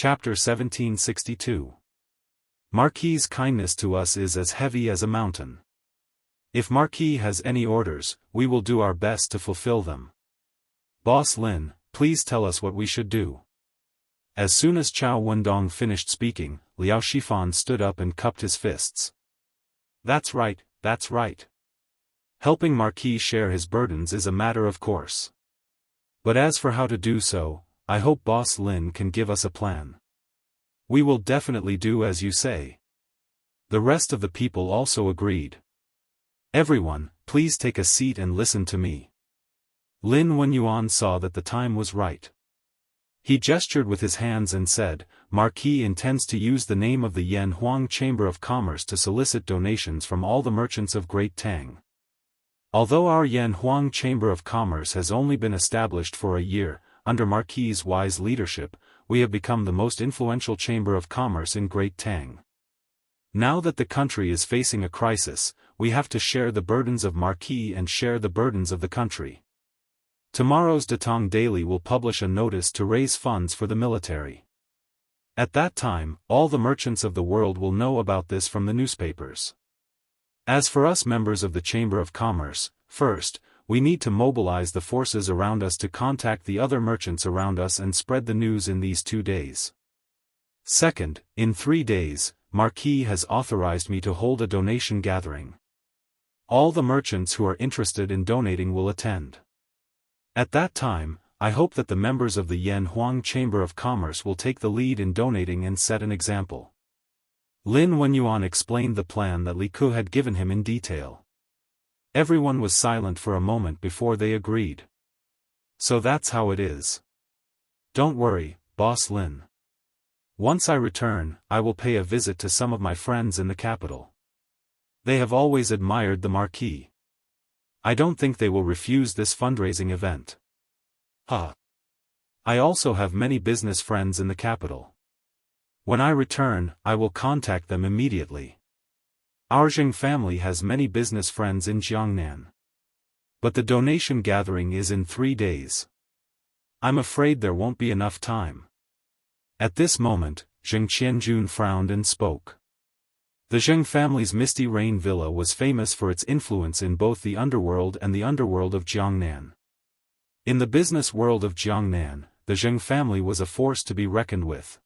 Chapter 1762. Marquis's kindness to us is as heavy as a mountain. If Marquis has any orders, we will do our best to fulfill them. Boss Lin, please tell us what we should do. As soon as Chao Wendong finished speaking, Liao Shifan stood up and cupped his fists. That's right, that's right. Helping Marquis share his burdens is a matter of course. But as for how to do so, I hope Boss Lin can give us a plan. We will definitely do as you say. The rest of the people also agreed. Everyone, please take a seat and listen to me. Lin Wenyuan saw that the time was right. He gestured with his hands and said, Marquis intends to use the name of the Yan Huang Chamber of Commerce to solicit donations from all the merchants of Great Tang. Although our Yan Huang Chamber of Commerce has only been established for a year, under Marquis's wise leadership, we have become the most influential chamber of commerce in Great Tang. Now that the country is facing a crisis, we have to share the burdens of Marquis and share the burdens of the country. Tomorrow's Datong Daily will publish a notice to raise funds for the military. At that time, all the merchants of the world will know about this from the newspapers. As for us members of the Chamber of Commerce, first, we need to mobilize the forces around us to contact the other merchants around us and spread the news in these 2 days. Second, in 3 days, Marquis has authorized me to hold a donation gathering. All the merchants who are interested in donating will attend. At that time, I hope that the members of the Yan Huang Chamber of Commerce will take the lead in donating and set an example. Lin Wenyuan explained the plan that Li Ku had given him in detail. Everyone was silent for a moment before they agreed. So that's how it is. Don't worry, Boss Lin. Once I return, I will pay a visit to some of my friends in the capital. They have always admired the Marquis. I don't think they will refuse this fundraising event. I also have many business friends in the capital. When I return, I will contact them immediately. Our Zheng family has many business friends in Jiangnan. But the donation gathering is in 3 days. I'm afraid there won't be enough time. At this moment, Zheng Qianjun frowned and spoke. The Zheng family's Misty Rain Villa was famous for its influence in both the underworld and the underworld of Jiangnan. In the business world of Jiangnan, the Zheng family was a force to be reckoned with.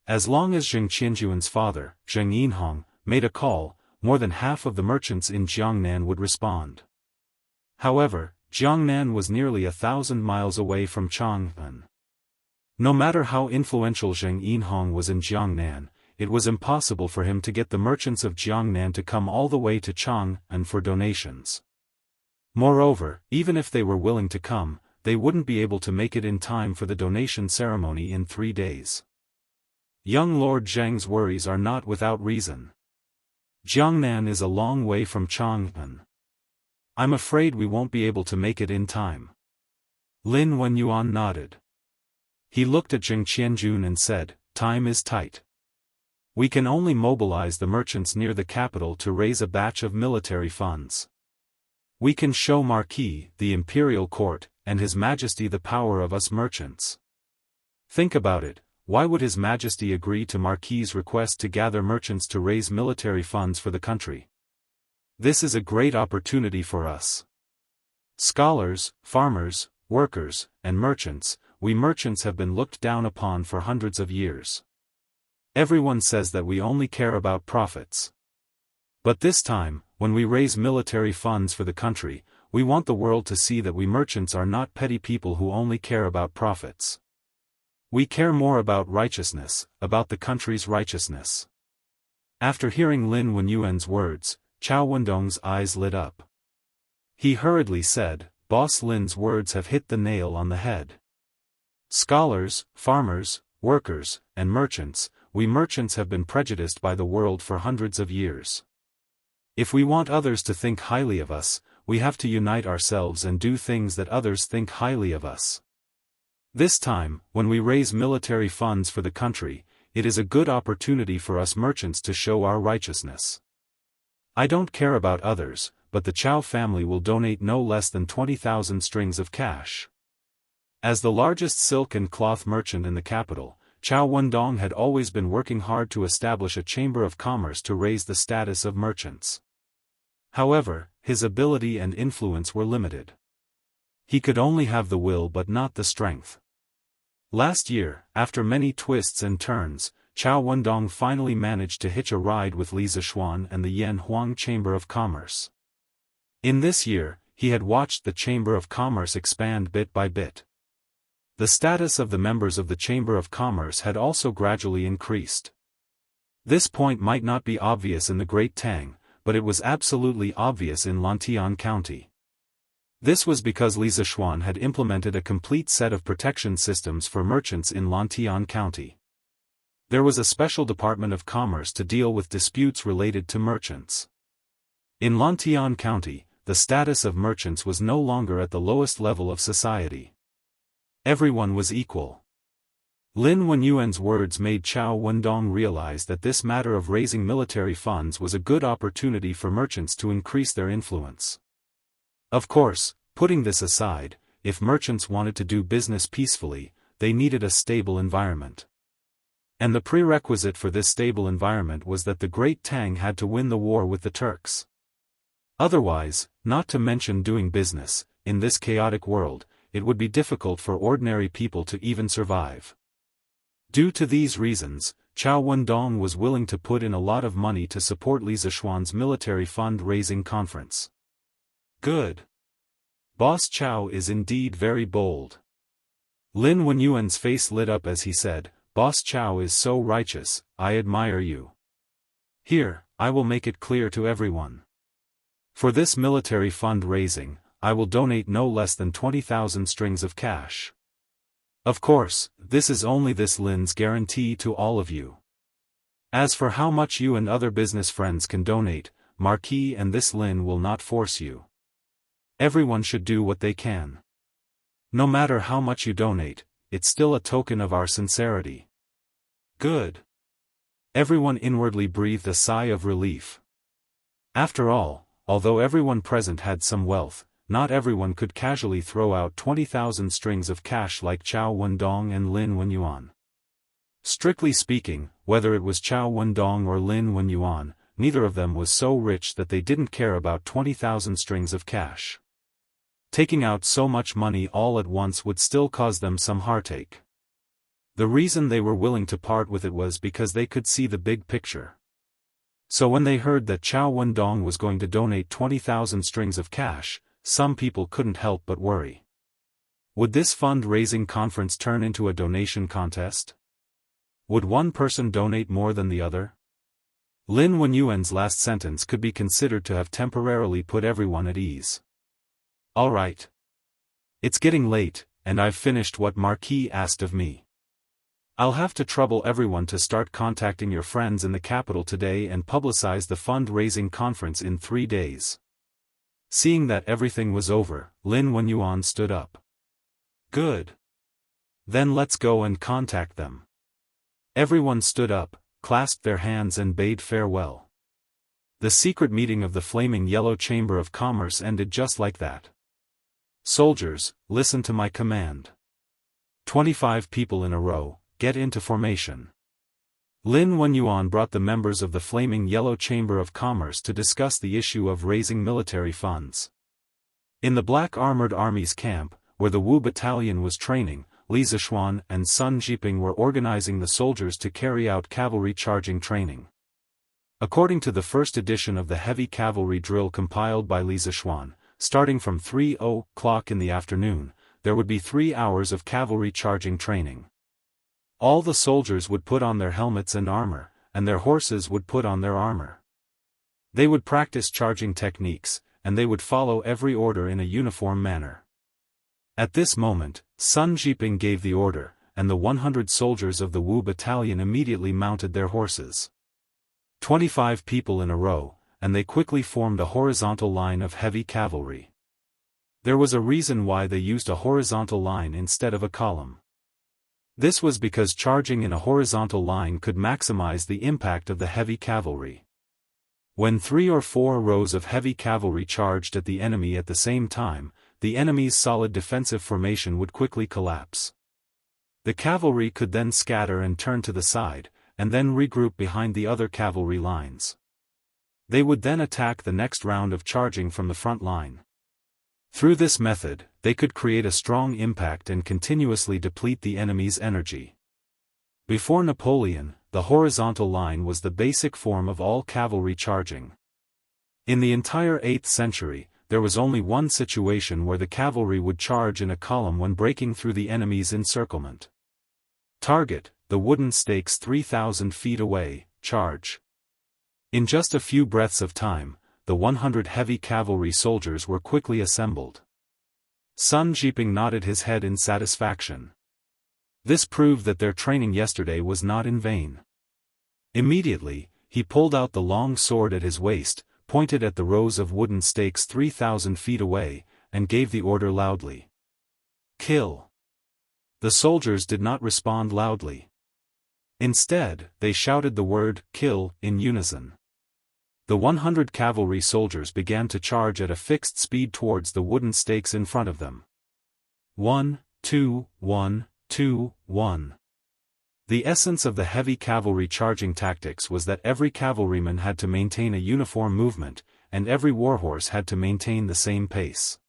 As long as Zheng Qianjuan's father, Zheng Yinhong, made a call, more than half of the merchants in Jiangnan would respond. However, Jiangnan was nearly 1,000 miles away from Chang'an. No matter how influential Zheng Yinhong was in Jiangnan, it was impossible for him to get the merchants of Jiangnan to come all the way to Chang'an for donations. Moreover, even if they were willing to come, they wouldn't be able to make it in time for the donation ceremony in 3 days. Young Lord Zheng's worries are not without reason. Jiangnan is a long way from Chang'an. I'm afraid we won't be able to make it in time. Lin Wenyuan nodded. He looked at Zheng Qianjun and said, time is tight. We can only mobilize the merchants near the capital to raise a batch of military funds. We can show Marquis, the imperial court, and His Majesty the power of us merchants. Think about it, why would His Majesty agree to Marquis's request to gather merchants to raise military funds for the country? This is a great opportunity for us. Scholars, farmers, workers, and merchants, we merchants have been looked down upon for hundreds of years. Everyone says that we only care about profits. But this time, when we raise military funds for the country, we want the world to see that we merchants are not petty people who only care about profits. We care more about righteousness, about the country's righteousness. After hearing Lin Wenyuan's words, Chao Wendong's eyes lit up. He hurriedly said, Boss Lin's words have hit the nail on the head. Scholars, farmers, workers, and merchants, we merchants have been prejudiced by the world for hundreds of years. If we want others to think highly of us, we have to unite ourselves and do things that others think highly of us. This time, when we raise military funds for the country, it is a good opportunity for us merchants to show our righteousness. I don't care about others, but the Chao family will donate no less than 20,000 strings of cash. As the largest silk and cloth merchant in the capital, Chao Wendong had always been working hard to establish a chamber of commerce to raise the status of merchants. However, his ability and influence were limited. He could only have the will but not the strength. Last year, after many twists and turns, Chao Wendong finally managed to hitch a ride with Li Zishuan and the Yan Huang Chamber of Commerce. In this year, he had watched the Chamber of Commerce expand bit by bit. The status of the members of the Chamber of Commerce had also gradually increased. This point might not be obvious in the Great Tang, but it was absolutely obvious in Lantian County. This was because Li Zishuan had implemented a complete set of protection systems for merchants in Lantian County. There was a special department of commerce to deal with disputes related to merchants. In Lantian County, the status of merchants was no longer at the lowest level of society. Everyone was equal. Lin Wenyuan's words made Chao Wendong realize that this matter of raising military funds was a good opportunity for merchants to increase their influence. Of course, putting this aside, if merchants wanted to do business peacefully, they needed a stable environment. And the prerequisite for this stable environment was that the Great Tang had to win the war with the Turks. Otherwise, not to mention doing business, in this chaotic world, it would be difficult for ordinary people to even survive. Due to these reasons, Chao Wendong was willing to put in a lot of money to support Li Zishuan's military fund-raising conference. Good. Boss Chao is indeed very bold. Lin Wenyuan's face lit up as he said, "Boss Chao is so righteous, I admire you. Here, I will make it clear to everyone. For this military fund-raising, I will donate no less than 20,000 strings of cash. Of course, this is only this Lin's guarantee to all of you. As for how much you and other business friends can donate, Marquis and this Lin will not force you. Everyone should do what they can. No matter how much you donate, it's still a token of our sincerity." Good. Everyone inwardly breathed a sigh of relief. After all, although everyone present had some wealth, not everyone could casually throw out 20,000 strings of cash like Chao Wendong and Lin Wenyuan. Strictly speaking, whether it was Chao Wendong or Lin Wenyuan, neither of them was so rich that they didn't care about 20,000 strings of cash. Taking out so much money all at once would still cause them some heartache. The reason they were willing to part with it was because they could see the big picture. So when they heard that Chao Wendong was going to donate 20,000 strings of cash, some people couldn't help but worry. Would this fund-raising conference turn into a donation contest? Would one person donate more than the other? Lin Wenyuan's last sentence could be considered to have temporarily put everyone at ease. All right. It's getting late, and I've finished what Marquis asked of me. I'll have to trouble everyone to start contacting your friends in the capital today and publicize the fund-raising conference in 3 days. Seeing that everything was over, Lin Wenyuan stood up. Good. Then let's go and contact them. Everyone stood up, clasped their hands and bade farewell. The secret meeting of the Flaming Yellow Chamber of Commerce ended just like that. Soldiers, listen to my command. 25 people in a row, get into formation. Lin Wenyuan brought the members of the Flaming Yellow Chamber of Commerce to discuss the issue of raising military funds. In the Black Armored Army's camp, where the Wu Battalion was training, Li Zishuan and Sun Jiping were organizing the soldiers to carry out cavalry charging training. According to the first edition of the heavy cavalry drill compiled by Li Zishuan, starting from 3:00 in the afternoon, there would be 3 hours of cavalry charging training. All the soldiers would put on their helmets and armor, and their horses would put on their armor. They would practice charging techniques, and they would follow every order in a uniform manner. At this moment, Sun Jiping gave the order, and the 100 soldiers of the Wu Battalion immediately mounted their horses. 25 people in a row, and they quickly formed a horizontal line of heavy cavalry. There was a reason why they used a horizontal line instead of a column. This was because charging in a horizontal line could maximize the impact of the heavy cavalry. When 3 or 4 rows of heavy cavalry charged at the enemy at the same time, the enemy's solid defensive formation would quickly collapse. The cavalry could then scatter and turn to the side, and then regroup behind the other cavalry lines. They would then attack the next round of charging from the front line. Through this method, they could create a strong impact and continuously deplete the enemy's energy. Before Napoleon, the horizontal line was the basic form of all cavalry charging. In the entire 8th century, there was only one situation where the cavalry would charge in a column when breaking through the enemy's encirclement. Target, the wooden stakes 3,000 feet away, charge. In just a few breaths of time, the 100 heavy cavalry soldiers were quickly assembled. Sun Jiping nodded his head in satisfaction. This proved that their training yesterday was not in vain. Immediately, he pulled out the long sword at his waist, pointed at the rows of wooden stakes 3,000 feet away, and gave the order loudly. Kill! The soldiers did not respond loudly. Instead, they shouted the word, kill, in unison. The 100 cavalry soldiers began to charge at a fixed speed towards the wooden stakes in front of them. 1, 2, 1, 2, 1. The essence of the heavy cavalry charging tactics was that every cavalryman had to maintain a uniform movement, and every warhorse had to maintain the same pace.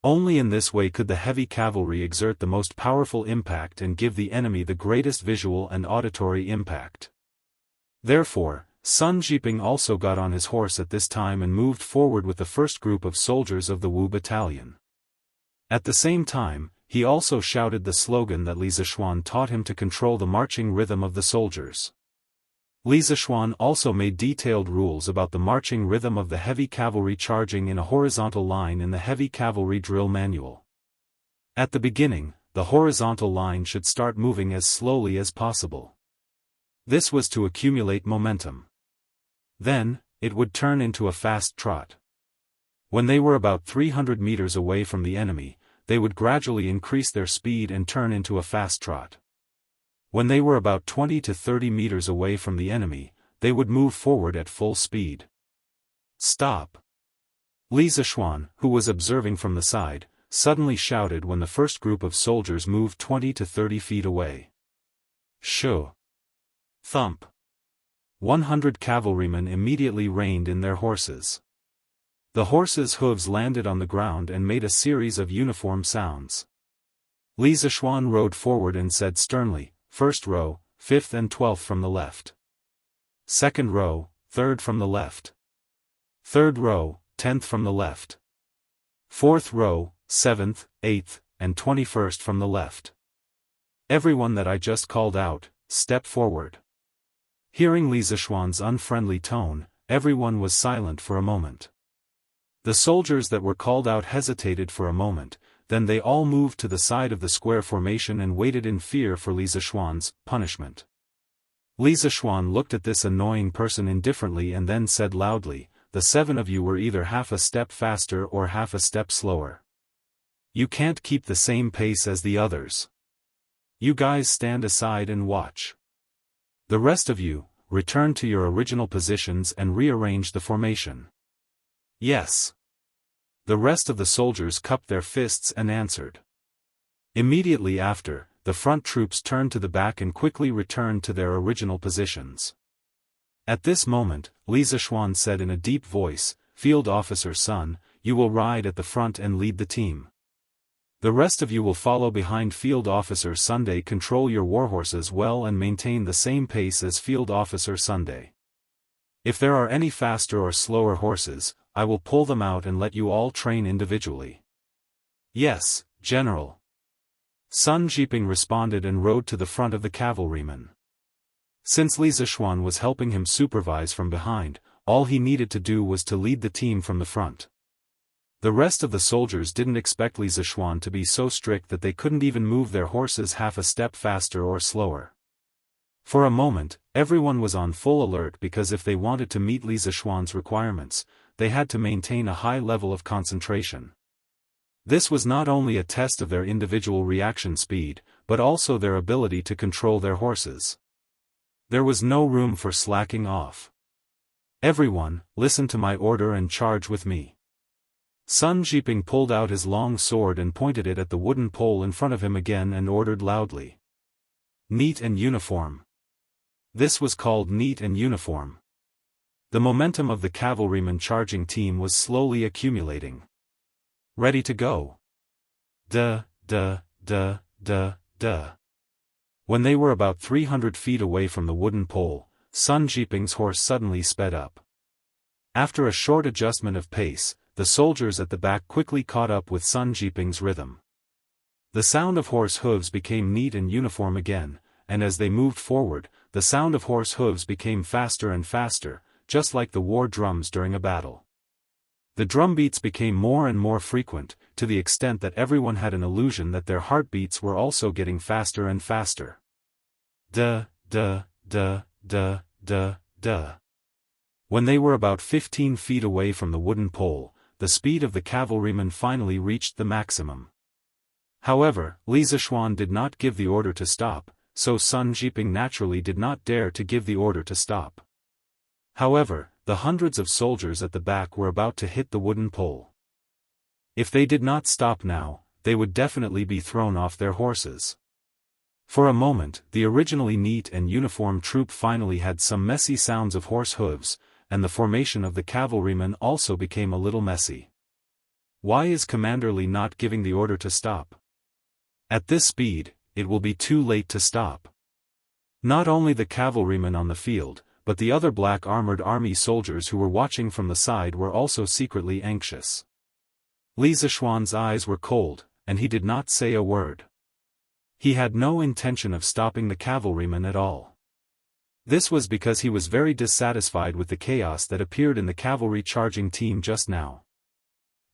Only in this way could the heavy cavalry exert the most powerful impact and give the enemy the greatest visual and auditory impact. Therefore, Sun Jiping also got on his horse at this time and moved forward with the first group of soldiers of the Wu battalion. At the same time, he also shouted the slogan that Li Zishuan taught him to control the marching rhythm of the soldiers. Li Zishuan also made detailed rules about the marching rhythm of the heavy cavalry charging in a horizontal line in the heavy cavalry drill manual. At the beginning, the horizontal line should start moving as slowly as possible. This was to accumulate momentum. Then, it would turn into a fast trot. When they were about 300 meters away from the enemy, they would gradually increase their speed and turn into a fast trot. When they were about 20 to 30 meters away from the enemy, they would move forward at full speed. Stop! Li Zishuan, who was observing from the side, suddenly shouted when the first group of soldiers moved 20 to 30 feet away. Shoo! Thump! 100 cavalrymen immediately reined in their horses. The horses' hooves landed on the ground and made a series of uniform sounds. Li Zishuan rode forward and said sternly, "First row, 5th and 12th from the left. Second row, 3rd from the left. Third row, 10th from the left. Fourth row, 7th, 8th, and 21st from the left. Everyone that I just called out, step forward." Hearing Li Zishuan's unfriendly tone, everyone was silent for a moment. The soldiers that were called out hesitated for a moment, then they all moved to the side of the square formation and waited in fear for Li Zishuan's punishment. Li Zishuan looked at this annoying person indifferently and then said loudly, "The 7 of you were either half a step faster or half a step slower. You can't keep the same pace as the others. You guys stand aside and watch. The rest of you, return to your original positions and rearrange the formation." Yes. The rest of the soldiers cupped their fists and answered. Immediately after, the front troops turned to the back and quickly returned to their original positions. At this moment, Li Zishuan said in a deep voice, "Field Officer Sun, you will ride at the front and lead the team. The rest of you will follow behind Field Officer Sunday. Control your warhorses well and maintain the same pace as Field Officer Sunday. If there are any faster or slower horses, I will pull them out and let you all train individually." "Yes, General." Sun Jiping responded and rode to the front of the cavalrymen. Since Li Zishuan was helping him supervise from behind, all he needed to do was to lead the team from the front. The rest of the soldiers didn't expect Li Zishuan to be so strict that they couldn't even move their horses half a step faster or slower. For a moment, everyone was on full alert because if they wanted to meet Li Zishuan's requirements, they had to maintain a high level of concentration. This was not only a test of their individual reaction speed, but also their ability to control their horses. There was no room for slacking off. "Everyone, listen to my order and charge with me." Sun Jiping pulled out his long sword and pointed it at the wooden pole in front of him again and ordered loudly, Neat and uniform. This was called neat and uniform. The momentum of the cavalryman charging team was slowly accumulating. Ready to go. Duh, duh, duh, duh, duh. When they were about 300 feet away from the wooden pole, Sun Jiping's horse suddenly sped up. After a short adjustment of pace, the soldiers at the back quickly caught up with Sun Jiping's rhythm. The sound of horse hooves became neat and uniform again, and as they moved forward, the sound of horse hooves became faster and faster, just like the war drums during a battle. The drum beats became more and more frequent, to the extent that everyone had an illusion that their heartbeats were also getting faster and faster. Duh, duh, duh, duh, duh, duh. When they were about 15 feet away from the wooden pole, the speed of the cavalrymen finally reached the maximum. However, Li Zishuan did not give the order to stop, so Sun Jiping naturally did not dare to give the order to stop. However, the hundreds of soldiers at the back were about to hit the wooden pole. If they did not stop now, they would definitely be thrown off their horses. For a moment, the originally neat and uniform troop finally had some messy sounds of horse hooves, and the formation of the cavalrymen also became a little messy. Why is Commander Li not giving the order to stop? At this speed, it will be too late to stop. Not only the cavalrymen on the field, but the other black armored army soldiers who were watching from the side were also secretly anxious. Li Zishuan's eyes were cold, and he did not say a word. He had no intention of stopping the cavalrymen at all. This was because he was very dissatisfied with the chaos that appeared in the cavalry charging team just now.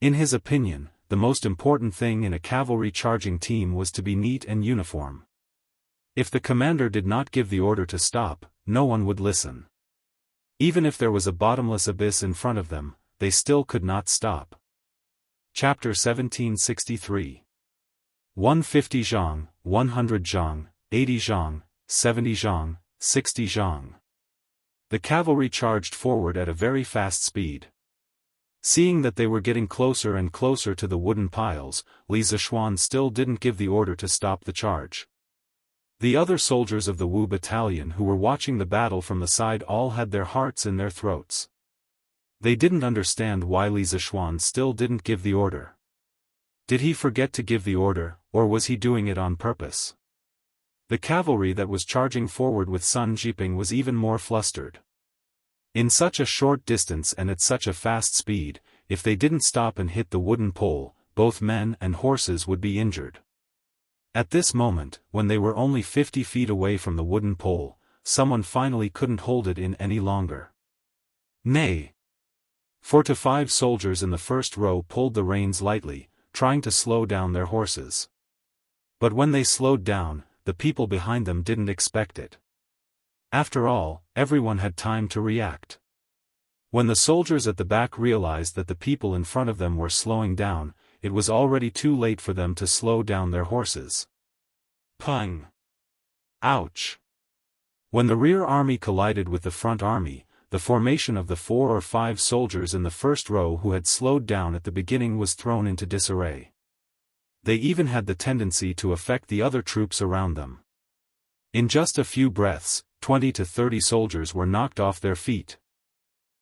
In his opinion, the most important thing in a cavalry charging team was to be neat and uniform. If the commander did not give the order to stop, no one would listen. Even if there was a bottomless abyss in front of them, they still could not stop. Chapter 1763. 150 zhang, 100 zhang, 80 zhang, 70 zhang, 60 zhang. The cavalry charged forward at a very fast speed. Seeing that they were getting closer and closer to the wooden piles, Li Zishuan still didn't give the order to stop the charge. The other soldiers of the Wu battalion who were watching the battle from the side all had their hearts in their throats. They didn't understand why Li Zishuan still didn't give the order. Did he forget to give the order, or was he doing it on purpose? The cavalry that was charging forward with Sun Jiping was even more flustered. In such a short distance and at such a fast speed, if they didn't stop and hit the wooden pole, both men and horses would be injured. At this moment, when they were only 50 feet away from the wooden pole, someone finally couldn't hold it in any longer. Nay! 4 to 5 soldiers in the first row pulled the reins lightly, trying to slow down their horses. But when they slowed down, the people behind them didn't expect it. After all, everyone had time to react. When the soldiers at the back realized that the people in front of them were slowing down, it was already too late for them to slow down their horses. Pung! Ouch! When the rear army collided with the front army, the formation of the 4 or 5 soldiers in the first row who had slowed down at the beginning was thrown into disarray. They even had the tendency to affect the other troops around them. In just a few breaths, 20 to 30 soldiers were knocked off their feet.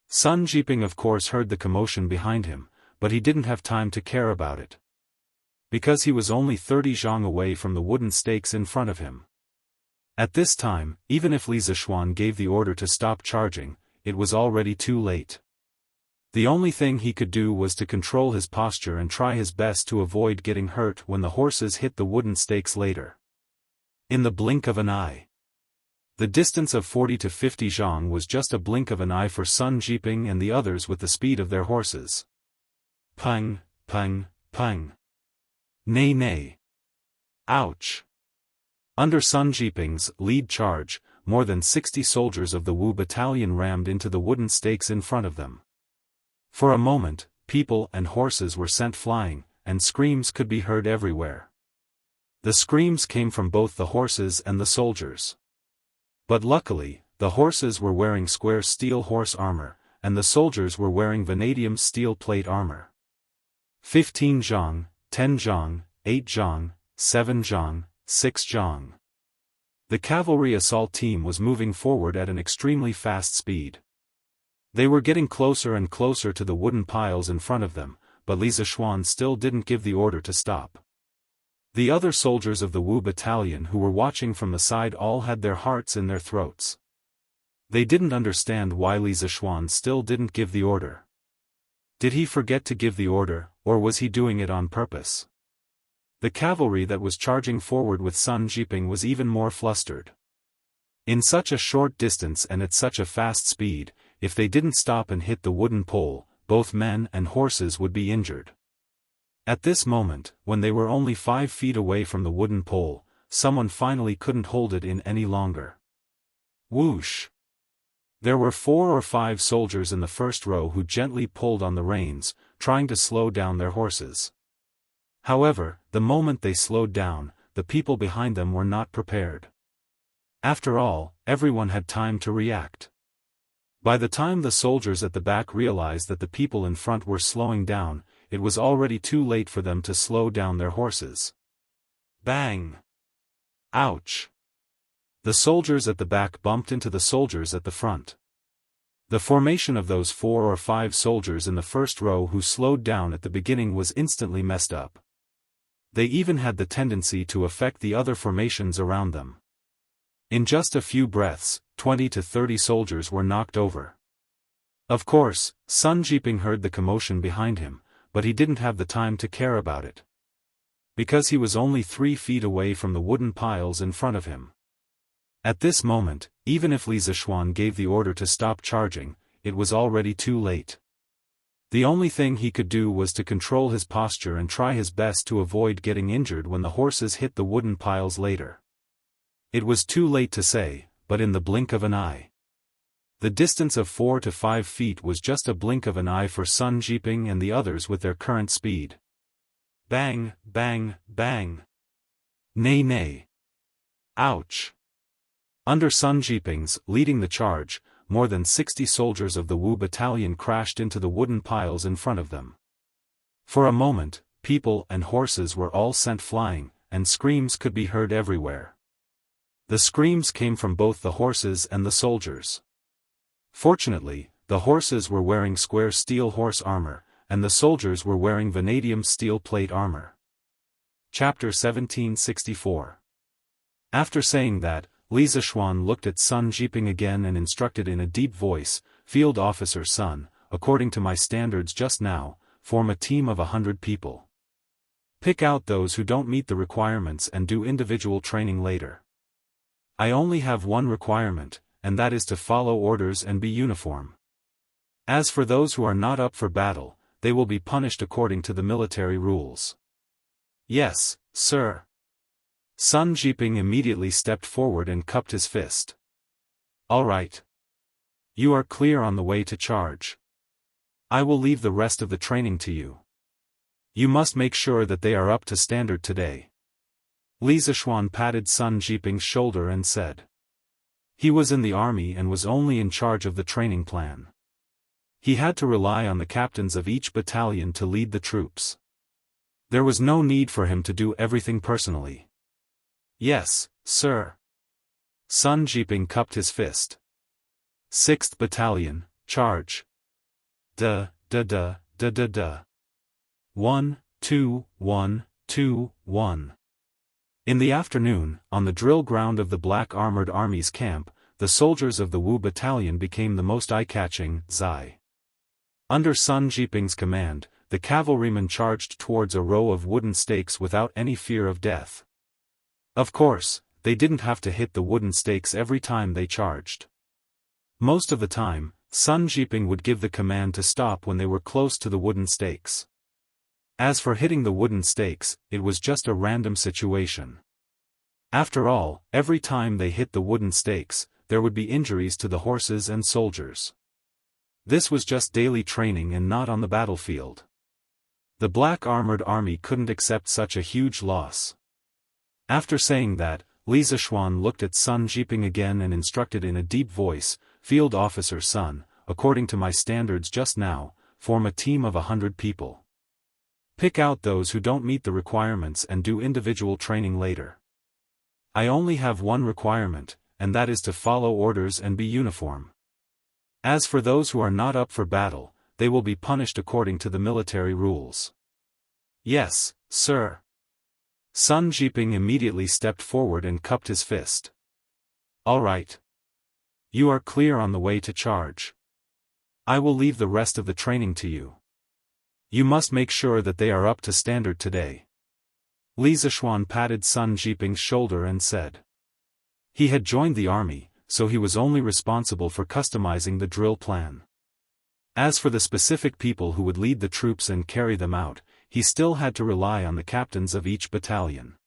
Sun Jiping of course heard the commotion behind him, but he didn't have time to care about it. Because he was only 30 zhang away from the wooden stakes in front of him. At this time, even if Li Zishuan gave the order to stop charging, it was already too late. The only thing he could do was to control his posture and try his best to avoid getting hurt when the horses hit the wooden stakes later. In the blink of an eye. The distance of 40 to 50 zhang was just a blink of an eye for Sun Jiping and the others with the speed of their horses. Pung, pung, pung. Nay nay. Ouch. Under Sun Jiping's lead charge, more than 60 soldiers of the Wu battalion rammed into the wooden stakes in front of them. For a moment, people and horses were sent flying, and screams could be heard everywhere. The screams came from both the horses and the soldiers. But luckily, the horses were wearing square steel horse armor, and the soldiers were wearing vanadium steel plate armor. 15 zhang, 10 zhang, 8 zhang, 7 zhang, 6 zhang. The cavalry assault team was moving forward at an extremely fast speed. They were getting closer and closer to the wooden piles in front of them, but Li Zishuan still didn't give the order to stop. The other soldiers of the Wu battalion who were watching from the side all had their hearts in their throats. They didn't understand why Li Zishuan still didn't give the order. Did he forget to give the order, or was he doing it on purpose? The cavalry that was charging forward with Sun Jiping was even more flustered. In such a short distance and at such a fast speed, if they didn't stop and hit the wooden pole, both men and horses would be injured. At this moment, when they were only 5 feet away from the wooden pole, someone finally couldn't hold it in any longer. Whoosh! There were 4 or 5 soldiers in the first row who gently pulled on the reins, trying to slow down their horses. However, the moment they slowed down, the people behind them were not prepared. After all, everyone had time to react. By the time the soldiers at the back realized that the people in front were slowing down, it was already too late for them to slow down their horses. Bang! Ouch! The soldiers at the back bumped into the soldiers at the front. The formation of those 4 or 5 soldiers in the first row who slowed down at the beginning was instantly messed up. They even had the tendency to affect the other formations around them. In just a few breaths, 20 to 30 soldiers were knocked over. Of course, Sun Jiping heard the commotion behind him, but he didn't have the time to care about it. Because he was only 3 feet away from the wooden piles in front of him. At this moment, even if Li Zishuan gave the order to stop charging, it was already too late. The only thing he could do was to control his posture and try his best to avoid getting injured when the horses hit the wooden piles later. It was too late to say, but in the blink of an eye. The distance of 4 to 5 feet was just a blink of an eye for Sun Jiping and the others with their current speed. Bang, bang, bang. Nay nay. Ouch. Under Sun Jiping's leading the charge, more than 60 soldiers of the Wu battalion crashed into the wooden piles in front of them. For a moment, people and horses were all sent flying, and screams could be heard everywhere. The screams came from both the horses and the soldiers. Fortunately, the horses were wearing square steel horse armor, and the soldiers were wearing vanadium steel plate armor. Chapter 1764. After saying that, Li Zishuan looked at Sun Jiping again and instructed in a deep voice, "Field Officer Sun, according to my standards just now, form a team of 100 people. Pick out those who don't meet the requirements and do individual training later. I only have one requirement, and that is to follow orders and be uniform. As for those who are not up for battle, they will be punished according to the military rules." "Yes, sir." Sun Jiping immediately stepped forward and cupped his fist. "All right. You are clear on the way to charge. I will leave the rest of the training to you. You must make sure that they are up to standard today." Li Zishuan patted Sun Jiping's shoulder and said. He was in the army and was only in charge of the training plan. He had to rely on the captains of each battalion to lead the troops. There was no need for him to do everything personally. "Yes, sir." Sun Jiping cupped his fist. 6th Battalion, charge. Da, da da, da da da. 1, 2, 1, 2, 1. In the afternoon, on the drill ground of the Black Armored Army's camp, the soldiers of the Wu Battalion became the most eye-catching, Zai. Under Sun Jiping's command, the cavalrymen charged towards a row of wooden stakes without any fear of death. Of course, they didn't have to hit the wooden stakes every time they charged. Most of the time, Sun Jiping would give the command to stop when they were close to the wooden stakes. As for hitting the wooden stakes, it was just a random situation. After all, every time they hit the wooden stakes, there would be injuries to the horses and soldiers. This was just daily training and not on the battlefield. The Black Armored Army couldn't accept such a huge loss. After saying that, Li Zishuan looked at Sun Jiping again and instructed in a deep voice, "Field Officer Sun, according to my standards just now, form a team of 100 people. Pick out those who don't meet the requirements and do individual training later. I only have one requirement, and that is to follow orders and be uniform. As for those who are not up for battle, they will be punished according to the military rules. Yes, sir. Sun Jiping immediately stepped forward and cupped his fist. All right. You are clear on the way to charge. I will leave the rest of the training to you. You must make sure that they are up to standard today. Li Zishuan patted Sun Jiping's shoulder and said. He had joined the army, so he was only responsible for customizing the drill plan. As for the specific people who would lead the troops and carry them out, he still had to rely on the captains of each battalion.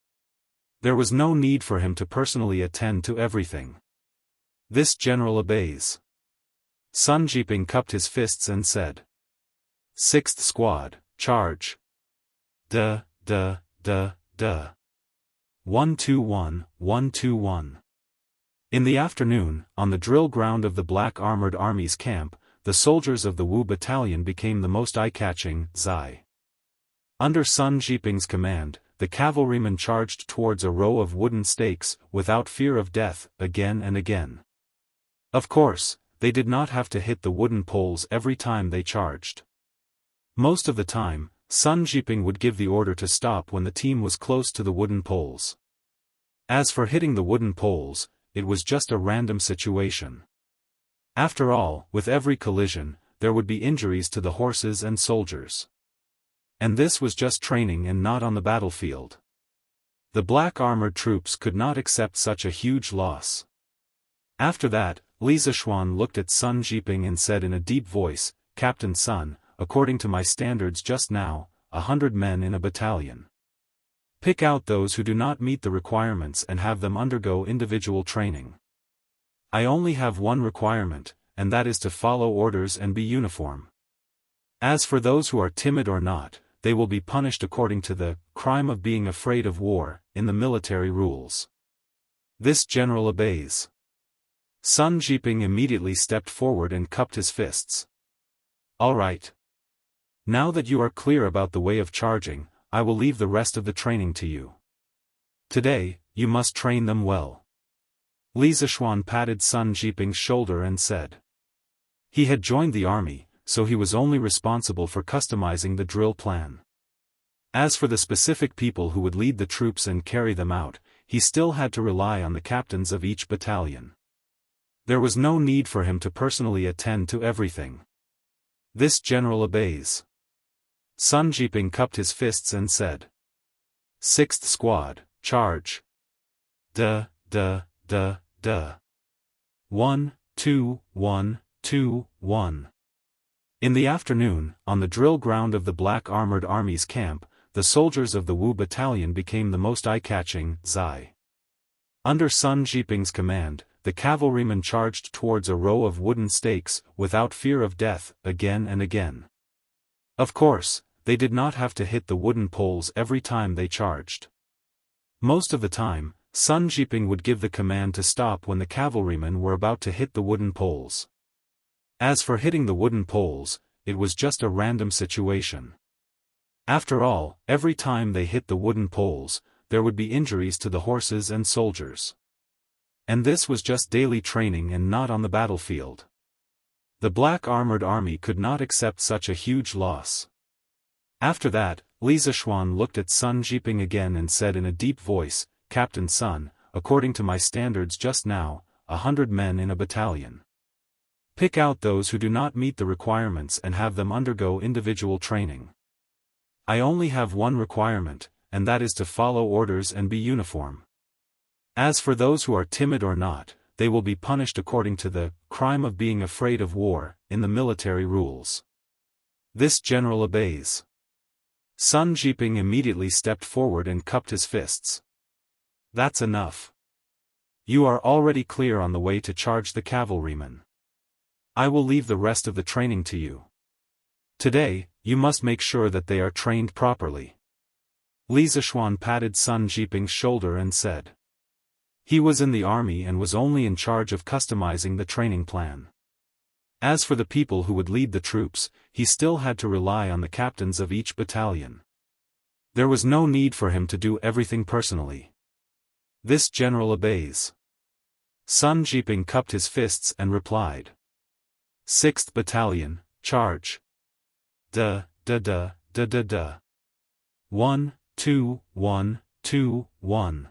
There was no need for him to personally attend to everything. This general obeys. Sun Jiping cupped his fists and said. 6th Squad, charge. Duh, duh, duh, duh. 121, 121. In the afternoon, on the drill ground of the Black Armored Army's camp, the soldiers of the Wu Battalion became the most eye-catching, Zai. Under Sun Jiping's command, the cavalrymen charged towards a row of wooden stakes, without fear of death, again and again. Of course, they did not have to hit the wooden poles every time they charged. Most of the time, Sun Jiping would give the order to stop when the team was close to the wooden poles. As for hitting the wooden poles, it was just a random situation. After all, with every collision, there would be injuries to the horses and soldiers. And this was just training and not on the battlefield. The black armored troops could not accept such a huge loss. After that, Li Zishuan looked at Sun Jiping and said in a deep voice, Captain Sun, according to my standards just now, 100 men in a battalion. Pick out those who do not meet the requirements and have them undergo individual training. I only have one requirement, and that is to follow orders and be uniform. As for those who are timid or not, they will be punished according to the crime of being afraid of war, in the military rules. This general obeys. Sun Jiping immediately stepped forward and cupped his fists. All right. Now that you are clear about the way of charging, I will leave the rest of the training to you. Today, you must train them well. Li Zishuan patted Sun Jiping's shoulder and said. He had joined the army, so he was only responsible for customizing the drill plan. As for the specific people who would lead the troops and carry them out, he still had to rely on the captains of each battalion. There was no need for him to personally attend to everything. This general obeys. Sun Jiping cupped his fists and said. 6th Squad, charge. Duh, duh, duh, duh. 1, 2, 1, 2, 1. In the afternoon, on the drill ground of the Black Armored Army's camp, the soldiers of the Wu Battalion became the most eye-catching, Zai. Under Sun Jiping's command, the cavalrymen charged towards a row of wooden stakes, without fear of death, again and again. Of course, they did not have to hit the wooden poles every time they charged. Most of the time, Sun Jiping would give the command to stop when the cavalrymen were about to hit the wooden poles. As for hitting the wooden poles, it was just a random situation. After all, every time they hit the wooden poles, there would be injuries to the horses and soldiers. And this was just daily training and not on the battlefield. The Black Armored Army could not accept such a huge loss. After that, Li Zishuan looked at Sun Jiping again and said in a deep voice, Captain Sun, according to my standards just now, 100 men in a battalion. Pick out those who do not meet the requirements and have them undergo individual training. I only have one requirement, and that is to follow orders and be uniform. As for those who are timid or not, they will be punished according to the crime of being afraid of war, in the military rules. This general obeys. Sun Jiping immediately stepped forward and cupped his fists. That's enough. You are already clear on the way to charge the cavalrymen. I will leave the rest of the training to you. Today, you must make sure that they are trained properly. Li Zishuan patted Sun Jiping's shoulder and said. He was in the army and was only in charge of customizing the training plan. As for the people who would lead the troops, he still had to rely on the captains of each battalion. There was no need for him to do everything personally. This general obeys. Sun Jiping cupped his fists and replied. 6th Battalion, charge. Da, da da, da da da. 1, 2, 1, 2, 1.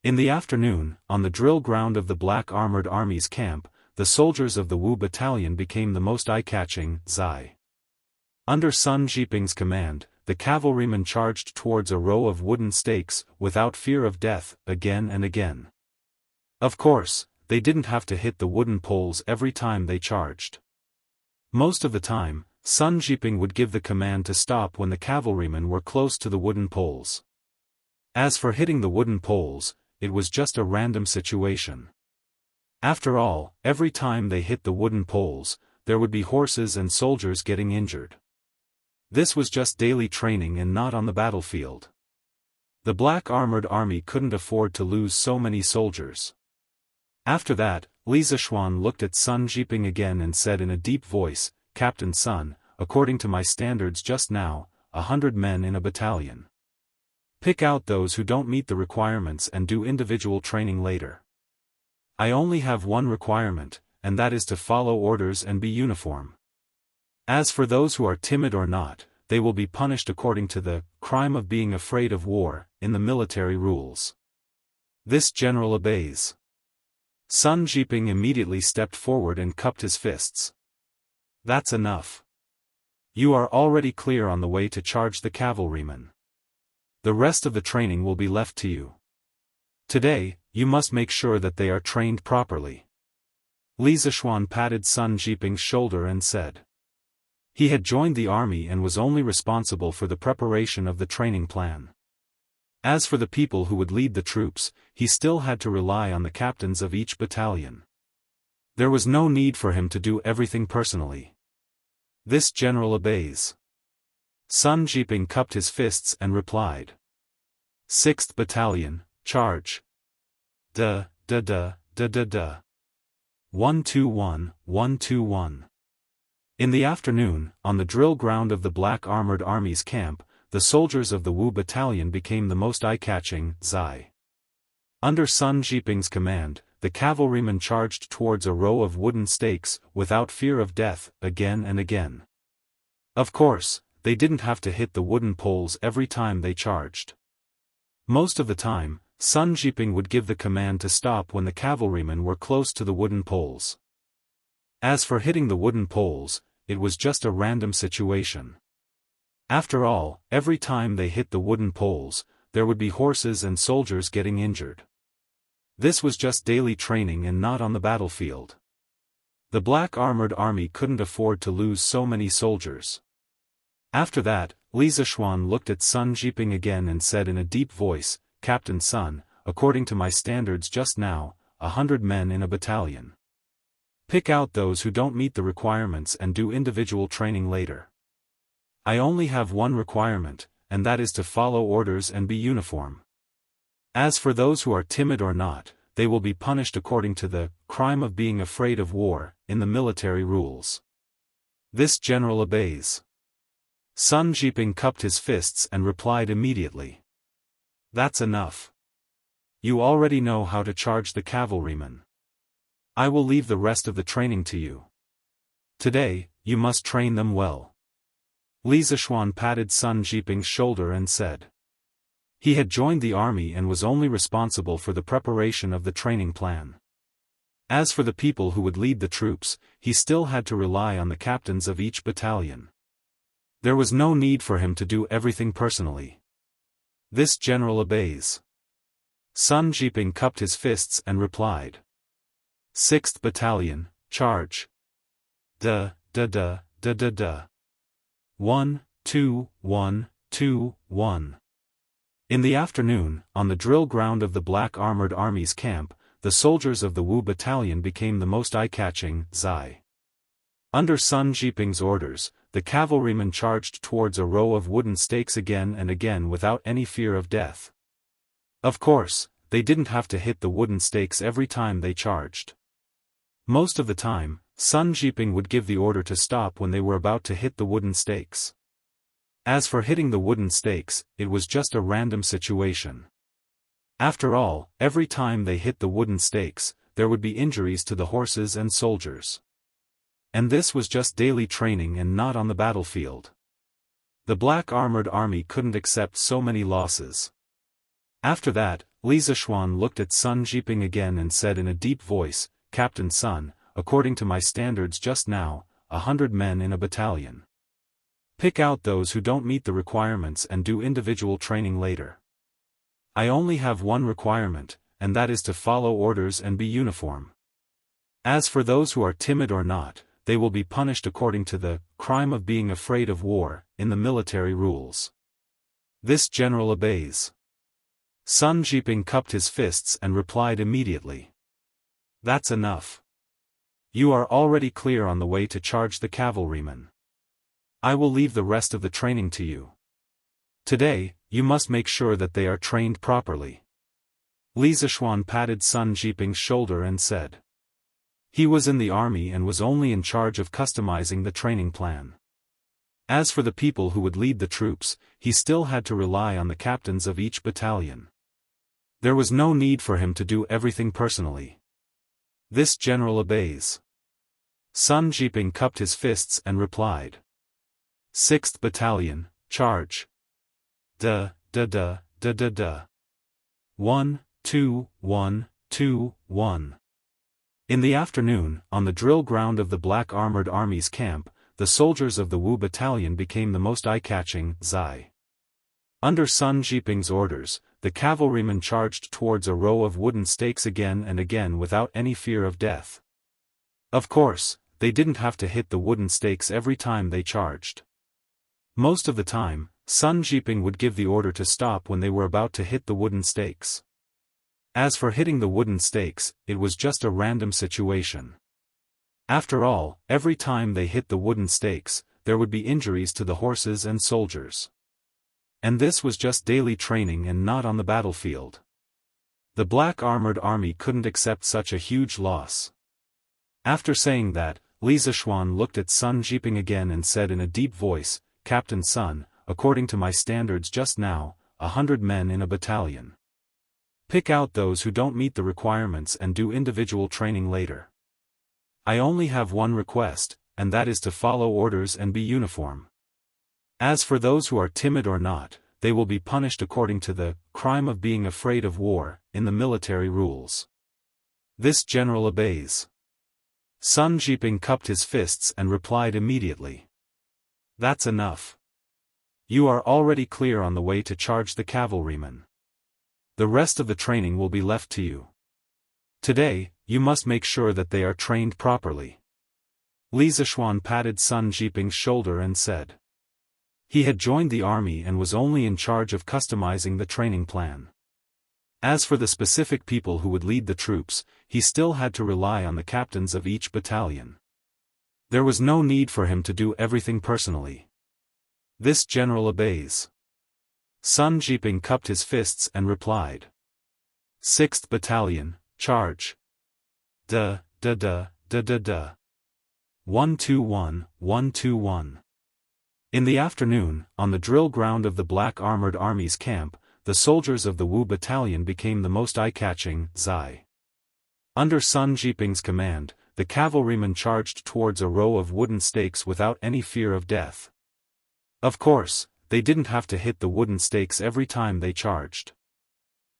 In the afternoon, on the drill ground of the Black Armored Army's camp, the soldiers of the Wu Battalion became the most eye-catching, Zai. Under Sun Jiping's command, the cavalrymen charged towards a row of wooden stakes, without fear of death, again and again. Of course, they didn't have to hit the wooden poles every time they charged. Most of the time, Sun Jiping would give the command to stop when the cavalrymen were close to the wooden poles. As for hitting the wooden poles, it was just a random situation. After all, every time they hit the wooden poles, there would be horses and soldiers getting injured. This was just daily training and not on the battlefield. The Black Armored Army couldn't afford to lose so many soldiers. After that, Li Zishuan looked at Sun Jiping again and said in a deep voice, Captain Sun, according to my standards just now, 100 men in a battalion. Pick out those who don't meet the requirements and do individual training later. I only have one requirement, and that is to follow orders and be uniform. As for those who are timid or not, they will be punished according to the crime of being afraid of war, in the military rules. This general obeys. Sun Jiping immediately stepped forward and cupped his fists. That's enough. You are already clear on the way to charge the cavalrymen. The rest of the training will be left to you. Today, you must make sure that they are trained properly. Li Zishuan patted Sun Jiping's shoulder and said. He had joined the army and was only responsible for the preparation of the training plan. As for the people who would lead the troops, he still had to rely on the captains of each battalion. There was no need for him to do everything personally. This general obeys. Sun Jiping cupped his fists and replied. 6th Battalion, charge. Da, da da, da da da. 121, 121. In the afternoon, on the drill ground of the Black Armored Army's camp, the soldiers of the Wu Battalion became the most eye-catching, Zai. Under Sun Jiping's command, the cavalrymen charged towards a row of wooden stakes, without fear of death, again and again. Of course, they didn't have to hit the wooden poles every time they charged. Most of the time, Sun Jiping would give the command to stop when the cavalrymen were close to the wooden poles. As for hitting the wooden poles, it was just a random situation. After all, every time they hit the wooden poles, there would be horses and soldiers getting injured. This was just daily training and not on the battlefield. The Black Armored Army couldn't afford to lose so many soldiers. After that, Li Zishuan looked at Sun Jiping again and said in a deep voice, Captain Sun, according to my standards just now, 100 men in a battalion. Pick out those who don't meet the requirements and do individual training later. I only have one requirement, and that is to follow orders and be uniform. As for those who are timid or not, they will be punished according to the crime of being afraid of war, in the military rules. This general obeys. Sun Jiping cupped his fists and replied immediately. That's enough. You already know how to charge the cavalrymen. I will leave the rest of the training to you. Today, you must train them well. Li Zishuan patted Sun Jiping's shoulder and said. He had joined the army and was only responsible for the preparation of the training plan. As for the people who would lead the troops, he still had to rely on the captains of each battalion. There was no need for him to do everything personally. This general obeys. Sun Jiping cupped his fists and replied. 6th Battalion, charge. Da, da da, da da da. 1, 2, 1, 2, 1. In the afternoon, on the drill ground of the Black Armored Army's camp, the soldiers of the Wu Battalion became the most eye-catching, Zai. Under Sun Jiping's orders, the cavalrymen charged towards a row of wooden stakes again and again without any fear of death. Of course, they didn't have to hit the wooden stakes every time they charged. Most of the time, Sun Jiping would give the order to stop when they were about to hit the wooden stakes. As for hitting the wooden stakes, it was just a random situation. After all, every time they hit the wooden stakes, there would be injuries to the horses and soldiers. And this was just daily training and not on the battlefield. The black armored army couldn't accept so many losses. After that, Li Zishuan looked at Sun Jiping again and said in a deep voice, "Captain Sun, according to my standards just now, 100 men in a battalion. Pick out those who don't meet the requirements and do individual training later. I only have one requirement, and that is to follow orders and be uniform. As for those who are timid or not, they will be punished according to the crime of being afraid of war, in the military rules." This general obeys. Sun Jiping cupped his fists and replied immediately. "That's enough. You are already clear on the way to charge the cavalrymen. I will leave the rest of the training to you. Today, you must make sure that they are trained properly." Li Zishuan patted Sun Jiping's shoulder and said. He was in the army and was only in charge of customizing the training plan. As for the people who would lead the troops, he still had to rely on the captains of each battalion. There was no need for him to do everything personally. This general obeys. Sun Jiping cupped his fists and replied. 6th Battalion, charge. Da, da da, da da da. 1, 2, 1, 2, 1. In the afternoon, on the drill ground of the Black Armored Army's camp, the soldiers of the Wu Battalion became the most eye-catching, Zai. Under Sun Jiping's orders, the cavalrymen charged towards a row of wooden stakes again and again without any fear of death. Of course, they didn't have to hit the wooden stakes every time they charged. Most of the time, Sun Jiping would give the order to stop when they were about to hit the wooden stakes. As for hitting the wooden stakes, it was just a random situation. After all, every time they hit the wooden stakes, there would be injuries to the horses and soldiers. And this was just daily training and not on the battlefield. The Black Armored Army couldn't accept such a huge loss. After saying that, Li Zishuan looked at Sun Jiping again and said in a deep voice, "Captain Sun, according to my standards just now, 100 men in a battalion. Pick out those who don't meet the requirements and do individual training later. I only have one request, and that is to follow orders and be uniform. As for those who are timid or not, they will be punished according to the crime of being afraid of war, in the military rules." This general obeys. Sun Jiping cupped his fists and replied immediately. "That's enough. You are already clear on the way to charge the cavalrymen. The rest of the training will be left to you. Today, you must make sure that they are trained properly." Li Zishuan patted Sun Jiping's shoulder and said. He had joined the army and was only in charge of customizing the training plan. As for the specific people who would lead the troops, he still had to rely on the captains of each battalion. There was no need for him to do everything personally. This general obeys. Sun Jiping cupped his fists and replied. 6th Battalion, charge. Da, da da, da da da. 121, 121. In the afternoon, on the drill ground of the Black Armored Army's camp, the soldiers of the Wu Battalion became the most eye-catching, Zai. Under Sun Jiping's command, the cavalrymen charged towards a row of wooden stakes without any fear of death. Of course, they didn't have to hit the wooden stakes every time they charged.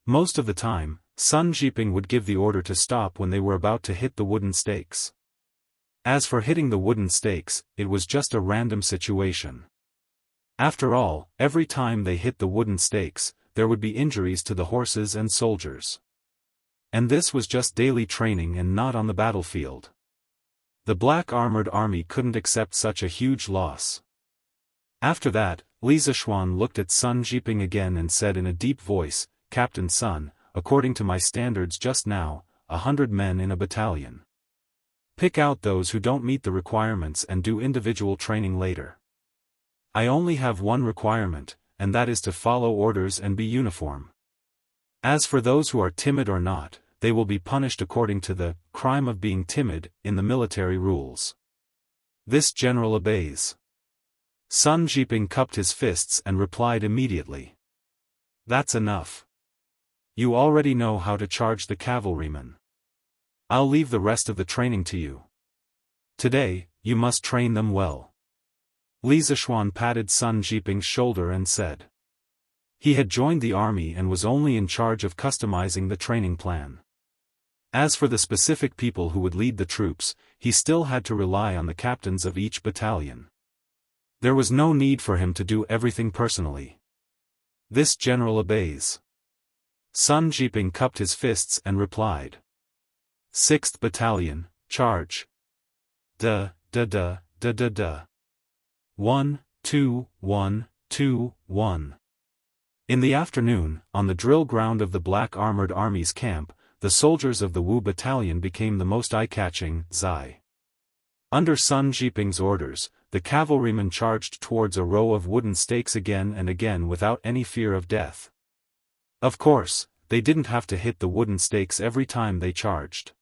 Most of the time, Sun Jiping would give the order to stop when they were about to hit the wooden stakes. As for hitting the wooden stakes, it was just a random situation. After all, every time they hit the wooden stakes, there would be injuries to the horses and soldiers. And this was just daily training and not on the battlefield. The Black Armored Army couldn't accept such a huge loss. After that, Li Zishuan looked at Sun Jiping again and said in a deep voice, "Captain Sun, according to my standards just now, 100 men in a battalion. Pick out those who don't meet the requirements and do individual training later. I only have one requirement, and that is to follow orders and be uniform. As for those who are timid or not, they will be punished according to the crime of being timid, in the military rules." This general obeys. Sun Jiping cupped his fists and replied immediately. "That's enough. You already know how to charge the cavalrymen. I'll leave the rest of the training to you. Today, you must train them well. Li Zishuan patted Sun Jiping's shoulder and said. He had joined the army and was only in charge of customizing the training plan. As for the specific people who would lead the troops, he still had to rely on the captains of each battalion. There was no need for him to do everything personally. This general obeys. Sun Jiping cupped his fists and replied. 6th Battalion, charge. Da, da da, da da da. 1, 2, 1, 2, 1. In the afternoon, on the drill ground of the Black Armored Army's camp, the soldiers of the Wu Battalion became the most eye-catching, Zai. Under Sun Jiping's orders, the cavalrymen charged towards a row of wooden stakes again and again without any fear of death. Of course, they didn't have to hit the wooden stakes every time they charged.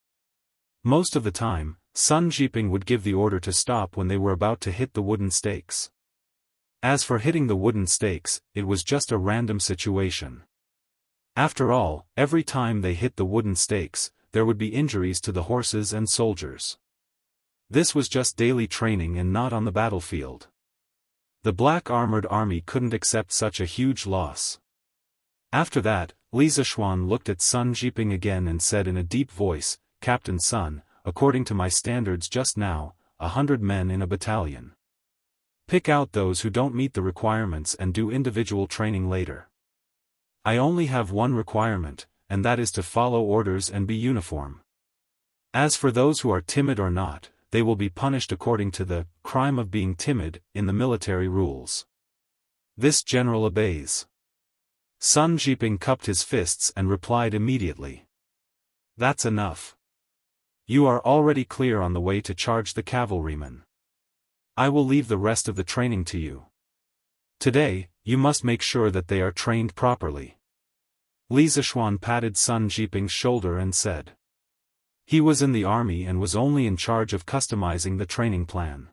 Most of the time, Sun Jiping would give the order to stop when they were about to hit the wooden stakes. As for hitting the wooden stakes, it was just a random situation. After all, every time they hit the wooden stakes, there would be injuries to the horses and soldiers. This was just daily training and not on the battlefield. The Black Armored Army couldn't accept such a huge loss. After that, Li Zishuan looked at Sun Jiping again and said in a deep voice, Captain Sun, according to my standards just now, 100 men in a battalion. Pick out those who don't meet the requirements and do individual training later. I only have one requirement, and that is to follow orders and be uniform. As for those who are timid or not, they will be punished according to the crime of being timid in the military rules. This general obeys. Sun Jiping cupped his fists and replied immediately. That's enough. You are already clear on the way to charge the cavalrymen. I will leave the rest of the training to you. Today, you must make sure that they are trained properly. Li Zishuan patted Sun Jiping's shoulder and said. He was in the army and was only in charge of customizing the training plan.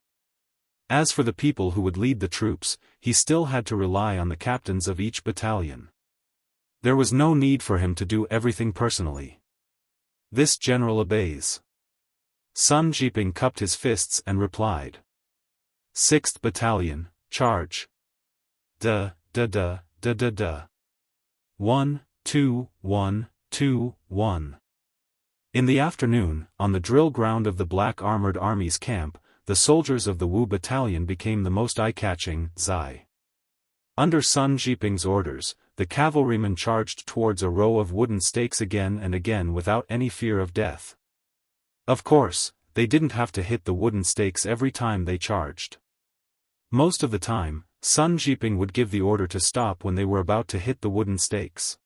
As for the people who would lead the troops, he still had to rely on the captains of each battalion. There was no need for him to do everything personally. This general obeys. Sun Jiping cupped his fists and replied. 6th Battalion, charge. Da, da da, da da da. 1, 2, 1, 2, 1. In the afternoon, on the drill ground of the Black Armored Army's camp, the soldiers of the Wu Battalion became the most eye-catching, Zai. Under Sun Jiping's orders, the cavalrymen charged towards a row of wooden stakes again and again without any fear of death. Of course, they didn't have to hit the wooden stakes every time they charged. Most of the time, Sun Jiping would give the order to stop when they were about to hit the wooden stakes.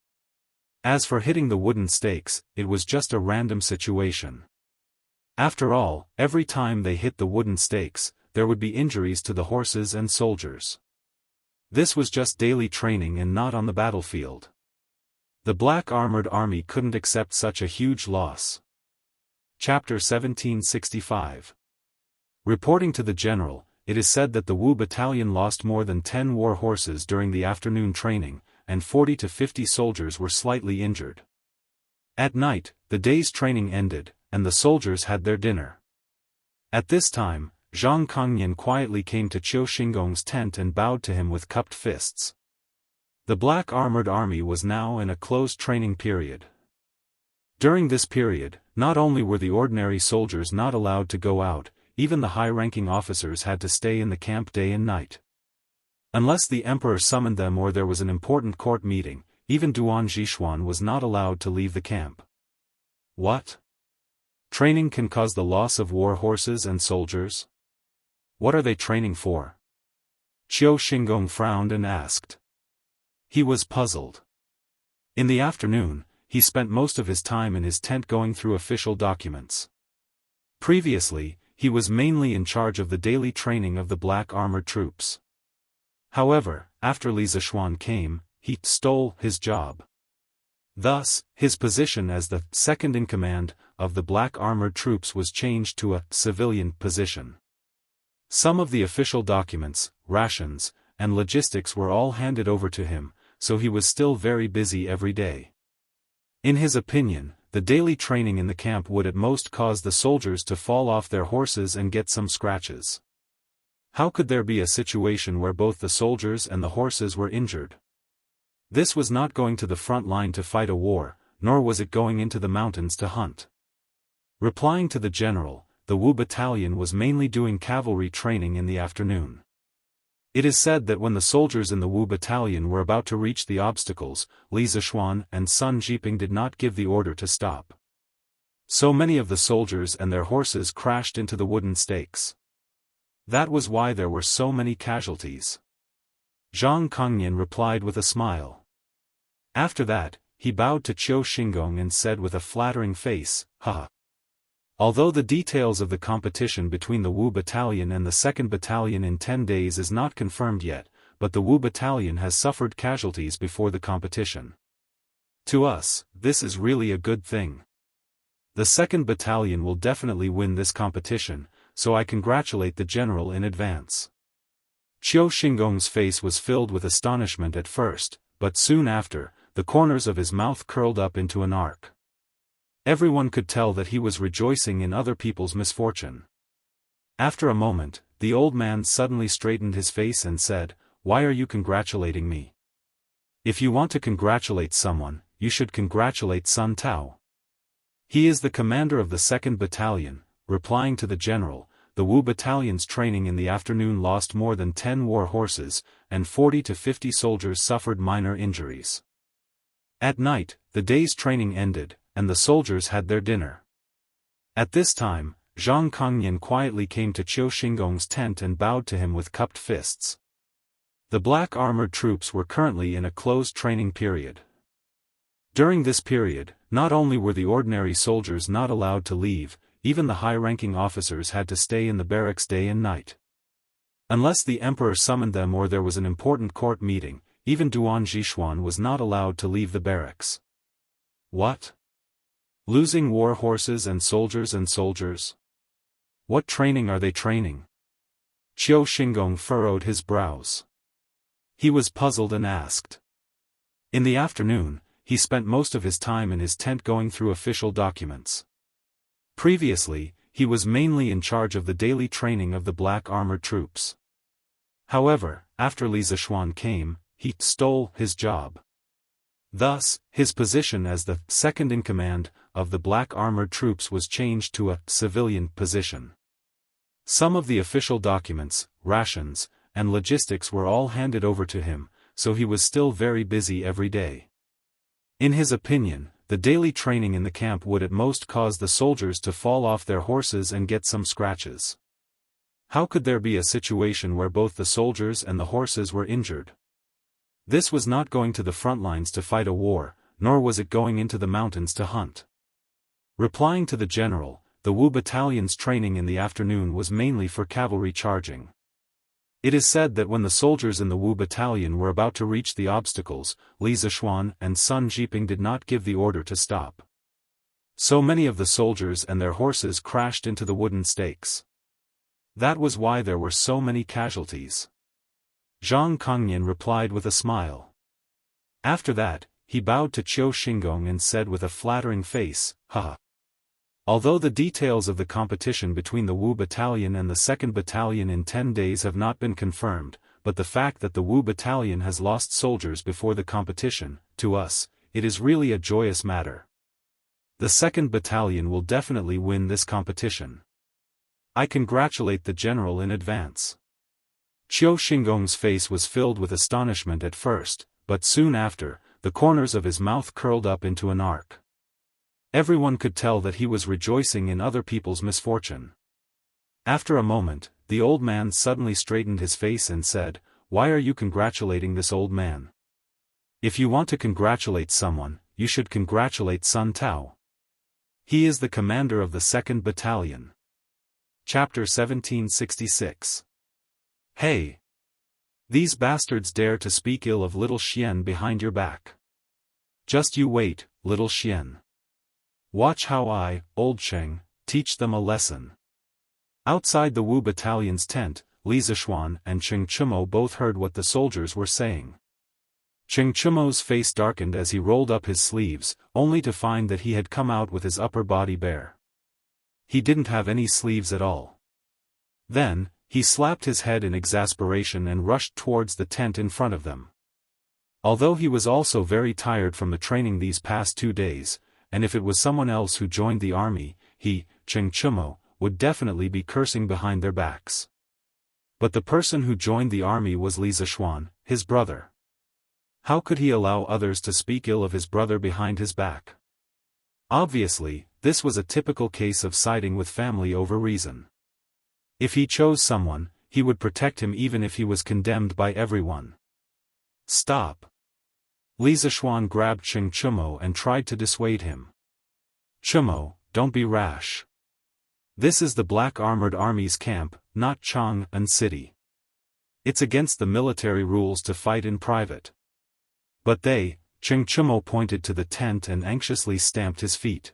As for hitting the wooden stakes, it was just a random situation. After all, every time they hit the wooden stakes, there would be injuries to the horses and soldiers. This was just daily training and not on the battlefield. The Black Armored Army couldn't accept such a huge loss. Chapter 1765. Reporting to the general, it is said that the Wu Battalion lost more than 10 war horses during the afternoon training, and 40 to 50 soldiers were slightly injured. At night, the day's training ended, and the soldiers had their dinner. At this time, Zhang Kongnian quietly came to Qiu Xingong's tent and bowed to him with cupped fists. The Black Armored Army was now in a closed training period. During this period, not only were the ordinary soldiers not allowed to go out, even the high-ranking officers had to stay in the camp day and night. Unless the emperor summoned them or there was an important court meeting, even Duan Zhishuan was not allowed to leave the camp. What? Training can cause the loss of war horses and soldiers? What are they training for? Qiu Xingong frowned and asked. He was puzzled. In the afternoon, he spent most of his time in his tent going through official documents. Previously, he was mainly in charge of the daily training of the Black Armored troops. However, after Li Zishuan came, he stole his job. Thus, his position as the second-in-command of the Black Armored troops was changed to a civilian position. Some of the official documents, rations, and logistics were all handed over to him, so he was still very busy every day. In his opinion, the daily training in the camp would at most cause the soldiers to fall off their horses and get some scratches. How could there be a situation where both the soldiers and the horses were injured? This was not going to the front line to fight a war, nor was it going into the mountains to hunt. Replying to the general, the Wu battalion was mainly doing cavalry training in the afternoon. It is said that when the soldiers in the Wu battalion were about to reach the obstacles, Li Zishuan and Sun Jiping did not give the order to stop. So many of the soldiers and their horses crashed into the wooden stakes. That was why there were so many casualties. Zhang Kongnian replied with a smile. After that, he bowed to Qiu Xingong and said with a flattering face, "Haha." Although the details of the competition between the Wu battalion and the 2nd battalion in 10 days is not confirmed yet, but the Wu battalion has suffered casualties before the competition. To us, this is really a good thing. The 2nd battalion will definitely win this competition, so I congratulate the general in advance. Qiu Xingong's face was filled with astonishment at first, but soon after, the corners of his mouth curled up into an arc. Everyone could tell that he was rejoicing in other people's misfortune. After a moment, the old man suddenly straightened his face and said, "Why are you congratulating me? If you want to congratulate someone, you should congratulate Sun Tao. He is the commander of the 2nd battalion." Replying to the general, the Wu battalion's training in the afternoon lost more than 10 war horses, and 40 to 50 soldiers suffered minor injuries. At night, the day's training ended, and the soldiers had their dinner. At this time, Zhang Kongnian quietly came to Qiu Xingong's tent and bowed to him with cupped fists. The black armored troops were currently in a closed training period. During this period, not only were the ordinary soldiers not allowed to leave, even the high-ranking officers had to stay in the barracks day and night. Unless the emperor summoned them or there was an important court meeting, even Duan Zhishuan was not allowed to leave the barracks. What? Losing war horses and soldiers? What training are they training? Qiu Xingong furrowed his brows. He was puzzled and asked. In the afternoon, he spent most of his time in his tent going through official documents. Previously, he was mainly in charge of the daily training of the black armored troops. However, after Li Zishuan came, he stole his job. Thus, his position as the second-in-command of the black armored troops was changed to a civilian position. Some of the official documents, rations, and logistics were all handed over to him, so he was still very busy every day. In his opinion, the daily training in the camp would at most cause the soldiers to fall off their horses and get some scratches. How could there be a situation where both the soldiers and the horses were injured? This was not going to the front lines to fight a war, nor was it going into the mountains to hunt. Replying to the general, the Wu battalion's training in the afternoon was mainly for cavalry charging. It is said that when the soldiers in the Wu battalion were about to reach the obstacles, Li Zishuan and Sun Jiping did not give the order to stop. So many of the soldiers and their horses crashed into the wooden stakes. That was why there were so many casualties. Zhang Kongnian replied with a smile. After that, he bowed to Qiu Xingong and said with a flattering face, "Haha." Although the details of the competition between the Wu battalion and the 2nd battalion in 10 days have not been confirmed, but the fact that the Wu battalion has lost soldiers before the competition, to us, it is really a joyous matter. The 2nd battalion will definitely win this competition. I congratulate the general in advance. Qiu Xingong's face was filled with astonishment at first, but soon after, the corners of his mouth curled up into an arc. Everyone could tell that he was rejoicing in other people's misfortune. After a moment, the old man suddenly straightened his face and said, "Why are you congratulating this old man? If you want to congratulate someone, you should congratulate Sun Tao. He is the commander of the 2nd battalion." Chapter 1766. Hey! These bastards dare to speak ill of little Xian behind your back. Just you wait, little Xian. Watch how I, old Cheng, teach them a lesson. Outside the Wu battalion's tent, Li Zishuan and Cheng Chumo both heard what the soldiers were saying. Cheng Chumo's face darkened as he rolled up his sleeves, only to find that he had come out with his upper body bare. He didn't have any sleeves at all. Then, he slapped his head in exasperation and rushed towards the tent in front of them. Although he was also very tired from the training these past 2 days, and if it was someone else who joined the army, he, Cheng Chumo, would definitely be cursing behind their backs. But the person who joined the army was Li Zishuan, his brother. How could he allow others to speak ill of his brother behind his back? Obviously, this was a typical case of siding with family over reason. If he chose someone, he would protect him even if he was condemned by everyone. Stop! Li Zishuan grabbed Cheng Chumo and tried to dissuade him. Chumo, don't be rash. This is the Black Armored Army's camp, not Chang'an City. It's against the military rules to fight in private. But they, Cheng Chumo pointed to the tent and anxiously stamped his feet.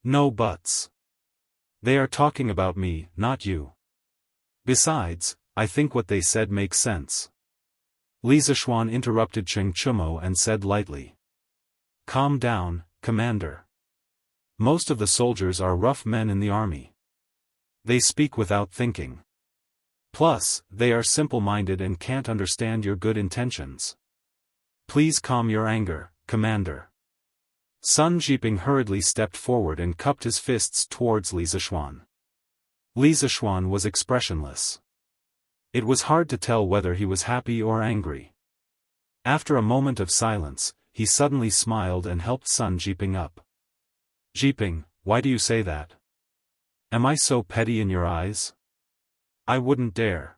No buts. They are talking about me, not you. Besides, I think what they said makes sense. Li Zishuan interrupted Cheng Chumo and said lightly. Calm down, Commander. Most of the soldiers are rough men in the army. They speak without thinking. Plus, they are simple-minded and can't understand your good intentions. Please calm your anger, Commander. Sun Jiping hurriedly stepped forward and cupped his fists towards Li Zishuan. Li Zishuan was expressionless. It was hard to tell whether he was happy or angry. After a moment of silence, he suddenly smiled and helped Sun Jiping up. Jiping, why do you say that? Am I so petty in your eyes? I wouldn't dare.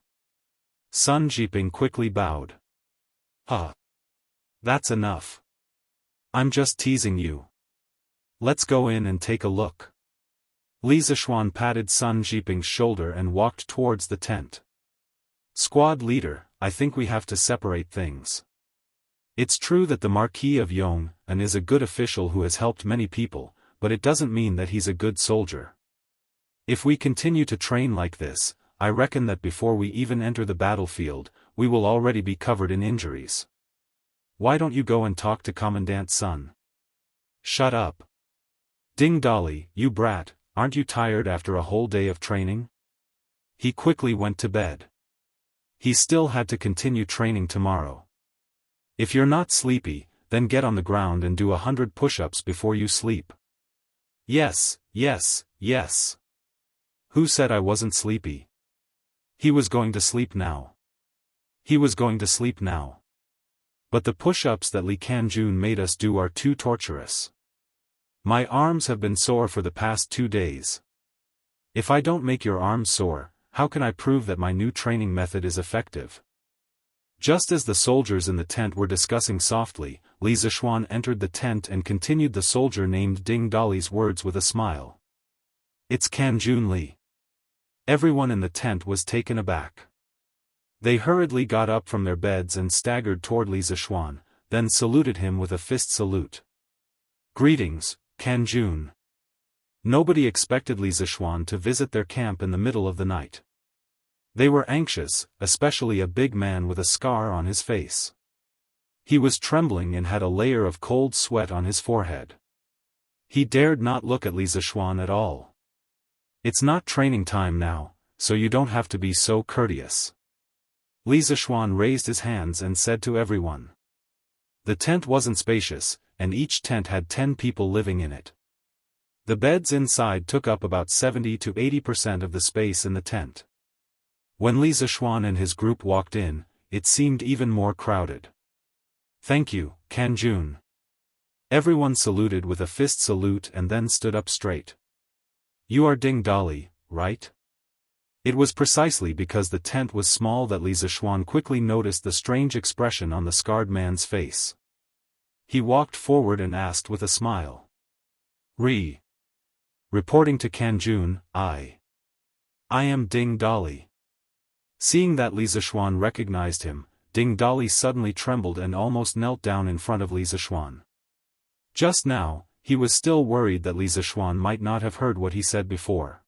Sun Jiping quickly bowed. Huh. That's enough. I'm just teasing you. Let's go in and take a look. Li Zishuan patted Sun Jiping's shoulder and walked towards the tent. Squad leader, I think we have to separate things. It's true that the Marquis of Yong'an is a good official who has helped many people, but it doesn't mean that he's a good soldier. If we continue to train like this, I reckon that before we even enter the battlefield, we will already be covered in injuries. Why don't you go and talk to Commandant Sun? Shut up. Ding Dolly, you brat, aren't you tired after a whole day of training? He quickly went to bed. He still had to continue training tomorrow. If you're not sleepy, then get on the ground and do 100 push-ups before you sleep. Yes, yes, yes. Who said I wasn't sleepy? He was going to sleep now. He was going to sleep now. But the push-ups that Li Kanjun made us do are too torturous. My arms have been sore for the past 2 days. If I don't make your arms sore, how can I prove that my new training method is effective? Just as the soldiers in the tent were discussing softly, Li Zishuan entered the tent and continued the soldier named Ding Dali's words with a smile. It's Kanjun Li. Everyone in the tent was taken aback. They hurriedly got up from their beds and staggered toward Li Zishuan, then saluted him with a fist salute. Greetings, Kanjun. Nobody expected Li Zishuan to visit their camp in the middle of the night. They were anxious, especially a big man with a scar on his face. He was trembling and had a layer of cold sweat on his forehead. He dared not look at Li Zishuan at all. It's not training time now, so you don't have to be so courteous. Li Zishuan raised his hands and said to everyone. The tent wasn't spacious, and each tent had 10 people living in it. The beds inside took up about 70 to 80% of the space in the tent. When Li Zishuan and his group walked in, it seemed even more crowded. Thank you, Kanjun. Everyone saluted with a fist salute and then stood up straight. You are Ding Dali, right? It was precisely because the tent was small that Li Zishuan quickly noticed the strange expression on the scarred man's face. He walked forward and asked with a smile. Reporting to Kanjun, I am Ding Dali. Seeing that Li Zishuan recognized him, Ding Dali suddenly trembled and almost knelt down in front of Li Zishuan. Just now, he was still worried that Li Zishuan might not have heard what he said before.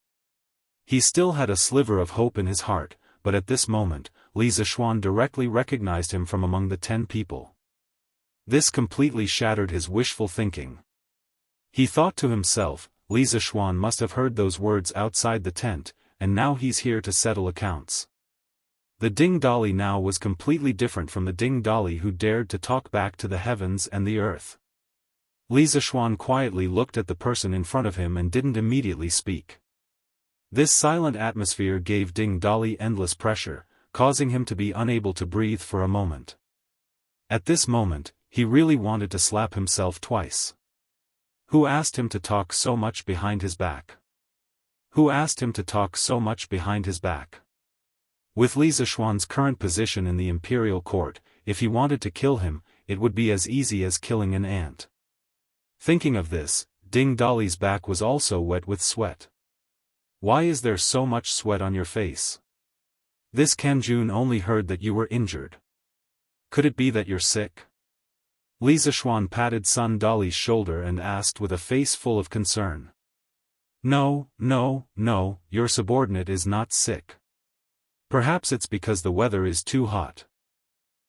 He still had a sliver of hope in his heart, but at this moment, Li Zishuan directly recognized him from among the 10 people. This completely shattered his wishful thinking. He thought to himself, Li Zishuan must have heard those words outside the tent, and now he's here to settle accounts. The Ding Dali now was completely different from the Ding Dali who dared to talk back to the heavens and the earth. Li Zishuan quietly looked at the person in front of him and didn't immediately speak. This silent atmosphere gave Ding Dali endless pressure, causing him to be unable to breathe for a moment. At this moment, he really wanted to slap himself twice. Who asked him to talk so much behind his back? Who asked him to talk so much behind his back? With Li Zishuan's current position in the imperial court, if he wanted to kill him, it would be as easy as killing an ant. Thinking of this, Ding Dali's back was also wet with sweat. Why is there so much sweat on your face? This Kanjun only heard that you were injured. Could it be that you're sick? Li Zishuan patted Sun Dali's shoulder and asked with a face full of concern. No, your subordinate is not sick. Perhaps it's because the weather is too hot.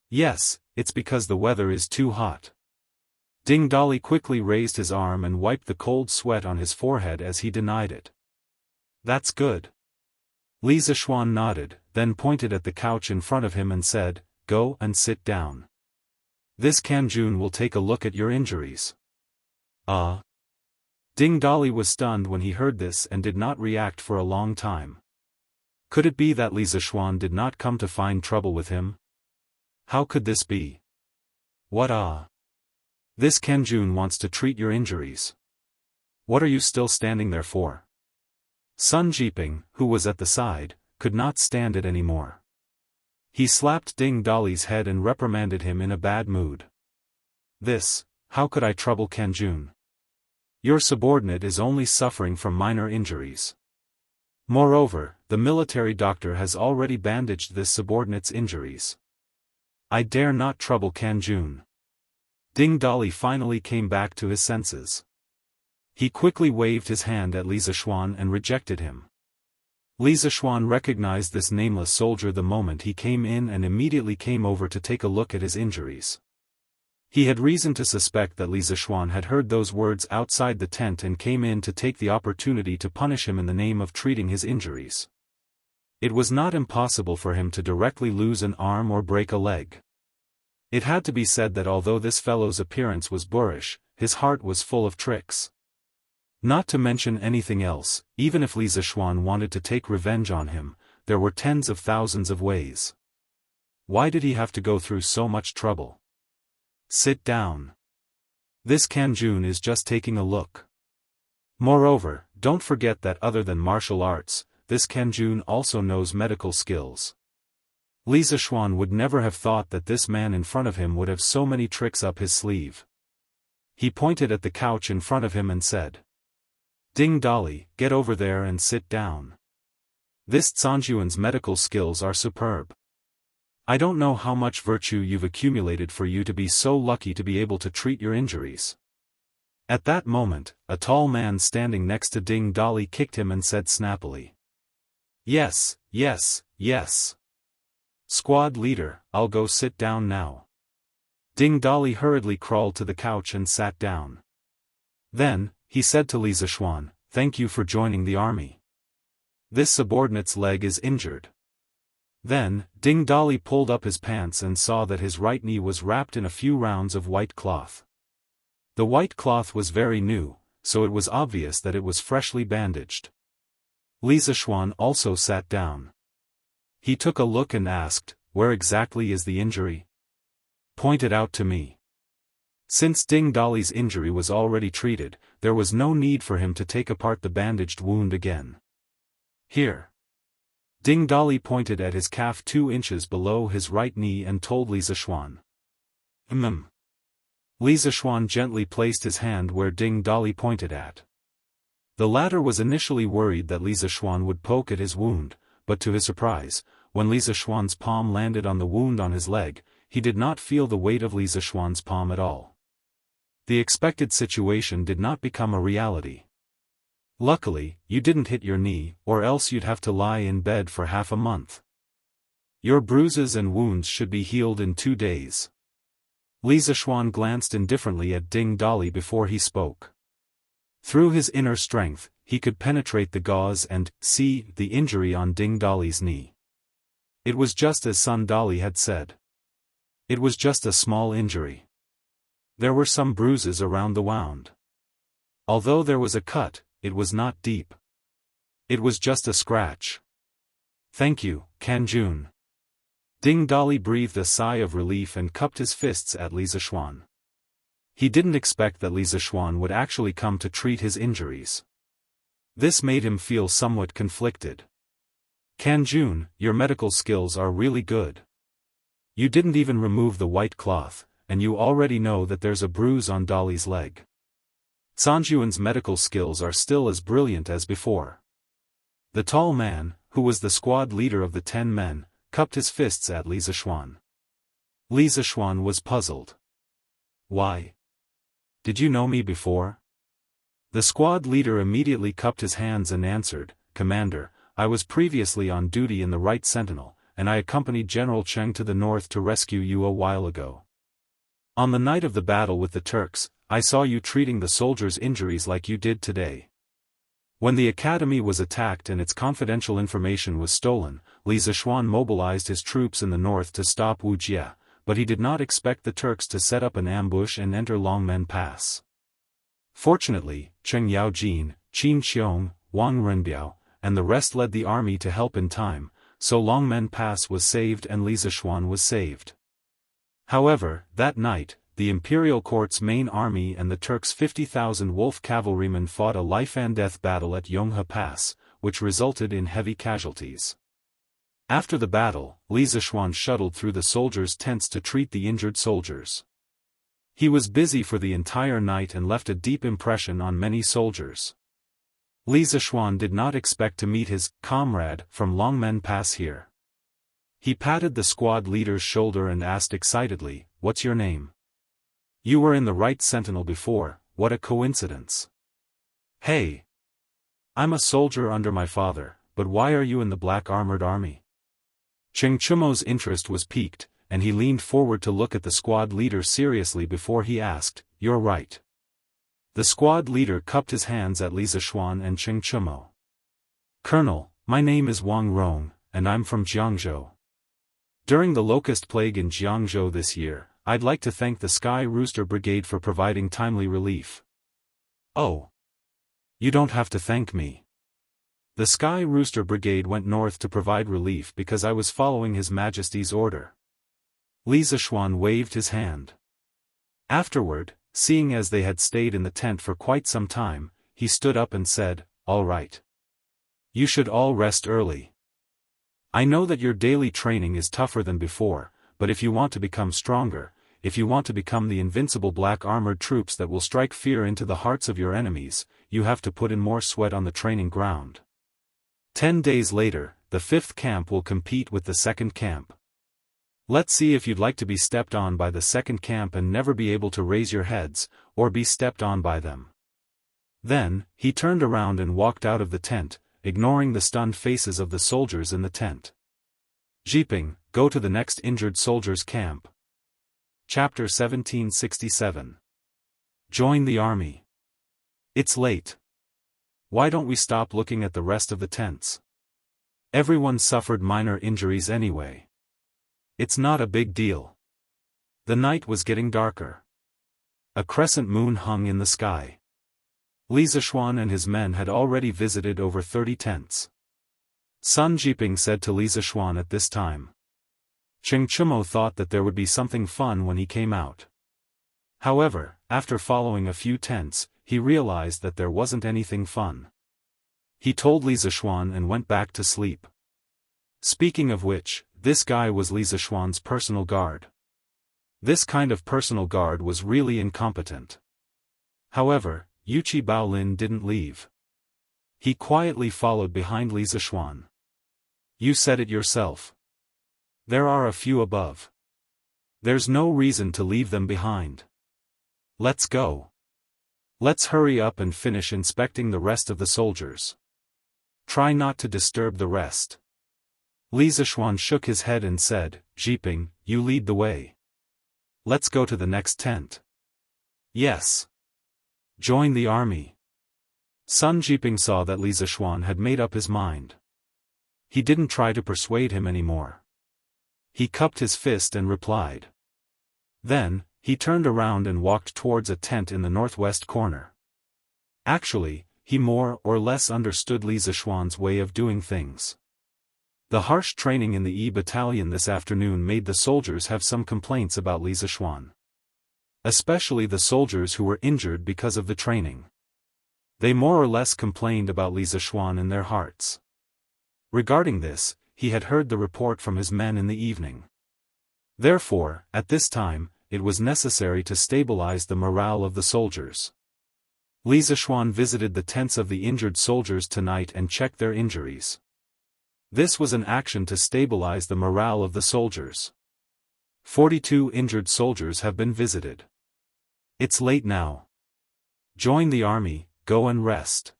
Yes, it's because the weather is too hot. Ding Dali quickly raised his arm and wiped the cold sweat on his forehead as he denied it. That's good. Li Zishuan nodded, then pointed at the couch in front of him and said, Go and sit down. This Kanjun will take a look at your injuries. Ding Dali was stunned when he heard this and did not react for a long time. Could it be that Li Zishuan did not come to find trouble with him? How could this be? What This Kanjun wants to treat your injuries. What are you still standing there for? Sun Jiping, who was at the side, could not stand it anymore. He slapped Ding Dali's head and reprimanded him in a bad mood. How could I trouble Kanjun? Your subordinate is only suffering from minor injuries. Moreover, the military doctor has already bandaged this subordinate's injuries. I dare not trouble Kanjun. Ding Dali finally came back to his senses. He quickly waved his hand at Li Zishuan and rejected him. Li Zishuan recognized this nameless soldier the moment he came in and immediately came over to take a look at his injuries. He had reason to suspect that Li Zishuan had heard those words outside the tent and came in to take the opportunity to punish him in the name of treating his injuries. It was not impossible for him to directly lose an arm or break a leg. It had to be said that although this fellow's appearance was boorish, his heart was full of tricks. Not to mention anything else, even if Li Zishuan wanted to take revenge on him, there were tens of thousands of ways. Why did he have to go through so much trouble? Sit down. This Kanjun is just taking a look. Moreover, don't forget that other than martial arts, this Kanjun also knows medical skills. Li Zishuan would never have thought that this man in front of him would have so many tricks up his sleeve. He pointed at the couch in front of him and said, Ding Dali, get over there and sit down. This Zhanjuan's medical skills are superb. I don't know how much virtue you've accumulated for you to be so lucky to be able to treat your injuries. At that moment, a tall man standing next to Ding Dali kicked him and said snappily. Yes. Squad leader, I'll go sit down now. Ding Dali hurriedly crawled to the couch and sat down. Then, he said to Li Zishuan, Thank you for joining the army. This subordinate's leg is injured. Then, Ding Dali pulled up his pants and saw that his right knee was wrapped in a few rounds of white cloth. The white cloth was very new, so it was obvious that it was freshly bandaged. Li Zishuan also sat down. He took a look and asked, Where exactly is the injury? Point it out to me. Since Ding Dali's injury was already treated, there was no need for him to take apart the bandaged wound again. Here. Ding Dali pointed at his calf 2 inches below his right knee and told Li Zishuan. Li Zishuan gently placed his hand where Ding Dali pointed at. The latter was initially worried that Li Zishuan would poke at his wound, but to his surprise, when Li Zishuan's palm landed on the wound on his leg, he did not feel the weight of Li Zishuan's palm at all. The expected situation did not become a reality. Luckily, you didn't hit your knee, or else you'd have to lie in bed for half a month. Your bruises and wounds should be healed in 2 days. Li Zishuan glanced indifferently at Ding Dali before he spoke. Through his inner strength, he could penetrate the gauze and see the injury on Ding Dali's knee. It was just as Sun Dali had said. It was just a small injury. There were some bruises around the wound. Although there was a cut, it was not deep. It was just a scratch. Thank you, Kanjun. Ding Dali breathed a sigh of relief and cupped his fists at Li Zishuan. He didn't expect that Li Zishuan would actually come to treat his injuries. This made him feel somewhat conflicted. Kanjun, your medical skills are really good. You didn't even remove the white cloth, and you already know that there's a bruise on Dali's leg. Sanjuan's medical skills are still as brilliant as before. The tall man, who was the squad leader of the 10 men, cupped his fists at Li Zishuan. Li Zishuan was puzzled. Why? Did you know me before? The squad leader immediately cupped his hands and answered, Commander, I was previously on duty in the Right Sentinel, and I accompanied General Cheng to the north to rescue you a while ago. On the night of the battle with the Turks, I saw you treating the soldiers' injuries like you did today. When the academy was attacked and its confidential information was stolen, Li Zishuan mobilized his troops in the north to stop Wuxia, but he did not expect the Turks to set up an ambush and enter Longmen Pass. Fortunately, Cheng Yaojin, Qin Qiong, Wang Renbiao, and the rest led the army to help in time, so Longmen Pass was saved and Li Zishuan was saved. However, that night, the imperial court's main army and the Turks' 50,000 wolf cavalrymen fought a life-and-death battle at Yonghe Pass, which resulted in heavy casualties. After the battle, Li Zishuan shuttled through the soldiers' tents to treat the injured soldiers. He was busy for the entire night and left a deep impression on many soldiers. Li Zishuan did not expect to meet his comrade from Longmen Pass here. He patted the squad leader's shoulder and asked excitedly, "What's your name? You were in the Right Sentinel before, what a coincidence." "Hey! I'm a soldier under my father, but why are you in the Black Armored Army?" Cheng Chumo's interest was piqued, and he leaned forward to look at the squad leader seriously before he asked, "You're right." The squad leader cupped his hands at Li Zishuan and Cheng Chumo. "Colonel, my name is Wang Rong, and I'm from Jianghu. During the locust plague in Jianghu this year, I'd like to thank the Sky Rooster Brigade for providing timely relief." "Oh. You don't have to thank me. The Sky Rooster Brigade went north to provide relief because I was following His Majesty's order." Li Zishuan waved his hand. Afterward, seeing as they had stayed in the tent for quite some time, he stood up and said, "All right. You should all rest early. I know that your daily training is tougher than before, but if you want to become stronger, if you want to become the invincible black armored troops that will strike fear into the hearts of your enemies, you have to put in more sweat on the training ground. 10 days later, the 5th camp will compete with the 2nd camp. Let's see if you'd like to be stepped on by the 2nd camp and never be able to raise your heads, or be stepped on by them." Then, he turned around and walked out of the tent, ignoring the stunned faces of the soldiers in the tent. Jiping, go to the next injured soldiers' camp. Chapter 1767. Join the army. It's late. Why don't we stop looking at the rest of the tents? Everyone suffered minor injuries anyway. It's not a big deal. The night was getting darker. A crescent moon hung in the sky. Li Zishuan and his men had already visited over 30 tents. Sun Jiping said to Li Zishuan at this time. Cheng Chumo thought that there would be something fun when he came out. However, after following a few tents, he realized that there wasn't anything fun. He told Li Zishuan and went back to sleep. Speaking of which, this guy was Li Zishuan's personal guard. This kind of personal guard was really incompetent. However, Yuchi Baolin didn't leave. He quietly followed behind Li Zishuan. "You said it yourself. There are a few above. There's no reason to leave them behind. Let's go. Let's hurry up and finish inspecting the rest of the soldiers. Try not to disturb the rest." Li Zishuan shook his head and said, "Jiping, you lead the way." Let's go to the next tent. Yes. Join the army. Sun Jiping saw that Li Zixuan had made up his mind. He didn't try to persuade him anymore. He cupped his fist and replied. Then, he turned around and walked towards a tent in the northwest corner. Actually, he more or less understood Li Zixuan's way of doing things. The harsh training in the E battalion this afternoon made the soldiers have some complaints about Li Zixuan. Especially the soldiers who were injured because of the training. They more or less complained about Li Zixuan in their hearts. Regarding this, he had heard the report from his men in the evening. Therefore, at this time, it was necessary to stabilize the morale of the soldiers. Li Zixuan visited the tents of the injured soldiers tonight and checked their injuries. This was an action to stabilize the morale of the soldiers. 42 injured soldiers have been visited. It's late now. Join the army, go and rest.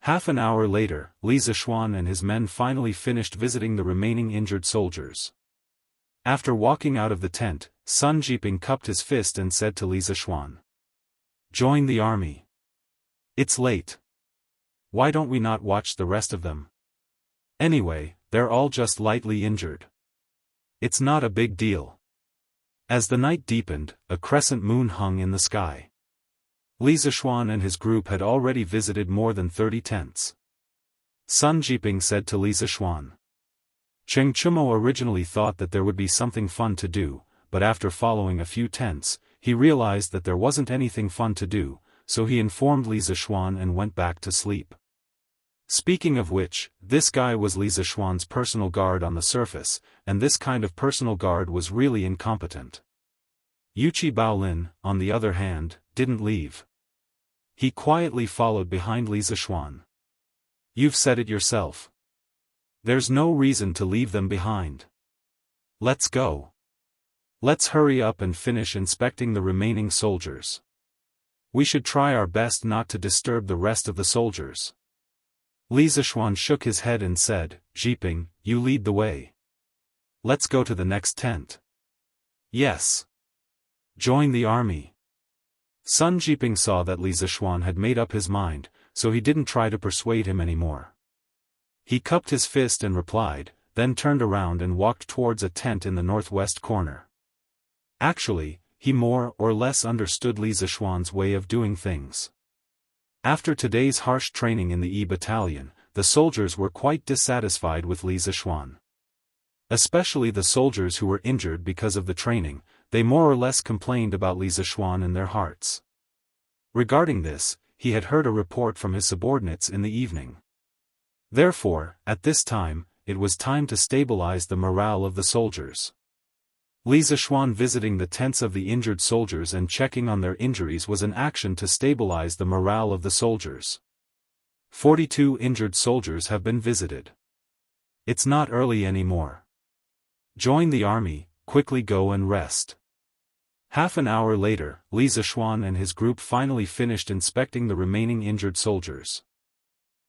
Half an hour later, Li Zixuan and his men finally finished visiting the remaining injured soldiers. After walking out of the tent, Sun Jiping cupped his fist and said to Li Zixuan. Join the army. It's late. Why don't we not watch the rest of them? Anyway, they're all just lightly injured. It's not a big deal. As the night deepened, a crescent moon hung in the sky. Li Zixuan and his group had already visited more than 30 tents. Sun Jiping said to Li Zixuan. Cheng Chumo originally thought that there would be something fun to do, but after following a few tents, he realized that there wasn't anything fun to do, so he informed Li Zixuan and went back to sleep. Speaking of which, this guy was Li Zixuan's personal guard on the surface, and this kind of personal guard was really incompetent. Yuqi Baolin, on the other hand, didn't leave. He quietly followed behind Li Zixuan. You've said it yourself. There's no reason to leave them behind. Let's go. Let's hurry up and finish inspecting the remaining soldiers. We should try our best not to disturb the rest of the soldiers. Li Zixuan shook his head and said, Jiping, you lead the way. Let's go to the next tent. Yes. Join the army. Sun Jiping saw that Li Zixuan had made up his mind, so he didn't try to persuade him anymore. He cupped his fist and replied, then turned around and walked towards a tent in the northwest corner. Actually, he more or less understood Li Zixuan's way of doing things. After today's harsh training in the E battalion, the soldiers were quite dissatisfied with Li Zixuan. Especially the soldiers who were injured because of the training, they more or less complained about Li Zixuan in their hearts. Regarding this, he had heard a report from his subordinates in the evening. Therefore, at this time, it was time to stabilize the morale of the soldiers. Li Zixuan visiting the tents of the injured soldiers and checking on their injuries was an action to stabilize the morale of the soldiers. 42 injured soldiers have been visited. It's not early anymore. Join the army, quickly go and rest. Half an hour later, Li Zixuan and his group finally finished inspecting the remaining injured soldiers.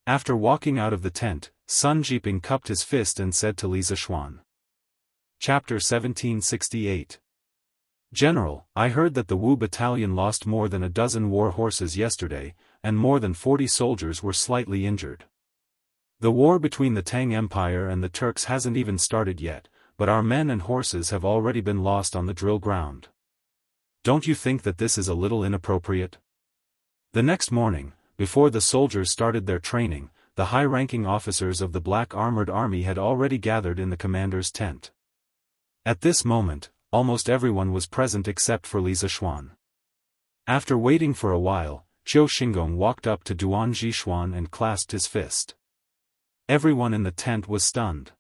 After walking out of the tent, Sun Jiping cupped his fist and said to Li Zixuan. Chapter 1768. General, I heard that the Wu battalion lost more than a dozen war horses yesterday, and more than 40 soldiers were slightly injured. The war between the Tang Empire and the Turks hasn't even started yet, but our men and horses have already been lost on the drill ground. Don't you think that this is a little inappropriate? The next morning, before the soldiers started their training, the high-ranking officers of the Black Armored Army had already gathered in the commander's tent. At this moment, almost everyone was present except for Li Zixuan. After waiting for a while, Zhou Xingong walked up to Duan Zhishuan and clasped his fist. Everyone in the tent was stunned.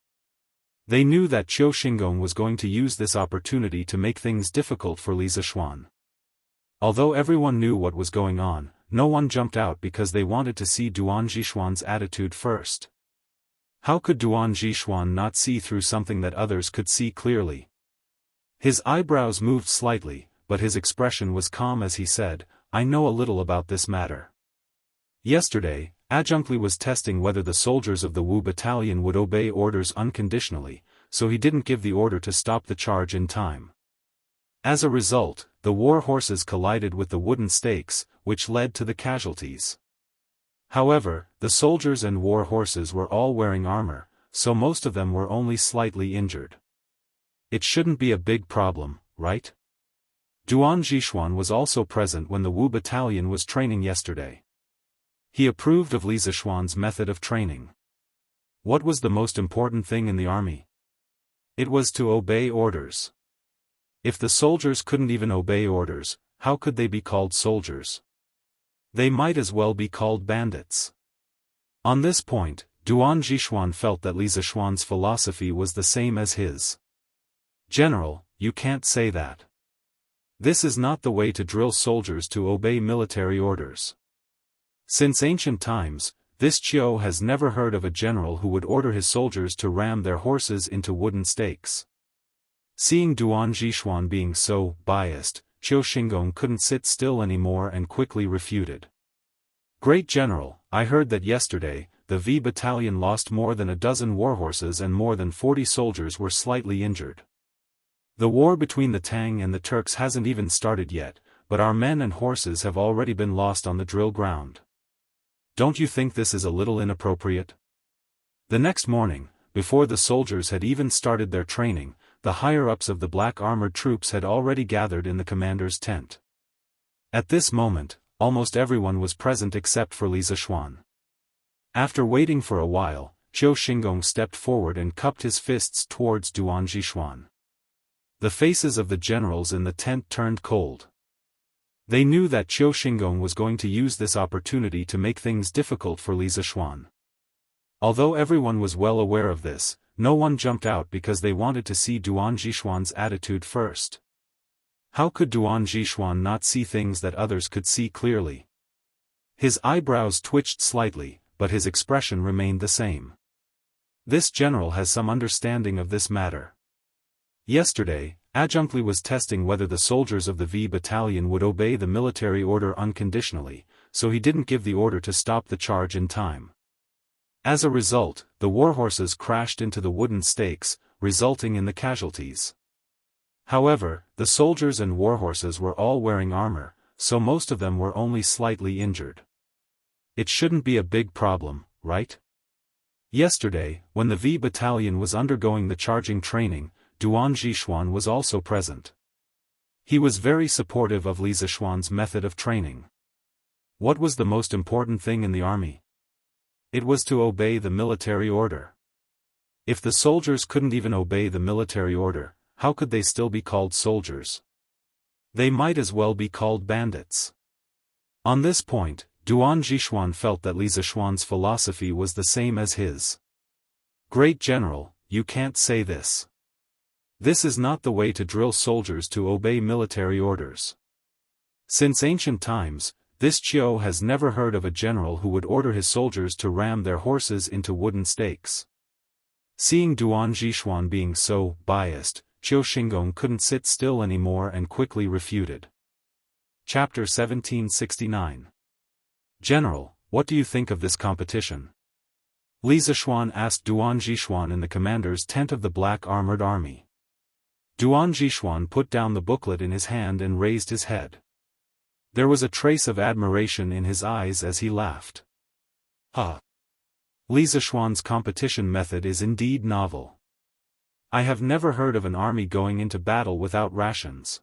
They knew that Zhou Xingong was going to use this opportunity to make things difficult for Li Zixuan. Although everyone knew what was going on, no one jumped out because they wanted to see Duan Zhishuan's attitude first. How could Duan Zhishuan not see through something that others could see clearly? His eyebrows moved slightly, but his expression was calm as he said, I know a little about this matter. Yesterday, Adjunct Li was testing whether the soldiers of the Wu battalion would obey orders unconditionally, so he didn't give the order to stop the charge in time. As a result, the war horses collided with the wooden stakes, which led to the casualties. However, the soldiers and war horses were all wearing armor, so most of them were only slightly injured. It shouldn't be a big problem, right? Duan Zhixuan was also present when the Wu battalion was training yesterday. He approved of Li Zishuan's method of training. What was the most important thing in the army? It was to obey orders. If the soldiers couldn't even obey orders, how could they be called soldiers? They might as well be called bandits. On this point, Duan Zhixuan felt that Li Zishuan's philosophy was the same as his. General, you can't say that. This is not the way to drill soldiers to obey military orders. Since ancient times, this Qiu has never heard of a general who would order his soldiers to ram their horses into wooden stakes. Seeing Duan Zhixuan being so biased, Qiu Xinggong couldn't sit still anymore and quickly refuted. Great General, I heard that yesterday, the V battalion lost more than a dozen warhorses and more than 40 soldiers were slightly injured. The war between the Tang and the Turks hasn't even started yet, but our men and horses have already been lost on the drill ground. Don't you think this is a little inappropriate? The next morning, before the soldiers had even started their training, the higher-ups of the black armored troops had already gathered in the commander's tent. At this moment, almost everyone was present except for Li Zishuan. After waiting for a while, Qiu Xinggong stepped forward and cupped his fists towards Duan Zhixuan. The faces of the generals in the tent turned cold. They knew that Qiu Xinggong was going to use this opportunity to make things difficult for Li Zishuan. Although everyone was well aware of this, no one jumped out because they wanted to see Duan Zhixuan's attitude first. How could Duan Zhixuan not see things that others could see clearly? His eyebrows twitched slightly, but his expression remained the same. This general has some understanding of this matter. Yesterday, Adjunct Li was testing whether the soldiers of the V battalion would obey the military order unconditionally, so he didn't give the order to stop the charge in time. As a result, the warhorses crashed into the wooden stakes, resulting in the casualties. However, the soldiers and warhorses were all wearing armor, so most of them were only slightly injured. It shouldn't be a big problem, right? Yesterday, when the V battalion was undergoing the charging training, Duan Zhixuan was also present. He was very supportive of Li Zishuan's method of training. What was the most important thing in the army? It was to obey the military order. If the soldiers couldn't even obey the military order, how could they still be called soldiers? They might as well be called bandits. On this point, Duan Zhixuan felt that Li Zishuan's philosophy was the same as his. Great General, you can't say this. This is not the way to drill soldiers to obey military orders. Since ancient times, this Qiu has never heard of a general who would order his soldiers to ram their horses into wooden stakes. Seeing Duan Zhixuan being so biased, Qiu Xinggong couldn't sit still anymore and quickly refuted. Chapter 1769. General, what do you think of this competition? Li Zishuan asked Duan Zhixuan in the commander's tent of the black armored army. Duan Zhixuan put down the booklet in his hand and raised his head. There was a trace of admiration in his eyes as he laughed. Li Zishuan's competition method is indeed novel. I have never heard of an army going into battle without rations.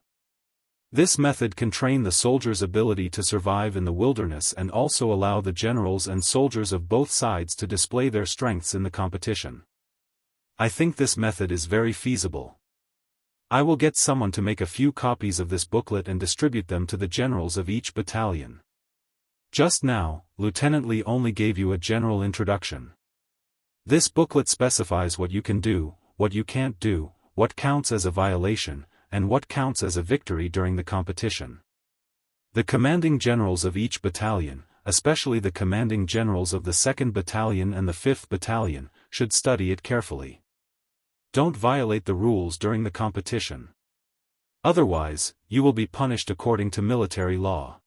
This method can train the soldiers' ability to survive in the wilderness and also allow the generals and soldiers of both sides to display their strengths in the competition. I think this method is very feasible. I will get someone to make a few copies of this booklet and distribute them to the generals of each battalion. Just now, Lieutenant Li only gave you a general introduction. This booklet specifies what you can do, what you can't do, what counts as a violation, and what counts as a victory during the competition. The commanding generals of each battalion, especially the commanding generals of the 2nd Battalion and the 5th Battalion, should study it carefully. Don't violate the rules during the competition. Otherwise, you will be punished according to military law.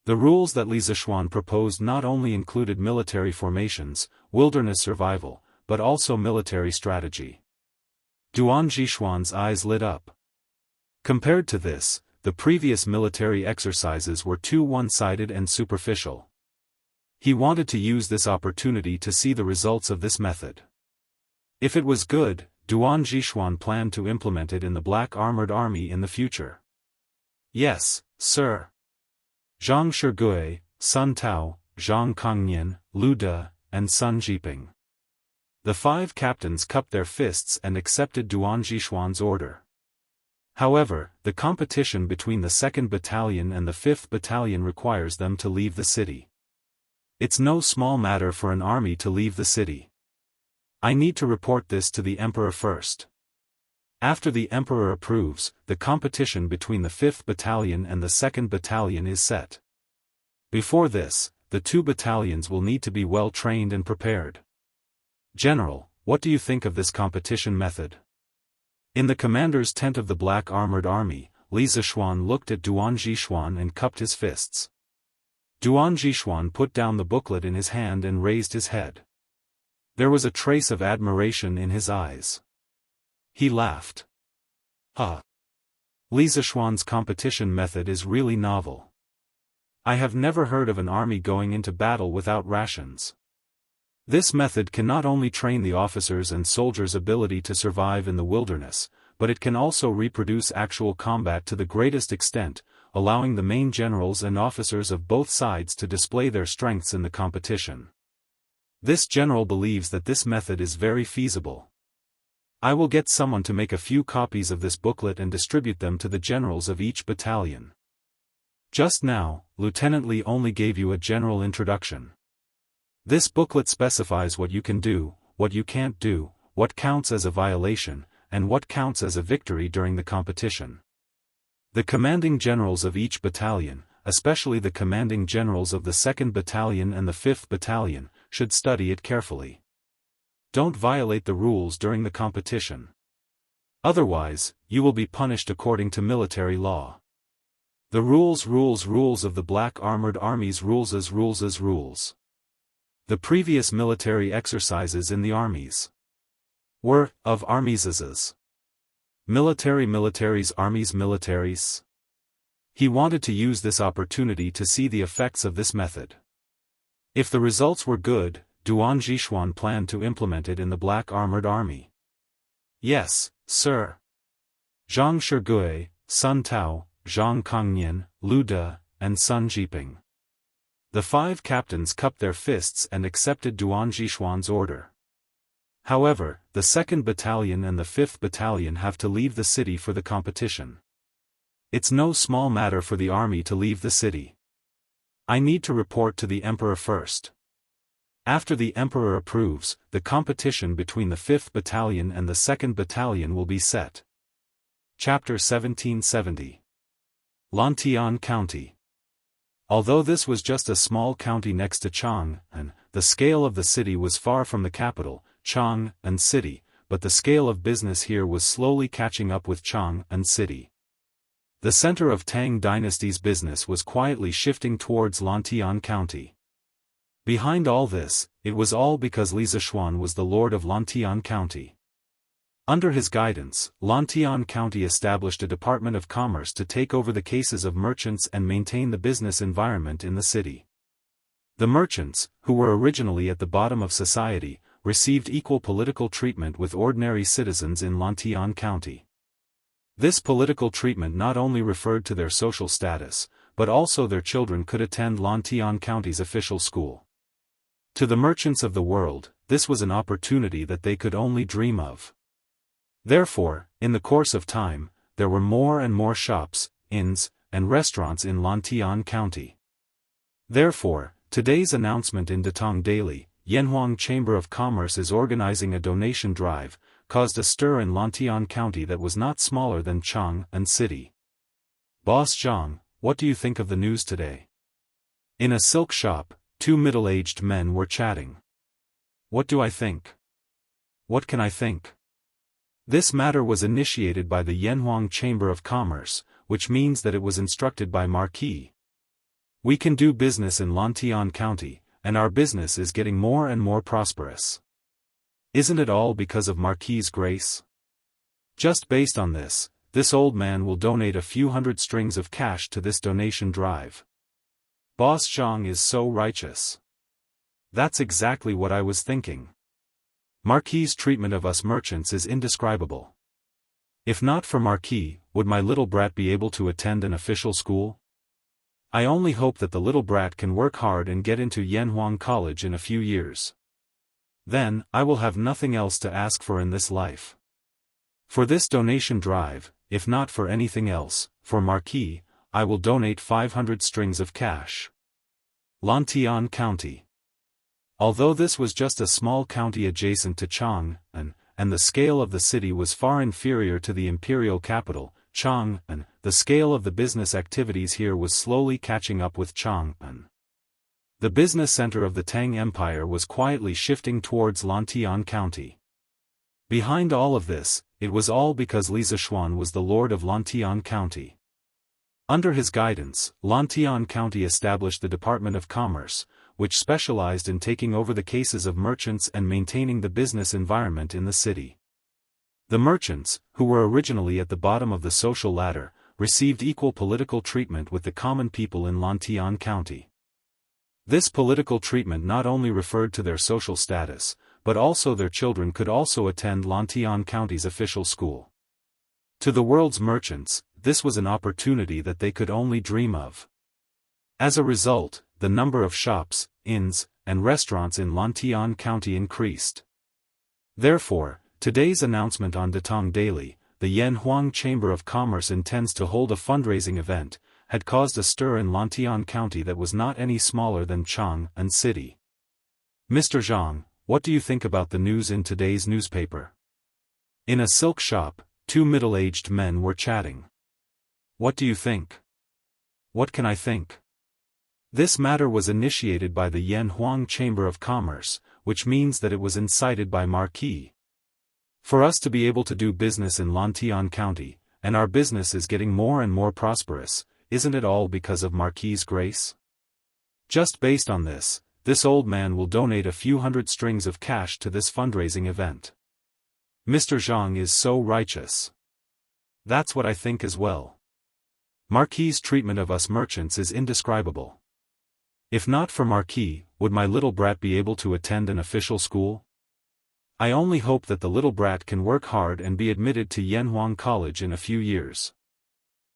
The rules that Li Zishuan proposed not only included military formations, wilderness survival, but also military strategy. Duan Zhixuan's eyes lit up. Compared to this, the previous military exercises were too one-sided and superficial. He wanted to use this opportunity to see the results of this method. If it was good, Duan Zhixuan planned to implement it in the Black Armored Army in the future. Yes, sir. Zhang Shigui, Sun Tao, Zhang Kongnian, Lu De, and Sun Jiping. The 5 captains cupped their fists and accepted Duan Zhixuan's order. However, the competition between the 2nd Battalion and the 5th Battalion requires them to leave the city. It's no small matter for an army to leave the city. I need to report this to the Emperor first. After the Emperor approves, the competition between the 5th Battalion and the 2nd Battalion is set. Before this, the 2 battalions will need to be well trained and prepared. General, what do you think of this competition method? In the commander's tent of the Black Armored Army, Li Zixuan looked at Duan Zhixuan and cupped his fists. Duan Zhixuan put down the booklet in his hand and raised his head. There was a trace of admiration in his eyes. He laughed. Li Zixuan's competition method is really novel. I have never heard of an army going into battle without rations. This method can not only train the officers and soldiers' ability to survive in the wilderness, but it can also reproduce actual combat to the greatest extent, allowing the main generals and officers of both sides to display their strengths in the competition. This general believes that this method is very feasible. I will get someone to make a few copies of this booklet and distribute them to the generals of each battalion. Just now, Lieutenant Li only gave you a general introduction. This booklet specifies what you can do, what you can't do, what counts as a violation, and what counts as a victory during the competition. The commanding generals of each battalion, especially the commanding generals of the 2nd Battalion and the 5th Battalion, should study it carefully. Don't violate the rules during the competition. Otherwise, you will be punished according to military law. The rules of the Black Armored Army's rules. The previous military exercises in the armies were of armies. Militaries armies. He wanted to use this opportunity to see the effects of this method. If the results were good, Duan Zhixuan planned to implement it in the Black Armored Army. Yes, sir. Zhang Shigui, Sun Tao, Zhang Kongnian, Lu De, and Sun Jiping. The 5 captains cupped their fists and accepted Duan Zhixuan's order. However, the 2nd Battalion and the 5th Battalion have to leave the city for the competition. It's no small matter for the army to leave the city. I need to report to the Emperor first. After the Emperor approves, the competition between the 5th Battalion and the 2nd Battalion will be set. Chapter 1770. Lantian County. Although this was just a small county next to Chang'an, the scale of the city was far from the capital, Chang'an City, but the scale of business here was slowly catching up with Chang'an City. The center of Tang Dynasty's business was quietly shifting towards Lantian County. Behind all this, it was all because Li Zixuan was the lord of Lantian County. Under his guidance, Lantian County established a Department of Commerce to take over the cases of merchants and maintain the business environment in the city. The merchants, who were originally at the bottom of society, received equal political treatment with ordinary citizens in Lantian County. This political treatment not only referred to their social status, but also their children could attend Lantian County's official school. To the merchants of the world, this was an opportunity that they could only dream of. Therefore, in the course of time, there were more and more shops, inns, and restaurants in Lantian County. Therefore, today's announcement in Datong Daily, Yanhuang Chamber of Commerce is organizing a donation drive, caused a stir in Lantian County that was not smaller than Chang'an City. Boss Zhang, what do you think of the news today? In a silk shop, 2 middle-aged men were chatting. What do I think? What can I think? This matter was initiated by the Yanhuang Chamber of Commerce, which means that it was instructed by Marquis. We can do business in Lantian County, and our business is getting more and more prosperous. Isn't it all because of Marquis' grace? Just based on this, this old man will donate a few hundred strings of cash to this donation drive. Boss Zhang is so righteous. That's exactly what I was thinking. Marquis's treatment of us merchants is indescribable. If not for Marquis, would my little brat be able to attend an official school? I only hope that the little brat can work hard and get into Yanhuang College in a few years. Then, I will have nothing else to ask for in this life. For this donation drive, if not for anything else, for Marquis, I will donate 500 strings of cash. Lantian County. Although this was just a small county adjacent to Chang'an, and the scale of the city was far inferior to the imperial capital, Chang'an, the scale of the business activities here was slowly catching up with Chang'an. The business center of the Tang Empire was quietly shifting towards Lantian County. Behind all of this, it was all because Li Zishuan was the lord of Lantian County. Under his guidance, Lantian County established the Department of Commerce, which specialized in taking over the cases of merchants and maintaining the business environment in the city. The merchants, who were originally at the bottom of the social ladder, received equal political treatment with the common people in Lantian County. This political treatment not only referred to their social status, but also their children could also attend Lantian County's official school. To the world's merchants, this was an opportunity that they could only dream of. As a result, the number of shops, inns, and restaurants in Lantian County increased. Therefore, today's announcement on Datong Daily, the Yanhuang Chamber of Commerce intends to hold a fundraising event, had caused a stir in Lantian County that was not any smaller than Chang'an City. Mr. Zhang, what do you think about the news in today's newspaper? In a silk shop, two middle-aged men were chatting. What do you think? What can I think? This matter was initiated by the Yanhuang Chamber of Commerce, which means that it was incited by Marquis. For us to be able to do business in Lantian County, and our business is getting more and more prosperous, isn't it all because of Marquis's grace? Just based on this old man will donate a few hundred strings of cash to this fundraising event. Mr. Zhang is so righteous. That's what I think as well. Marquis's treatment of us merchants is indescribable. If not for Marquis, would my little brat be able to attend an official school? I only hope that the little brat can work hard and be admitted to Yanhuang College in a few years.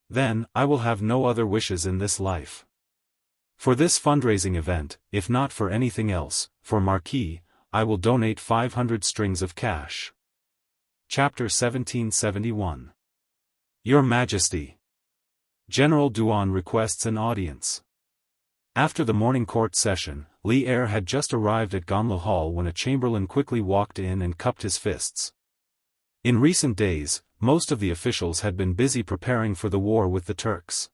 Then, I will have no other wishes in this life. For this fundraising event, if not for anything else, for Marquis, I will donate 500 strings of cash. Chapter 1771. Your Majesty. General Duan requests an audience. After the morning court session, Li Er had just arrived at Ganlu Hall when a chamberlain quickly walked in and cupped his fists. In recent days, most of the officials had been busy preparing for the war with the Turks.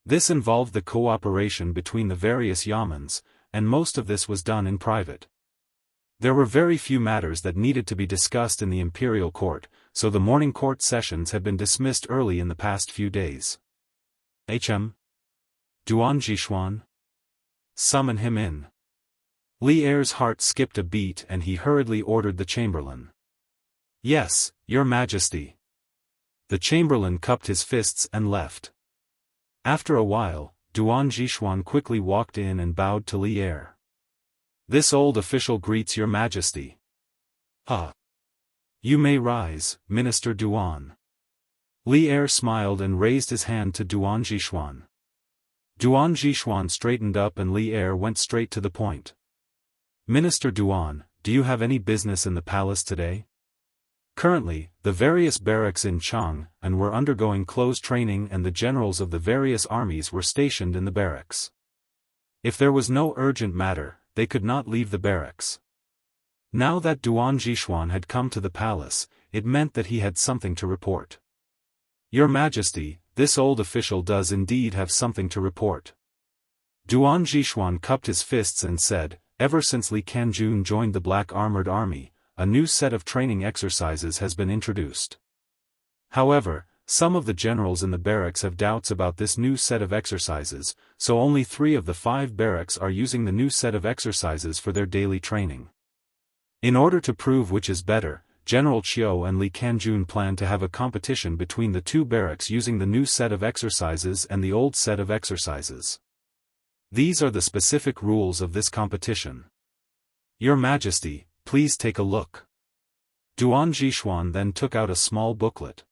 This involved the cooperation between the various yamens, and most of this was done in private. There were very few matters that needed to be discussed in the imperial court, so the morning court sessions had been dismissed early in the past few days. Duan Jishuan? Summon him in. Li Er's heart skipped a beat and he hurriedly ordered the chamberlain. Yes, Your Majesty. The chamberlain cupped his fists and left. After a while, Duan Jishuan quickly walked in and bowed to Li Er. This old official greets Your Majesty. You may rise, Minister Duan. Li Er smiled and raised his hand to Duan Jishuan. Duan Jishuan straightened up and Li Er went straight to the point. Minister Duan, do you have any business in the palace today? Currently, the various barracks in Chang'an were undergoing close training and the generals of the various armies were stationed in the barracks. If there was no urgent matter, they could not leave the barracks. Now that Duan Jishuan had come to the palace, it meant that he had something to report. Your Majesty, this old official does indeed have something to report. Duan Jishuan cupped his fists and said, ever since Li Kanjun joined the Black Armored Army, a new set of training exercises has been introduced. However, some of the generals in the barracks have doubts about this new set of exercises, so only 3 of the 5 barracks are using the new set of exercises for their daily training. In order to prove which is better, General Qiu and Li Kanjun planned to have a competition between the two barracks using the new set of exercises and the old set of exercises. These are the specific rules of this competition. Your Majesty, please take a look. Duan Jishuan then took out a small booklet.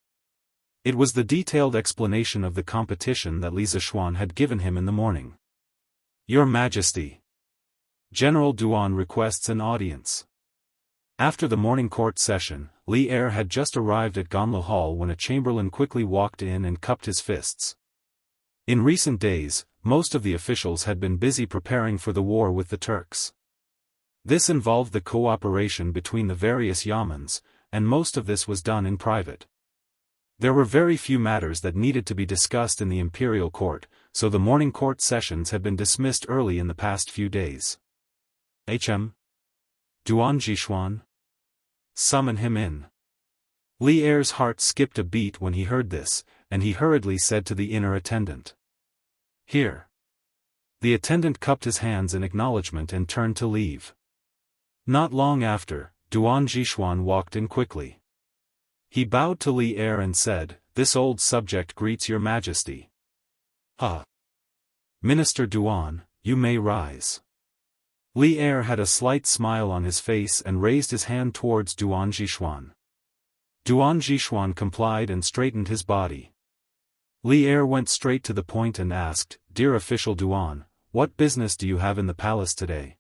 It was the detailed explanation of the competition that Li Zishuan had given him in the morning. Your Majesty. General Duan requests an audience. After the morning court session, Li Er had just arrived at Ganlu Hall when a chamberlain quickly walked in and cupped his fists. In recent days, most of the officials had been busy preparing for the war with the Turks. This involved the cooperation between the various yamans, and most of this was done in private. There were very few matters that needed to be discussed in the imperial court, so the morning court sessions had been dismissed early in the past few days. Duan Jishuan? Summon him in. Li Er's heart skipped a beat when he heard this, and he hurriedly said to the inner attendant. Here. The attendant cupped his hands in acknowledgement and turned to leave. Not long after, Duan Jishuan walked in quickly. He bowed to Li Er and said, "This old subject greets your Majesty." Minister Duan, you may rise. Li Er had a slight smile on his face and raised his hand towards Duan Jishuan. Duan Jishuan complied and straightened his body. Li Er went straight to the point and asked, "Dear official Duan, what business do you have in the palace today?"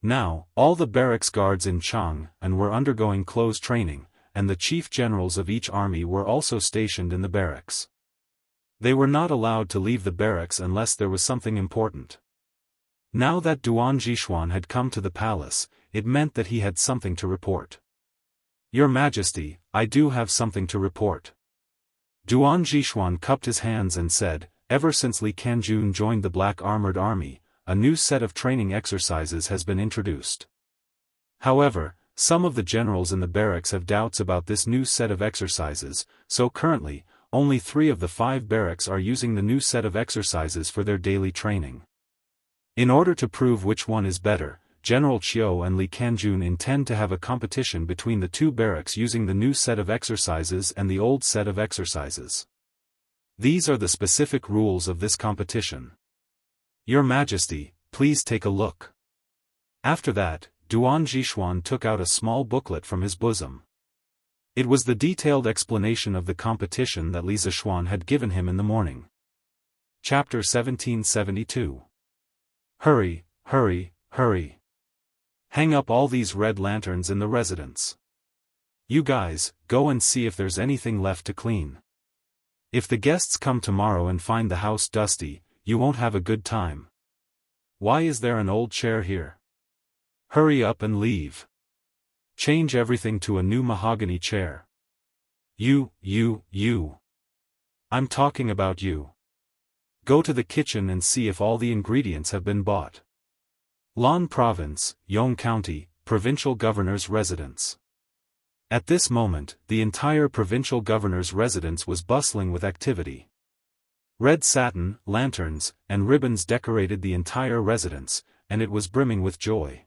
Now, all the barracks guards in Chang and were undergoing close training, and the chief generals of each army were also stationed in the barracks. They were not allowed to leave the barracks unless there was something important. Now that Duan Jishuan had come to the palace, it meant that he had something to report. Your Majesty, I do have something to report. Duan Jishuan cupped his hands and said, "Ever since Li Kanjun joined the Black Armored Army, a new set of training exercises has been introduced. However, some of the generals in the barracks have doubts about this new set of exercises, so currently, only 3 of the 5 barracks are using the new set of exercises for their daily training. In order to prove which one is better, General Qiu and Li Kanjun intend to have a competition between the 2 barracks using the new set of exercises and the old set of exercises. These are the specific rules of this competition. Your Majesty, please take a look." After that, Duan Jishuan took out a small booklet from his bosom. It was the detailed explanation of the competition that Li Zishuan had given him in the morning. Chapter 1772. Hurry, hurry, hurry. Hang up all these red lanterns in the residence. You guys, go and see if there's anything left to clean. If the guests come tomorrow and find the house dusty, you won't have a good time. Why is there an old chair here? Hurry up and leave. Change everything to a new mahogany chair. You. I'm talking about you. Go to the kitchen and see if all the ingredients have been bought. Lan Province, Yong County, Provincial Governor's Residence. At this moment, the entire Provincial Governor's residence was bustling with activity. Red satin, lanterns, and ribbons decorated the entire residence, and it was brimming with joy.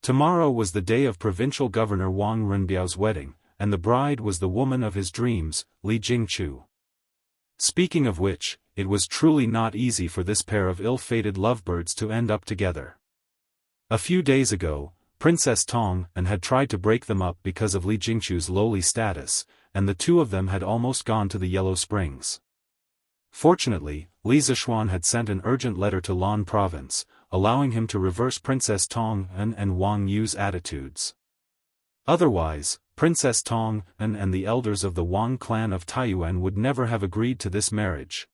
Tomorrow was the day of Provincial Governor Wang Renbiao's wedding, and the bride was the woman of his dreams, Li Jingchu. Speaking of which, it was truly not easy for this pair of ill-fated lovebirds to end up together. A few days ago, Princess Tong had tried to break them up because of Li Jingchu's lowly status, and the 2 of them had almost gone to the Yellow Springs. Fortunately, Li Zishuan had sent an urgent letter to Lan Province, allowing him to reverse Princess Tong and Wang Yu's attitudes. Otherwise, Princess Tong and the elders of the Wang clan of Taiyuan would never have agreed to this marriage.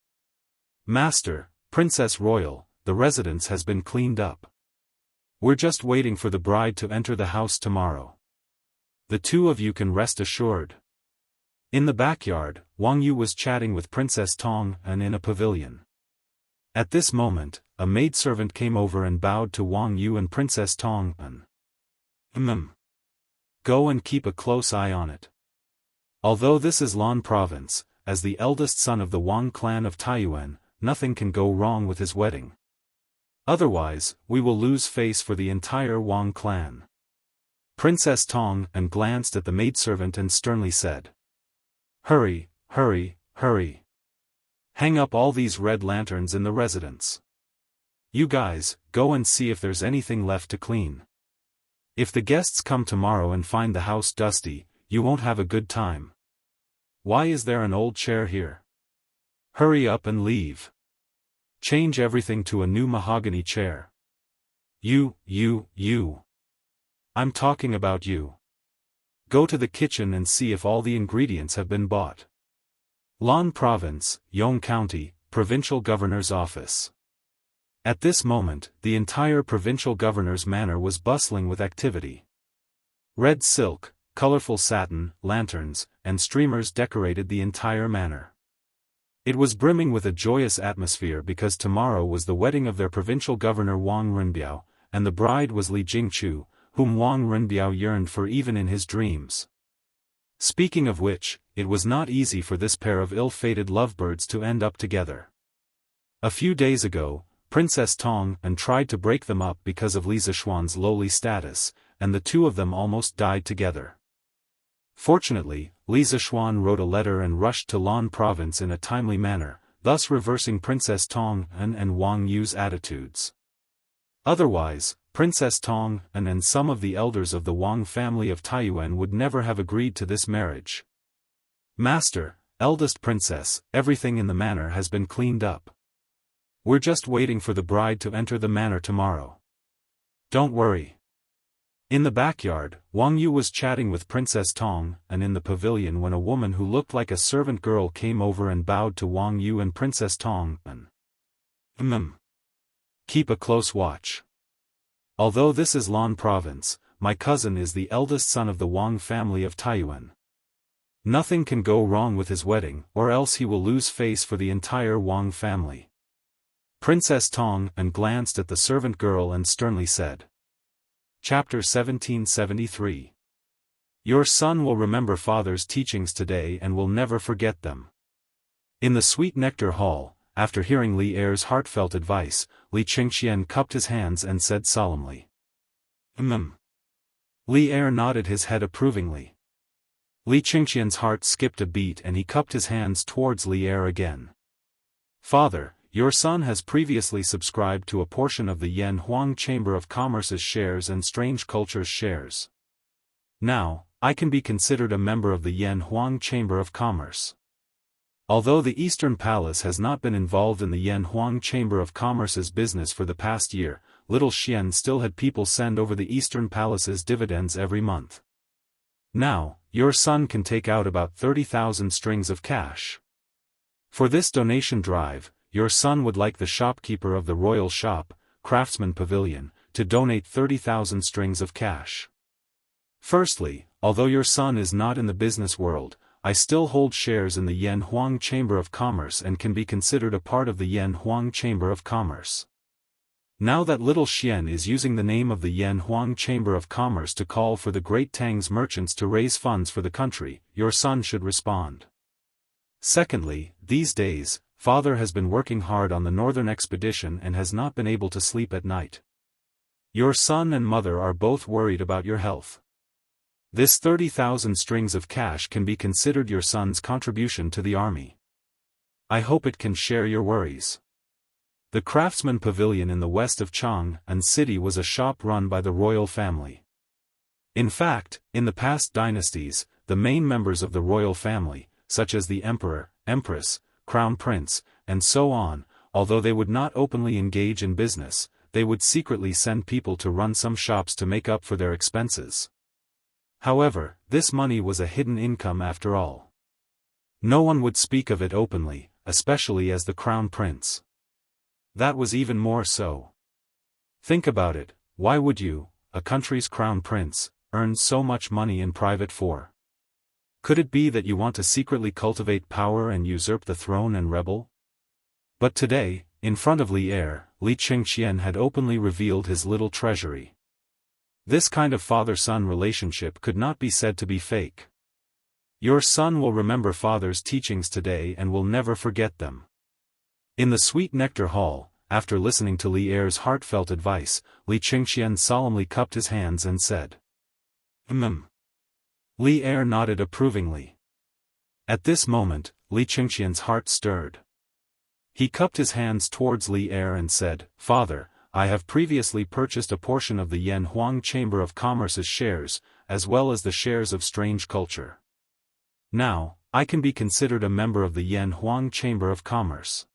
Master, Princess Royal, the residence has been cleaned up. We're just waiting for the bride to enter the house tomorrow. The 2 of you can rest assured. In the backyard, Wang Yu was chatting with Princess Tong in a pavilion. At this moment, a maidservant came over and bowed to Wang Yu and Princess Tong. Go and keep a close eye on it. Although this is Lan Province, as the eldest son of the Wang clan of Taiyuan, nothing can go wrong with his wedding. Otherwise, we will lose face for the entire Wang clan. Princess Tong and glanced at the maidservant and sternly said. Hurry, hurry, hurry. Hang up all these red lanterns in the residence. You guys, go and see if there's anything left to clean. If the guests come tomorrow and find the house dusty, you won't have a good time. Why is there an old chair here? Hurry up and leave. Change everything to a new mahogany chair. You. I'm talking about you. Go to the kitchen and see if all the ingredients have been bought. Lan Province, Yong County, Provincial Governor's Office. At this moment, the entire provincial governor's manor was bustling with activity. Red silk, colorful satin, lanterns, and streamers decorated the entire manor. It was brimming with a joyous atmosphere because tomorrow was the wedding of their provincial governor Wang Renbiao, and the bride was Li Jingchu, whom Wang Renbiao yearned for even in his dreams. Speaking of which, it was not easy for this pair of ill-fated lovebirds to end up together. A few days ago, Princess Tong and tried to break them up because of Li Zishuan's lowly status, and the two of them almost died together. Fortunately, Li Zishuan wrote a letter and rushed to Lan Province in a timely manner, thus reversing Princess Tong and Wang Yu's attitudes. Otherwise, Princess Tong and some of the elders of the Wang family of Taiyuan would never have agreed to this marriage. Master, eldest princess, everything in the manor has been cleaned up. We're just waiting for the bride to enter the manor tomorrow. Don't worry. In the backyard, Wang Yu was chatting with Princess Tong and in the pavilion when a woman who looked like a servant girl came over and bowed to Wang Yu and Princess Tong and keep a close watch. Although this is Lan Province, my cousin is the eldest son of the Wang family of Taiyuan. Nothing can go wrong with his wedding, or else he will lose face for the entire Wang family. Princess Tong glanced at the servant girl and sternly said. Chapter 1773. Your son will remember father's teachings today and will never forget them. In the sweet nectar hall, after hearing Li Er's heartfelt advice, Li Qingxian cupped his hands and said solemnly. Li Er nodded his head approvingly. Li Qingxian's heart skipped a beat and he cupped his hands towards Li Er again. Father, your son has previously subscribed to a portion of the Yan Huang Chamber of Commerce's shares and Strange Culture's shares. Now, I can be considered a member of the Yan Huang Chamber of Commerce. Although the Eastern Palace has not been involved in the Yan Huang Chamber of Commerce's business for the past year, Little Xian still had people send over the Eastern Palace's dividends every month. Now, your son can take out about 30,000 strings of cash. For this donation drive, your son would like the shopkeeper of the Royal Shop, Craftsman Pavilion, to donate 30,000 strings of cash. Firstly, although your son is not in the business world, I still hold shares in the Yan Huang Chamber of Commerce and can be considered a part of the Yan Huang Chamber of Commerce. Now that Little Xian is using the name of the Yan Huang Chamber of Commerce to call for the Great Tang's merchants to raise funds for the country, your son should respond. Secondly, these days, father has been working hard on the northern expedition and has not been able to sleep at night. Your son and mother are both worried about your health. This 30,000 strings of cash can be considered your son's contribution to the army. I hope it can share your worries. The Craftsman Pavilion in the west of Chang'an City was a shop run by the royal family. In fact, in the past dynasties, the main members of the royal family, such as the emperor, empress, crown prince, and so on, although they would not openly engage in business, they would secretly send people to run some shops to make up for their expenses. However, this money was a hidden income after all. No one would speak of it openly, especially as the crown prince. That was even more so. Think about it, why would you, a country's crown prince, earn so much money in private for? Could it be that you want to secretly cultivate power and usurp the throne and rebel? But today, in front of Li Er, Li Qingxian had openly revealed his little treasury. This kind of father-son relationship could not be said to be fake. Your son will remember father's teachings today and will never forget them. In the sweet nectar hall, after listening to Li Er's heartfelt advice, Li Qingxian solemnly cupped his hands and said. Li Er nodded approvingly. At this moment, Li Qingxian's heart stirred. He cupped his hands towards Li Er and said, "Father, I have previously purchased a portion of the Yan Huang Chamber of Commerce's shares, as well as the shares of Strange Culture. Now, I can be considered a member of the Yan Huang Chamber of Commerce."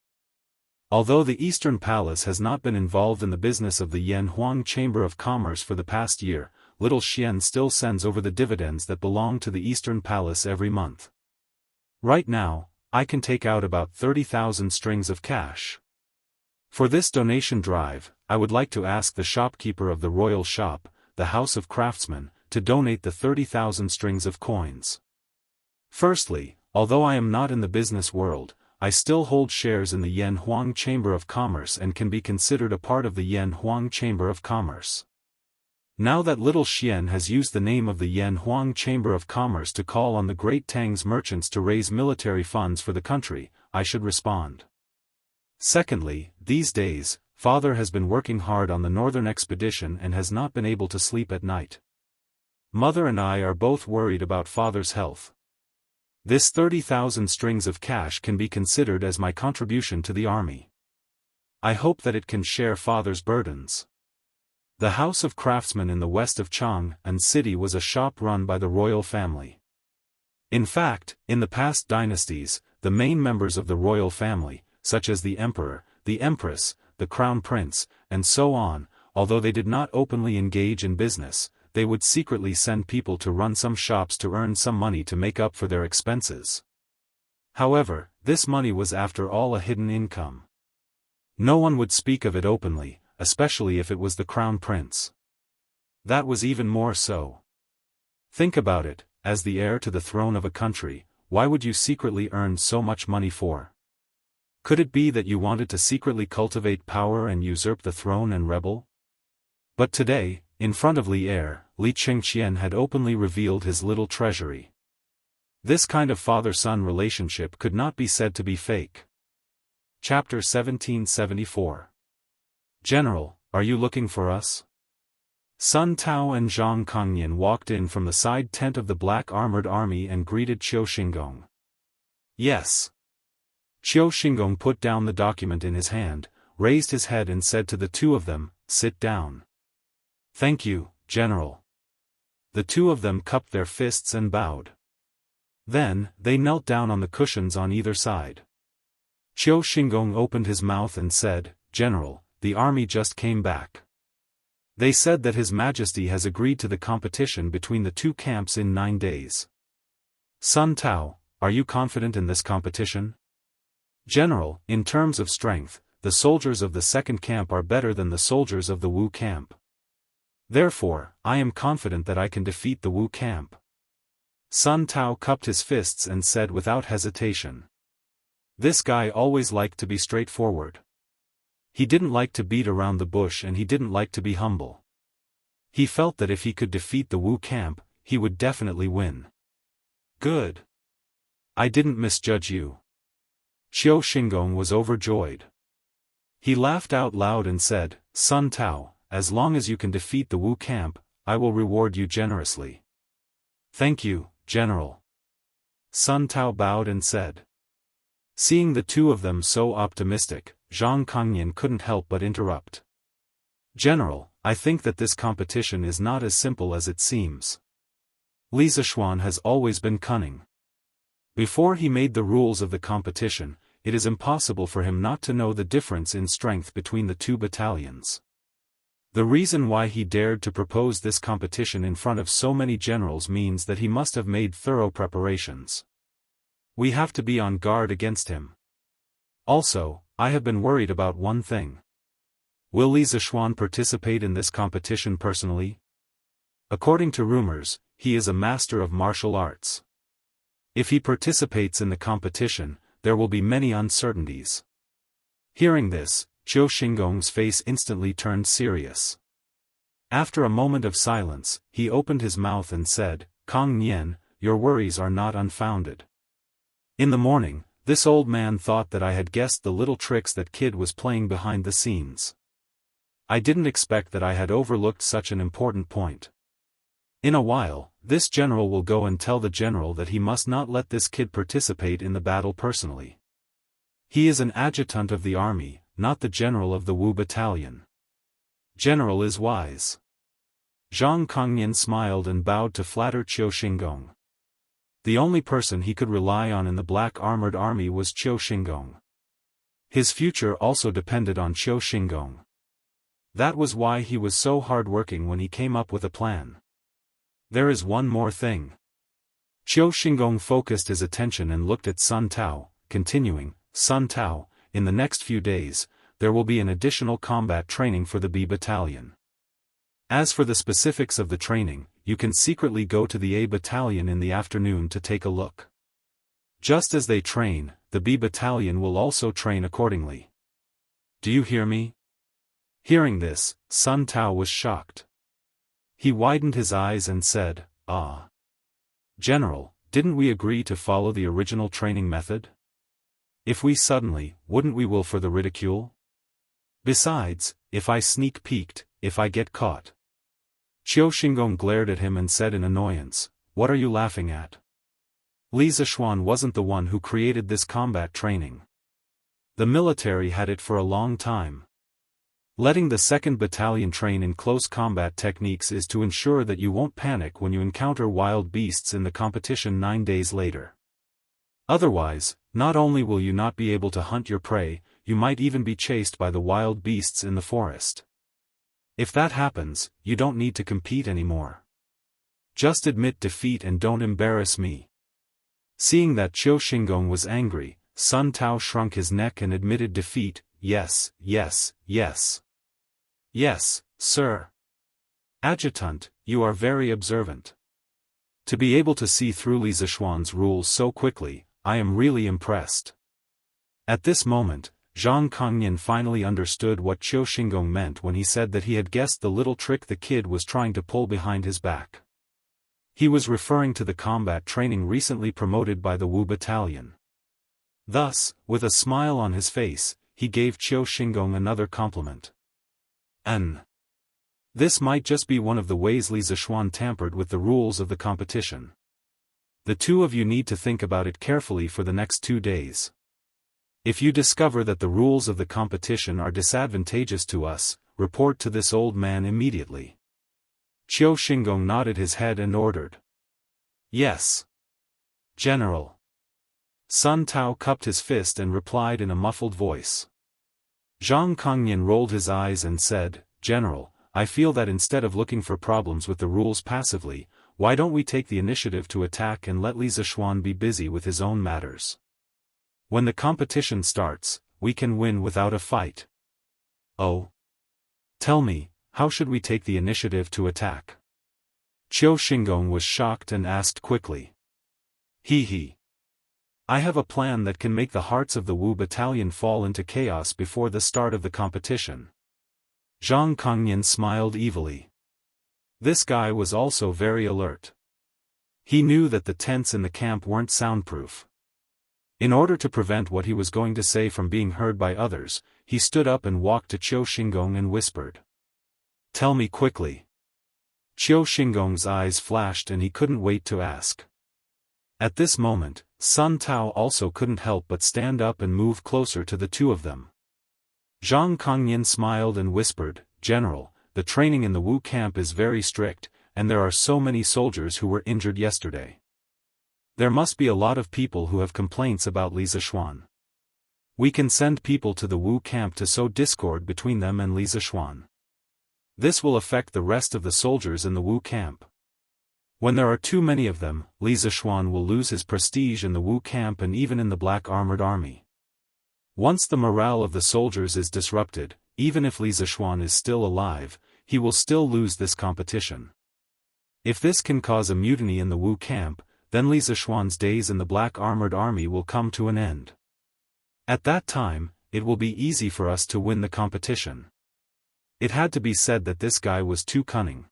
Although the Eastern Palace has not been involved in the business of the Yan Huang Chamber of Commerce for the past year, Little Xian still sends over the dividends that belong to the Eastern Palace every month. Right now, I can take out about 30,000 strings of cash. For this donation drive, I would like to ask the shopkeeper of the royal shop, the House of Craftsmen, to donate the 30,000 strings of coins. Firstly, although I am not in the business world, I still hold shares in the Yan Huang Chamber of Commerce and can be considered a part of the Yan Huang Chamber of Commerce. Now that Little Xian has used the name of the Yan Huang Chamber of Commerce to call on the Great Tang's merchants to raise military funds for the country, I should respond. Secondly, these days, Father has been working hard on the northern expedition and has not been able to sleep at night. Mother and I are both worried about Father's health. This 30,000 strings of cash can be considered as my contribution to the army. I hope that it can share Father's burdens. The House of Craftsmen in the west of Chang'an City was a shop run by the royal family. In fact, in the past dynasties, the main members of the royal family, such as the Emperor, the Empress, the Crown Prince, and so on, although they did not openly engage in business, they would secretly send people to run some shops to earn some money to make up for their expenses. However, this money was after all a hidden income. No one would speak of it openly, especially if it was the Crown Prince. That was even more so. Think about it, as the heir to the throne of a country, why would you secretly earn so much money for? Could it be that you wanted to secretly cultivate power and usurp the throne and rebel? But today, in front of Li Er, Li Qingxian had openly revealed his little treasury. This kind of father-son relationship could not be said to be fake. Chapter 1774. General, are you looking for us? Sun Tao and Zhang Kongnian walked in from the side tent of the black armored army and greeted Qiu Xingong. Yes. Qiu Xingong put down the document in his hand, raised his head and said to the two of them, "Sit down." "Thank you, General." The two of them cupped their fists and bowed. Then, they knelt down on the cushions on either side. Qiu Xingong opened his mouth and said, "General, the army just came back. They said that His Majesty has agreed to the competition between the two camps in 9 days. Sun Tao, are you confident in this competition?" "General, in terms of strength, the soldiers of the second camp are better than the soldiers of the Wu camp. Therefore, I am confident that I can defeat the Wu camp." Sun Tao cupped his fists and said without hesitation. This guy always liked to be straightforward. He didn't like to beat around the bush and he didn't like to be humble. He felt that if he could defeat the Wu camp, he would definitely win. "Good. I didn't misjudge you." Qiu Xingong was overjoyed. He laughed out loud and said, "Sun Tao, as long as you can defeat the Wu camp, I will reward you generously." "Thank you, General." Sun Tao bowed and said. Seeing the two of them so optimistic, Zhang Kongnian couldn't help but interrupt. "General, I think that this competition is not as simple as it seems. Li Zishuan has always been cunning. Before he made the rules of the competition, it is impossible for him not to know the difference in strength between the two battalions. The reason why he dared to propose this competition in front of so many generals means that he must have made thorough preparations. We have to be on guard against him. Also, I have been worried about one thing. Will Li Zishuan participate in this competition personally? According to rumors, he is a master of martial arts. If he participates in the competition, there will be many uncertainties." Hearing this, Qiu Xingong's face instantly turned serious. After a moment of silence, he opened his mouth and said, "Kong Nian, your worries are not unfounded. In the morning, this old man thought that I had guessed the little tricks that kid was playing behind the scenes. I didn't expect that I had overlooked such an important point. In a while, this general will go and tell the general that he must not let this kid participate in the battle personally. He is an adjutant of the army, not the general of the Wu battalion. General is wise. Zhang Kongnian smiled and bowed to flatter Qiu Xingong. The only person he could rely on in the black armored army was Qiu Xingong. His future also depended on Qiu Xingong. That was why he was so hard-working when he came up with a plan. There is one more thing. Qiu Xingong focused his attention and looked at Sun Tao, continuing, Sun Tao, in the next few days, there will be an additional combat training for the B battalion. As for the specifics of the training, you can secretly go to the A battalion in the afternoon to take a look. Just as they train, the B battalion will also train accordingly. Do you hear me? Hearing this, Sun Tao was shocked. He widened his eyes and said, Ah. General, didn't we agree to follow the original training method? If we suddenly, wouldn't we will for the ridicule? Besides, if I sneak peeked, if I get caught. Qiu Xingong glared at him and said in annoyance, What are you laughing at? Li Zishuan wasn't the one who created this combat training. The military had it for a long time. Letting the 2nd Battalion train in close combat techniques is to ensure that you won't panic when you encounter wild beasts in the competition 9 days later. Otherwise, not only will you not be able to hunt your prey, you might even be chased by the wild beasts in the forest. If that happens, you don't need to compete anymore. Just admit defeat and don't embarrass me. Seeing that Qiu Xingong was angry, Sun Tao shrunk his neck and admitted defeat. Yes, yes, yes. Yes, sir. Adjutant, you are very observant. To be able to see through Li Zishuan's rules so quickly, I am really impressed. At this moment, Zhang Kongnian finally understood what Qiu Xingong meant when he said that he had guessed the little trick the kid was trying to pull behind his back. He was referring to the combat training recently promoted by the Wu battalion. Thus, with a smile on his face, he gave Qiu Xingong another compliment. This might just be one of the ways Li Zishuan tampered with the rules of the competition. The two of you need to think about it carefully for the next 2 days. If you discover that the rules of the competition are disadvantageous to us, report to this old man immediately. Qiu Xingong nodded his head and ordered. Yes. General. Sun Tao cupped his fist and replied in a muffled voice. Zhang Kongnian rolled his eyes and said, General, I feel that instead of looking for problems with the rules passively, why don't we take the initiative to attack and let Li Zishuan be busy with his own matters? When the competition starts, we can win without a fight. Oh. Tell me, how should we take the initiative to attack? Qiu Xingong was shocked and asked quickly. He. I have a plan that can make the hearts of the Wu battalion fall into chaos before the start of the competition. Zhang Kongnian smiled evilly. This guy was also very alert. He knew that the tents in the camp weren't soundproof. In order to prevent what he was going to say from being heard by others, he stood up and walked to Qiu Xingong and whispered. Tell me quickly. Qiu Xingong's eyes flashed and he couldn't wait to ask. At this moment, Sun Tao also couldn't help but stand up and move closer to the two of them. Zhang Kongnian smiled and whispered, General, the training in the Wu camp is very strict, and there are so many soldiers who were injured yesterday. There must be a lot of people who have complaints about Li Zishuan. We can send people to the Wu camp to sow discord between them and Li Zishuan. This will affect the rest of the soldiers in the Wu camp. When there are too many of them, Li Zishuan will lose his prestige in the Wu camp and even in the black armored army. Once the morale of the soldiers is disrupted, even if Li Zishuan is still alive, he will still lose this competition. If this can cause a mutiny in the Wu camp, then Li Zishuan's days in the black armored army will come to an end. At that time, it will be easy for us to win the competition. It had to be said that this guy was too cunning.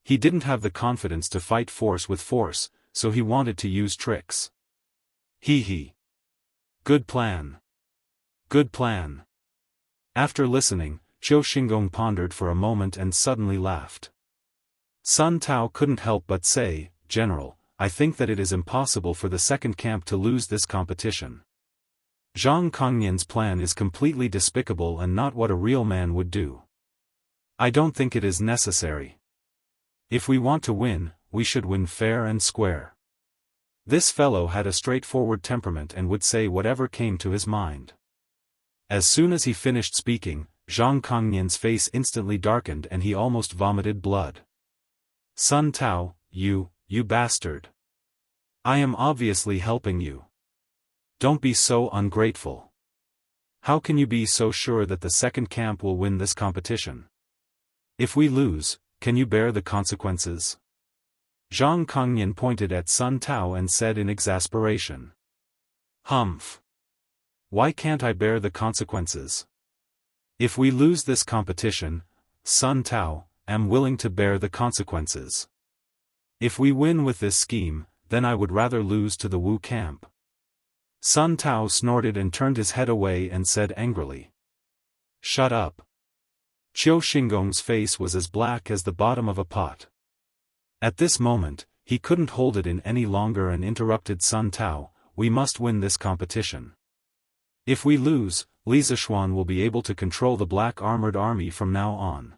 He didn't have the confidence to fight force with force, so he wanted to use tricks. He. Good plan. Good plan. After listening, Qiu Xingong pondered for a moment and suddenly laughed. Sun Tao couldn't help but say, "General, I think that it is impossible for the second camp to lose this competition. Zhang Kongnian's plan is completely despicable and not what a real man would do. I don't think it is necessary. If we want to win, we should win fair and square." This fellow had a straightforward temperament and would say whatever came to his mind. As soon as he finished speaking, Zhang Kongnian's face instantly darkened and he almost vomited blood. "Sun Tao, you bastard. I am obviously helping you. Don't be so ungrateful. How can you be so sure that the second camp will win this competition? If we lose, can you bear the consequences?" Zhang Kongnian pointed at Sun Tao and said in exasperation. "Humph. Why can't I bear the consequences? If we lose this competition, Sun Tao, am willing to bear the consequences. If we win with this scheme, then I would rather lose to the Wu camp." Sun Tao snorted and turned his head away and said angrily. "Shut up." Qiu Xingong's face was as black as the bottom of a pot. At this moment, he couldn't hold it in any longer and interrupted Sun Tao, "We must win this competition. If we lose, Li Zishuan will be able to control the black armored army from now on.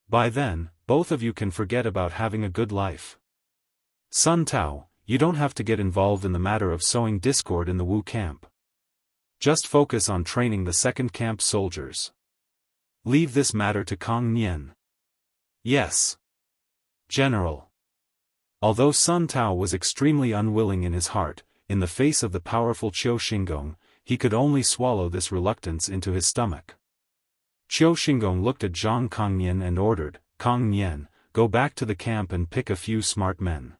By then, both of you can forget about having a good life. Sun Tao, you don't have to get involved in the matter of sowing discord in the Wu camp. Just focus on training the second camp soldiers. Leave this matter to Kong Nian." "Yes, General." Although Sun Tao was extremely unwilling in his heart, in the face of the powerful Qiu Xingong, he could only swallow this reluctance into his stomach. Qiu Xingong looked at Zhang Kongnian and ordered, "Kong Nian, go back to the camp and pick a few smart men.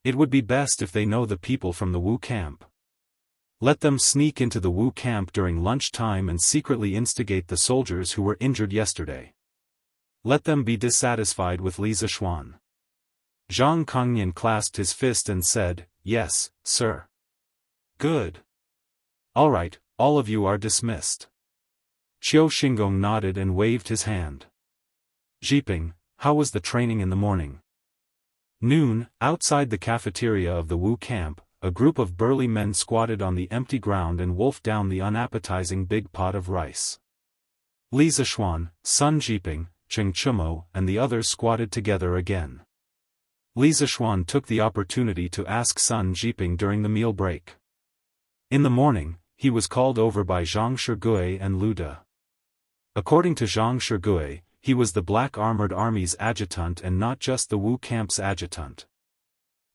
It would be best if they know the people from the Wu camp. Let them sneak into the Wu camp during lunchtime and secretly instigate the soldiers who were injured yesterday. Let them be dissatisfied with Li Zishuan." Zhang Kongnian clasped his fist and said, "Yes, sir." "Good. All right, all of you are dismissed." Qiu Xingong nodded and waved his hand. "Jiping, how was the training in the morning?" Noon, outside the cafeteria of the Wu camp, a group of burly men squatted on the empty ground and wolfed down the unappetizing big pot of rice. Li Zishuan, Sun Jiping, Cheng Chumo and the others squatted together again. Li Zishuan took the opportunity to ask Sun Jiping during the meal break. In the morning, he was called over by Zhang Shigui and Lu De. According to Zhang Shigui, he was the Black Armored Army's adjutant and not just the Wu camp's adjutant.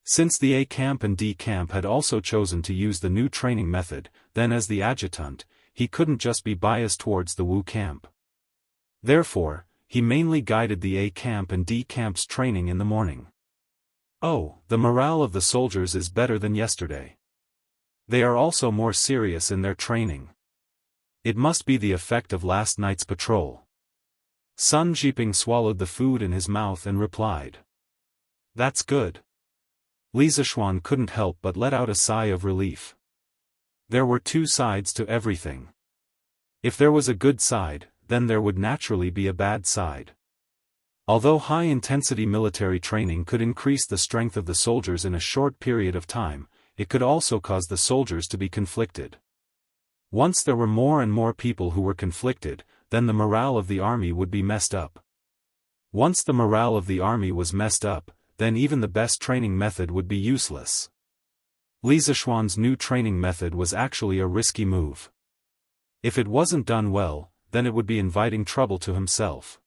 Since the A camp and D camp had also chosen to use the new training method, then as the adjutant, he couldn't just be biased towards the Wu camp. Therefore, he mainly guided the A camp and D camp's training in the morning. "Oh, the morale of the soldiers is better than yesterday. They are also more serious in their training. It must be the effect of last night's patrol." Sun Jiping swallowed the food in his mouth and replied. "That's good." Li Zishuan couldn't help but let out a sigh of relief. There were two sides to everything. If there was a good side, then there would naturally be a bad side. Although high-intensity military training could increase the strength of the soldiers in a short period of time, it could also cause the soldiers to be conflicted. Once there were more and more people who were conflicted, then the morale of the army would be messed up. Once the morale of the army was messed up, then even the best training method would be useless. Li Zishuan's new training method was actually a risky move. If it wasn't done well, then it would be inviting trouble to himself.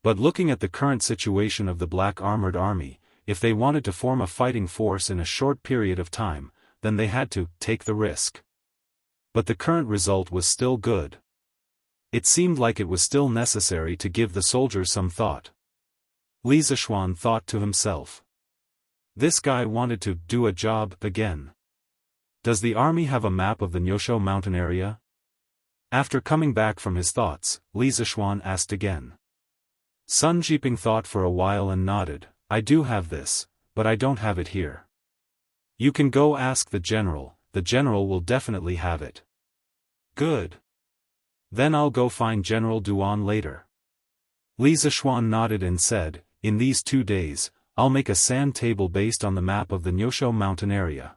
But looking at the current situation of the Black Armored Army, if they wanted to form a fighting force in a short period of time, then they had to take the risk. But the current result was still good. It seemed like it was still necessary to give the soldiers some thought. Li Zishuan thought to himself. This guy wanted to do a job again. Does the army have a map of the Nyosho mountain area? After coming back from his thoughts, Li Zishuan asked again. Sun Jiping thought for a while and nodded. I do have this, but I don't have it here. You can go ask the general will definitely have it. Good. Then I'll go find General Duan later. Li Zishuan nodded and said, in these 2 days, I'll make a sand table based on the map of the Nyosho mountain area.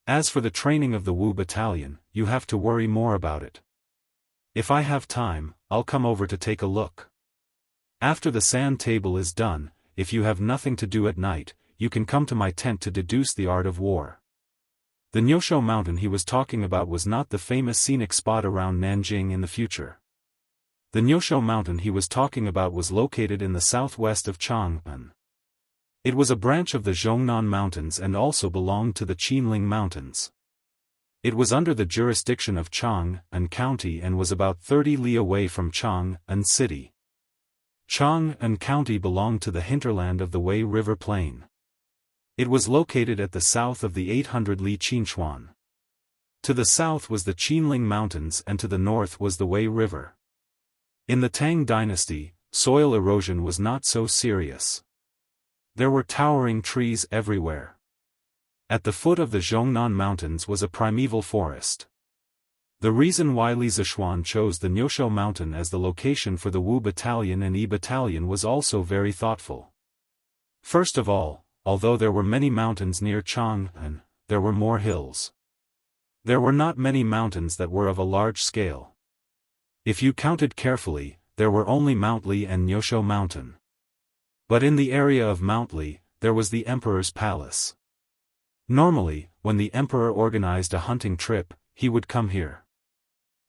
As for the training of the Wu battalion, you have to worry more about it. If I have time, I'll come over to take a look. After the sand table is done, if you have nothing to do at night, you can come to my tent to deduce the art of war. The Nyosho mountain he was talking about was not the famous scenic spot around Nanjing in the future. The Nyosho mountain he was talking about was located in the southwest of Chang'an. It was a branch of the Zhongnan Mountains and also belonged to the Qinling Mountains. It was under the jurisdiction of Chang'an County and was about 30 li away from Chang'an City. Chang'an County belonged to the hinterland of the Wei River Plain. It was located at the south of the 800 li Qinchuan. To the south was the Qinling Mountains and to the north was the Wei River. In the Tang dynasty, soil erosion was not so serious. There were towering trees everywhere. At the foot of the Zhongnan Mountains was a primeval forest. The reason why Li Zishuan chose the Nyosho mountain as the location for the Wu battalion and Yi battalion was also very thoughtful. First of all, although there were many mountains near Chang'an, there were more hills. There were not many mountains that were of a large scale. If you counted carefully, there were only Mount Li and Nyosho Mountain. But in the area of Mount Li, there was the Emperor's Palace. Normally, when the Emperor organized a hunting trip, he would come here.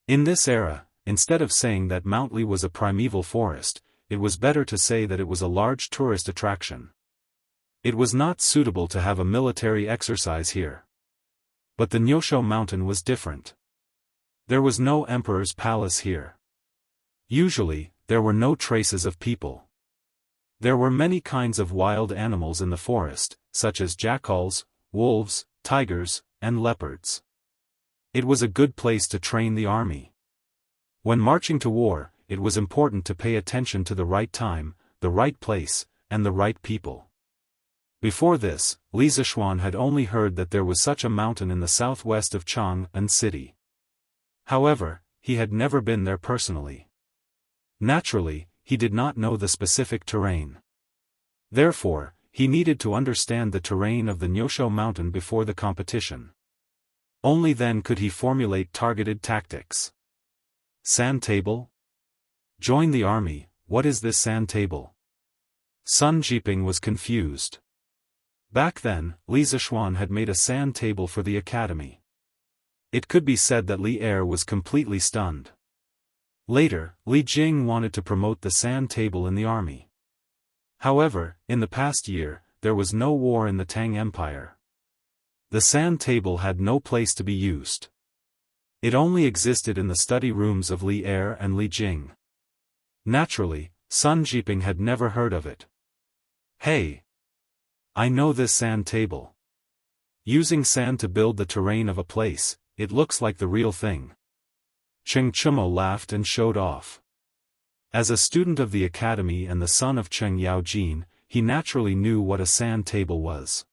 In this era, instead of saying that Mount Li was a primeval forest, it was better to say that it was a large tourist attraction. It was not suitable to have a military exercise here. But the Nyosho mountain was different. There was no Emperor's Palace here. Usually, there were no traces of people. There were many kinds of wild animals in the forest, such as jackals, wolves, tigers, and leopards. It was a good place to train the army. When marching to war, it was important to pay attention to the right time, the right place, and the right people. Before this, Li Zishuan had only heard that there was such a mountain in the southwest of Chang'an City. However, he had never been there personally. Naturally, he did not know the specific terrain. Therefore, he needed to understand the terrain of the Nyosho mountain before the competition. Only then could he formulate targeted tactics. Sand table? Join the army. What is this sand table? Sun Jiping was confused. Back then, Li Zishuan had made a sand table for the academy. It could be said that Li Er was completely stunned. Later, Li Jing wanted to promote the sand table in the army. However, in the past year, there was no war in the Tang Empire. The sand table had no place to be used. It only existed in the study rooms of Li Er and Li Jing. Naturally, Sun Jiping had never heard of it. Hey! I know this sand table. Using sand to build the terrain of a place, it looks like the real thing. Cheng Chumo laughed and showed off. As a student of the academy and the son of Cheng Yaojin, he naturally knew what a sand table was.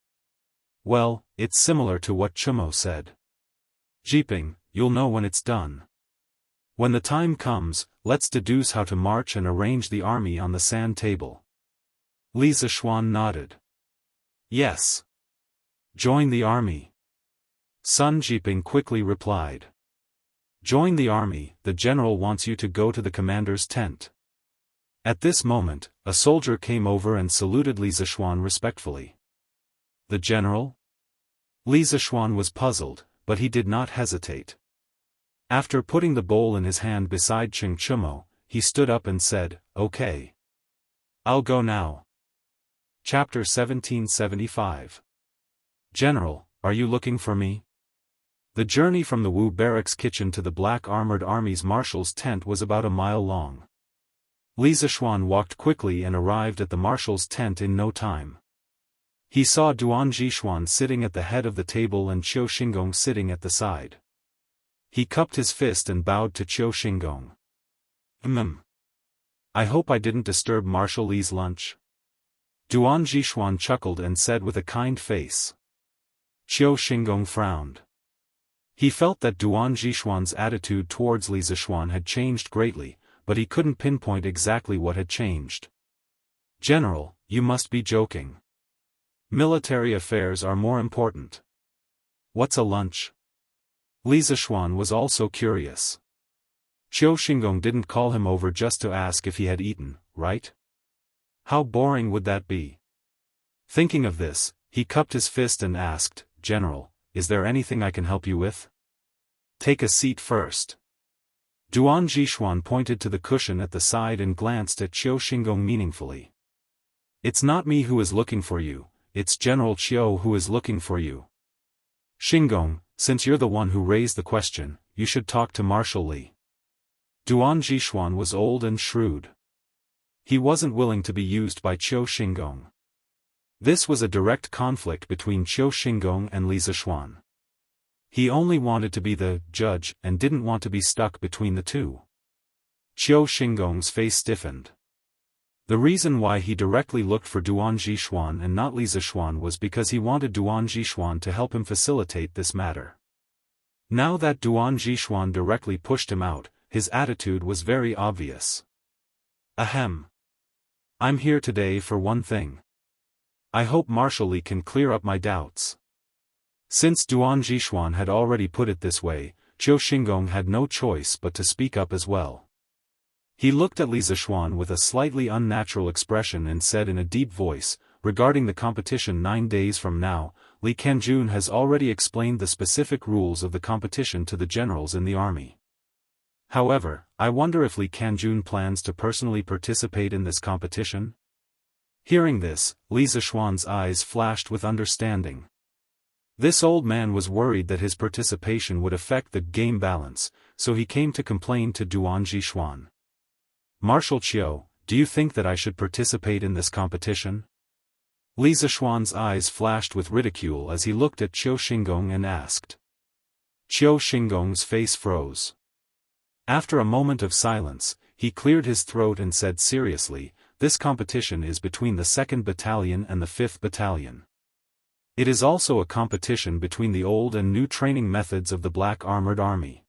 Well, it's similar to what Chumo said. Jiping, you'll know when it's done. When the time comes, let's deduce how to march and arrange the army on the sand table. Li Zishuan nodded. Yes. Join the army. Sun Jiping quickly replied. Join the army, the general wants you to go to the commander's tent. At this moment, a soldier came over and saluted Li Zishuan respectfully. The general? Li Zishuan was puzzled, but he did not hesitate. After putting the bowl in his hand beside Cheng Chumo, he stood up and said, Okay. I'll go now. Chapter 1775. General, are you looking for me? The journey from the Wu barracks kitchen to the Black Armored Army's marshal's tent was about a mile long. Li Zishuan walked quickly and arrived at the marshal's tent in no time. He saw Duan Jishuan sitting at the head of the table and Qiu Xingong sitting at the side. He cupped his fist and bowed to Qiu Xingong. I hope I didn't disturb Marshal Li's lunch. Duan Jishuan chuckled and said with a kind face. Qiu Xingong frowned. He felt that Duan Jishuan's attitude towards Li Zishuan had changed greatly, but he couldn't pinpoint exactly what had changed. General, you must be joking. Military affairs are more important. What's a lunch? Li Zishuan was also curious. Qiu Xingong didn't call him over just to ask if he had eaten, right? How boring would that be? Thinking of this, he cupped his fist and asked, General, is there anything I can help you with? Take a seat first. Duan Jishuan pointed to the cushion at the side and glanced at Qiu Xingong meaningfully. It's not me who is looking for you, it's General Qiu who is looking for you. Xingong, since you're the one who raised the question, you should talk to Marshal Li. Duan Jishuan was old and shrewd. He wasn't willing to be used by Qiu Xingong. This was a direct conflict between Qiu Xingong and Li Zishuan. He only wanted to be the judge and didn't want to be stuck between the two. Qiu Xingong's face stiffened. The reason why he directly looked for Duan Jishuan and not Li Zishuan was because he wanted Duan Jishuan to help him facilitate this matter. Now that Duan Jishuan directly pushed him out, his attitude was very obvious. Ahem. I'm here today for one thing. I hope Marshal Li can clear up my doubts. Since Duan Jishuan had already put it this way, Qiu Xingong had no choice but to speak up as well. He looked at Li Zishuan with a slightly unnatural expression and said in a deep voice, regarding the competition 9 days from now, Li Kanjun has already explained the specific rules of the competition to the generals in the army. However, I wonder if Li Kanjun plans to personally participate in this competition? Hearing this, Li Zishuan's eyes flashed with understanding. This old man was worried that his participation would affect the game balance, so he came to complain to Duan Jishuan. Marshal Qiu, do you think that I should participate in this competition? Li Zishuan's eyes flashed with ridicule as he looked at Qiu Xingong and asked. Qiu Xingong's face froze. After a moment of silence, he cleared his throat and said seriously, this competition is between the 2nd Battalion and the 5th Battalion. It is also a competition between the old and new training methods of the Black Armored Army.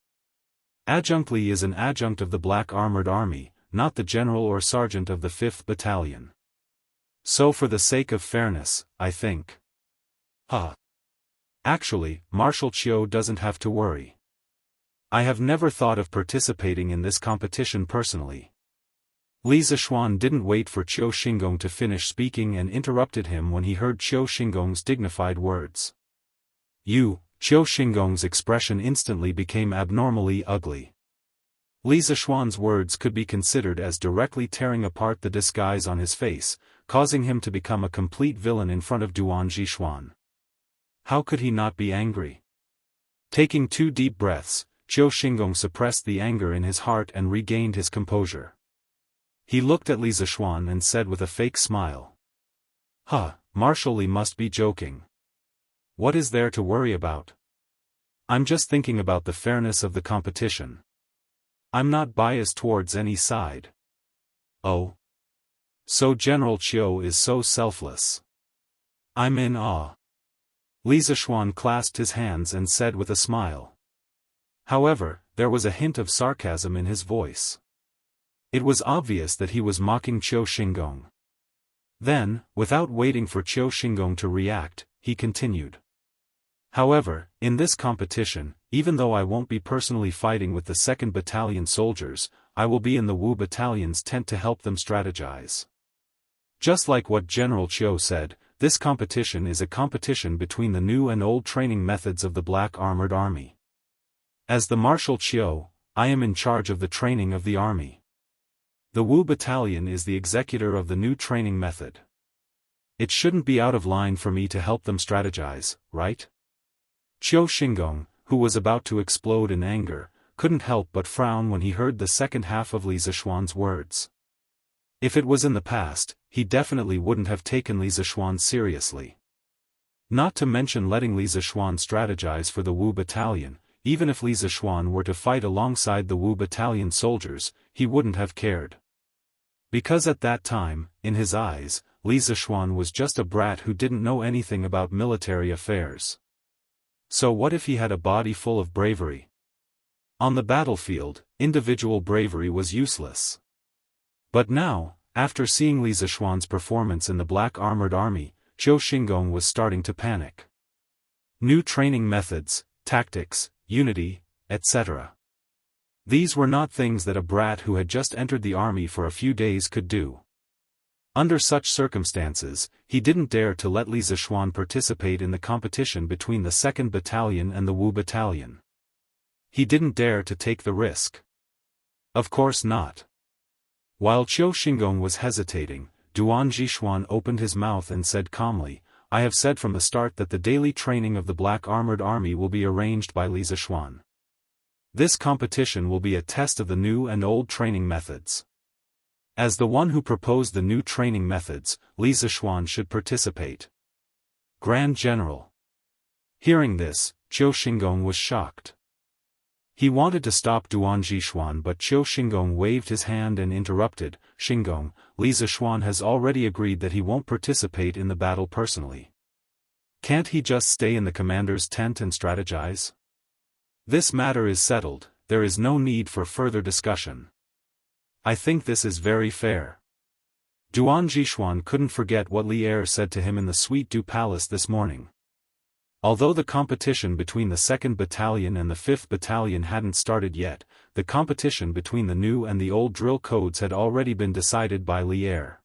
Adjunct Li is an adjunct of the Black Armored Army, not the general or sergeant of the 5th Battalion. So for the sake of fairness, I think. Actually, Marshal Qiu doesn't have to worry. I have never thought of participating in this competition personally. Li Zishuan didn't wait for Qiu Xingong to finish speaking and interrupted him when he heard Qiu Xingong's dignified words. Qiu Xingong's expression instantly became abnormally ugly. Li Zishuan's words could be considered as directly tearing apart the disguise on his face, causing him to become a complete villain in front of Duan Jishuan. How could he not be angry? Taking 2 deep breaths, Qiu Xingong suppressed the anger in his heart and regained his composure. He looked at Li Zishuan and said with a fake smile. Marshal Li must be joking. What is there to worry about? I'm just thinking about the fairness of the competition. I'm not biased towards any side. Oh. So General Qiu is so selfless. I'm in awe. Li Zishuan clasped his hands and said with a smile. However, there was a hint of sarcasm in his voice. It was obvious that he was mocking Qiu Xingong. Then, without waiting for Qiu Xingong to react, he continued. However, in this competition, even though I won't be personally fighting with the 2nd Battalion soldiers, I will be in the Wu Battalion's tent to help them strategize. Just like what General Qiu said, this competition is a competition between the new and old training methods of the Black Armored Army. As the Marshal Qiu, I am in charge of the training of the army. The Wu Battalion is the executor of the new training method. It shouldn't be out of line for me to help them strategize, right? Qiu Xingong, who was about to explode in anger, couldn't help but frown when he heard the second half of Li Zishuan's words. If it was in the past, he definitely wouldn't have taken Li Zishuan seriously. Not to mention letting Li Zishuan strategize for the Wu Battalion, even if Li Zishuan were to fight alongside the Wu Battalion soldiers, he wouldn't have cared. Because at that time, in his eyes, Li Zishuan was just a brat who didn't know anything about military affairs. So what if he had a body full of bravery? On the battlefield, individual bravery was useless. But now, After seeing Li Zishuan's performance in the black-armored army, Qiu Xingong was starting to panic. New training methods, tactics, unity, etc. These were not things that a brat who had just entered the army for a few days could do. Under such circumstances, he didn't dare to let Li Zishuan participate in the competition between the 2nd Battalion and the Wu Battalion. He didn't dare to take the risk. Of course not. While Qiu Xingong was hesitating, Duan Zhishuan opened his mouth and said calmly, "I have said from the start that the daily training of the black-armored army will be arranged by Li Zishuan. This competition will be a test of the new and old training methods. As the one who proposed the new training methods, Li Zishuan should participate." Grand General. Hearing this, Qiu Xingong was shocked. He wanted to stop Duan Zhishuan, but Qiu Xingong waved his hand and interrupted, "Xingong, Li Zishuan has already agreed that he won't participate in the battle personally. Can't he just stay in the commander's tent and strategize? This matter is settled, there is no need for further discussion. I think this is very fair." Duan Zhishuan couldn't forget what Li Er said to him in the Suite du Palace this morning. Although the competition between the 2nd Battalion and the 5th Battalion hadn't started yet, the competition between the new and the old drill codes had already been decided by Li Er.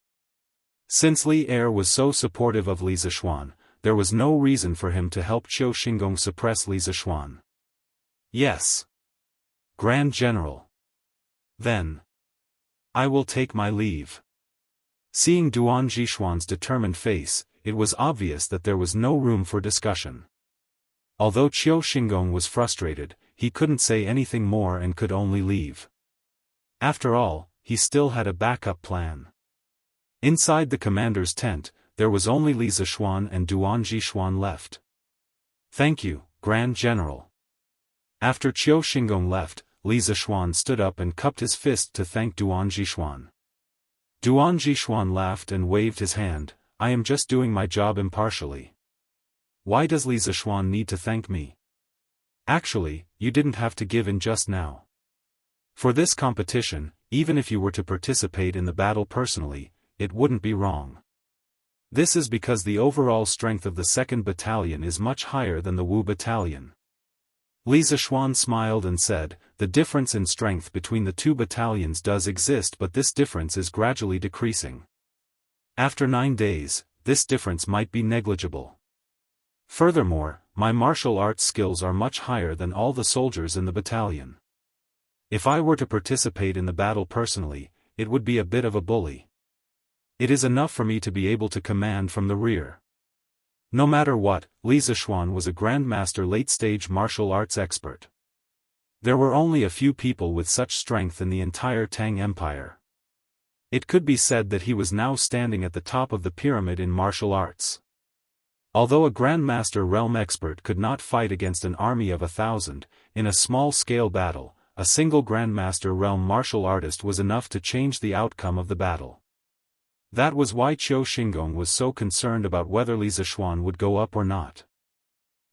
Since Li Er was so supportive of Li Zishuan, there was no reason for him to help Qiu Xingong suppress Li Zishuan. "Yes. Grand General. Then I will take my leave." Seeing Duan Zhishuan's determined face, it was obvious that there was no room for discussion. Although Qiu Xingong was frustrated, he couldn't say anything more and could only leave. After all, he still had a backup plan. Inside the commander's tent, there was only Li Zishuan and Duan Zhishuan left. "Thank you, Grand General." After Qiu Xingong left, Li Zishuan stood up and cupped his fist to thank Duan Zhishuan. Duan Zhishuan laughed and waved his hand, "I am just doing my job impartially. Why does Li Zishuan need to thank me? Actually, you didn't have to give in just now. For this competition, even if you were to participate in the battle personally, it wouldn't be wrong. This is because the overall strength of the 2nd Battalion is much higher than the Wu Battalion." Li Zishuan smiled and said, "The difference in strength between the two battalions does exist, but this difference is gradually decreasing. After 9 days, this difference might be negligible. Furthermore, my martial arts skills are much higher than all the soldiers in the battalion. If I were to participate in the battle personally, it would be a bit of a bully. It is enough for me to be able to command from the rear." No matter what, Li Zishuan was a grandmaster late-stage martial arts expert. There were only a few people with such strength in the entire Tang Empire. It could be said that he was now standing at the top of the pyramid in martial arts. Although a Grandmaster realm expert could not fight against an army of 1,000, in a small-scale battle, a single Grandmaster realm martial artist was enough to change the outcome of the battle. That was why Qiu Xingong was so concerned about whether Li Zishuan would go up or not.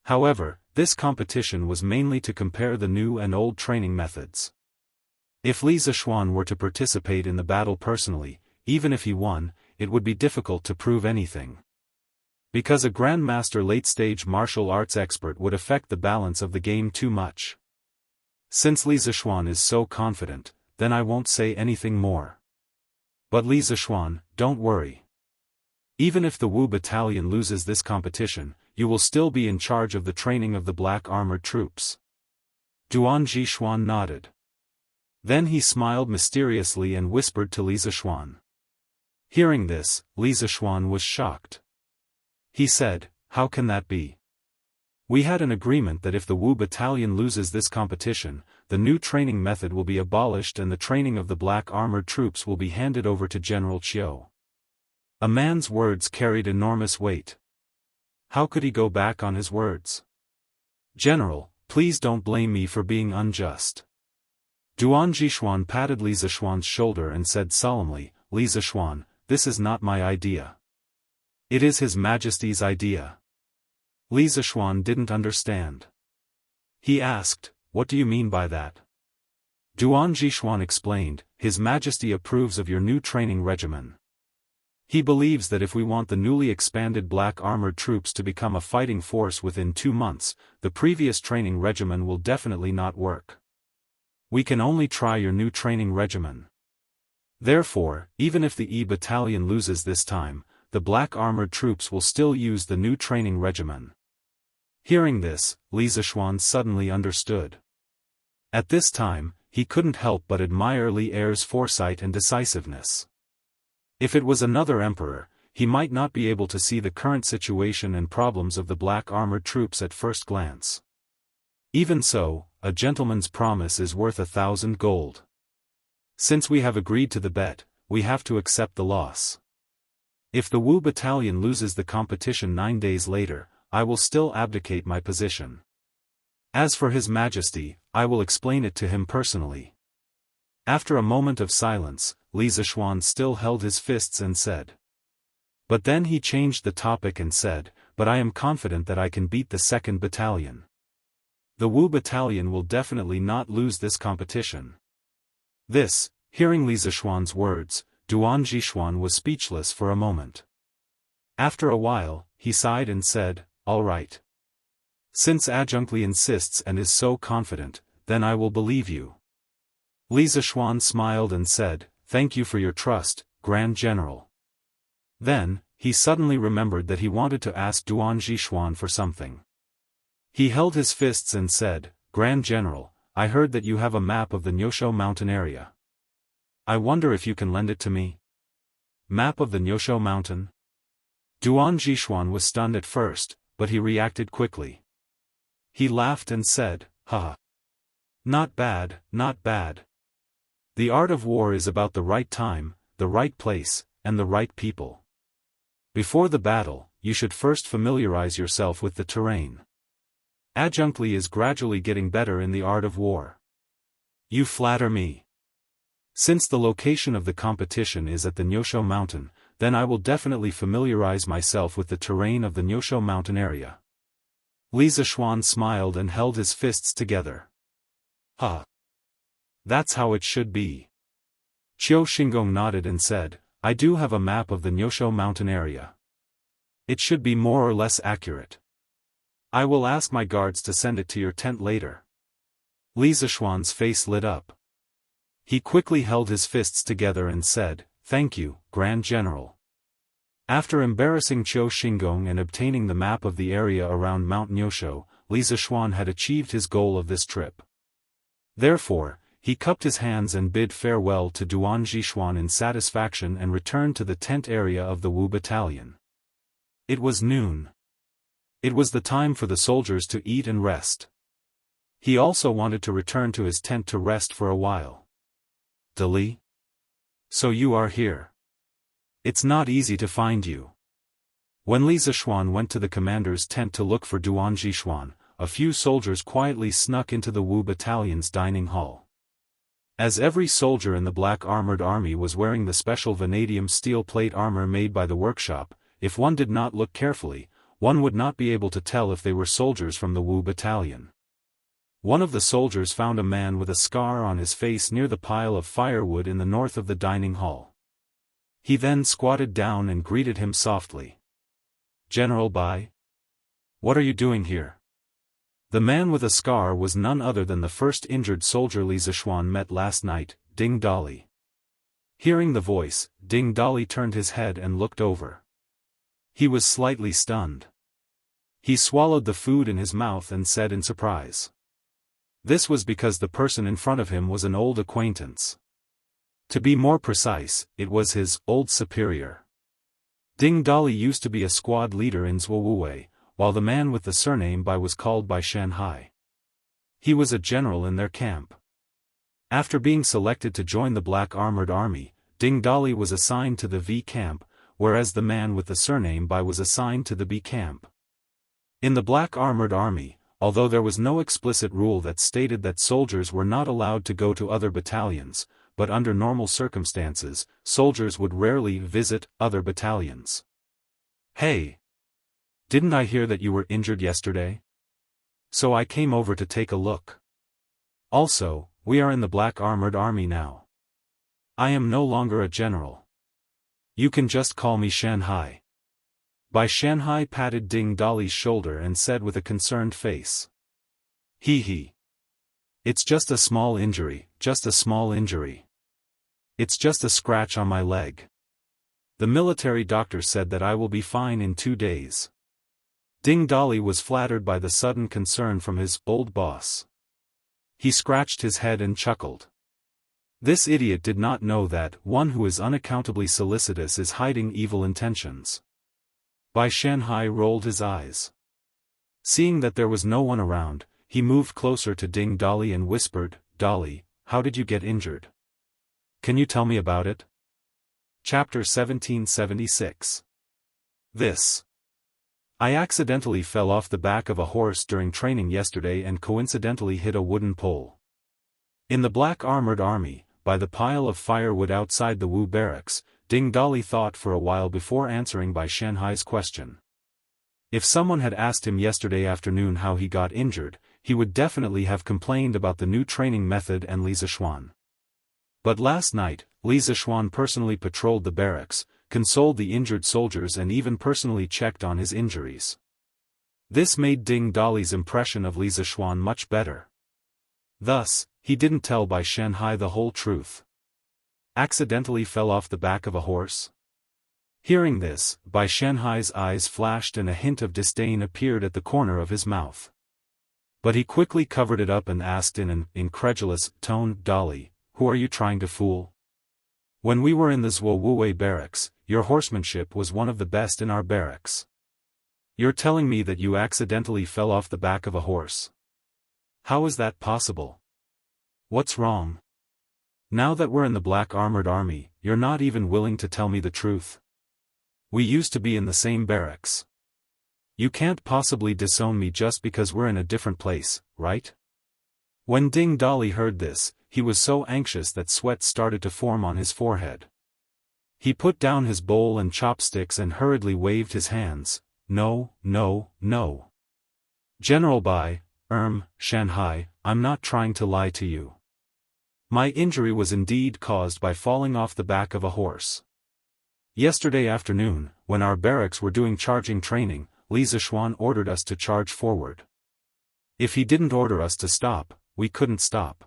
However, this competition was mainly to compare the new and old training methods. If Li Zishuan were to participate in the battle personally, even if he won, it would be difficult to prove anything. Because a Grandmaster late-stage martial arts expert would affect the balance of the game too much. Since Li Zishuan is so confident, then I won't say anything more. But Li Zishuan, don't worry. Even if the Wu Battalion loses this competition, you will still be in charge of the training of the black armored troops. Duan Zhishuan nodded. Then he smiled mysteriously and whispered to Li Zishuan. Hearing this, Li Zishuan was shocked. He said, "How can that be? We had an agreement that if the Wu Battalion loses this competition, the new training method will be abolished and the training of the black armored troops will be handed over to General Qiu." A man's words carried enormous weight. How could he go back on his words? "General, please don't blame me for being unjust." Duan Zhishuan patted Li Zishuan's shoulder and said solemnly, "Li Zishuan, this is not my idea. It is His Majesty's idea." Li Zishuan didn't understand. He asked, "What do you mean by that?" Duan Jishuan explained, His Majesty approves of your new training regimen. He believes that if we want the newly expanded black armored troops to become a fighting force within 2 months, the previous training regimen will definitely not work. We can only try your new training regimen. Therefore, even if the E Battalion loses this time, the black armored troops will still use the new training regimen. Hearing this, Li Zishuan suddenly understood. At this time, he couldn't help but admire Li Er's foresight and decisiveness. If it was another emperor, he might not be able to see the current situation and problems of the black armored troops at first glance. Even so, a gentleman's promise is worth 1,000 gold. Since we have agreed to the bet, we have to accept the loss. If the Wu Battalion loses the competition 9 days later, I will still abdicate my position. As for His Majesty, I will explain it to him personally. After a moment of silence, Li Zishuan still held his fists and said. But then he changed the topic and said, but I am confident that I can beat the 2nd Battalion. The Wu Battalion will definitely not lose this competition. Hearing Li Zishuan's words, Duan Jishuan was speechless for a moment. After a while, he sighed and said, all right. Since Adjunct Li insists and is so confident, then I will believe you. Li Zishuan smiled and said, thank you for your trust, Grand General. Then, he suddenly remembered that he wanted to ask Duan Jishuan for something. He held his fists and said, Grand General, I heard that you have a map of the Nyosho mountain area. I wonder if you can lend it to me? Map of the Nyosho mountain? Duan Jishuan was stunned at first, but he reacted quickly. He laughed and said, haha. Not bad, not bad. The art of war is about the right time, the right place, and the right people. Before the battle, you should first familiarize yourself with the terrain. Adjunct Li is gradually getting better in the art of war. You flatter me. Since the location of the competition is at the Nyosho mountain, then I will definitely familiarize myself with the terrain of the Nyosho mountain area. Li Zishuan smiled and held his fists together. Ha! That's how it should be. Qiu Xingong nodded and said, I do have a map of the Nyosho mountain area. It should be more or less accurate. I will ask my guards to send it to your tent later. Li Zishuan's face lit up. He quickly held his fists together and said, thank you, Grand General. After embarrassing Qiu Xingong and obtaining the map of the area around Mount Nyosho, Li Zishuan had achieved his goal of this trip. Therefore, he cupped his hands and bid farewell to Duan Jishuan in satisfaction and returned to the tent area of the Wu Battalion. It was noon. It was the time for the soldiers to eat and rest. He also wanted to return to his tent to rest for a while. Dali? So you are here. It's not easy to find you. When Li Zishuan went to the commander's tent to look for Duan Jishuan, a few soldiers quietly snuck into the Wu Battalion's dining hall. As every soldier in the black armored army was wearing the special vanadium steel plate armor made by the workshop, if one did not look carefully, one would not be able to tell if they were soldiers from the Wu Battalion. One of the soldiers found a man with a scar on his face near the pile of firewood in the north of the dining hall. He then squatted down and greeted him softly. General Bai? What are you doing here? The man with a scar was none other than the first injured soldier Li Zishuan met last night, Ding Dali. Hearing the voice, Ding Dali turned his head and looked over. He was slightly stunned. He swallowed the food in his mouth and said in surprise. This was because the person in front of him was an old acquaintance. To be more precise, it was his old superior. Ding Dali used to be a squad leader in Zhuowuwei, while the man with the surname Bai was called Bai Shanhai. He was a general in their camp. After being selected to join the Black Armored Army, Ding Dali was assigned to the V camp, whereas the man with the surname Bai was assigned to the B camp. In the Black Armored Army, although there was no explicit rule that stated that soldiers were not allowed to go to other battalions, but under normal circumstances, soldiers would rarely visit other battalions. Hey! Didn't I hear that you were injured yesterday? So I came over to take a look. Also, we are in the Black Armored Army now. I am no longer a general. You can just call me Shanghai. Bai Shanghai patted Ding Dali's shoulder and said with a concerned face. He. It's just a small injury, just a small injury. It's just a scratch on my leg. The military doctor said that I will be fine in 2 days. Ding Dali was flattered by the sudden concern from his old boss. He scratched his head and chuckled. This idiot did not know that one who is unaccountably solicitous is hiding evil intentions. Bai Shanghai rolled his eyes. Seeing that there was no one around, he moved closer to Ding Dali and whispered, Dali, how did you get injured? Can you tell me about it? Chapter 1776. I accidentally fell off the back of a horse during training yesterday and coincidentally hit a wooden pole. In the Black Armored Army, by the pile of firewood outside the Wu barracks, Ding Dali thought for a while before answering Bai Shanghai's question. If someone had asked him yesterday afternoon how he got injured, he would definitely have complained about the new training method and Li Zishuan. But last night, Li Zishuan personally patrolled the barracks, consoled the injured soldiers and even personally checked on his injuries. This made Ding Dali's impression of Li Zishuan much better. Thus, he didn't tell Bai Shanghai the whole truth. Accidentally fell off the back of a horse? Hearing this, Bai Shanghai's eyes flashed and a hint of disdain appeared at the corner of his mouth. But he quickly covered it up and asked in an incredulous tone, Dali, who are you trying to fool? When we were in the Zhuo barracks, your horsemanship was one of the best in our barracks. You're telling me that you accidentally fell off the back of a horse? How is that possible? What's wrong? Now that we're in the Black Armored Army, you're not even willing to tell me the truth. We used to be in the same barracks. You can't possibly disown me just because we're in a different place, right? When Ding Dali heard this, he was so anxious that sweat started to form on his forehead. He put down his bowl and chopsticks and hurriedly waved his hands. No. General Bai, Shanghai, I'm not trying to lie to you. My injury was indeed caused by falling off the back of a horse. Yesterday afternoon, when our barracks were doing charging training, Li Zishuan ordered us to charge forward. If he didn't order us to stop, we couldn't stop.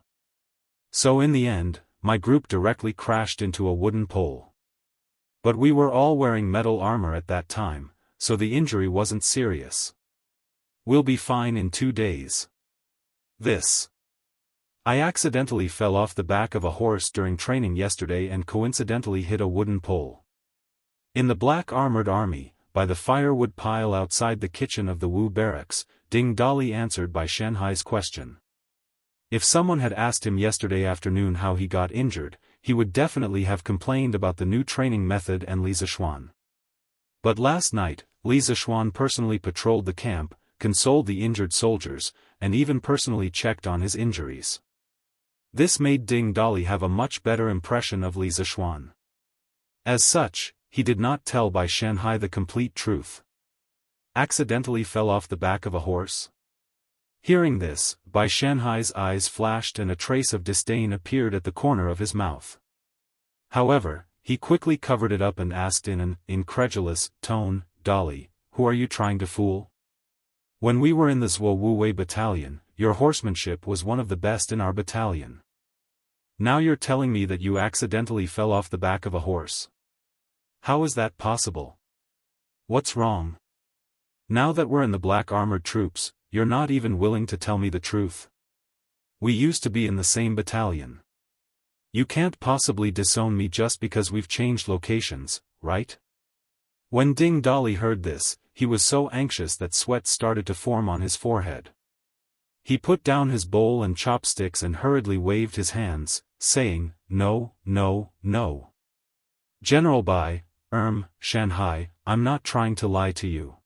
So in the end, my group directly crashed into a wooden pole. But we were all wearing metal armor at that time, so the injury wasn't serious. We'll be fine in 2 days. I accidentally fell off the back of a horse during training yesterday and coincidentally hit a wooden pole. In the Black Armored Army, by the firewood pile outside the kitchen of the Wu barracks, Ding Dali answered Bai Shanghai's question. If someone had asked him yesterday afternoon how he got injured, he would definitely have complained about the new training method and Li Zishuan. But last night, Li Zishuan personally patrolled the camp, consoled the injured soldiers, and even personally checked on his injuries. This made Ding Dali have a much better impression of Li Zishuan. As such, he did not tell Bai Shanghai the complete truth. Accidentally fell off the back of a horse? Hearing this, Bai Shanghai's eyes flashed and a trace of disdain appeared at the corner of his mouth. However, he quickly covered it up and asked in an incredulous tone, Dali, who are you trying to fool? When we were in the Zhuo battalion, your horsemanship was one of the best in our battalion. Now you're telling me that you accidentally fell off the back of a horse. How is that possible? What's wrong? Now that we're in the Black Armored troops, you're not even willing to tell me the truth. We used to be in the same battalion. You can't possibly disown me just because we've changed locations, right? When Ding Dali heard this, he was so anxious that sweat started to form on his forehead. He put down his bowl and chopsticks and hurriedly waved his hands, saying, No. General Bai, Shanghai, I'm not trying to lie to you.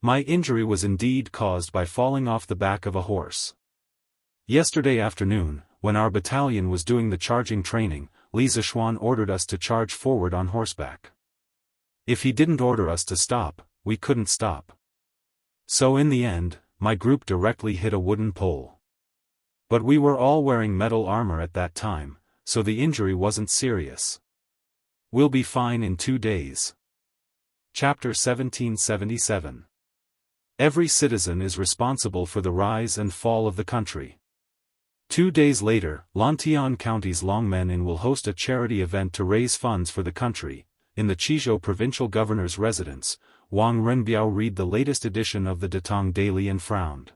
My injury was indeed caused by falling off the back of a horse. Yesterday afternoon, when our battalion was doing the charging training, Li Zishuan ordered us to charge forward on horseback. If he didn't order us to stop, we couldn't stop. So in the end, my group directly hit a wooden pole. But we were all wearing metal armor at that time, so the injury wasn't serious. We'll be fine in 2 days. Chapter 1777. Every citizen is responsible for the rise and fall of the country. 2 days later, Lantian County's Longmen Inn will host a charity event to raise funds for the country. In the Qizhou provincial governor's residence, Wang Renbiao read the latest edition of the Datong Daily and frowned.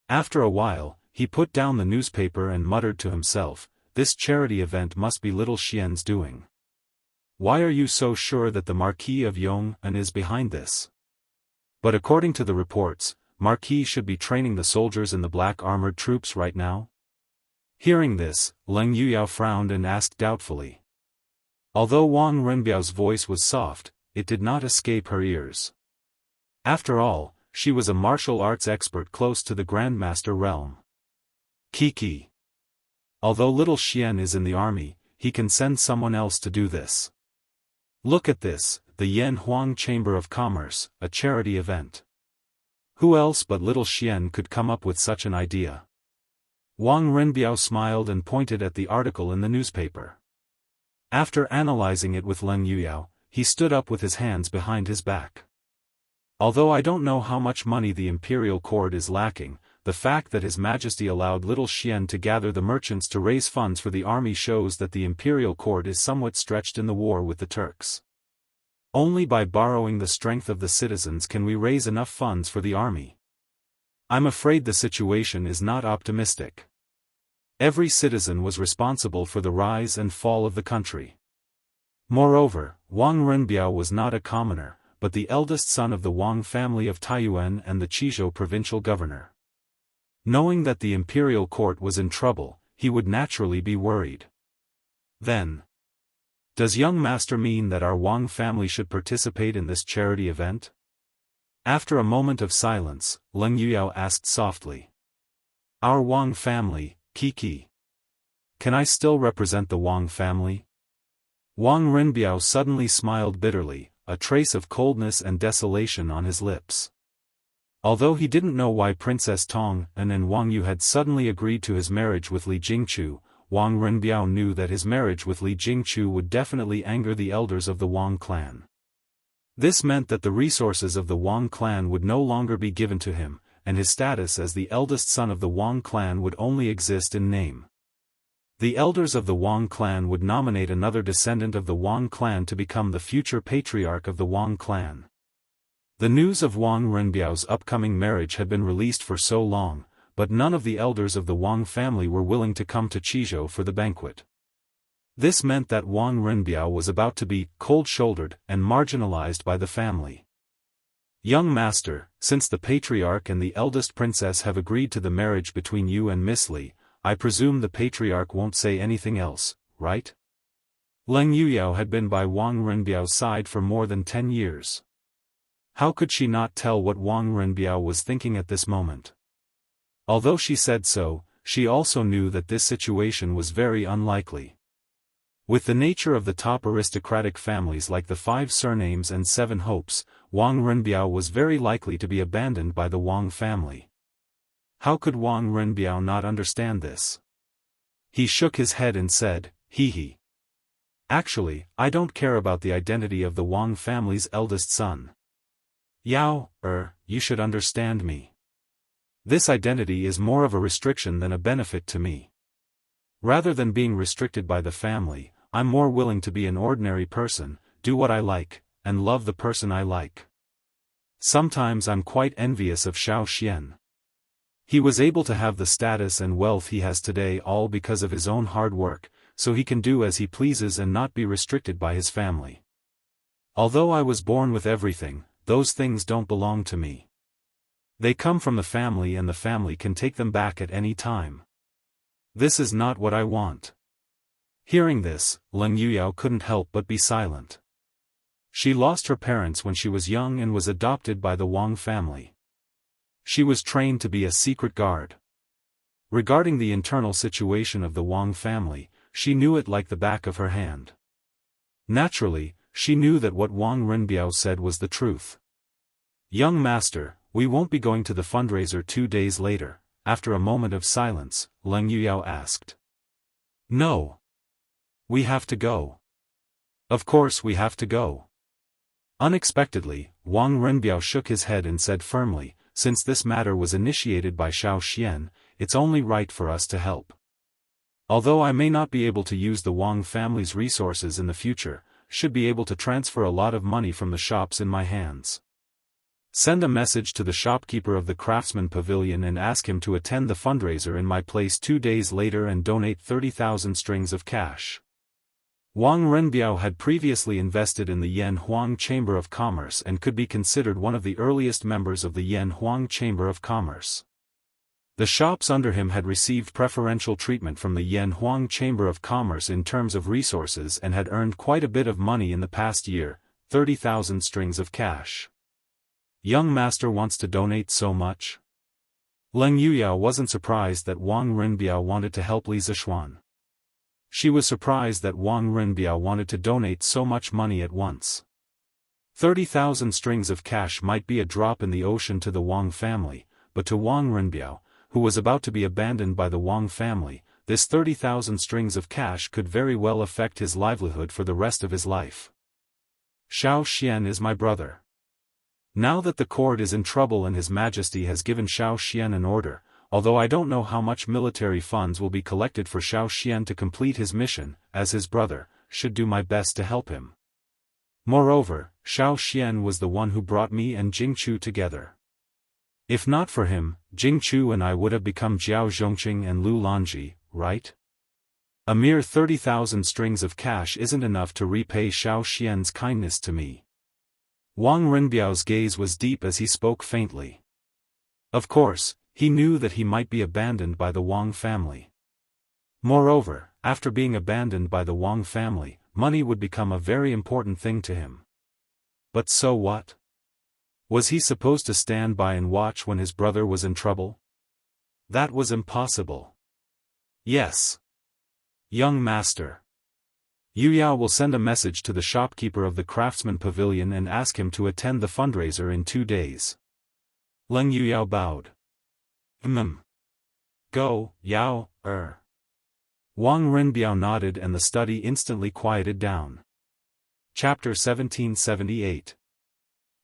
After a while, he put down the newspaper and muttered to himself, "This charity event must be little Xian's doing. Why are you so sure that the Marquis of Yong'an is behind this?" But according to the reports, Marquis should be training the soldiers in the black armored troops right now. Hearing this, Leng Yuyao frowned and asked doubtfully. Although Wang Renbiao's voice was soft, it did not escape her ears. After all, she was a martial arts expert close to the Grandmaster realm. Kiki. Although little Xian is in the army, he can send someone else to do this. Look at this, the Yan Huang Chamber of Commerce, a charity event. Who else but little Xian could come up with such an idea? Wang Renbiao smiled and pointed at the article in the newspaper. After analyzing it with Leng Yuyao, he stood up with his hands behind his back. Although I don't know how much money the imperial court is lacking, the fact that His Majesty allowed little Xian to gather the merchants to raise funds for the army shows that the imperial court is somewhat stretched in the war with the Turks. Only by borrowing the strength of the citizens can we raise enough funds for the army. I'm afraid the situation is not optimistic. Every citizen was responsible for the rise and fall of the country. Moreover, Wang Renbiao was not a commoner, but the eldest son of the Wang family of Taiyuan and the Qizhou provincial governor. Knowing that the imperial court was in trouble, he would naturally be worried. Then, does young master mean that our Wang family should participate in this charity event? After a moment of silence, Leng Yuyao asked softly. Our Wang family, Kiki. Can I still represent the Wang family? Wang Renbiao suddenly smiled bitterly, a trace of coldness and desolation on his lips. Although he didn't know why Princess Tong and Wang Yu had suddenly agreed to his marriage with Li Jingchu, Wang Renbiao knew that his marriage with Li Jingchu would definitely anger the elders of the Wang clan. This meant that the resources of the Wang clan would no longer be given to him, and his status as the eldest son of the Wang clan would only exist in name. The elders of the Wang clan would nominate another descendant of the Wang clan to become the future patriarch of the Wang clan. The news of Wang Renbiao's upcoming marriage had been released for so long, but none of the elders of the Wang family were willing to come to Qizhou for the banquet. This meant that Wang Renbiao was about to be cold-shouldered and marginalized by the family. Young master, since the patriarch and the eldest princess have agreed to the marriage between you and Miss Li, I presume the patriarch won't say anything else, right? Leng Yuyao had been by Wang Renbiao's side for more than 10 years. How could she not tell what Wang Renbiao was thinking at this moment? Although she said so, she also knew that this situation was very unlikely. With the nature of the top aristocratic families like the 5 surnames and 7 hopes, Wang Renbiao was very likely to be abandoned by the Wang family. How could Wang Renbiao not understand this? He shook his head and said, "Hee. Actually, I don't care about the identity of the Wang family's eldest son. Yao, you should understand me. This identity is more of a restriction than a benefit to me. Rather than being restricted by the family, I'm more willing to be an ordinary person, do what I like, and love the person I like. Sometimes I'm quite envious of Xiao Xian. He was able to have the status and wealth he has today all because of his own hard work, so he can do as he pleases and not be restricted by his family. Although I was born with everything, those things don't belong to me. They come from the family and the family can take them back at any time. This is not what I want." Hearing this, Leng Yuyao couldn't help but be silent. She lost her parents when she was young and was adopted by the Wang family. She was trained to be a secret guard. Regarding the internal situation of the Wang family, she knew it like the back of her hand. Naturally, she knew that what Wang Renbiao said was the truth. "Young master, we won't be going to the fundraiser 2 days later, after a moment of silence, Leng Yuyao asked. No. We have to go. Of course we have to go. Unexpectedly, Wang Renbiao shook his head and said firmly, since this matter was initiated by Xiao Xian, it's only right for us to help. Although I may not be able to use the Wang family's resources in the future, should be able to transfer a lot of money from the shops in my hands. Send a message to the shopkeeper of the Craftsman Pavilion and ask him to attend the fundraiser in my place 2 days later and donate 30,000 strings of cash. Wang Renbiao had previously invested in the Yan Huang Chamber of Commerce and could be considered one of the earliest members of the Yan Huang Chamber of Commerce. The shops under him had received preferential treatment from the Yan Huang Chamber of Commerce in terms of resources and had earned quite a bit of money in the past year, 30,000 strings of cash. Young master wants to donate so much? Leng Yuyao wasn't surprised that Wang Renbiao wanted to help Li Zixuan. She was surprised that Wang Renbiao wanted to donate so much money at once. 30,000 strings of cash might be a drop in the ocean to the Wang family, but to Wang Renbiao, who was about to be abandoned by the Wang family, this 30,000 strings of cash could very well affect his livelihood for the rest of his life. Xiao Xian is my brother. Now that the court is in trouble and His Majesty has given Xiao Xian an order, although I don't know how much military funds will be collected for Xiao Xian to complete his mission, as his brother, should do my best to help him. Moreover, Xiao Xian was the one who brought me and Jingchu together. If not for him, Jingchu and I would have become Jiao Zhongqing and Lu Lanji, right? A mere 30,000 strings of cash isn't enough to repay Xiao Xian's kindness to me. Wang Renbiao's gaze was deep as he spoke faintly. Of course, he knew that he might be abandoned by the Wang family. Moreover, after being abandoned by the Wang family, money would become a very important thing to him. But so what? Was he supposed to stand by and watch when his brother was in trouble? That was impossible. Yes. Young master. Yuyao will send a message to the shopkeeper of the Craftsman Pavilion and ask him to attend the fundraiser in 2 days. Leng Yuyao bowed. Go, Yao, Wang Renbiao nodded and the study instantly quieted down. Chapter 1778.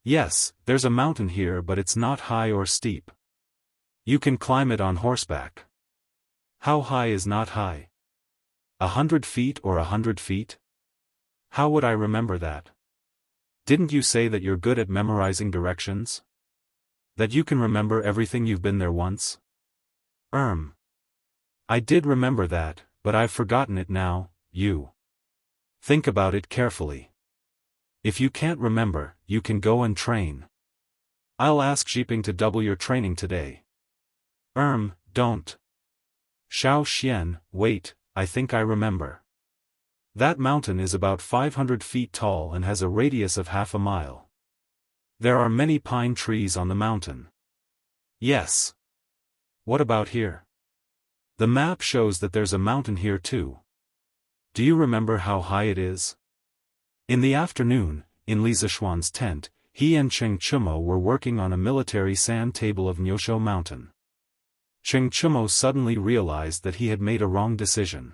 Yes, there's a mountain here but it's not high or steep. You can climb it on horseback. How high is not high? 100 feet or 100 feet? How would I remember that? Didn't you say that you're good at memorizing directions? That you can remember everything you've been there once? I did remember that, but I've forgotten it now, you. Think about it carefully. If you can't remember, you can go and train. I'll ask Xiping to double your training today. Don't. Xiao Xian, wait, I think I remember. That mountain is about 500 feet tall and has a radius of half a mile. There are many pine trees on the mountain. Yes. What about here? The map shows that there's a mountain here too. Do you remember how high it is? In the afternoon, in Li Zixuan's tent, he and Cheng Chumo were working on a military sand table of Nyosho Mountain. Cheng Chumo suddenly realized that he had made a wrong decision.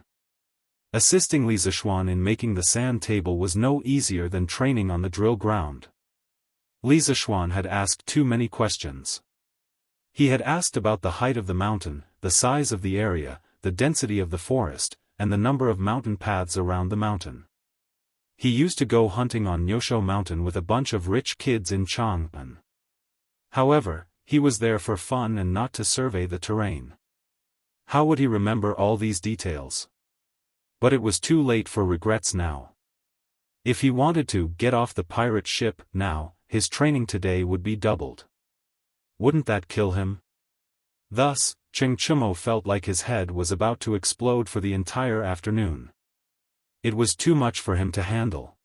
Assisting Li Zixuan in making the sand table was no easier than training on the drill ground. Li Zixuan had asked too many questions. He had asked about the height of the mountain, the size of the area, the density of the forest, and the number of mountain paths around the mountain. He used to go hunting on Nyosho Mountain with a bunch of rich kids in Chang'an. However, he was there for fun and not to survey the terrain. How would he remember all these details? But it was too late for regrets now. If he wanted to get off the pirate ship now, his training today would be doubled. Wouldn't that kill him? Thus, Cheng Chumo felt like his head was about to explode for the entire afternoon. It was too much for him to handle.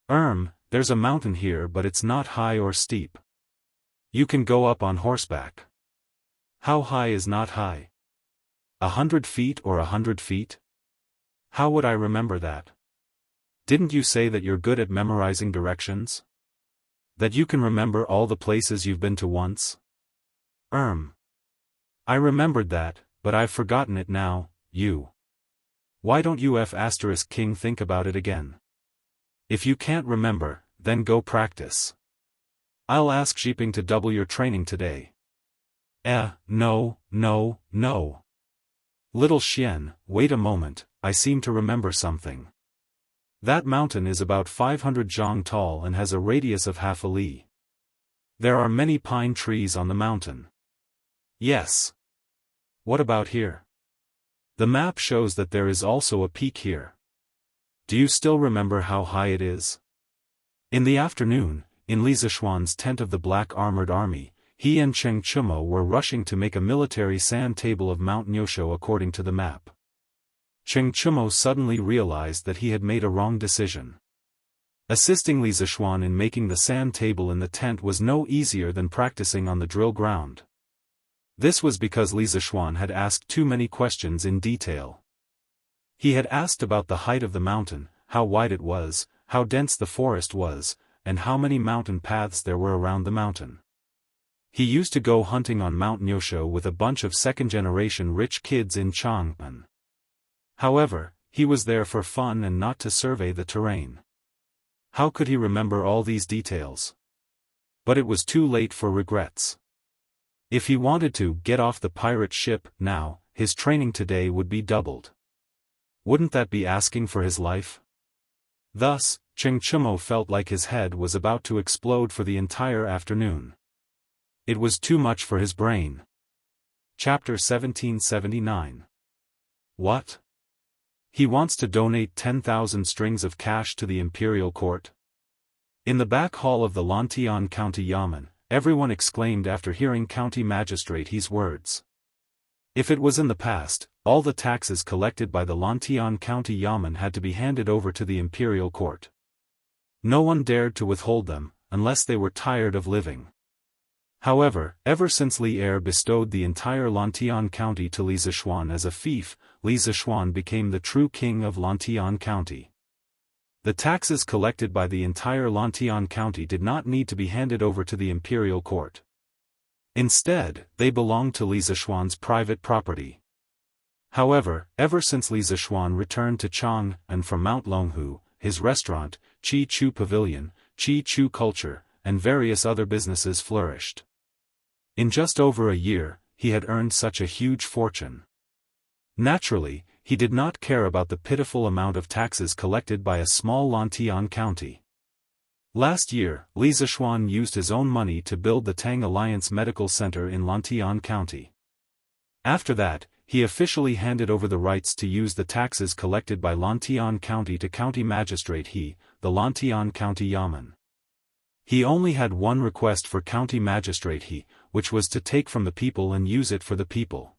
There's a mountain here but it's not high or steep. You can go up on horseback. How high is not high? 100 feet or 100 feet? How would I remember that? Didn't you say that you're good at memorizing directions? That you can remember all the places you've been to once? I remembered that, but I've forgotten it now. Why don't you King think about it again? If you can't remember, then go practice. I'll ask Xiping to double your training today. No. Little Xian, wait a moment, I seem to remember something. That mountain is about 500 zhang tall and has a radius of half a li. There are many pine trees on the mountain. Yes. What about here? The map shows that there is also a peak here. Do you still remember how high it is? In the afternoon, in Li Zishuan's tent of the Black Armored Army, he and Cheng Chumo were rushing to make a military sand table of Mount Nyosho according to the map. Cheng Chumo suddenly realized that he had made a wrong decision. Assisting Li Zishuan in making the sand table in the tent was no easier than practicing on the drill ground. This was because Li Zishuan had asked too many questions in detail. He had asked about the height of the mountain, how wide it was, how dense the forest was, and how many mountain paths there were around the mountain. He used to go hunting on Mount Nyosho with a bunch of second-generation rich kids in Chang'an. However, he was there for fun and not to survey the terrain. How could he remember all these details? But it was too late for regrets. If he wanted to get off the pirate ship now, his training today would be doubled. Wouldn't that be asking for his life? Thus, Cheng Chumo felt like his head was about to explode for the entire afternoon. It was too much for his brain. Chapter 1779. What? He wants to donate 10,000 strings of cash to the imperial court? In the back hall of the Lantian County Yamen, everyone exclaimed after hearing County Magistrate He's words. If it was in the past, all the taxes collected by the Lantian County Yamen had to be handed over to the imperial court. No one dared to withhold them, unless they were tired of living. However, ever since Li Er bestowed the entire Lantian County to Li Zishuan as a fief, Li Zishuan became the true king of Lantian County. The taxes collected by the entire Lantian County did not need to be handed over to the imperial court. Instead, they belonged to Li Zishuan's private property. However, ever since Li Zishuan returned to Chang'an from Mount Longhu, his restaurant, Chi Chu Pavilion, Chi Chu Culture, and various other businesses flourished. In just over a year, he had earned such a huge fortune. Naturally, he did not care about the pitiful amount of taxes collected by a small Lantian county. Last year, Li Zishuan used his own money to build the Tang Alliance Medical Center in Lantian County. After that, he officially handed over the rights to use the taxes collected by Lantian County to County Magistrate He, the Lantian County Yamen. He only had one request for County Magistrate He, which was to take from the people and use it for the people.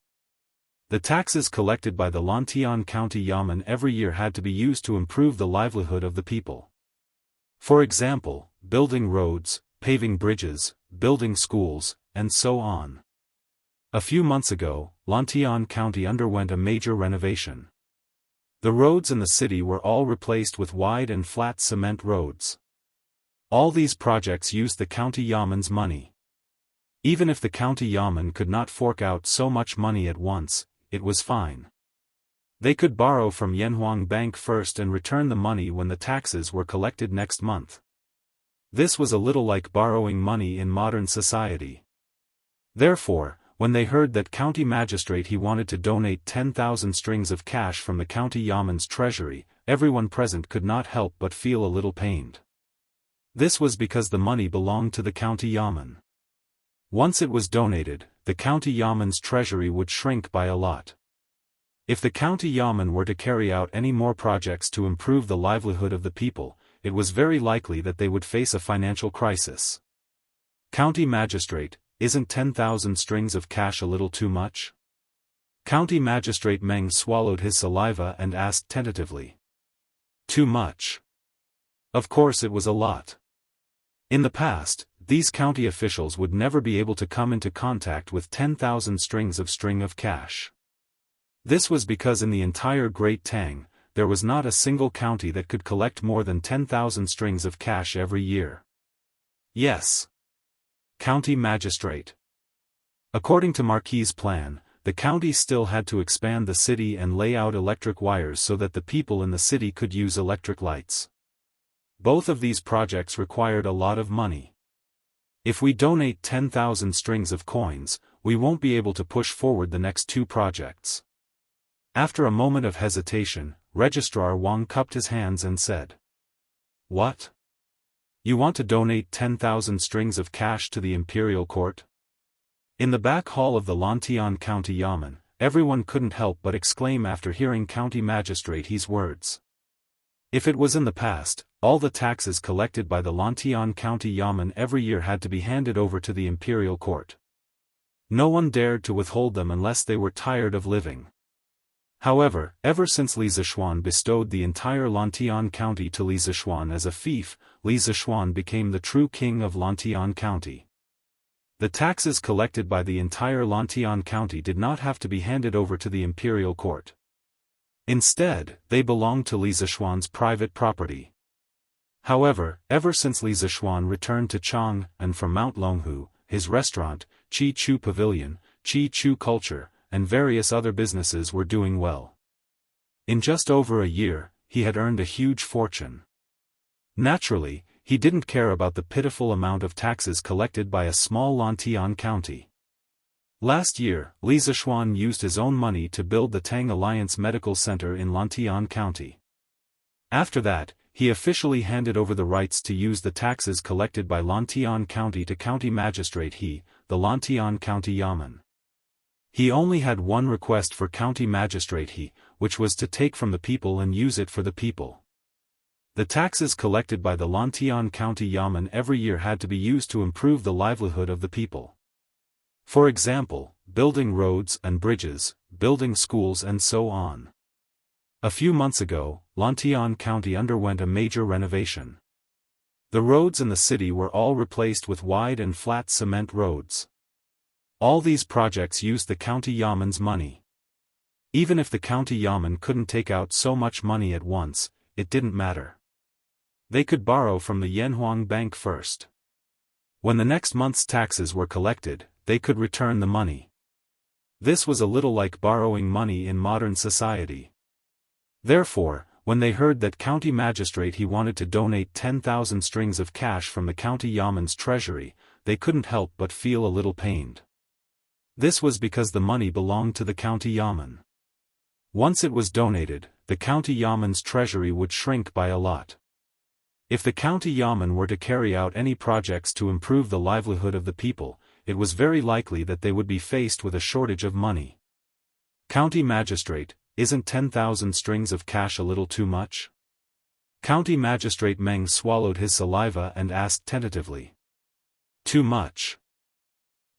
The taxes collected by the Lantian County Yamen every year had to be used to improve the livelihood of the people. For example, building roads, paving bridges, building schools, and so on. A few months ago, Lantian County underwent a major renovation. The roads in the city were all replaced with wide and flat cement roads. All these projects used the county Yamen's money. Even if the county Yamen could not fork out so much money at once, it was fine. They could borrow from Yanhuang Bank first and return the money when the taxes were collected next month. This was a little like borrowing money in modern society. Therefore, when they heard that County Magistrate He wanted to donate 10,000 strings of cash from the County Yamen's treasury, everyone present could not help but feel a little pained. This was because the money belonged to the County Yamen. Once it was donated, the County Yamen's treasury would shrink by a lot. If the County Yamen were to carry out any more projects to improve the livelihood of the people, it was very likely that they would face a financial crisis. County Magistrate, isn't 10,000 strings of cash a little too much? County Magistrate Meng swallowed his saliva and asked tentatively. Too much? Of course it was a lot. In the past, these county officials would never be able to come into contact with 10,000 strings of cash. This was because in the entire Great Tang, there was not a single county that could collect more than 10,000 strings of cash every year. Yes. County Magistrate. According to Marquis' plan, the county still had to expand the city and lay out electric wires so that the people in the city could use electric lights. Both of these projects required a lot of money. If we donate 10,000 strings of coins, we won't be able to push forward the next two projects. After a moment of hesitation, Registrar Wang cupped his hands and said, "What? You want to donate 10,000 strings of cash to the imperial court?" In the back hall of the Lantian County Yamen, everyone couldn't help but exclaim after hearing County Magistrate He's words. If it was in the past, all the taxes collected by the Lantian County Yamen every year had to be handed over to the imperial court. No one dared to withhold them unless they were tired of living. However, ever since Li Zishuan bestowed the entire Lantian County to Li Zishuan as a fief, Li Zishuan became the true king of Lantian County. The taxes collected by the entire Lantian County did not have to be handed over to the imperial court. Instead, they belonged to Li Zishuan's private property. However, ever since Li Zishuan returned to Chang and from Mount Longhu, his restaurant, Chi Chu Pavilion, Chi Chu Culture, and various other businesses were doing well. In just over a year, he had earned a huge fortune. Naturally, he didn't care about the pitiful amount of taxes collected by a small Lantian county. Last year, Li Zishuan used his own money to build the Tang Alliance Medical Center in Lantian County. After that, he officially handed over the rights to use the taxes collected by Lantian County to County Magistrate He, the Lantian County Yamen. He only had one request for County Magistrate He, which was to take from the people and use it for the people. The taxes collected by the Lantian County Yamen every year had to be used to improve the livelihood of the people. For example, building roads and bridges, building schools and so on. A few months ago, Lantian County underwent a major renovation. The roads in the city were all replaced with wide and flat cement roads. All these projects used the county Yamen's money. Even if the county Yamen couldn't take out so much money at once, it didn't matter. They could borrow from the Yanhuang Bank first. When the next month's taxes were collected, they could return the money. This was a little like borrowing money in modern society. Therefore, when they heard that County Magistrate He wanted to donate 10,000 strings of cash from the county Yamen's treasury, they couldn't help but feel a little pained. This was because the money belonged to the county Yamen. Once it was donated, the county Yamen's treasury would shrink by a lot. If the county Yamen were to carry out any projects to improve the livelihood of the people, it was very likely that they would be faced with a shortage of money. County Magistrate, isn't 10,000 strings of cash a little too much? County Magistrate Meng swallowed his saliva and asked tentatively. Too much?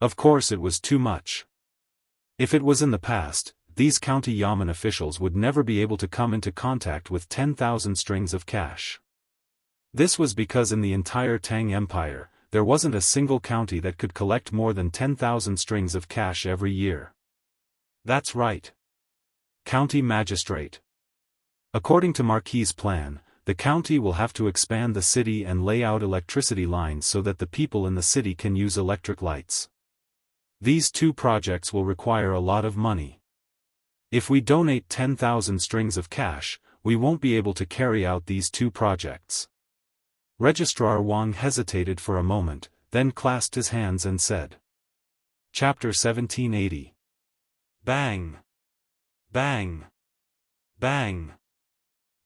Of course it was too much. If it was in the past, these county Yamen officials would never be able to come into contact with 10,000 strings of cash. This was because in the entire Tang Empire, there wasn't a single county that could collect more than 10,000 strings of cash every year. That's right. County Magistrate. According to Marquis' plan, the county will have to expand the city and lay out electricity lines so that the people in the city can use electric lights. These two projects will require a lot of money. If we donate 10,000 strings of cash, we won't be able to carry out these two projects. Registrar Wang hesitated for a moment, then clasped his hands and said. Chapter 1780. Bang! Bang! Bang!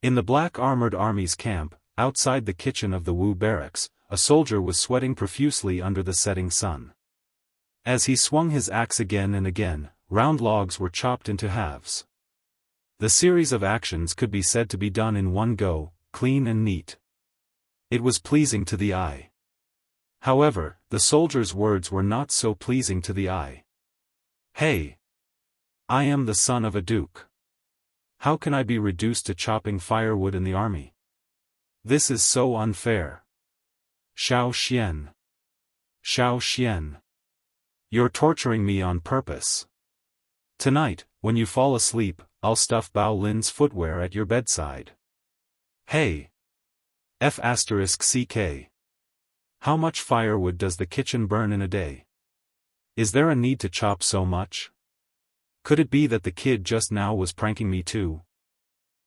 In the Black Armored Army's camp, outside the kitchen of the Wu barracks, a soldier was sweating profusely under the setting sun. As he swung his axe again and again, round logs were chopped into halves. The series of actions could be said to be done in one go, clean and neat. It was pleasing to the eye. However, the soldier's words were not so pleasing to the eye. Hey! I am the son of a duke. How can I be reduced to chopping firewood in the army? This is so unfair. Xiao Xian. Xiao Xian. You're torturing me on purpose. Tonight, when you fall asleep, I'll stuff Bao Lin's footwear at your bedside. Hey! F***ck. How much firewood does the kitchen burn in a day? Is there a need to chop so much? Could it be that the kid just now was pranking me too?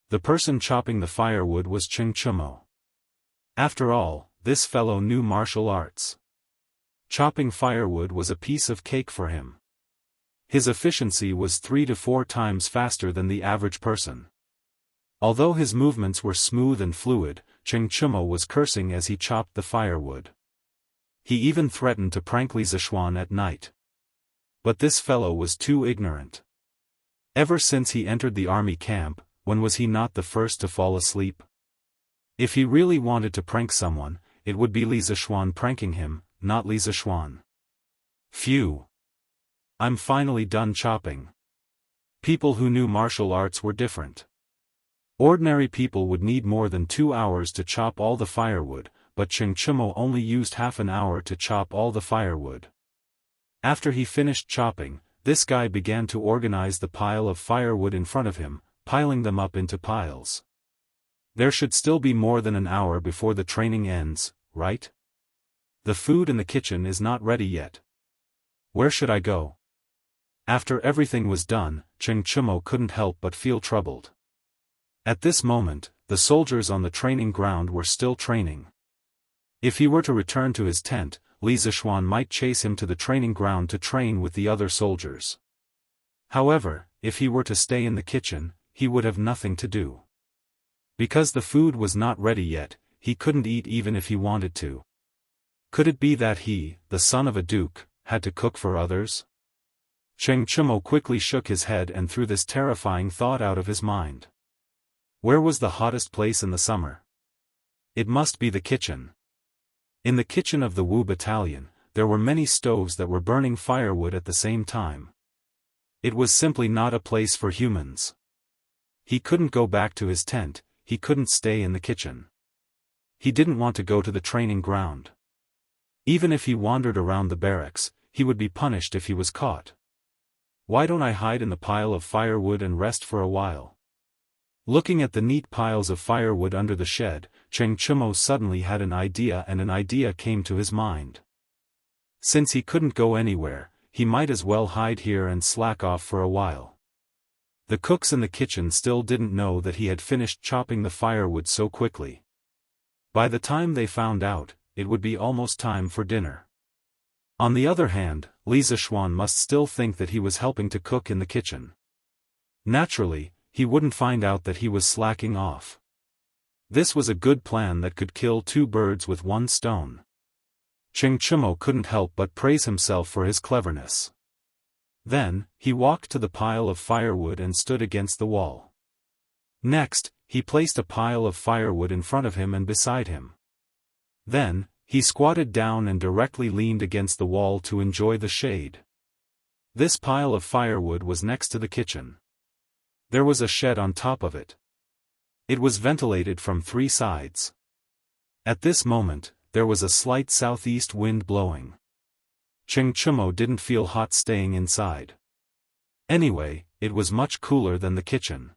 The person chopping the firewood was Chengchumo. After all, this fellow knew martial arts. Chopping firewood was a piece of cake for him. His efficiency was 3 to 4 times faster than the average person. Although his movements were smooth and fluid, Chengchumo was cursing as he chopped the firewood. He even threatened to prank Li Zishuan at night. But this fellow was too ignorant. Ever since he entered the army camp, when was he not the first to fall asleep? If he really wanted to prank someone, it would be Li Zishuan pranking him, not Li Zishuan. Phew. I'm finally done chopping. People who knew martial arts were different. Ordinary people would need more than 2 hours to chop all the firewood, but Chengchumo only used half an hour to chop all the firewood. After he finished chopping, this guy began to organize the pile of firewood in front of him, piling them up into piles. There should still be more than an hour before the training ends, right? The food in the kitchen is not ready yet. Where should I go? After everything was done, Chengchumo couldn't help but feel troubled. At this moment, the soldiers on the training ground were still training. If he were to return to his tent, Li Zishuan might chase him to the training ground to train with the other soldiers. However, if he were to stay in the kitchen, he would have nothing to do. Because the food was not ready yet, he couldn't eat even if he wanted to. Could it be that he, the son of a duke, had to cook for others? Chengchumo quickly shook his head and threw this terrifying thought out of his mind. Where was the hottest place in the summer? It must be the kitchen. In the kitchen of the Wu battalion, there were many stoves that were burning firewood at the same time. It was simply not a place for humans. He couldn't go back to his tent, he couldn't stay in the kitchen. He didn't want to go to the training ground. Even if he wandered around the barracks, he would be punished if he was caught. Why don't I hide in the pile of firewood and rest for a while? Looking at the neat piles of firewood under the shed, Chengchumo suddenly had an idea, and an idea came to his mind. Since he couldn't go anywhere, he might as well hide here and slack off for a while. The cooks in the kitchen still didn't know that he had finished chopping the firewood so quickly. By the time they found out, it would be almost time for dinner. On the other hand, Li Zishuan must still think that he was helping to cook in the kitchen. Naturally, he wouldn't find out that he was slacking off. This was a good plan that could kill 2 birds with 1 stone. Chengchumo couldn't help but praise himself for his cleverness. Then, he walked to the pile of firewood and stood against the wall. Next, he placed a pile of firewood in front of him and beside him. Then, he squatted down and directly leaned against the wall to enjoy the shade. This pile of firewood was next to the kitchen. There was a shed on top of it. It was ventilated from 3 sides. At this moment, there was a slight southeast wind blowing. Chengchumo didn't feel hot staying inside. Anyway, it was much cooler than the kitchen.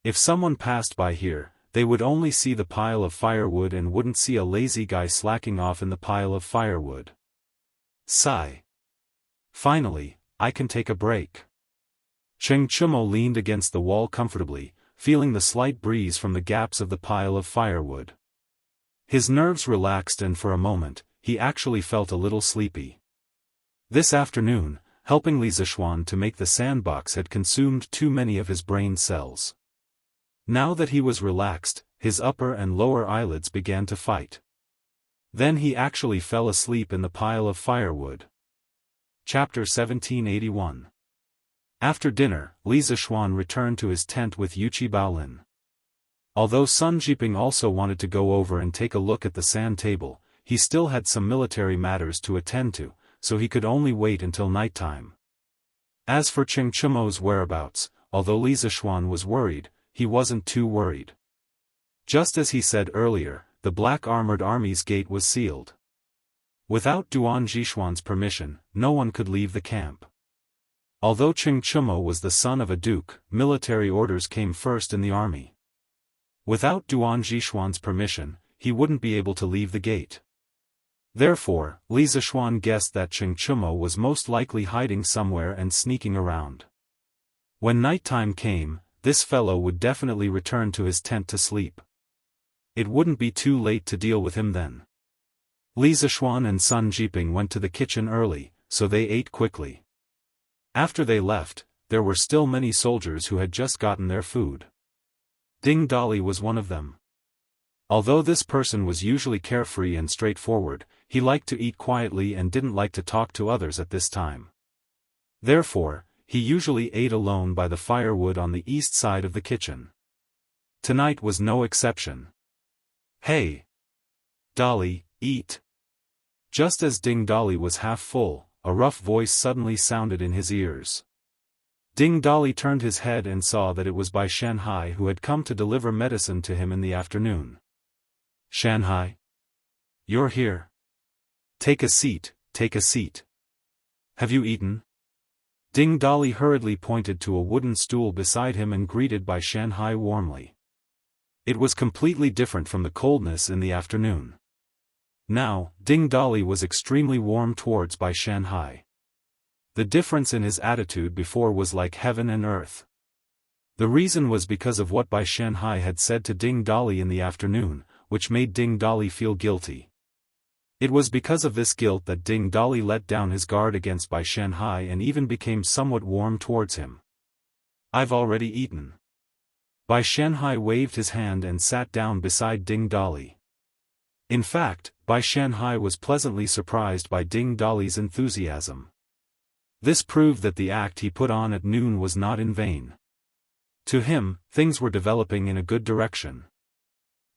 If someone passed by here, they would only see the pile of firewood and wouldn't see a lazy guy slacking off in the pile of firewood. Sigh. Finally, I can take a break. Chengchumo leaned against the wall comfortably, feeling the slight breeze from the gaps of the pile of firewood. His nerves relaxed, and for a moment, he actually felt a little sleepy. This afternoon, helping Li Zishuan to make the sandbox had consumed too many of his brain cells. Now that he was relaxed, his upper and lower eyelids began to fight. Then he actually fell asleep in the pile of firewood. Chapter 1781. After dinner, Li Zishuan returned to his tent with Yuqi Baolin. Although Sun Jiping also wanted to go over and take a look at the sand table, he still had some military matters to attend to, so he could only wait until nighttime. As for Chengchumo's whereabouts, although Li Zishuan was worried, he wasn't too worried. Just as he said earlier, the Black Armored Army's gate was sealed. Without Duan Zhishuan's permission, no one could leave the camp. Although Chengchumo was the son of a duke, military orders came first in the army. Without Duan Zhishuan's permission, he wouldn't be able to leave the gate. Therefore, Li Zishuan guessed that Cheng Chumo was most likely hiding somewhere and sneaking around. When nighttime came, this fellow would definitely return to his tent to sleep. It wouldn't be too late to deal with him then. Li Zishuan and Sun Jiping went to the kitchen early, so they ate quickly. After they left, there were still many soldiers who had just gotten their food. Ding Dali was one of them. Although this person was usually carefree and straightforward, he liked to eat quietly and didn't like to talk to others at this time. Therefore, he usually ate alone by the firewood on the east side of the kitchen. Tonight was no exception. "Hey! Dali, eat!" Just as Ding Dali was half full, a rough voice suddenly sounded in his ears. Ding Dali turned his head and saw that it was Bai Shanhai who had come to deliver medicine to him in the afternoon. "Shanhai? You're here. Take a seat, take a seat. Have you eaten?" Ding Dali hurriedly pointed to a wooden stool beside him and greeted Bai Shanhai warmly. It was completely different from the coldness in the afternoon. Now, Ding Dali was extremely warm towards Bai Shanhai. The difference in his attitude before was like heaven and earth. The reason was because of what Bai Shanhai had said to Ding Dali in the afternoon, which made Ding Dali feel guilty. It was because of this guilt that Ding Dali let down his guard against Bai Shanhai and even became somewhat warm towards him. "I've already eaten." Bai Shanhai waved his hand and sat down beside Ding Dali. In fact, Bai Shanhai was pleasantly surprised by Ding Dali's enthusiasm. This proved that the act he put on at noon was not in vain. To him, things were developing in a good direction.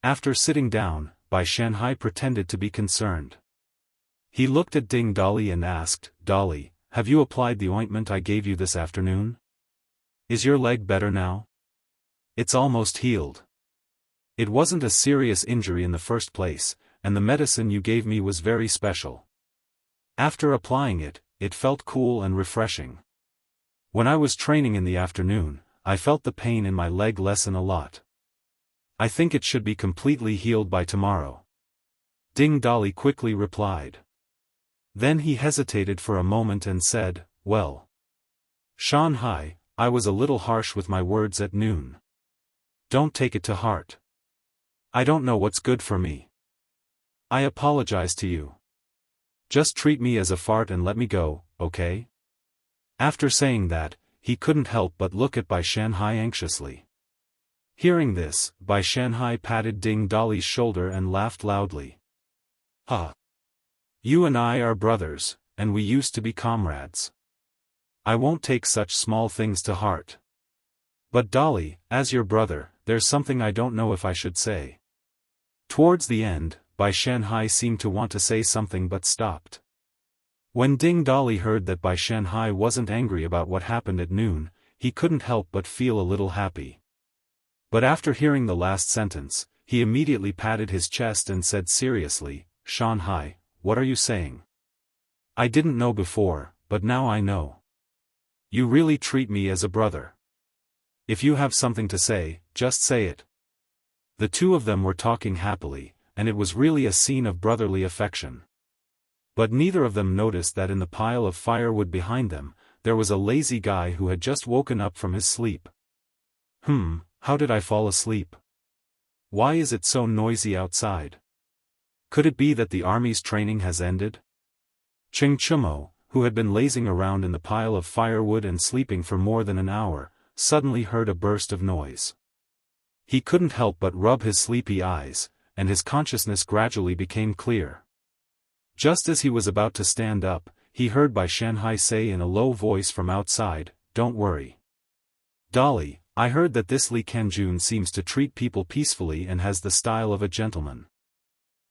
After sitting down, Bai Shanhai pretended to be concerned. He looked at Ding Dali and asked, "Dali, have you applied the ointment I gave you this afternoon? Is your leg better now?" "It's almost healed. It wasn't a serious injury in the first place, and the medicine you gave me was very special. After applying it, it felt cool and refreshing. When I was training in the afternoon, I felt the pain in my leg lessen a lot. I think it should be completely healed by tomorrow." Ding Dali quickly replied. Then he hesitated for a moment and said, "Well, Shanhai, I was a little harsh with my words at noon. Don't take it to heart. I don't know what's good for me. I apologize to you. Just treat me as a fart and let me go, okay?" After saying that, he couldn't help but look at Bai Shanhai anxiously. Hearing this, Bai Shanhai patted Ding Dali's shoulder and laughed loudly. "Ha! You and I are brothers, and we used to be comrades. I won't take such small things to heart. But Dali, as your brother, there's something I don't know if I should say." Towards the end, Bai Shanhai seemed to want to say something but stopped. When Ding Dali heard that Bai Shanhai wasn't angry about what happened at noon, he couldn't help but feel a little happy. But after hearing the last sentence, he immediately patted his chest and said seriously, "Shanhai, what are you saying? I didn't know before, but now I know. You really treat me as a brother. If you have something to say, just say it." The two of them were talking happily, and it was really a scene of brotherly affection. But neither of them noticed that in the pile of firewood behind them, there was a lazy guy who had just woken up from his sleep. How did I fall asleep? Why is it so noisy outside? Could it be that the army's training has ended?" Cheng Chumo, who had been lazing around in the pile of firewood and sleeping for more than an hour, suddenly heard a burst of noise. He couldn't help but rub his sleepy eyes, and his consciousness gradually became clear. Just as he was about to stand up, he heard Bai Shanhai say in a low voice from outside, "Don't worry. Dali, I heard that this Li Kanjun seems to treat people peacefully and has the style of a gentleman.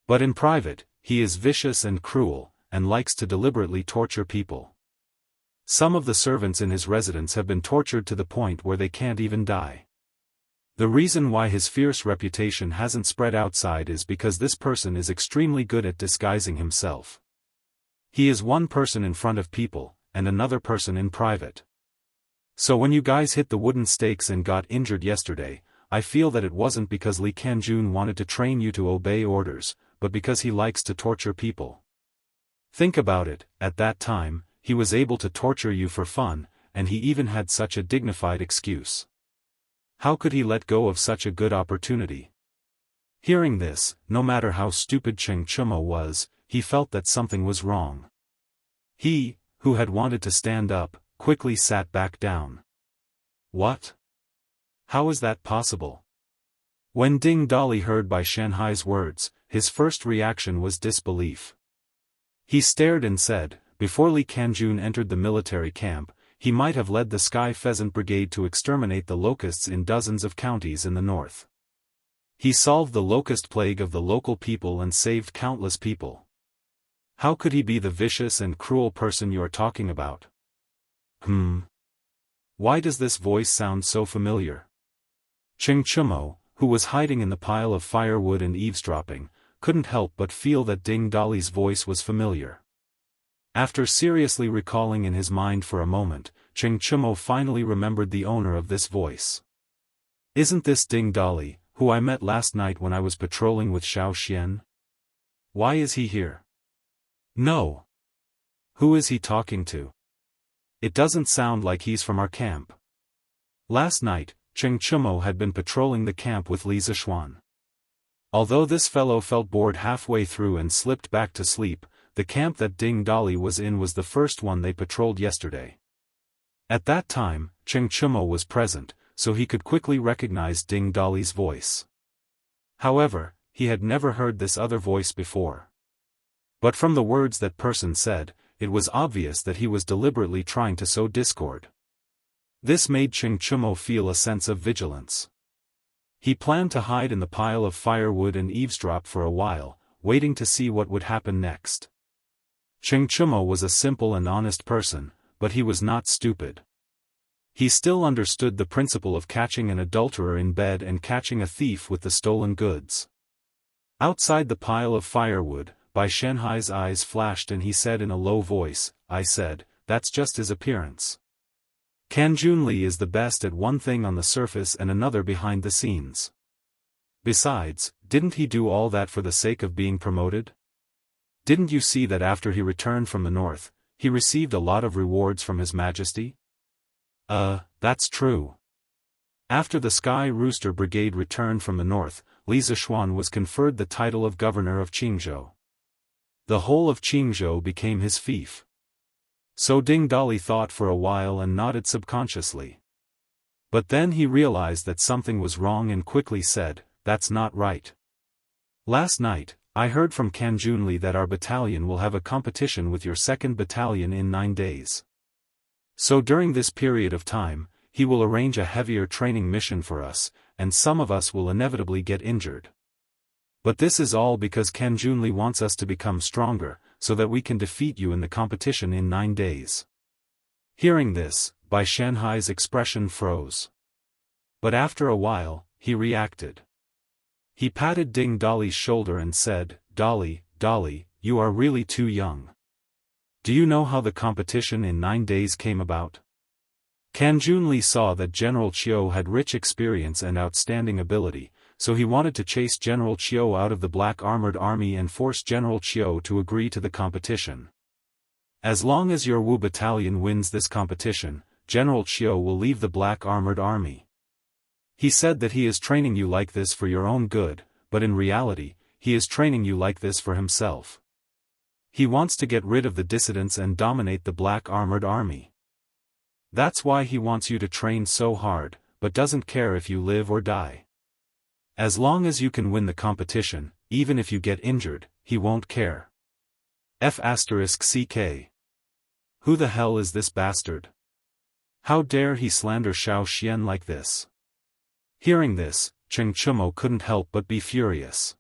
But in private, he is vicious and cruel, and likes to deliberately torture people. Some of the servants in his residence have been tortured to the point where they can't even die. The reason why his fierce reputation hasn't spread outside is because this person is extremely good at disguising himself. He is one person in front of people, and another person in private. So when you guys hit the wooden stakes and got injured yesterday, I feel that it wasn't because Li Kanjun wanted to train you to obey orders, but because he likes to torture people. Think about it, at that time, he was able to torture you for fun, and he even had such a dignified excuse. How could he let go of such a good opportunity? Hearing this, no matter how stupid Cheng Chumo was, he felt that something was wrong. He, who had wanted to stand up, quickly sat back down. What? How is that possible? When Ding Dali heard Bai Shanhai's words, his first reaction was disbelief. He stared and said, before Li Kanjun entered the military camp, he might have led the Sky Pheasant Brigade to exterminate the locusts in dozens of counties in the north. He solved the locust plague of the local people and saved countless people. How could he be the vicious and cruel person you are talking about? Why does this voice sound so familiar? Cheng Chumo, who was hiding in the pile of firewood and eavesdropping, couldn't help but feel that Ding Dali's voice was familiar. After seriously recalling in his mind for a moment, Cheng Chumo finally remembered the owner of this voice. Isn't this Ding Dali, who I met last night when I was patrolling with Xiao Xian? Why is he here? No. Who is he talking to? It doesn't sound like he's from our camp. Last night, Cheng Chumo had been patrolling the camp with Li Zixuan. Although this fellow felt bored halfway through and slipped back to sleep, the camp that Ding Dali was in was the first one they patrolled yesterday. At that time, Cheng Chumo was present, so he could quickly recognize Ding Dali's voice. However, he had never heard this other voice before. But from the words that person said, it was obvious that he was deliberately trying to sow discord. This made Cheng Chumo feel a sense of vigilance. He planned to hide in the pile of firewood and eavesdrop for a while, waiting to see what would happen next. Cheng Chumo was a simple and honest person, but he was not stupid. He still understood the principle of catching an adulterer in bed and catching a thief with the stolen goods. Outside the pile of firewood, Bai Shanhai's eyes flashed and he said in a low voice, I said, that's just his appearance. Kanjun Li is the best at one thing on the surface and another behind the scenes. Besides, didn't he do all that for the sake of being promoted? Didn't you see that after he returned from the north, he received a lot of rewards from His Majesty? That's true. After the Sky Rooster Brigade returned from the north, Li Zixuan was conferred the title of governor of Qingzhou. The whole of Qingzhou became his fief. So Ding Dali thought for a while and nodded subconsciously. But then he realized that something was wrong and quickly said, that's not right. Last night, I heard from Kanjun Li that our battalion will have a competition with your 2nd battalion in 9 days. So during this period of time, he will arrange a heavier training mission for us, and some of us will inevitably get injured. But this is all because Kanjun Li wants us to become stronger, so that we can defeat you in the competition in 9 days. Hearing this, Bai Shanhai's expression froze. But after a while, he reacted. He patted Ding Dali's shoulder and said, Dali, you are really too young. Do you know how the competition in 9 days came about? Kanjun Li saw that General Qiu had rich experience and outstanding ability, so he wanted to chase General Qiu out of the Black Armored Army and force General Qiu to agree to the competition. As long as your Wu battalion wins this competition, General Qiu will leave the Black Armored Army. He said that he is training you like this for your own good, but in reality, he is training you like this for himself. He wants to get rid of the dissidents and dominate the Black Armored Army. That's why he wants you to train so hard, but doesn't care if you live or die. As long as you can win the competition, even if you get injured, he won't care. F***CK. Who the hell is this bastard? How dare he slander Xiao Xian like this? Hearing this, Cheng Chumo couldn't help but be furious.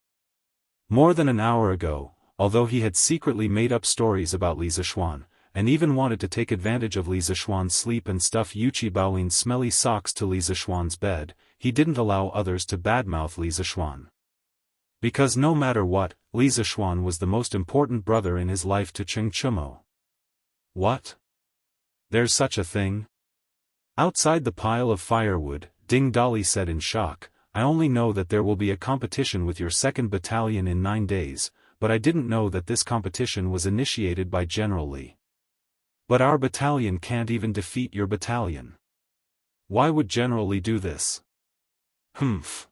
More than an hour ago, although he had secretly made up stories about Li Zixuan, and even wanted to take advantage of Li Zixuan's sleep and stuff Yuqi Baolin's smelly socks to Li Zixuan's bed, he didn't allow others to badmouth Li Zixuan. Because no matter what, Li Zixuan was the most important brother in his life to Cheng Chumo. What? There's such a thing? Outside the pile of firewood, Ding Dali said in shock, I only know that there will be a competition with your 2nd battalion in 9 days, but I didn't know that this competition was initiated by General Li. But our battalion can't even defeat your battalion. Why would General Li do this? Humph.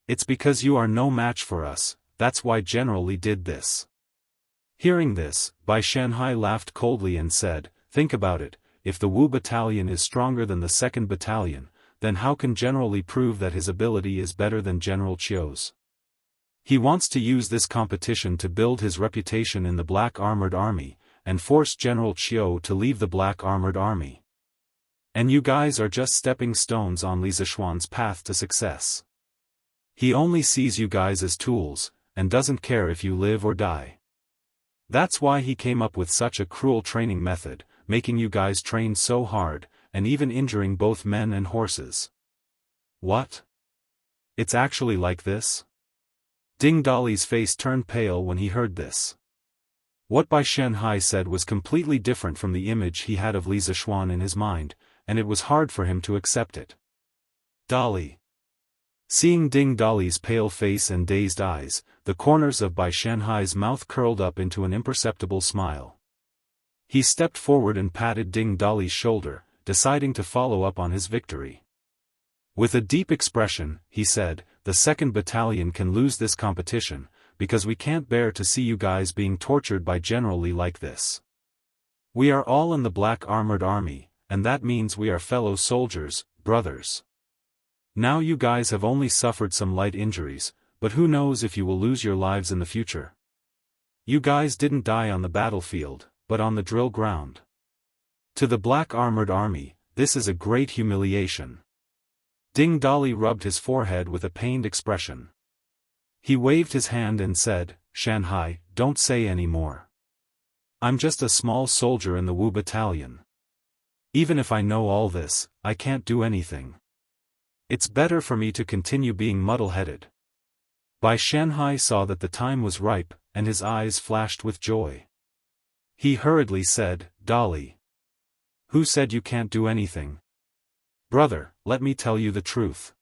It's because you are no match for us, that's why General Li did this. Hearing this, Bai Shanhai laughed coldly and said, think about it, if the Wu battalion is stronger than the 2nd battalion, then how can General Li prove that his ability is better than General Qiu's? He wants to use this competition to build his reputation in the Black Armored Army, and force General Qiu to leave the Black Armored Army. And you guys are just stepping stones on Li Zishuan's path to success. He only sees you guys as tools, and doesn't care if you live or die. That's why he came up with such a cruel training method, making you guys train so hard, and even injuring both men and horses. What? It's actually like this? Ding Dali's face turned pale when he heard this. What Bai Shanhai said was completely different from the image he had of Li Zishuan in his mind, and it was hard for him to accept it. Dali. Seeing Ding Dali's pale face and dazed eyes, the corners of Bai Shanhai's mouth curled up into an imperceptible smile. He stepped forward and patted Ding Dali's shoulder, deciding to follow up on his victory. With a deep expression, he said, the 2nd battalion can lose this competition, because we can't bear to see you guys being tortured by General Li like this. We are all in the Black Armored Army, and that means we are fellow soldiers, brothers. Now you guys have only suffered some light injuries, but who knows if you will lose your lives in the future. You guys didn't die on the battlefield, but on the drill ground. To the Black Armored Army, this is a great humiliation. Ding Dali rubbed his forehead with a pained expression. He waved his hand and said, Shanhai, don't say any more. I'm just a small soldier in the Wu battalion. Even if I know all this, I can't do anything. It's better for me to continue being muddle-headed. Bai Shanhai saw that the time was ripe, and his eyes flashed with joy. He hurriedly said, Dali. Who said you can't do anything? Brother, let me tell you the truth.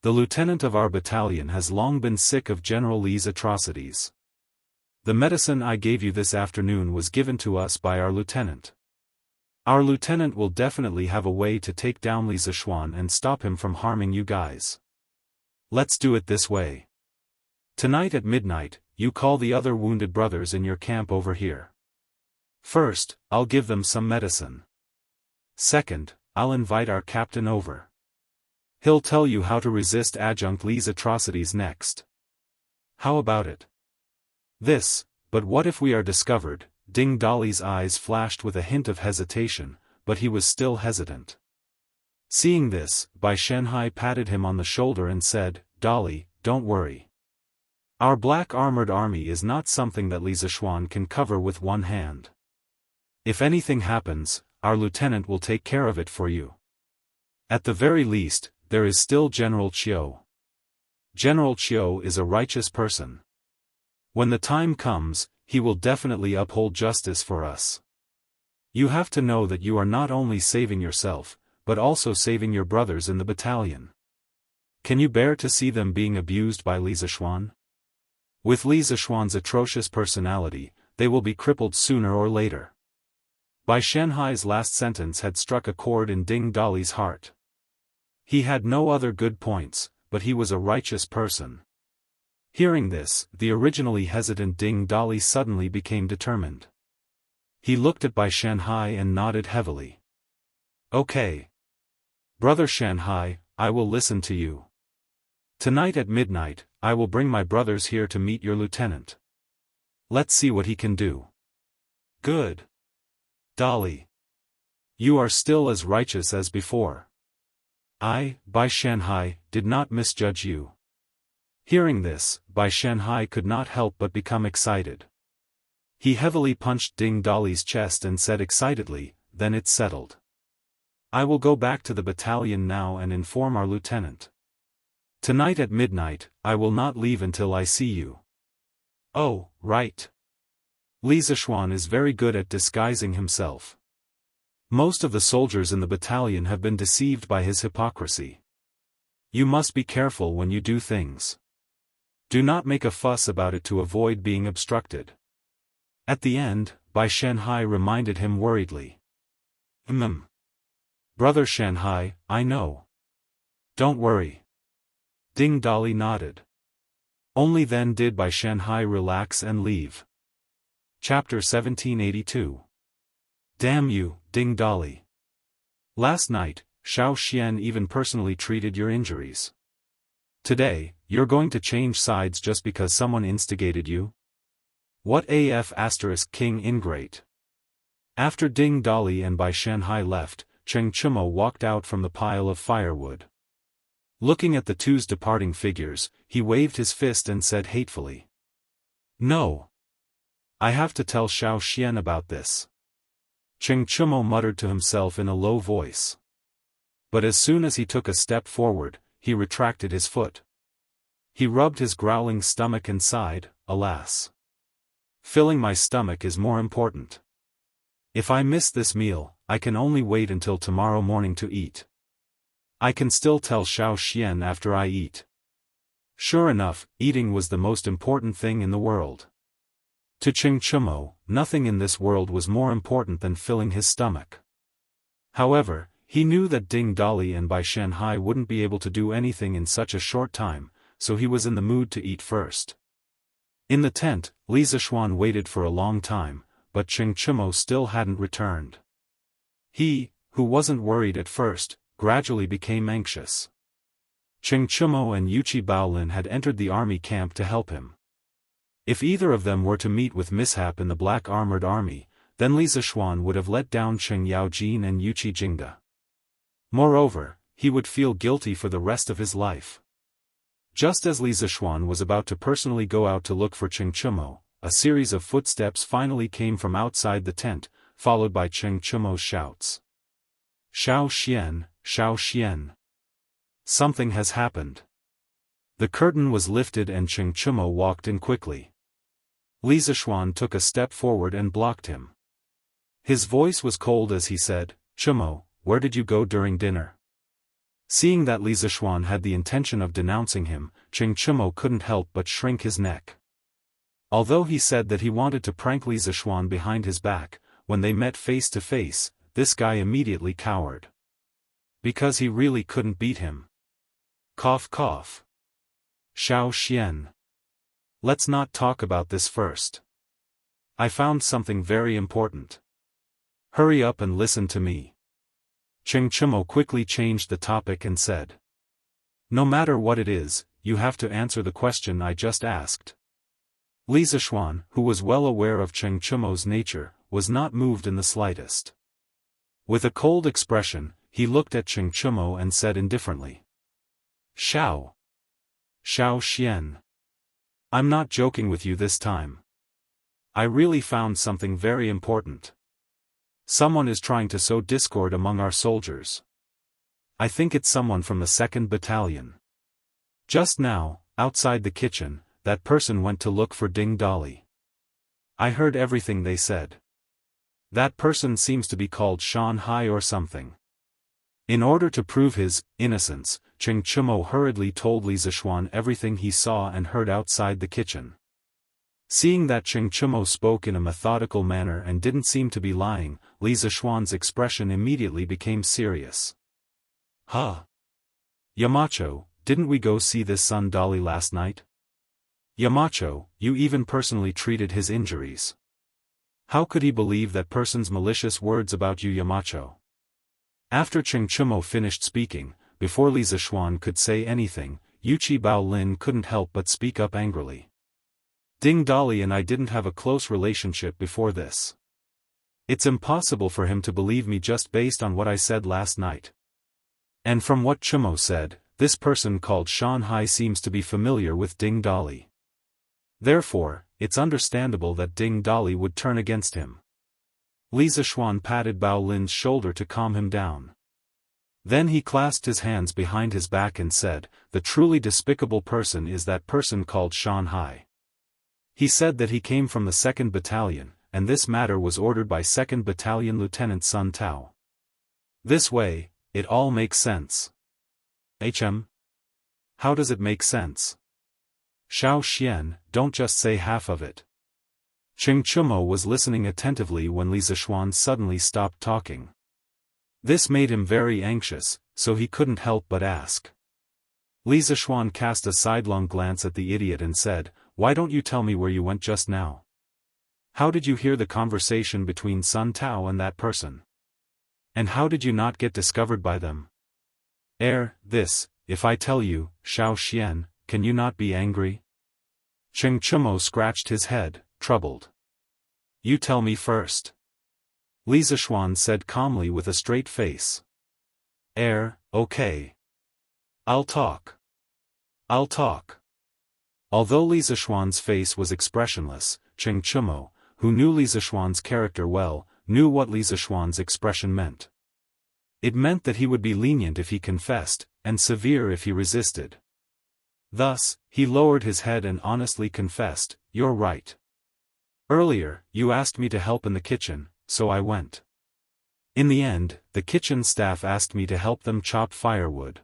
The lieutenant of our battalion has long been sick of General Li's atrocities. The medicine I gave you this afternoon was given to us by our lieutenant. Our lieutenant will definitely have a way to take down Li Zishuan and stop him from harming you guys. Let's do it this way. Tonight at midnight, you call the other wounded brothers in your camp over here. First, I'll give them some medicine. Second, I'll invite our captain over. He'll tell you how to resist Adjunct Li's atrocities next. How about it? But what if we are discovered? Ding Dali's eyes flashed with a hint of hesitation, but he was still hesitant. Seeing this, Bai Shanhai patted him on the shoulder and said, Dali, don't worry. Our Black Armored Army is not something that Li Zishuan can cover with one hand. If anything happens, our lieutenant will take care of it for you. At the very least, there is still General Qiu. General Qiu is a righteous person. When the time comes, he will definitely uphold justice for us. You have to know that you are not only saving yourself, but also saving your brothers in the battalion. Can you bear to see them being abused by Li Zishuan? With Li Zishuan's atrocious personality, they will be crippled sooner or later. Bai Shanhai's last sentence had struck a chord in Ding Dali's heart. He had no other good points, but he was a righteous person. Hearing this, the originally hesitant Ding Dali suddenly became determined. He looked at Bai Shanhai and nodded heavily. Okay. Brother Shanhai, I will listen to you. Tonight at midnight, I will bring my brothers here to meet your lieutenant. Let's see what he can do. Good. Dali. You are still as righteous as before. I, Bai Shanhai, did not misjudge you. Hearing this, Bai Shanhai could not help but become excited. He heavily punched Ding Dali's chest and said excitedly, then it's settled. I will go back to the battalion now and inform our lieutenant. Tonight at midnight, I will not leave until I see you. Oh, right. Li Zishuan is very good at disguising himself. Most of the soldiers in the battalion have been deceived by his hypocrisy. You must be careful when you do things. Do not make a fuss about it to avoid being obstructed. At the end, Bai Shanhai reminded him worriedly. Brother Shanhai, I know. Don't worry. Ding Dali nodded. Only then did Bai Shanhai relax and leave. Chapter 1782. Damn you, Ding Dali. Last night, Xiao Xian even personally treated your injuries. Today, you're going to change sides just because someone instigated you? What AF * King ingrate. After Ding Dali and Bai Shanhai left, Cheng Chumo walked out from the pile of firewood. Looking at the two's departing figures, he waved his fist and said hatefully. No. I have to tell Xiao Xian about this. Cheng Chumo muttered to himself in a low voice. But as soon as he took a step forward, he retracted his foot. He rubbed his growling stomach and sighed, alas. Filling my stomach is more important. If I miss this meal, I can only wait until tomorrow morning to eat. I can still tell Xiao Xian after I eat. Sure enough, eating was the most important thing in the world. To Cheng Chumo, nothing in this world was more important than filling his stomach. However, he knew that Ding Dali and Bai Shanhai wouldn't be able to do anything in such a short time, so he was in the mood to eat first. In the tent, Li Zishuan waited for a long time, but Cheng Chumo still hadn't returned. He, who wasn't worried at first, gradually became anxious. Cheng Chumo and Yuchi Baolin had entered the army camp to help him. If either of them were to meet with mishap in the black armored army, then Li Zishuan would have let down Cheng Yaojin and Yuchi Jingda. Moreover, he would feel guilty for the rest of his life. Just as Li Zishuan was about to personally go out to look for Cheng Chumo, a series of footsteps finally came from outside the tent, followed by Cheng Chumo's shouts. Xiao Xian, Xiao Xian. Something has happened. The curtain was lifted and Cheng Chumo walked in quickly. Li Zishuan took a step forward and blocked him. His voice was cold as he said, Chumo, where did you go during dinner? Seeing that Li Zishuan had the intention of denouncing him, Cheng Chumo couldn't help but shrink his neck. Although he said that he wanted to prank Li Zishuan behind his back, when they met face to face, this guy immediately cowered. Because he really couldn't beat him. Cough cough. Xiao Xian. Let's not talk about this first. I found something very important. Hurry up and listen to me. Cheng Chumo quickly changed the topic and said. No matter what it is, you have to answer the question I just asked. Li Zishuan, who was well aware of Cheng Chumo's nature, was not moved in the slightest. With a cold expression, he looked at Cheng Chumo and said indifferently. Xiao Xian. I'm not joking with you this time. I really found something very important. Someone is trying to sow discord among our soldiers. I think it's someone from the 2nd Battalion. Just now, outside the kitchen, that person went to look for Ding Dali. I heard everything they said. That person seems to be called Shanhai or something. In order to prove his innocence, Cheng Chumo hurriedly told Li Zishuan everything he saw and heard outside the kitchen. Seeing that Cheng Chumo spoke in a methodical manner and didn't seem to be lying, Li Zishuan's expression immediately became serious. Huh? Yamacho, didn't we go see this son Dali last night? Yamacho, you even personally treated his injuries. How could he believe that person's malicious words about you, Yamacho? After Cheng Chumo finished speaking, before Li Zishuan could say anything, Yuchi Baolin couldn't help but speak up angrily. Ding Dali and I didn't have a close relationship before this. It's impossible for him to believe me just based on what I said last night. And from what Chumo said, this person called Shanhai seems to be familiar with Ding Dali. Therefore, it's understandable that Ding Dali would turn against him. Li Zishuan patted Baolin's shoulder to calm him down. Then he clasped his hands behind his back and said, the truly despicable person is that person called Shanhai. He said that he came from the 2nd Battalion, and this matter was ordered by 2nd Battalion Lieutenant Sun Tao. This way, it all makes sense. How does it make sense? Xiao Xian, don't just say half of it. Cheng Chumo was listening attentively when Li Zishuan suddenly stopped talking. This made him very anxious, so he couldn't help but ask. Li Zishuan cast a sidelong glance at the idiot and said, "Why don't you tell me where you went just now? How did you hear the conversation between Sun Tao and that person? And how did you not get discovered by them? If I tell you, Xiao Xian, can you not be angry?" Cheng Chumo scratched his head, troubled. "You tell me first." Li Zishuan said calmly with a straight face. Okay. I'll talk. Although Li Zishuan's face was expressionless, Cheng Chumo, who knew Li Zishuan's character well, knew what Li Zishuan's expression meant. It meant that he would be lenient if he confessed, and severe if he resisted. Thus, he lowered his head and honestly confessed, "You're right. Earlier, you asked me to help in the kitchen, so I went. In the end, the kitchen staff asked me to help them chop firewood.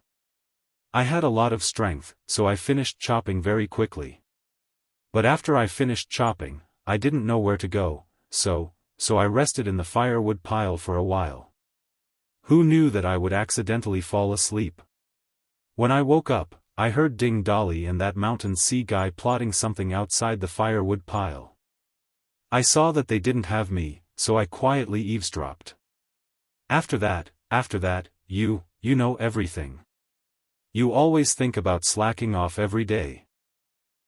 I had a lot of strength, so I finished chopping very quickly. But after I finished chopping, I didn't know where to go, so I rested in the firewood pile for a while. Who knew that I would accidentally fall asleep? When I woke up, I heard Ding Dolly and that Mountain Sea guy plotting something outside the firewood pile. I saw that they didn't have me, so I quietly eavesdropped. After that, you know everything. You always think about slacking off every day.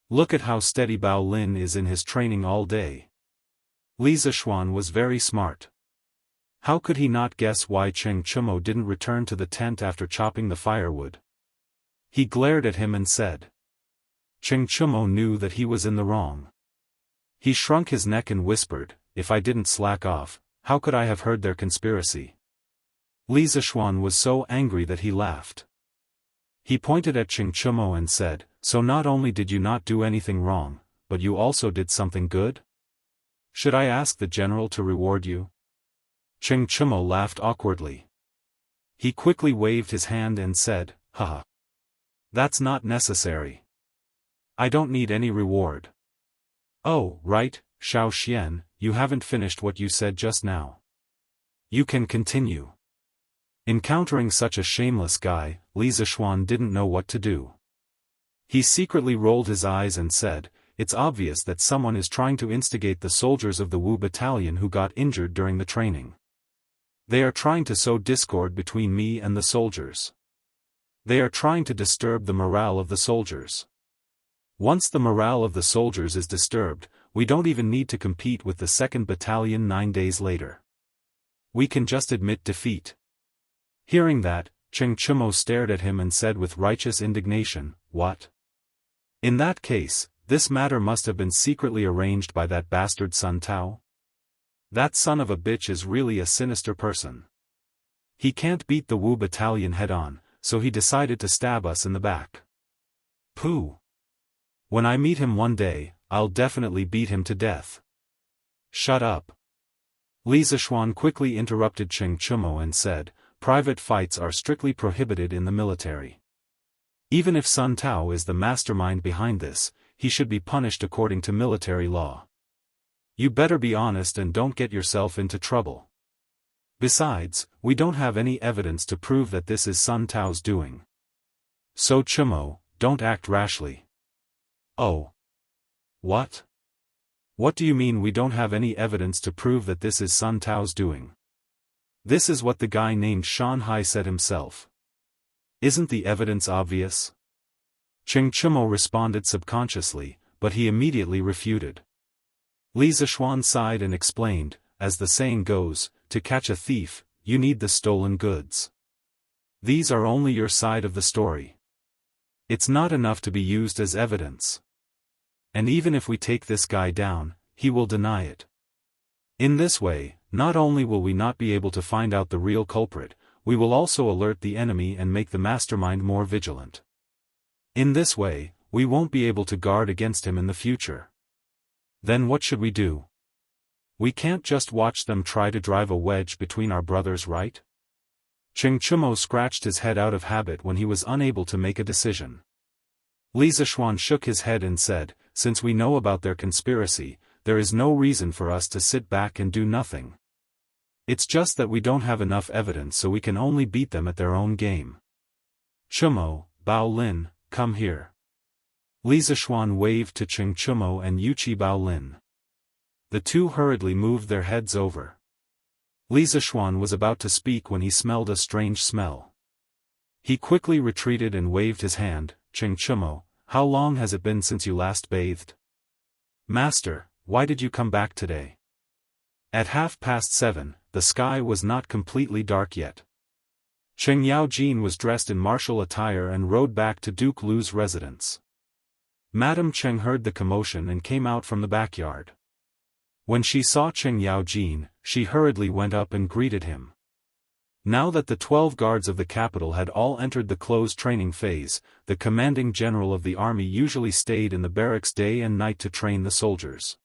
Look at how steady Bao Lin is in his training all day." Li Zishuan was very smart. How could he not guess why Cheng Chumo didn't return to the tent after chopping the firewood? He glared at him and said. Cheng Chumo knew that he was in the wrong. He shrunk his neck and whispered, "If I didn't slack off, how could I have heard their conspiracy?" Li Zishuan was so angry that he laughed. He pointed at Cheng Chumo and said, "So not only did you not do anything wrong, but you also did something good? Should I ask the general to reward you?" Cheng Chumo laughed awkwardly. He quickly waved his hand and said, "Haha. That's not necessary. I don't need any reward." "Oh, right, Xiao Xian, you haven't finished what you said just now. You can continue." Encountering such a shameless guy, Li Zishuan didn't know what to do. He secretly rolled his eyes and said, "It's obvious that someone is trying to instigate the soldiers of the Wu battalion who got injured during the training. They are trying to sow discord between me and the soldiers. They are trying to disturb the morale of the soldiers. Once the morale of the soldiers is disturbed, we don't even need to compete with the 2nd Battalion 9 days later. We can just admit defeat." Hearing that, Cheng Chumo stared at him and said with righteous indignation, "What? In that case, this matter must have been secretly arranged by that bastard Sun Tao? That son of a bitch is really a sinister person. He can't beat the Wu battalion head-on, so he decided to stab us in the back. Pooh. When I meet him one day, I'll definitely beat him to death." "Shut up." Li Zishuan quickly interrupted Cheng Chumo and said, "Private fights are strictly prohibited in the military. Even if Sun Tao is the mastermind behind this, he should be punished according to military law. You better be honest and don't get yourself into trouble. Besides, we don't have any evidence to prove that this is Sun Tao's doing. So Chumo, don't act rashly." "Oh. What? What do you mean we don't have any evidence to prove that this is Sun Tao's doing? This is what the guy named Shanhai said himself. Isn't the evidence obvious?" Cheng Chumo responded subconsciously, but he immediately refuted. Li Zishuan sighed and explained, "As the saying goes, to catch a thief, you need the stolen goods. These are only your side of the story. It's not enough to be used as evidence. And even if we take this guy down, he will deny it. In this way, not only will we not be able to find out the real culprit, we will also alert the enemy and make the mastermind more vigilant. In this way, we won't be able to guard against him in the future. Then what should we do? We can't just watch them try to drive a wedge between our brothers, right?" Cheng Chumo scratched his head out of habit when he was unable to make a decision. Li Zishuan shook his head and said, "Since we know about their conspiracy, there is no reason for us to sit back and do nothing. It's just that we don't have enough evidence, so we can only beat them at their own game. Chumo, Bao Lin, come here." Li Zishuan waved to Cheng Chumo and Yuchi Bao Lin. The two hurriedly moved their heads over. Li Zishuan was about to speak when he smelled a strange smell. He quickly retreated and waved his hand. "Cheng Chumo, how long has it been since you last bathed?" "Master, why did you come back today?" At 7:30, the sky was not completely dark yet. Cheng Yaojin was dressed in martial attire and rode back to Duke Lu's residence. Madame Cheng heard the commotion and came out from the backyard. When she saw Cheng Yaojin, she hurriedly went up and greeted him. Now that the 12 guards of the capital had all entered the closed training phase, the commanding general of the army usually stayed in the barracks day and night to train the soldiers.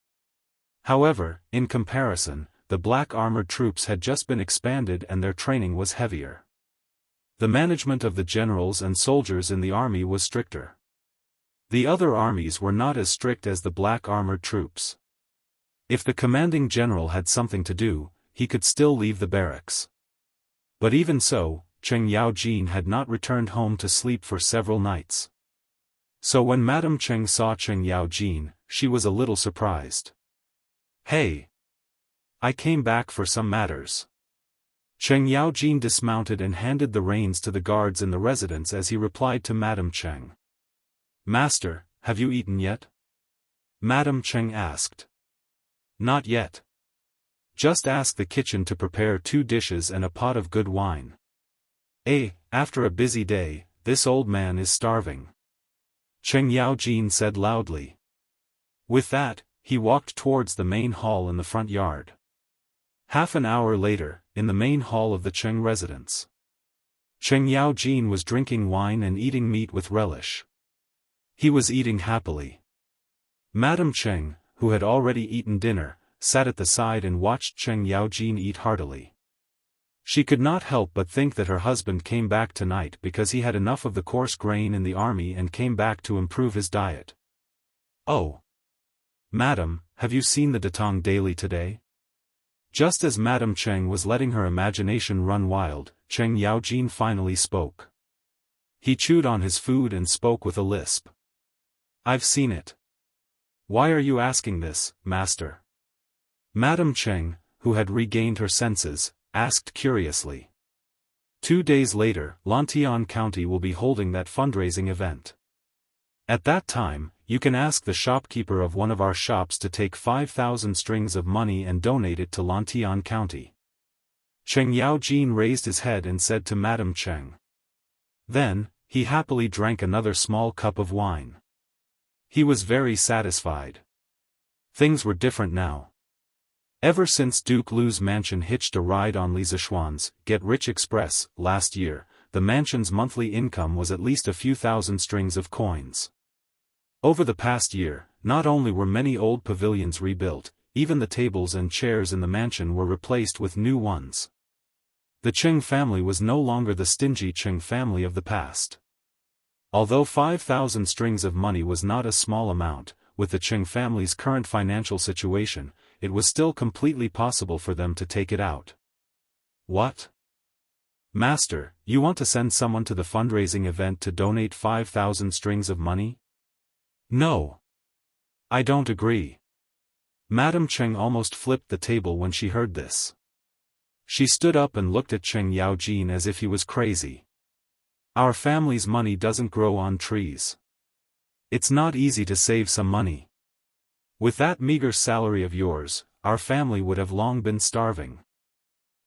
However, in comparison, the black armored troops had just been expanded and their training was heavier. The management of the generals and soldiers in the army was stricter. The other armies were not as strict as the black armored troops. If the commanding general had something to do, he could still leave the barracks. But even so, Cheng Yaojin had not returned home to sleep for several nights. So when Madame Cheng saw Cheng Yaojin, she was a little surprised. "Hey! I came back for some matters." Cheng Yaojin dismounted and handed the reins to the guards in the residence as he replied to Madame Cheng. "Master, have you eaten yet?" Madame Cheng asked. "Not yet. Just ask the kitchen to prepare 2 dishes and a pot of good wine. After a busy day, this old man is starving," Cheng Yaojin said loudly. With that, he walked towards the main hall in the front yard. Half an hour later, in the main hall of the Cheng residence, Cheng Yaojin was drinking wine and eating meat with relish. He was eating happily. Madame Cheng, who had already eaten dinner, sat at the side and watched Cheng Yaojin eat heartily. She could not help but think that her husband came back tonight because he had enough of the coarse grain in the army and came back to improve his diet. "Oh! Madam, have you seen the Datong Daily today?" Just as Madame Cheng was letting her imagination run wild, Cheng Yaojin finally spoke. He chewed on his food and spoke with a lisp. "I've seen it." "Why are you asking this, master?" Madame Cheng, who had regained her senses, asked curiously. 2 days later, Lantian County will be holding that fundraising event. At that time, you can ask the shopkeeper of one of our shops to take 5,000 strings of money and donate it to Lantian County. Cheng Yaojin raised his head and said to Madame Cheng. Then, he happily drank another small cup of wine. He was very satisfied. Things were different now. Ever since Duke Lu's mansion hitched a ride on Li Zishuan's Get Rich Express last year, the mansion's monthly income was at least a few thousand strings of coins. Over the past year, not only were many old pavilions rebuilt, even the tables and chairs in the mansion were replaced with new ones. The Cheng family was no longer the stingy Cheng family of the past. Although 5,000 strings of money was not a small amount, with the Cheng family's current financial situation, it was still completely possible for them to take it out. "What? Master, you want to send someone to the fundraising event to donate 5,000 strings of money?" "No. I don't agree." Madame Cheng almost flipped the table when she heard this. She stood up and looked at Cheng Yaojin as if he was crazy. "Our family's money doesn't grow on trees. It's not easy to save some money. With that meager salary of yours, our family would have long been starving.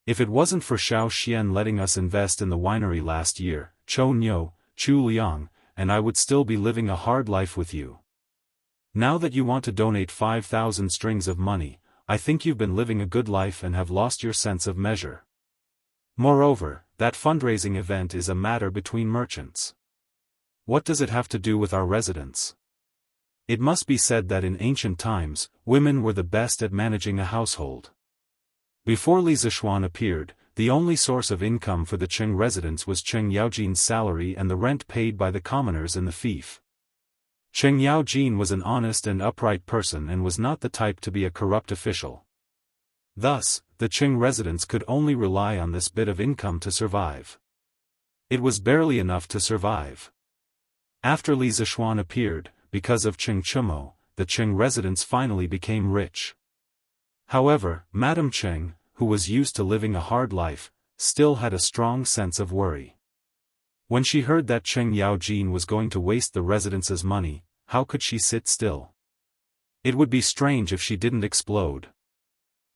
If it wasn't for Xiao Xian letting us invest in the winery last year, Chou Niu, Chu Liang, and I would still be living a hard life with you. Now that you want to donate 5,000 strings of money, I think you've been living a good life and have lost your sense of measure. Moreover, that fundraising event is a matter between merchants. What does it have to do with our residents?" It must be said that in ancient times, women were the best at managing a household. Before Li Zishuan appeared, the only source of income for the Cheng residents was Cheng Yaojin's salary and the rent paid by the commoners in the fief. Cheng Yaojin was an honest and upright person and was not the type to be a corrupt official. Thus, the Qing residents could only rely on this bit of income to survive. It was barely enough to survive. After Li Zishuan appeared, because of Qing Chumo, the Qing residents finally became rich. However, Madame Qing, who was used to living a hard life, still had a strong sense of worry. When she heard that Cheng Yaojin was going to waste the residents' money, how could she sit still? It would be strange if she didn't explode.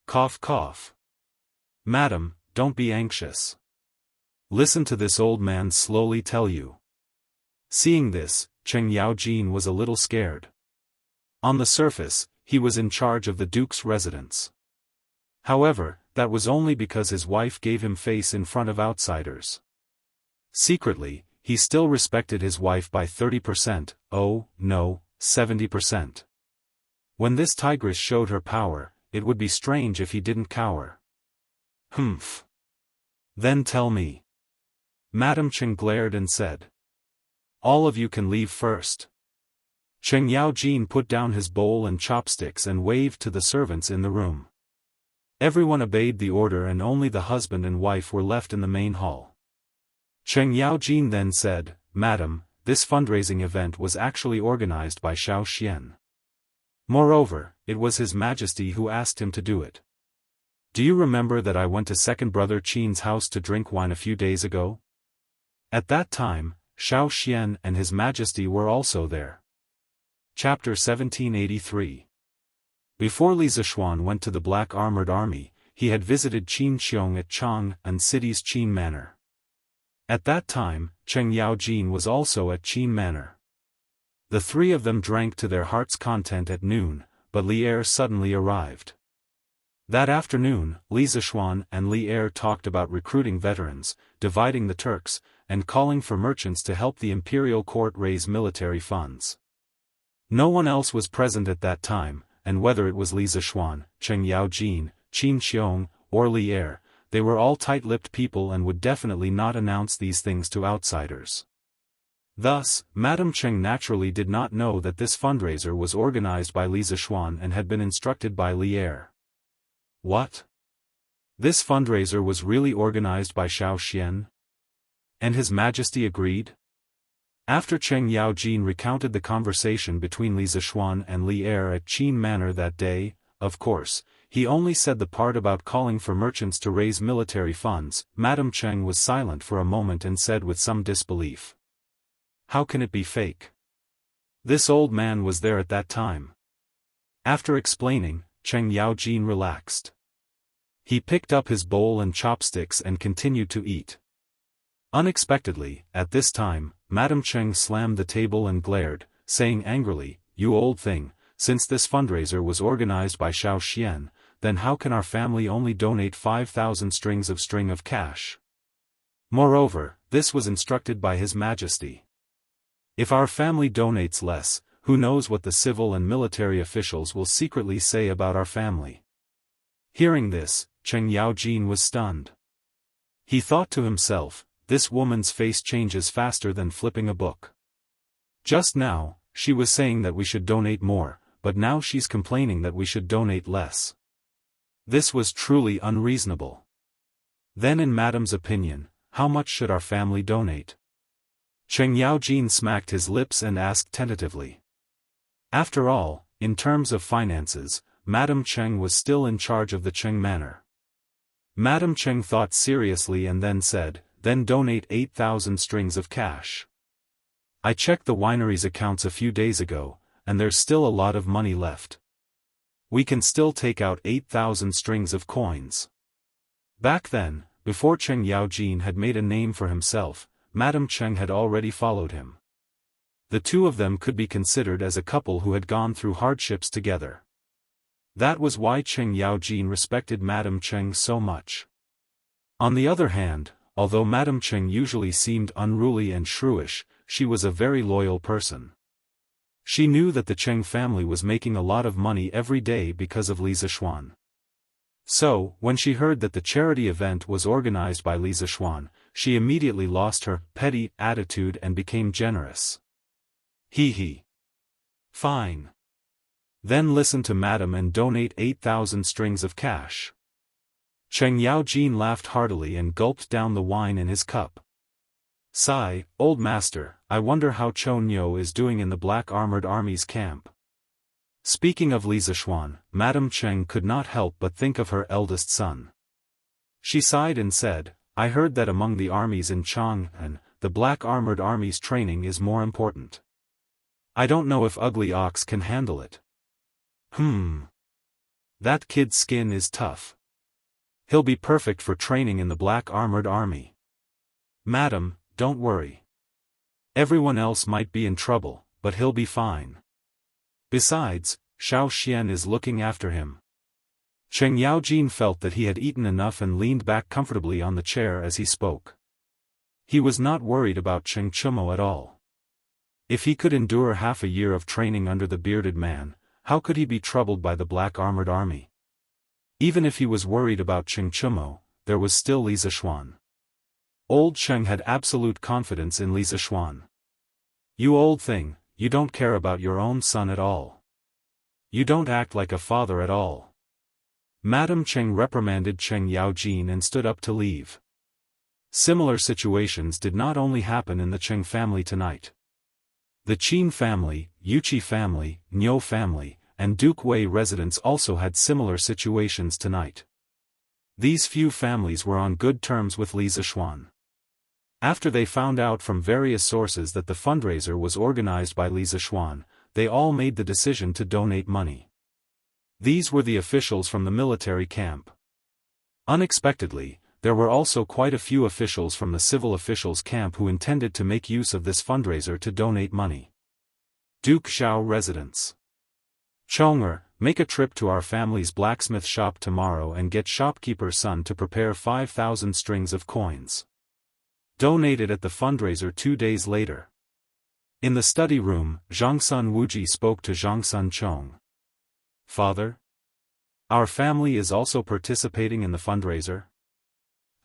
Cough cough. Madam, don't be anxious. Listen to this old man slowly tell you. Seeing this, Cheng Yaojin was a little scared. On the surface, he was in charge of the duke's residence. However, that was only because his wife gave him face in front of outsiders. Secretly, he still respected his wife by 30%, oh, no, 70%. When this tigress showed her power, it would be strange if he didn't cower. Humph. Then tell me. Madame Qing glared and said. All of you can leave first. Cheng Yaojin put down his bowl and chopsticks and waved to the servants in the room. Everyone obeyed the order and only the husband and wife were left in the main hall. Cheng Yaojin then said, Madam, this fundraising event was actually organized by Xiao Xian. Moreover, it was His Majesty who asked him to do it. Do you remember that I went to second brother Qin's house to drink wine a few days ago? At that time, Xiao Xian and His Majesty were also there. Chapter 1783. Before Li Zishuan went to the Black Armored Army, he had visited Qin Qiong at Chang'an City's Qin Manor. At that time, Cheng Yaojin was also at Qin Manor. The three of them drank to their heart's content at noon, but Li Er suddenly arrived. That afternoon, Li Zishuan and Li Er talked about recruiting veterans, dividing the Turks, and calling for merchants to help the imperial court raise military funds. No one else was present at that time, and whether it was Li Zishuan, Cheng Yaojin, Qin Qiong, or Li Er, they were all tight-lipped people and would definitely not announce these things to outsiders. Thus, Madame Qing naturally did not know that this fundraiser was organized by Li Zishuan and had been instructed by Li Er. What? This fundraiser was really organized by Xiao Xian? And His Majesty agreed? After Cheng Yaojin recounted the conversation between Li Zishuan and Li Er at Qin Manor that day, of course, he only said the part about calling for merchants to raise military funds. Madame Qing was silent for a moment and said with some disbelief. How can it be fake? This old man was there at that time. After explaining, Cheng Yaojin relaxed. He picked up his bowl and chopsticks and continued to eat. Unexpectedly, at this time, Madame Qing slammed the table and glared, saying angrily, You old thing, since this fundraiser was organized by Xiao Xian, then how can our family only donate 5,000 strings of cash? Moreover, this was instructed by His Majesty. If our family donates less, who knows what the civil and military officials will secretly say about our family. Hearing this, Cheng Yaojin was stunned. He thought to himself, this woman's face changes faster than flipping a book. Just now, she was saying that we should donate more, but now she's complaining that we should donate less. This was truly unreasonable. Then in Madame's opinion, how much should our family donate? Cheng Yaojin smacked his lips and asked tentatively. After all, in terms of finances, Madame Qing was still in charge of the Qing Manor. Madame Qing thought seriously and then said, Then donate 8,000 strings of cash. I checked the winery's accounts a few days ago, and there's still a lot of money left. We can still take out 8,000 strings of coins. Back then, before Cheng Yaojin had made a name for himself, Madame Qing had already followed him. The two of them could be considered as a couple who had gone through hardships together. That was why Cheng Yaojin respected Madame Qing so much. On the other hand, although Madame Qing usually seemed unruly and shrewish, she was a very loyal person. She knew that the Qing family was making a lot of money every day because of Li Zishuan. So, when she heard that the charity event was organized by Li Zishuan, she immediately lost her petty attitude and became generous. He. Fine. Then listen to Madam and donate 8,000 strings of cash. Cheng Yaojin laughed heartily and gulped down the wine in his cup. Sigh, old master, I wonder how Chou Nyo is doing in the Black Armored Army's camp. Speaking of Li Zixuan, Madame Cheng could not help but think of her eldest son. She sighed and said, I heard that among the armies in Chang'an, the Black Armored Army's training is more important. I don't know if Ugly Ox can handle it. That kid's skin is tough. He'll be perfect for training in the Black Armored Army. Madam, don't worry. Everyone else might be in trouble, but he'll be fine. Besides, Xiao Xian is looking after him. Cheng Yaojin felt that he had eaten enough and leaned back comfortably on the chair as he spoke. He was not worried about Cheng Chumo at all. If he could endure half a year of training under the bearded man, how could he be troubled by the Black Armored Army? Even if he was worried about Cheng Chumo, there was still Li Zixuan. Old Cheng had absolute confidence in Li Zixuan. You old thing, you don't care about your own son at all. You don't act like a father at all. Madame Cheng reprimanded Cheng Yaojin and stood up to leave. Similar situations did not only happen in the Cheng family tonight. The Qin family, Yuqi family, Niu family, and Duke Wei residents also had similar situations tonight. These few families were on good terms with Li Zixuan. After they found out from various sources that the fundraiser was organized by Li Zixuan, they all made the decision to donate money. These were the officials from the military camp. Unexpectedly, there were also quite a few officials from the civil officials' camp who intended to make use of this fundraiser to donate money. Duke Xiao residence. Chonger, make a trip to our family's blacksmith shop tomorrow and get shopkeeper's son to prepare 5,000 strings of coins. Donated at the fundraiser 2 days later. In the study room, Zhangsun Wuji spoke to Zhangsun Chong. Father? Our family is also participating in the fundraiser?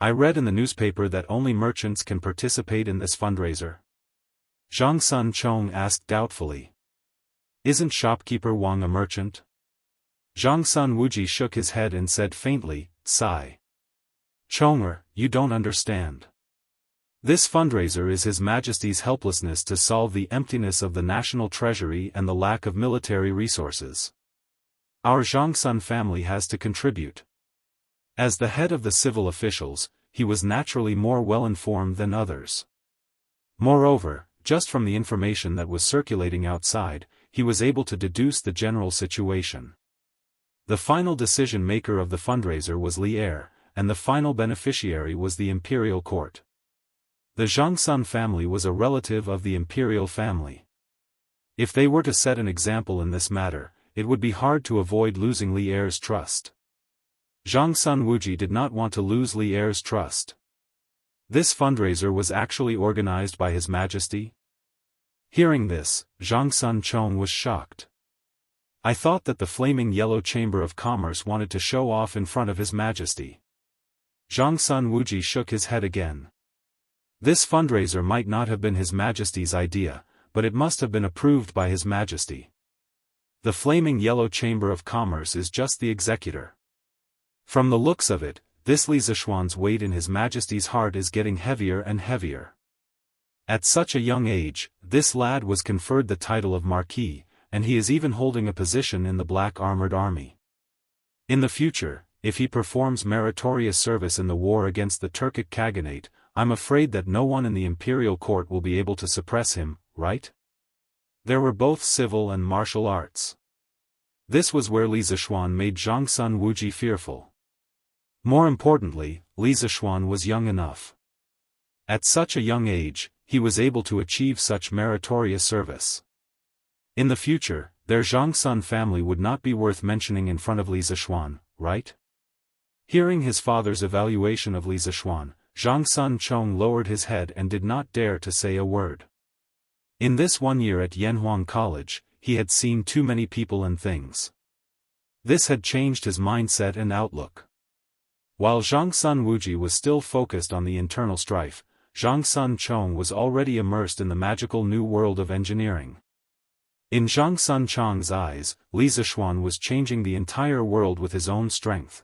I read in the newspaper that only merchants can participate in this fundraiser. Zhangsun Chong asked doubtfully. Isn't shopkeeper Wang a merchant? Zhangsun Wuji shook his head and said faintly, sigh. Chonger, you don't understand. This fundraiser is His Majesty's helplessness to solve the emptiness of the national treasury and the lack of military resources. Our Zhangsun family has to contribute. As the head of the civil officials, he was naturally more well-informed than others. Moreover, just from the information that was circulating outside, he was able to deduce the general situation. The final decision-maker of the fundraiser was Li Er, and the final beneficiary was the imperial court. The Zhangsun family was a relative of the imperial family. If they were to set an example in this matter, it would be hard to avoid losing Li Er's trust. Zhangsun Wuji did not want to lose Li Er's trust. This fundraiser was actually organized by His Majesty? Hearing this, Zhangsun Chong was shocked. I thought that the flaming yellow Chamber of Commerce wanted to show off in front of His Majesty. Zhangsun Wuji shook his head again. This fundraiser might not have been His Majesty's idea, but it must have been approved by His Majesty. The flaming yellow Chamber of Commerce is just the executor. From the looks of it, this Li Zixuan's weight in His Majesty's heart is getting heavier and heavier. At such a young age, this lad was conferred the title of Marquis, and he is even holding a position in the Black Armored Army. In the future, if he performs meritorious service in the war against the Turkic Khaganate, I'm afraid that no one in the imperial court will be able to suppress him, right? There were both civil and martial arts. This was where Li Zixuan made Zhangsun Wuji fearful. More importantly, Li Zixuan was young enough. At such a young age, he was able to achieve such meritorious service. In the future, their Zhangsun family would not be worth mentioning in front of Li Zixuan, right? Hearing his father's evaluation of Li Zixuan, Zhangsun Chong lowered his head and did not dare to say a word. In this 1 year at Yanhuang College, he had seen too many people and things. This had changed his mindset and outlook. While Zhangsun Wuji was still focused on the internal strife, Zhangsun Chong was already immersed in the magical new world of engineering. In Zhang Sun Chong's eyes, Li Zixuan was changing the entire world with his own strength.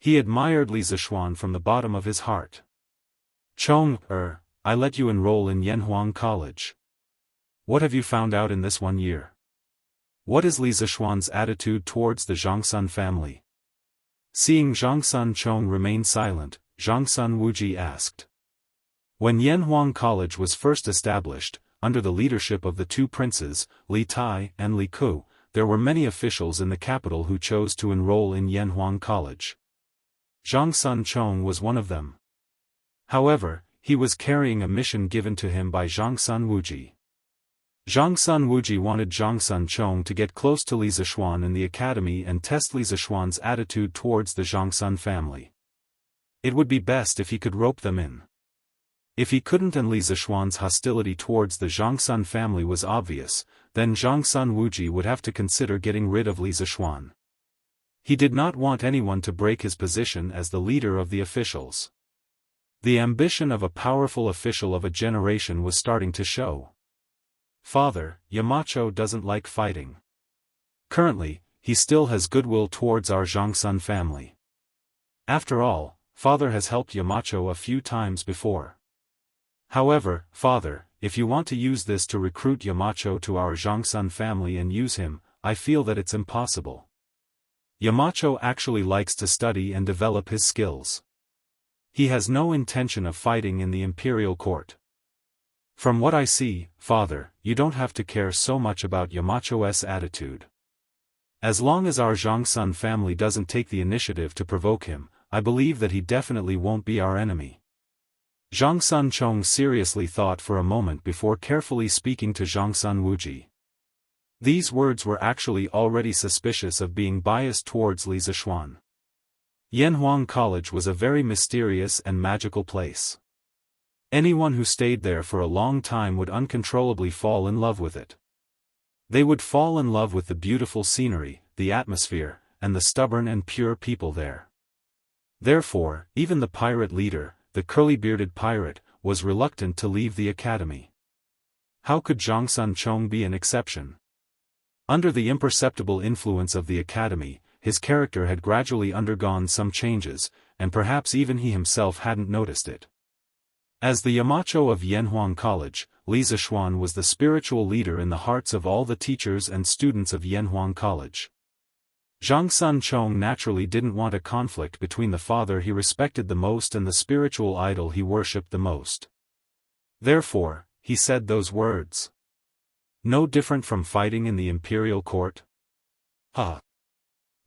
He admired Li Zixuan from the bottom of his heart. Chong, I let you enroll in Yanhuang College. What have you found out in this 1 year? What is Li Zixuan's attitude towards the Zhangsun family? Seeing Zhangsun Chong remain silent, Zhangsun Wuji asked. When Yanhuang College was first established, under the leadership of the two princes, Li Tai and Li Ku, there were many officials in the capital who chose to enroll in Yanhuang College. Zhangsun Chong was one of them. However, he was carrying a mission given to him by Zhangsun Wuji. Zhangsun Wuji wanted Zhangsun Chong to get close to Li Zixuan in the academy and test Li Zixuan's attitude towards the Zhangsun family. It would be best if he could rope them in. If he couldn't and Li Zixuan's hostility towards the Zhangsun family was obvious, then Zhangsun Wuji would have to consider getting rid of Li Zixuan. He did not want anyone to break his position as the leader of the officials. The ambition of a powerful official of a generation was starting to show. Father, Yamacho doesn't like fighting. Currently, he still has goodwill towards our Zhangsun family. After all, Father has helped Yamacho a few times before. However, Father, if you want to use this to recruit Yamacho to our Zhangsun family and use him, I feel that it's impossible. Yamacho actually likes to study and develop his skills. He has no intention of fighting in the imperial court. From what I see, Father, you don't have to care so much about Yamacho's attitude. As long as our Zhangsun family doesn't take the initiative to provoke him, I believe that he definitely won't be our enemy. Zhangsun Chong seriously thought for a moment before carefully speaking to Zhangsun Wuji. These words were actually already suspicious of being biased towards Li Zixuan. Yanhuang College was a very mysterious and magical place. Anyone who stayed there for a long time would uncontrollably fall in love with it. They would fall in love with the beautiful scenery, the atmosphere, and the stubborn and pure people there. Therefore, even the pirate leader, the curly-bearded pirate, was reluctant to leave the academy. How could Zhangsun Chong be an exception? Under the imperceptible influence of the academy, his character had gradually undergone some changes, and perhaps even he himself hadn't noticed it. As the Yamacho of Yanhuang College, Li Zixuan was the spiritual leader in the hearts of all the teachers and students of Yanhuang College. Zhangsun Chong naturally didn't want a conflict between the father he respected the most and the spiritual idol he worshipped the most. Therefore, he said those words. No different from fighting in the imperial court?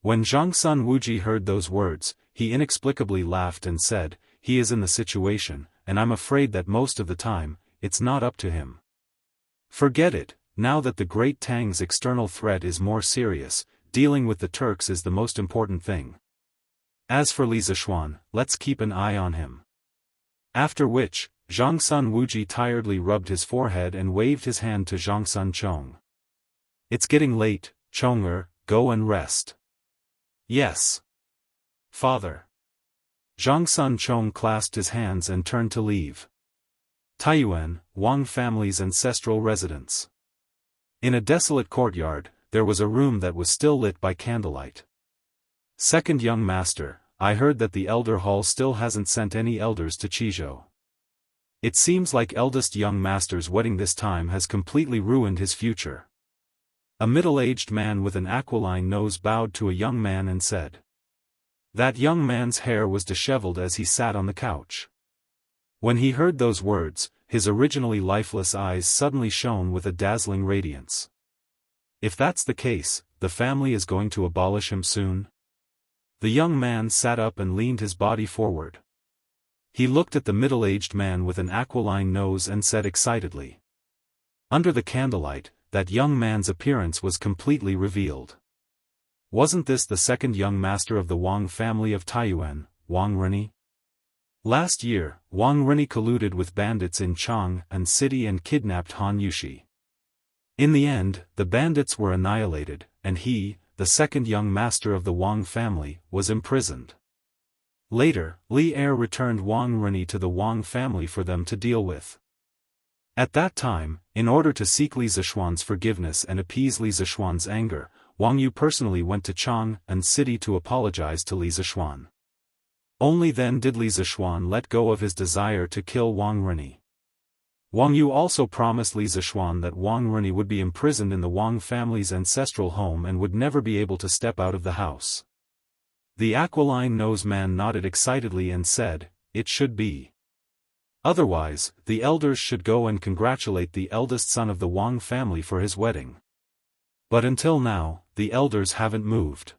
When Zhangsun Wuji heard those words, he inexplicably laughed and said, he is in the situation, and I'm afraid that most of the time, it's not up to him. Forget it, now that the Great Tang's external threat is more serious, dealing with the Turks is the most important thing. As for Li Zixuan, let's keep an eye on him. After which, Zhangsun Wuji tiredly rubbed his forehead and waved his hand to Zhangsun Chong. It's getting late, Chonger, go and rest. Yes. Father. Zhangsun Chong clasped his hands and turned to leave. Taiyuan, Wang family's ancestral residence. In a desolate courtyard, there was a room that was still lit by candlelight. Second young master, I heard that the elder hall still hasn't sent any elders to Qizhou. It seems like eldest young master's wedding this time has completely ruined his future. A middle-aged man with an aquiline nose bowed to a young man and said. That young man's hair was disheveled as he sat on the couch. When he heard those words, his originally lifeless eyes suddenly shone with a dazzling radiance. If that's the case, the family is going to abolish him soon? The young man sat up and leaned his body forward. He looked at the middle-aged man with an aquiline nose and said excitedly. Under the candlelight, that young man's appearance was completely revealed. Wasn't this the second young master of the Wang family of Taiyuan, Wang Renyi? Last year, Wang Renyi colluded with bandits in Chang'an City and kidnapped Han Yushi. In the end, the bandits were annihilated, and he, the second young master of the Wang family, was imprisoned. Later, Li Er returned Wang Renyi to the Wang family for them to deal with. At that time, in order to seek Li Zishuan's forgiveness and appease Li Zishuan's anger, Wang Yu personally went to Chang'an City to apologize to Li Zishuan. Only then did Li Zishuan let go of his desire to kill Wang Rini. Wang Yu also promised Li Zishuan that Wang Rini would be imprisoned in the Wang family's ancestral home and would never be able to step out of the house. The aquiline-nosed man nodded excitedly and said, "It should be. Otherwise, the elders should go and congratulate the eldest son of the Wang family for his wedding. But until now, the elders haven't moved.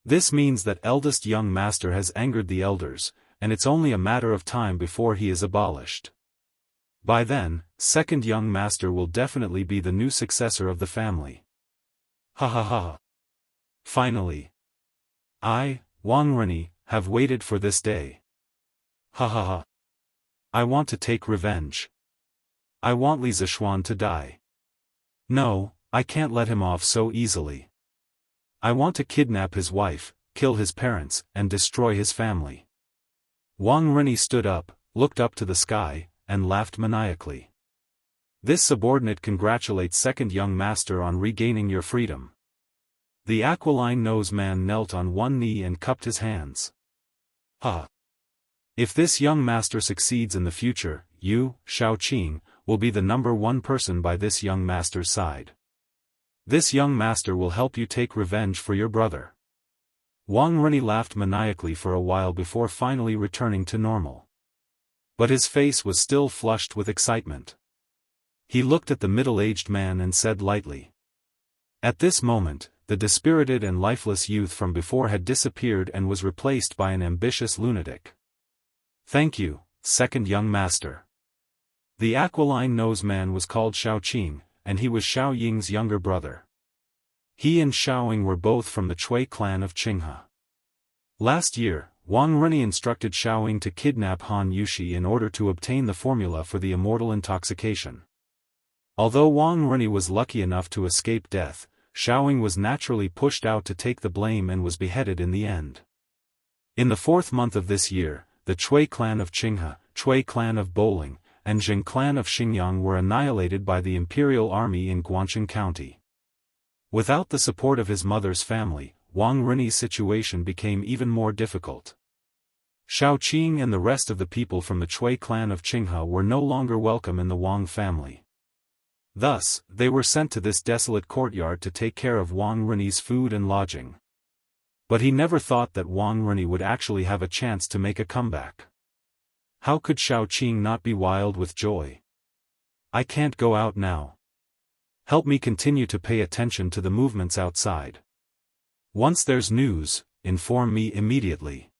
This means that eldest young master has angered the elders, and it's only a matter of time before he is abolished. By then, second young master will definitely be the new successor of the family." Ha ha ha. Finally. I, Wang Rini, have waited for this day. Ha ha ha. I want to take revenge. I want Li Zishuan to die. No, I can't let him off so easily. I want to kidnap his wife, kill his parents, and destroy his family. Wang Rini stood up, looked up to the sky, and laughed maniacally. This subordinate congratulates second young master on regaining your freedom. The aquiline-nosed man knelt on one knee and cupped his hands. Ha! If this young master succeeds in the future, you, Shaoqing, will be the #1 person by this young master's side. This young master will help you take revenge for your brother. Wang Rini laughed maniacally for a while before finally returning to normal. But his face was still flushed with excitement. He looked at the middle-aged man and said lightly. At this moment, the dispirited and lifeless youth from before had disappeared and was replaced by an ambitious lunatic. Thank you, second young master. The aquiline-nosed man was called Shaoqing, and he was Xiao Ying's younger brother. He and Xiaoying were both from the Chui clan of Qinghe. Last year, Wang Rini instructed Xiaoying to kidnap Han Yushi in order to obtain the formula for the immortal intoxication. Although Wang Rini was lucky enough to escape death, Xiaoying was naturally pushed out to take the blame and was beheaded in the end. In the 4th month of this year, the Chui clan of Qinghe, Chui clan of Bowling, and Jing clan of Xingyang were annihilated by the imperial army in Guangxing County. Without the support of his mother's family, Wang Rini's situation became even more difficult. Shaoqing and the rest of the people from the Chui clan of Qinghe were no longer welcome in the Wang family. Thus, they were sent to this desolate courtyard to take care of Wang Rini's food and lodging. But he never thought that Wang Rini would actually have a chance to make a comeback. How could Shaoqing not be wild with joy? I can't go out now. Help me continue to pay attention to the movements outside. Once there's news, inform me immediately.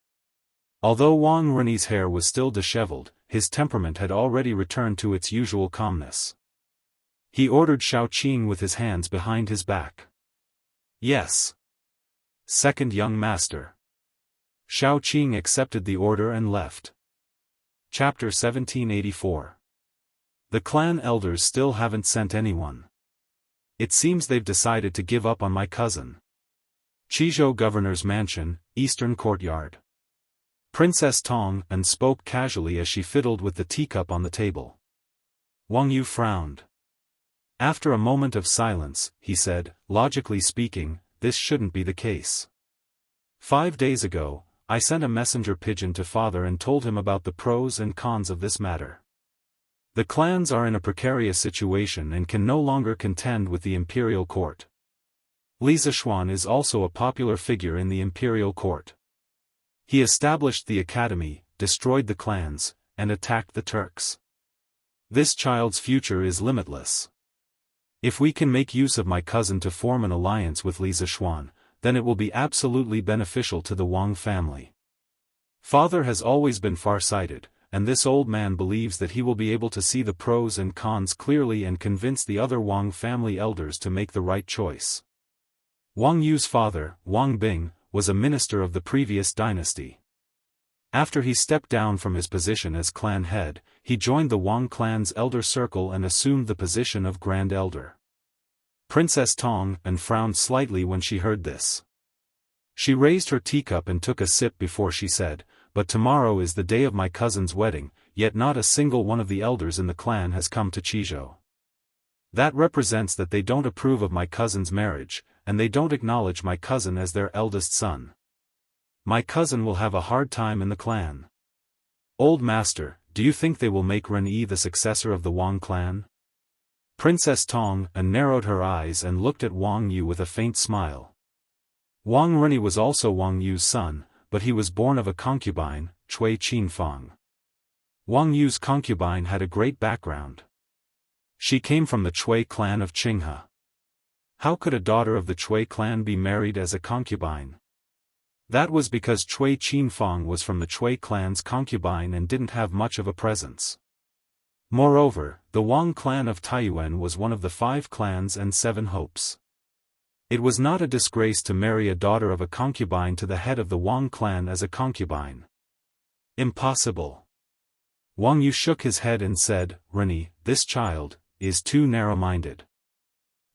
Although Wang Rini's hair was still disheveled, his temperament had already returned to its usual calmness. He ordered Shaoqing with his hands behind his back. Yes. Second young master. Shaoqing accepted the order and left. Chapter 1784. The clan elders still haven't sent anyone. It seems they've decided to give up on my cousin. Qizhou Governor's Mansion, Eastern Courtyard. Princess Tong and spoke casually as she fiddled with the teacup on the table. Wang Yu frowned. After a moment of silence, he said, logically speaking, this shouldn't be the case. 5 days ago, I sent a messenger pigeon to father and told him about the pros and cons of this matter. The clans are in a precarious situation and can no longer contend with the imperial court. Li Zishuan is also a popular figure in the imperial court. He established the academy, destroyed the clans, and attacked the Turks. This child's future is limitless. If we can make use of my cousin to form an alliance with Li Zishuan, then it will be absolutely beneficial to the Wang family. Father has always been far-sighted, and this old man believes that he will be able to see the pros and cons clearly and convince the other Wang family elders to make the right choice. Wang Yu's father, Wang Bing, was a minister of the previous dynasty. After he stepped down from his position as clan head, he joined the Wang clan's elder circle and assumed the position of Grand Elder. Princess Tong and frowned slightly when she heard this. She raised her teacup and took a sip before she said, "But tomorrow is the day of my cousin's wedding, yet not a single one of the elders in the clan has come to Chizhou. That represents that they don't approve of my cousin's marriage, and they don't acknowledge my cousin as their eldest son. My cousin will have a hard time in the clan. Old master, do you think they will make Ren-Yi the successor of the Wang clan? Princess Tong narrowed her eyes and looked at Wang Yu with a faint smile. Wang Ren-Yi was also Wang Yu's son, but he was born of a concubine, Cui Qinfang. Wang Yu's concubine had a great background. She came from the Cui clan of Qinghe. How could a daughter of the Cui clan be married as a concubine? That was because Cui Qinfang was from the Cui clan's concubine and didn't have much of a presence. Moreover, the Wang clan of Taiyuan was one of the 5 clans and 7 hopes. It was not a disgrace to marry a daughter of a concubine to the head of the Wang clan as a concubine. Impossible. Wang Yu shook his head and said, Ren-Yi, this child is too narrow-minded.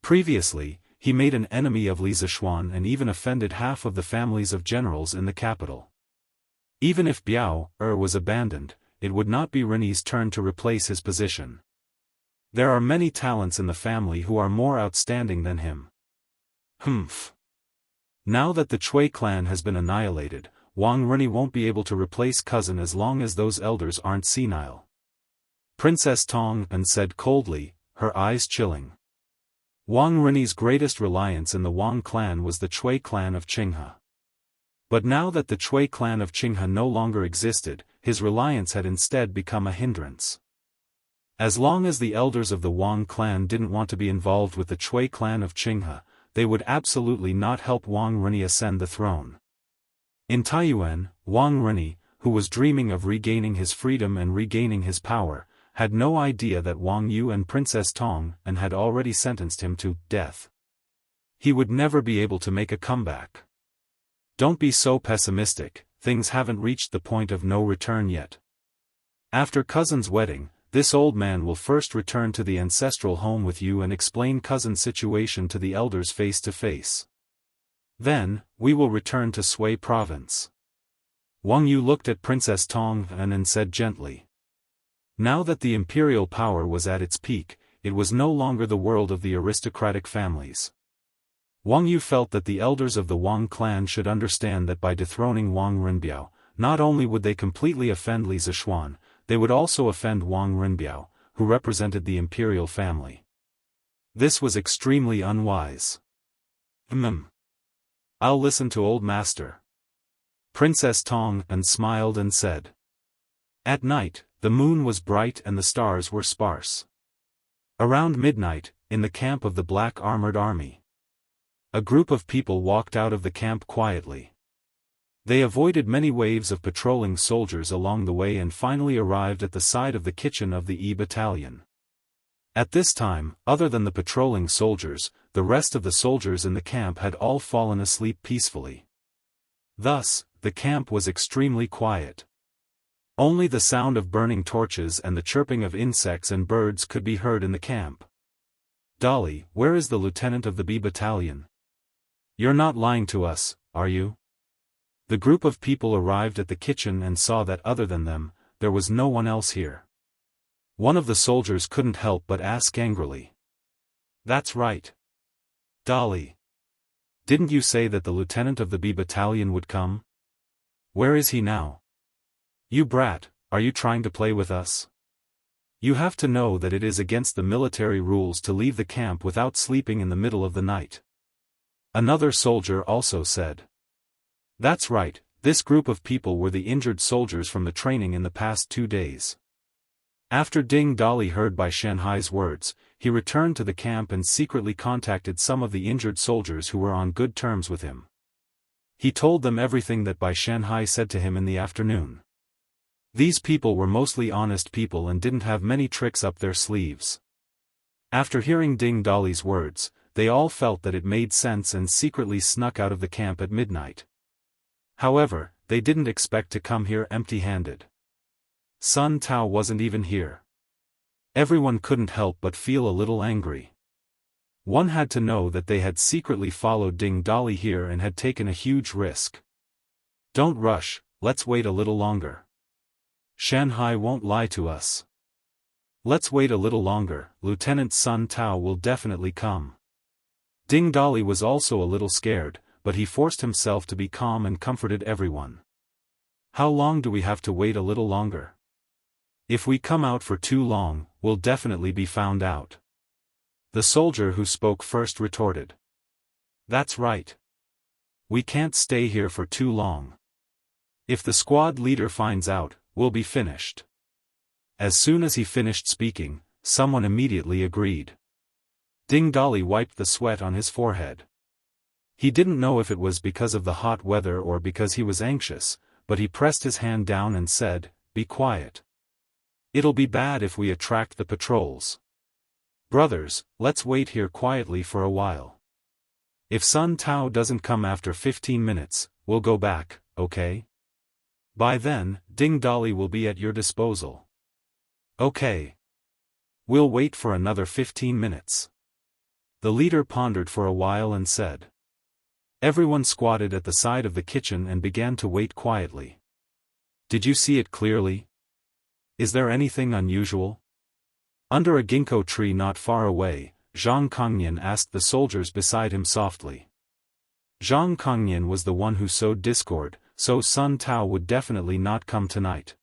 Previously, he made an enemy of Li Zishuan and even offended half of the families of generals in the capital. Even if Biao was abandoned, it would not be Ren-Yi's turn to replace his position. There are many talents in the family who are more outstanding than him. Humph. Now that the Cui clan has been annihilated, Wang Ren-Yi won't be able to replace cousin as long as those elders aren't senile. Princess Tong said coldly, her eyes chilling. Wang Ren-Yi's greatest reliance in the Wang clan was the Cui clan of Qinghe. But now that the Cui clan of Qinghe no longer existed, his reliance had instead become a hindrance. As long as the elders of the Wang clan didn't want to be involved with the Cui clan of Qinghe, they would absolutely not help Wang Ren-Yi ascend the throne. In Taiyuan, Wang Ren-Yi, who was dreaming of regaining his freedom and regaining his power, had no idea that Wang Yu and Princess Tong had already sentenced him to death. He would never be able to make a comeback. Don't be so pessimistic, things haven't reached the point of no return yet. After cousin's wedding, this old man will first return to the ancestral home with you and explain cousin's situation to the elders face to face. Then, we will return to Sui province. Wang Yu looked at Princess Tong and said gently. Now that the imperial power was at its peak, it was no longer the world of the aristocratic families. Wang Yu felt that the elders of the Wang clan should understand that by dethroning Wang Renbiao, not only would they completely offend Li Zishuan, they would also offend Wang Renbiao, who represented the imperial family. This was extremely unwise. I'll listen to old master. Princess Tong smiled and said. At night, the moon was bright and the stars were sparse. Around midnight, in the camp of the black armored army, a group of people walked out of the camp quietly. They avoided many waves of patrolling soldiers along the way and finally arrived at the side of the kitchen of the E battalion. At this time, other than the patrolling soldiers, the rest of the soldiers in the camp had all fallen asleep peacefully. Thus, the camp was extremely quiet. Only the sound of burning torches and the chirping of insects and birds could be heard in the camp. Dolly, where is the lieutenant of the B battalion? You're not lying to us, are you? The group of people arrived at the kitchen and saw that other than them, there was no one else here. One of the soldiers couldn't help but ask angrily. That's right. Dolly. Didn't you say that the lieutenant of the B battalion would come? Where is he now? You brat, are you trying to play with us? You have to know that it is against the military rules to leave the camp without sleeping in the middle of the night. Another soldier also said. That's right, this group of people were the injured soldiers from the training in the past 2 days. After Ding Dali heard Bai Shanhai's words, he returned to the camp and secretly contacted some of the injured soldiers who were on good terms with him. He told them everything that Bai Shanhai said to him in the afternoon. These people were mostly honest people and didn't have many tricks up their sleeves. After hearing Ding Dali's words, they all felt that it made sense and secretly snuck out of the camp at midnight. However, they didn't expect to come here empty-handed. Sun Tao wasn't even here. Everyone couldn't help but feel a little angry. One had to know that they had secretly followed Ding Dali here and had taken a huge risk. Don't rush, let's wait a little longer. Xianxia won't lie to us. Let's wait a little longer, Lieutenant Sun Tao will definitely come. Ding Dali was also a little scared, but he forced himself to be calm and comforted everyone. How long do we have to wait? A little longer? If we come out for too long, we'll definitely be found out. The soldier who spoke first retorted. That's right. We can't stay here for too long. If the squad leader finds out, we'll be finished. As soon as he finished speaking, someone immediately agreed. Ding Dali wiped the sweat on his forehead. He didn't know if it was because of the hot weather or because he was anxious, but he pressed his hand down and said, "Be quiet. It'll be bad if we attract the patrols. Brothers, let's wait here quietly for a while. If Sun Tao doesn't come after 15 minutes, we'll go back, okay? By then, Ding Dali will be at your disposal." Okay. We'll wait for another 15 minutes. The leader pondered for a while and said. Everyone squatted at the side of the kitchen and began to wait quietly. Did you see it clearly? Is there anything unusual? Under a ginkgo tree not far away, Zhang Kongnian asked the soldiers beside him softly. Zhang Kongnian was the one who sowed discord, so Sun Tao would definitely not come tonight.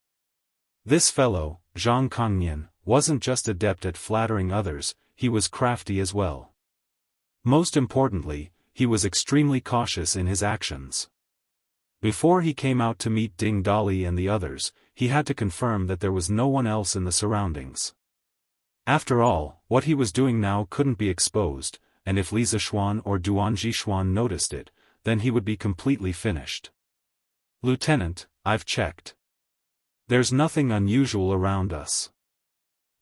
This fellow, Zhang Kongnian, wasn't just adept at flattering others, he was crafty as well. Most importantly, he was extremely cautious in his actions. Before he came out to meet Ding Dali and the others, he had to confirm that there was no one else in the surroundings. After all, what he was doing now couldn't be exposed, and if Li Zishuan or Duan Jishuan noticed it, then he would be completely finished. Lieutenant, I've checked. There's nothing unusual around us.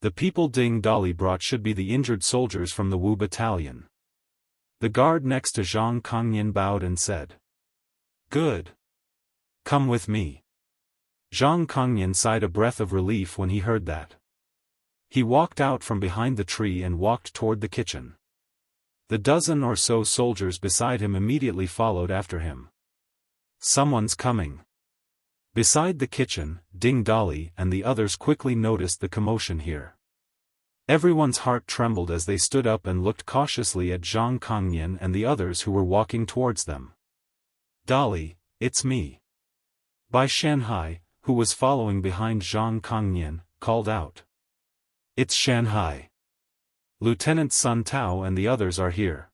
The people Ding Dali brought should be the injured soldiers from the Wu battalion. The guard next to Zhang Kongnian bowed and said. Good. Come with me. Zhang Kongnian sighed a breath of relief when he heard that. He walked out from behind the tree and walked toward the kitchen. The dozen or so soldiers beside him immediately followed after him. Someone's coming. Beside the kitchen, Ding Dali and the others quickly noticed the commotion here. Everyone's heart trembled as they stood up and looked cautiously at Zhang Kongnian and the others who were walking towards them. Dali, it's me. Bai Xianxia, who was following behind Zhang Kongnian, called out. It's Xianxia. Lieutenant Sun Tao and the others are here.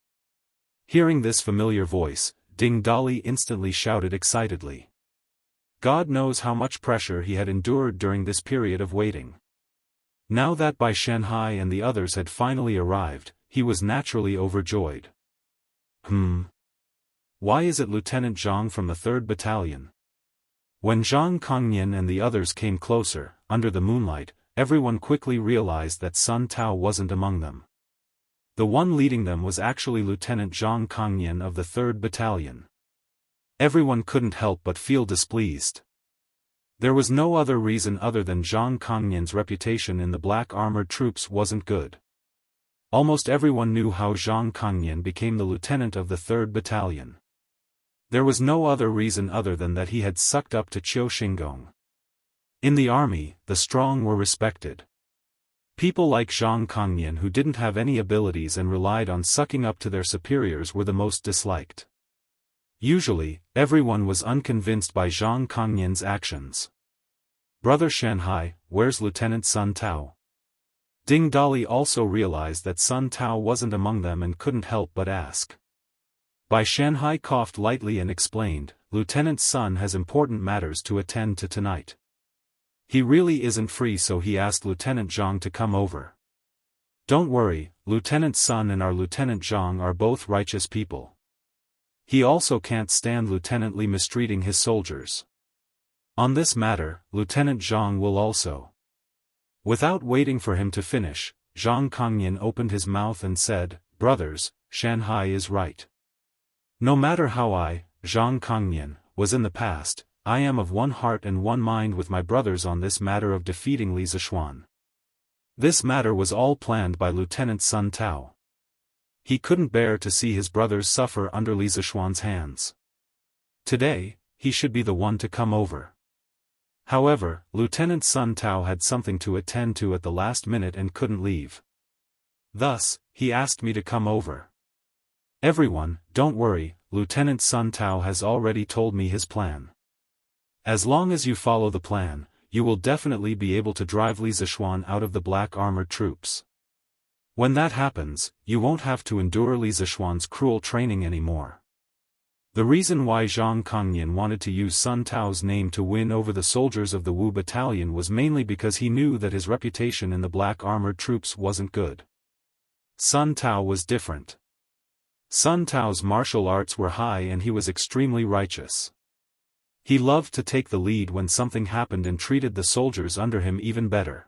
Hearing this familiar voice, Ding Dali instantly shouted excitedly. God knows how much pressure he had endured during this period of waiting. Now that Bai Xianxia and the others had finally arrived, he was naturally overjoyed. Why is it Lieutenant Zhang from the 3rd Battalion? When Zhang Kongnian and the others came closer, under the moonlight, everyone quickly realized that Sun Tao wasn't among them. The one leading them was actually Lieutenant Zhang Kongnian of the 3rd Battalion. Everyone couldn't help but feel displeased. There was no other reason other than Zhang Kongnian's reputation in the black armored troops wasn't good. Almost everyone knew how Zhang Kongnian became the lieutenant of the 3rd Battalion. There was no other reason other than that he had sucked up to Qiu Xinggong. In the army, the strong were respected. People like Zhang Kongnian who didn't have any abilities and relied on sucking up to their superiors were the most disliked. Usually, everyone was unconvinced by Zhang Kongnian's actions. Brother Xianxia, where's Lieutenant Sun Tao? Ding Dali also realized that Sun Tao wasn't among them and couldn't help but ask. Bai Xianxia coughed lightly and explained, Lieutenant Sun has important matters to attend to tonight. He really isn't free, so he asked Lieutenant Zhang to come over. Don't worry, Lieutenant Sun and our Lieutenant Zhang are both righteous people. He also can't stand Lieutenant Li mistreating his soldiers. On this matter, Lieutenant Zhang will also. Without waiting for him to finish, Zhang Kongnian opened his mouth and said, Brothers, Xianxia is right. No matter how I, Zhang Kongnian, was in the past, I am of one heart and one mind with my brothers on this matter of defeating Li Zishuan. This matter was all planned by Lieutenant Sun Tao. He couldn't bear to see his brothers suffer under Li Zishuan's hands. Today, he should be the one to come over. However, Lieutenant Sun Tao had something to attend to at the last minute and couldn't leave. Thus, he asked me to come over. Everyone, don't worry, Lieutenant Sun Tao has already told me his plan. As long as you follow the plan, you will definitely be able to drive Li Zishuan out of the black armored troops. When that happens, you won't have to endure Li Zishuan's cruel training anymore. The reason why Zhang Kongnian wanted to use Sun Tao's name to win over the soldiers of the Wu battalion was mainly because he knew that his reputation in the black armored troops wasn't good. Sun Tao was different. Sun Tao's martial arts were high and he was extremely righteous. He loved to take the lead when something happened and treated the soldiers under him even better.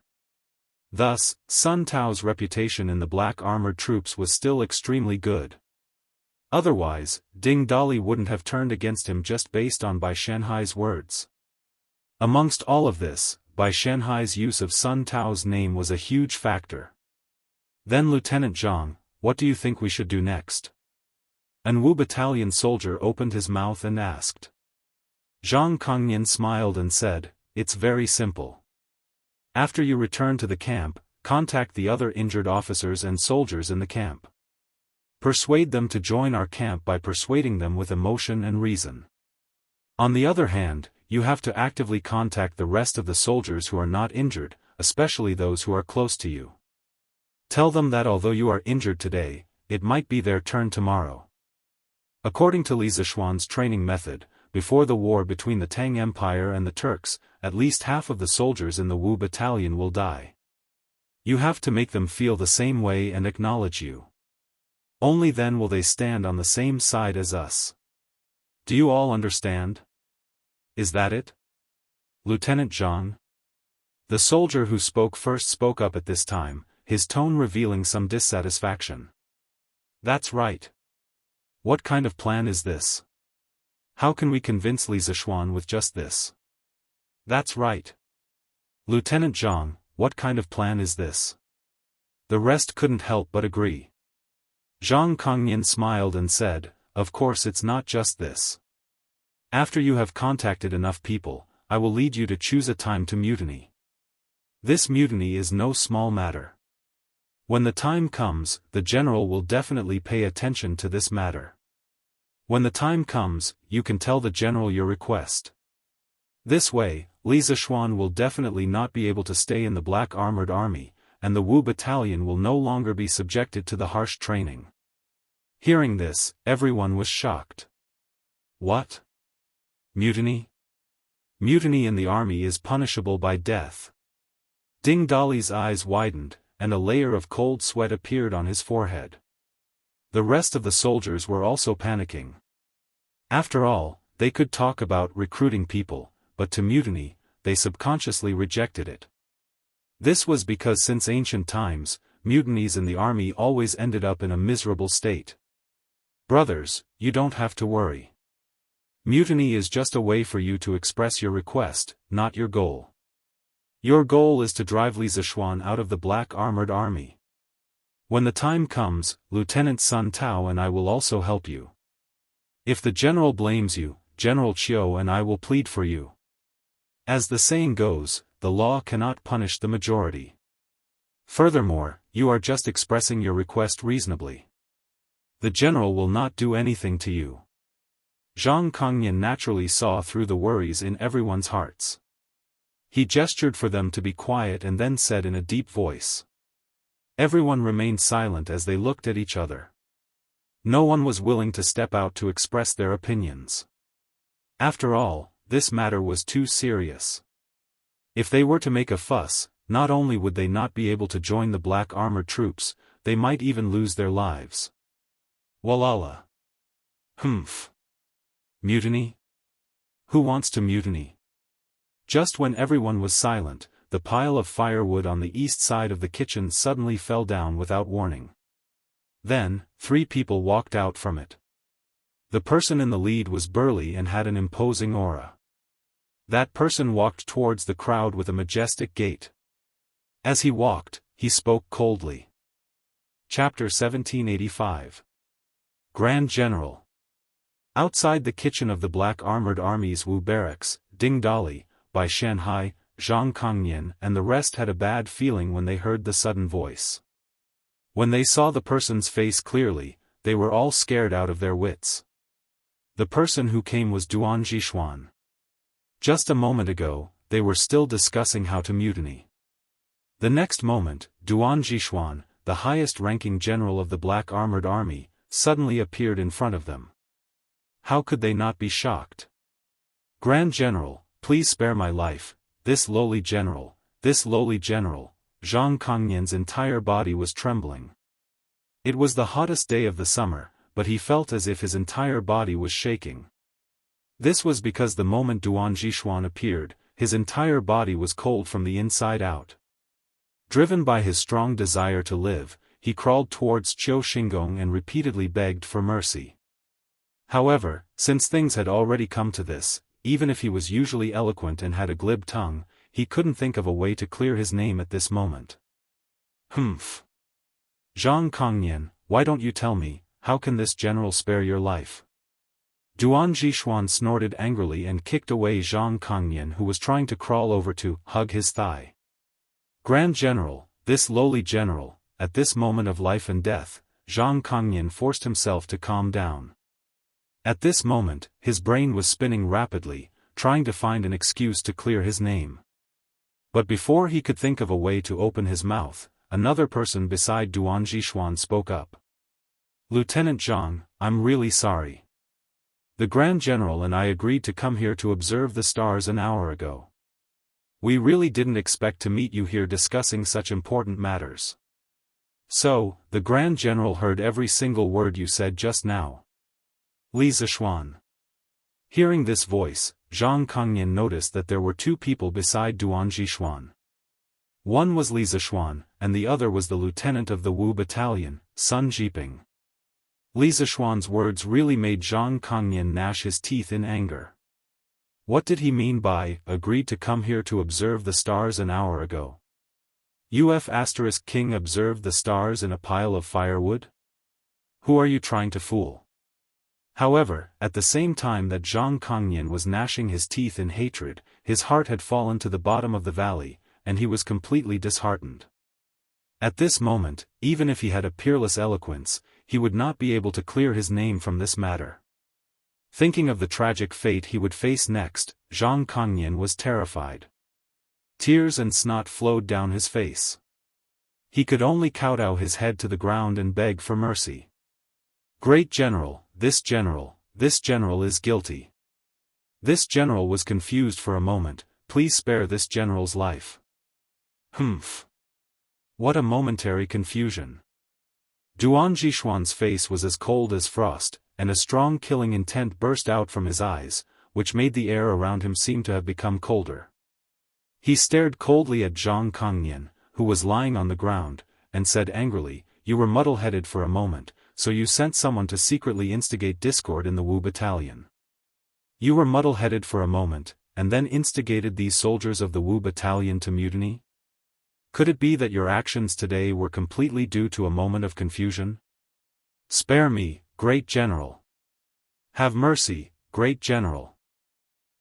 Thus, Sun Tao's reputation in the black armored troops was still extremely good. Otherwise, Ding Dali wouldn't have turned against him just based on Bai Shanhai's words. Amongst all of this, Bai Shanhai's use of Sun Tao's name was a huge factor. Then Lieutenant Zhang, what do you think we should do next? An Wu battalion soldier opened his mouth and asked. Zhang Kongnian smiled and said, it's very simple. After you return to the camp, contact the other injured officers and soldiers in the camp. Persuade them to join our camp by persuading them with emotion and reason. On the other hand, you have to actively contact the rest of the soldiers who are not injured, especially those who are close to you. Tell them that although you are injured today, it might be their turn tomorrow. According to Li Zishuan's training method, before the war between the Tang Empire and the Turks, at least half of the soldiers in the Wu battalion will die. You have to make them feel the same way and acknowledge you. Only then will they stand on the same side as us. Do you all understand? Is that it? Lieutenant Zhang? The soldier who spoke first spoke up at this time, his tone revealing some dissatisfaction. That's right. What kind of plan is this? How can we convince Li Zishuan with just this? That's right. Lieutenant Zhang, what kind of plan is this? The rest couldn't help but agree. Zhang Kongnian smiled and said, of course it's not just this. After you have contacted enough people, I will lead you to choose a time to mutiny. This mutiny is no small matter. When the time comes, the general will definitely pay attention to this matter. When the time comes, you can tell the general your request. This way, Li Zishuan will definitely not be able to stay in the black armored army, and the Wu battalion will no longer be subjected to the harsh training. Hearing this, everyone was shocked. What? Mutiny? Mutiny in the army is punishable by death. Ding Dali's eyes widened, and a layer of cold sweat appeared on his forehead. The rest of the soldiers were also panicking. After all, they could talk about recruiting people, but to mutiny, they subconsciously rejected it. This was because since ancient times, mutinies in the army always ended up in a miserable state. Brothers, you don't have to worry. Mutiny is just a way for you to express your request, not your goal. Your goal is to drive Li Zishuan out of the black armored army. When the time comes, Lieutenant Sun Tao and I will also help you. If the general blames you, General Chiu and I will plead for you. As the saying goes, the law cannot punish the majority. Furthermore, you are just expressing your request reasonably. The general will not do anything to you. Zhang Kongnian naturally saw through the worries in everyone's hearts. He gestured for them to be quiet and then said in a deep voice. Everyone remained silent as they looked at each other. No one was willing to step out to express their opinions. After all, this matter was too serious. If they were to make a fuss, not only would they not be able to join the black armored troops, they might even lose their lives. Walala. Humph. Mutiny? Who wants to mutiny? Just when everyone was silent, the pile of firewood on the east side of the kitchen suddenly fell down without warning. Then, 3 people walked out from it. The person in the lead was burly and had an imposing aura. That person walked towards the crowd with a majestic gait. As he walked, he spoke coldly. Chapter 1785. Grand General. Outside the kitchen of the Black Armored Army's Wu barracks, Ding Dali, by Shanhai, Zhang Kongnian and the rest had a bad feeling when they heard the sudden voice. When they saw the person's face clearly, they were all scared out of their wits. The person who came was Duan Jishuan. Just a moment ago, they were still discussing how to mutiny. The next moment, Duan Jishuan, the highest-ranking general of the Black Armored Army, suddenly appeared in front of them. How could they not be shocked? "Grand General, please spare my life, this lowly general, Zhang Kongnian's entire body was trembling. It was the hottest day of the summer, but he felt as if his entire body was shaking. This was because the moment Duan Jishuan appeared, his entire body was cold from the inside out. Driven by his strong desire to live, he crawled towards Qiu Xingong and repeatedly begged for mercy. However, since things had already come to this, even if he was usually eloquent and had a glib tongue, he couldn't think of a way to clear his name at this moment. "Humph. Zhang Kongnian, why don't you tell me, how can this general spare your life?" Duan Jishuan snorted angrily and kicked away Zhang Kongnian, who was trying to crawl over to hug his thigh. "Grand General, this lowly general," at this moment of life and death, Zhang Kongnian forced himself to calm down. At this moment, his brain was spinning rapidly, trying to find an excuse to clear his name. But before he could think of a way to open his mouth, another person beside Duan Jishuan spoke up. "Lieutenant Zhang, I'm really sorry. The Grand General and I agreed to come here to observe the stars an hour ago. We really didn't expect to meet you here discussing such important matters." "So, the Grand General heard every single word you said just now?" Li Zishuan. Hearing this voice, Zhang Kongnian noticed that there were two people beside Duan Jishuan. One was Li Zishuan, and the other was the lieutenant of the Wu battalion, Sun Jiping. Li Zishuan's words really made Zhang Kongnian gnash his teeth in anger. What did he mean by, agreed to come here to observe the stars an hour ago? King observed the stars in a pile of firewood? Who are you trying to fool? However, at the same time that Zhang Kongnian was gnashing his teeth in hatred, his heart had fallen to the bottom of the valley, and he was completely disheartened. At this moment, even if he had a peerless eloquence, he would not be able to clear his name from this matter. Thinking of the tragic fate he would face next, Zhang Kongnian was terrified. Tears and snot flowed down his face. He could only kowtow his head to the ground and beg for mercy. "Great General, this general is guilty. This general was confused for a moment, please spare this general's life." "Humph. What a momentary confusion." Duan Jishuan's face was as cold as frost, and a strong killing intent burst out from his eyes, which made the air around him seem to have become colder. He stared coldly at Zhang Kongnian, who was lying on the ground, and said angrily, "You were muddle-headed for a moment, so you sent someone to secretly instigate discord in the Wu battalion. You were muddle-headed for a moment, and then instigated these soldiers of the Wu battalion to mutiny? Could it be that your actions today were completely due to a moment of confusion? Spare me, Great General. Have mercy, Great General."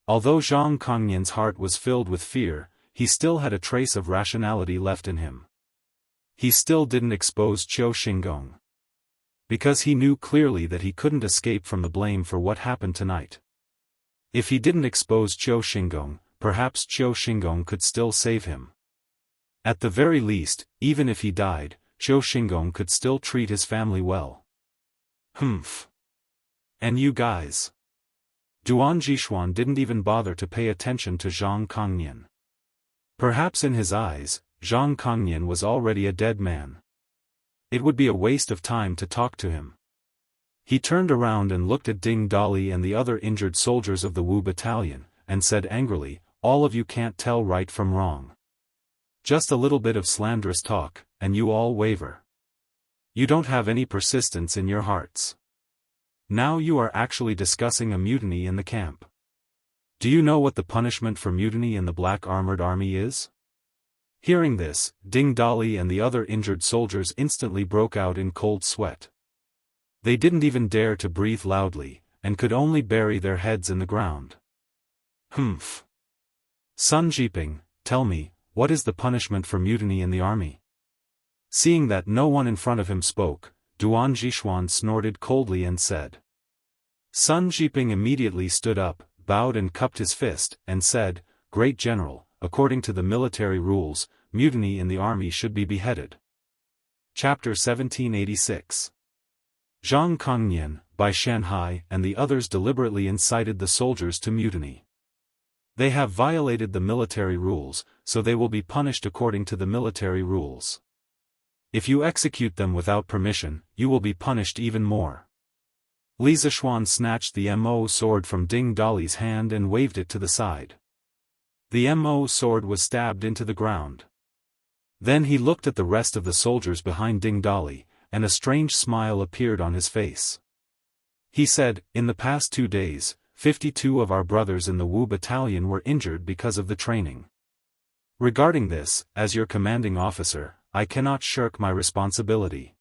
Although Zhang Kongnian's heart was filled with fear, he still had a trace of rationality left in him. He still didn't expose Qiu Xingong. Because he knew clearly that he couldn't escape from the blame for what happened tonight. If he didn't expose Qiu Xingong, perhaps Qiu Xingong could still save him. At the very least, even if he died, Qiu Xingong could still treat his family well. "Humph. And you guys?" Duan Jishuan didn't even bother to pay attention to Zhang Kongnian. Perhaps in his eyes, Zhang Kongnian was already a dead man. It would be a waste of time to talk to him. He turned around and looked at Ding Dali and the other injured soldiers of the Wu battalion, and said angrily, "All of you can't tell right from wrong. Just a little bit of slanderous talk, and you all waver. You don't have any persistence in your hearts. Now you are actually discussing a mutiny in the camp. Do you know what the punishment for mutiny in the Black Armored Army is?" Hearing this, Ding Dali and the other injured soldiers instantly broke out in cold sweat. They didn't even dare to breathe loudly, and could only bury their heads in the ground. "Humph. Sun Jiping, tell me, what is the punishment for mutiny in the army? Seeing that no one in front of him spoke, Duan Jishuan snorted coldly and said. Sun Jiping immediately stood up, bowed and cupped his fist, and said, Great General, according to the military rules, mutiny in the army should be beheaded. Chapter 1786. Zhang Kongnian, by Shanhai and the others deliberately incited the soldiers to mutiny. They have violated the military rules, so they will be punished according to the military rules. If you execute them without permission, you will be punished even more. Li Zishuan snatched the Mo sword from Ding Dali's hand and waved it to the side. The Mo sword was stabbed into the ground. Then he looked at the rest of the soldiers behind Ding Dali, and a strange smile appeared on his face. He said, In the past 2 days, 52 of our brothers in the Wu battalion were injured because of the training. Regarding this, as your commanding officer, I cannot shirk my responsibility.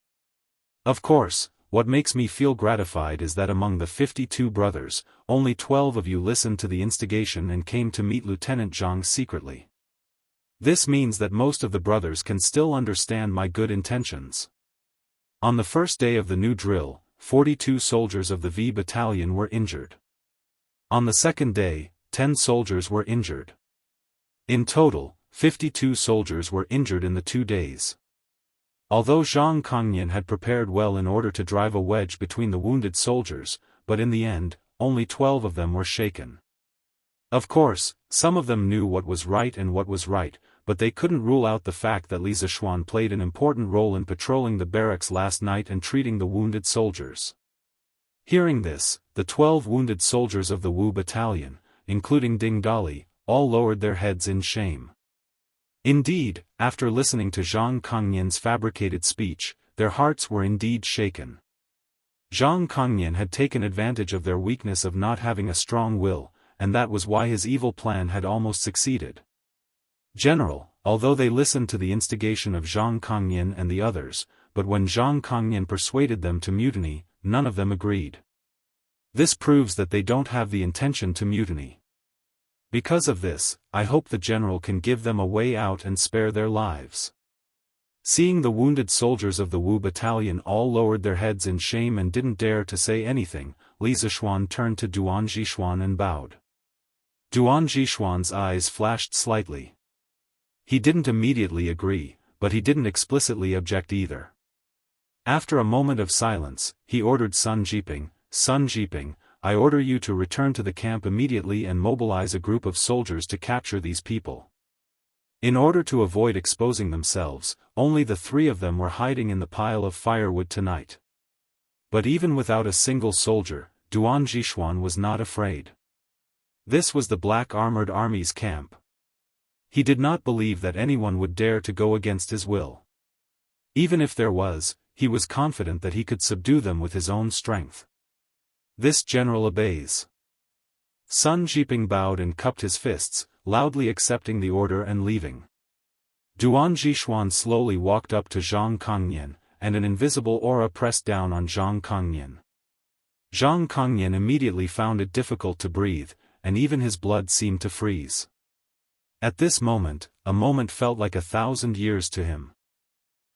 Of course, what makes me feel gratified is that among the 52 brothers, only 12 of you listened to the instigation and came to meet Lieutenant Zhang secretly. This means that most of the brothers can still understand my good intentions. On the first day of the new drill, 42 soldiers of the V battalion were injured. On the second day, 10 soldiers were injured. In total, 52 soldiers were injured in the 2 days. Although Zhang Kongnian had prepared well in order to drive a wedge between the wounded soldiers, but in the end, only 12 of them were shaken. Of course, some of them knew what was right and what was right, but they couldn't rule out the fact that Li Zishuan played an important role in patrolling the barracks last night and treating the wounded soldiers. Hearing this, the 12 wounded soldiers of the Wu battalion, including Ding Dali, all lowered their heads in shame. Indeed, after listening to Zhang Kongnian's fabricated speech, their hearts were indeed shaken. Zhang Kongnian had taken advantage of their weakness of not having a strong will, and that was why his evil plan had almost succeeded. General, although they listened to the instigation of Zhang Kongnian and the others, but when Zhang Kongnian persuaded them to mutiny, none of them agreed. This proves that they don't have the intention to mutiny. Because of this, I hope the general can give them a way out and spare their lives. Seeing the wounded soldiers of the Wu battalion all lowered their heads in shame and didn't dare to say anything, Li Zishuan turned to Duan Jishuan and bowed. Duan Jishuan's eyes flashed slightly. He didn't immediately agree, but he didn't explicitly object either. After a moment of silence, he ordered Sun Jiping, Sun Jiping, I order you to return to the camp immediately and mobilize a group of soldiers to capture these people. In order to avoid exposing themselves, only the 3 of them were hiding in the pile of firewood tonight. But even without a single soldier, Duan Jishuan was not afraid. This was the Black Armored Army's camp. He did not believe that anyone would dare to go against his will. Even if there was, he was confident that he could subdue them with his own strength. This general obeys. Sun Jiping bowed and cupped his fists, loudly accepting the order and leaving. Duan Jishuan slowly walked up to Zhang Kongnian, and an invisible aura pressed down on Zhang Kongnian. Zhang Kongnian immediately found it difficult to breathe, and even his blood seemed to freeze. At this moment, a moment felt like 1,000 years to him.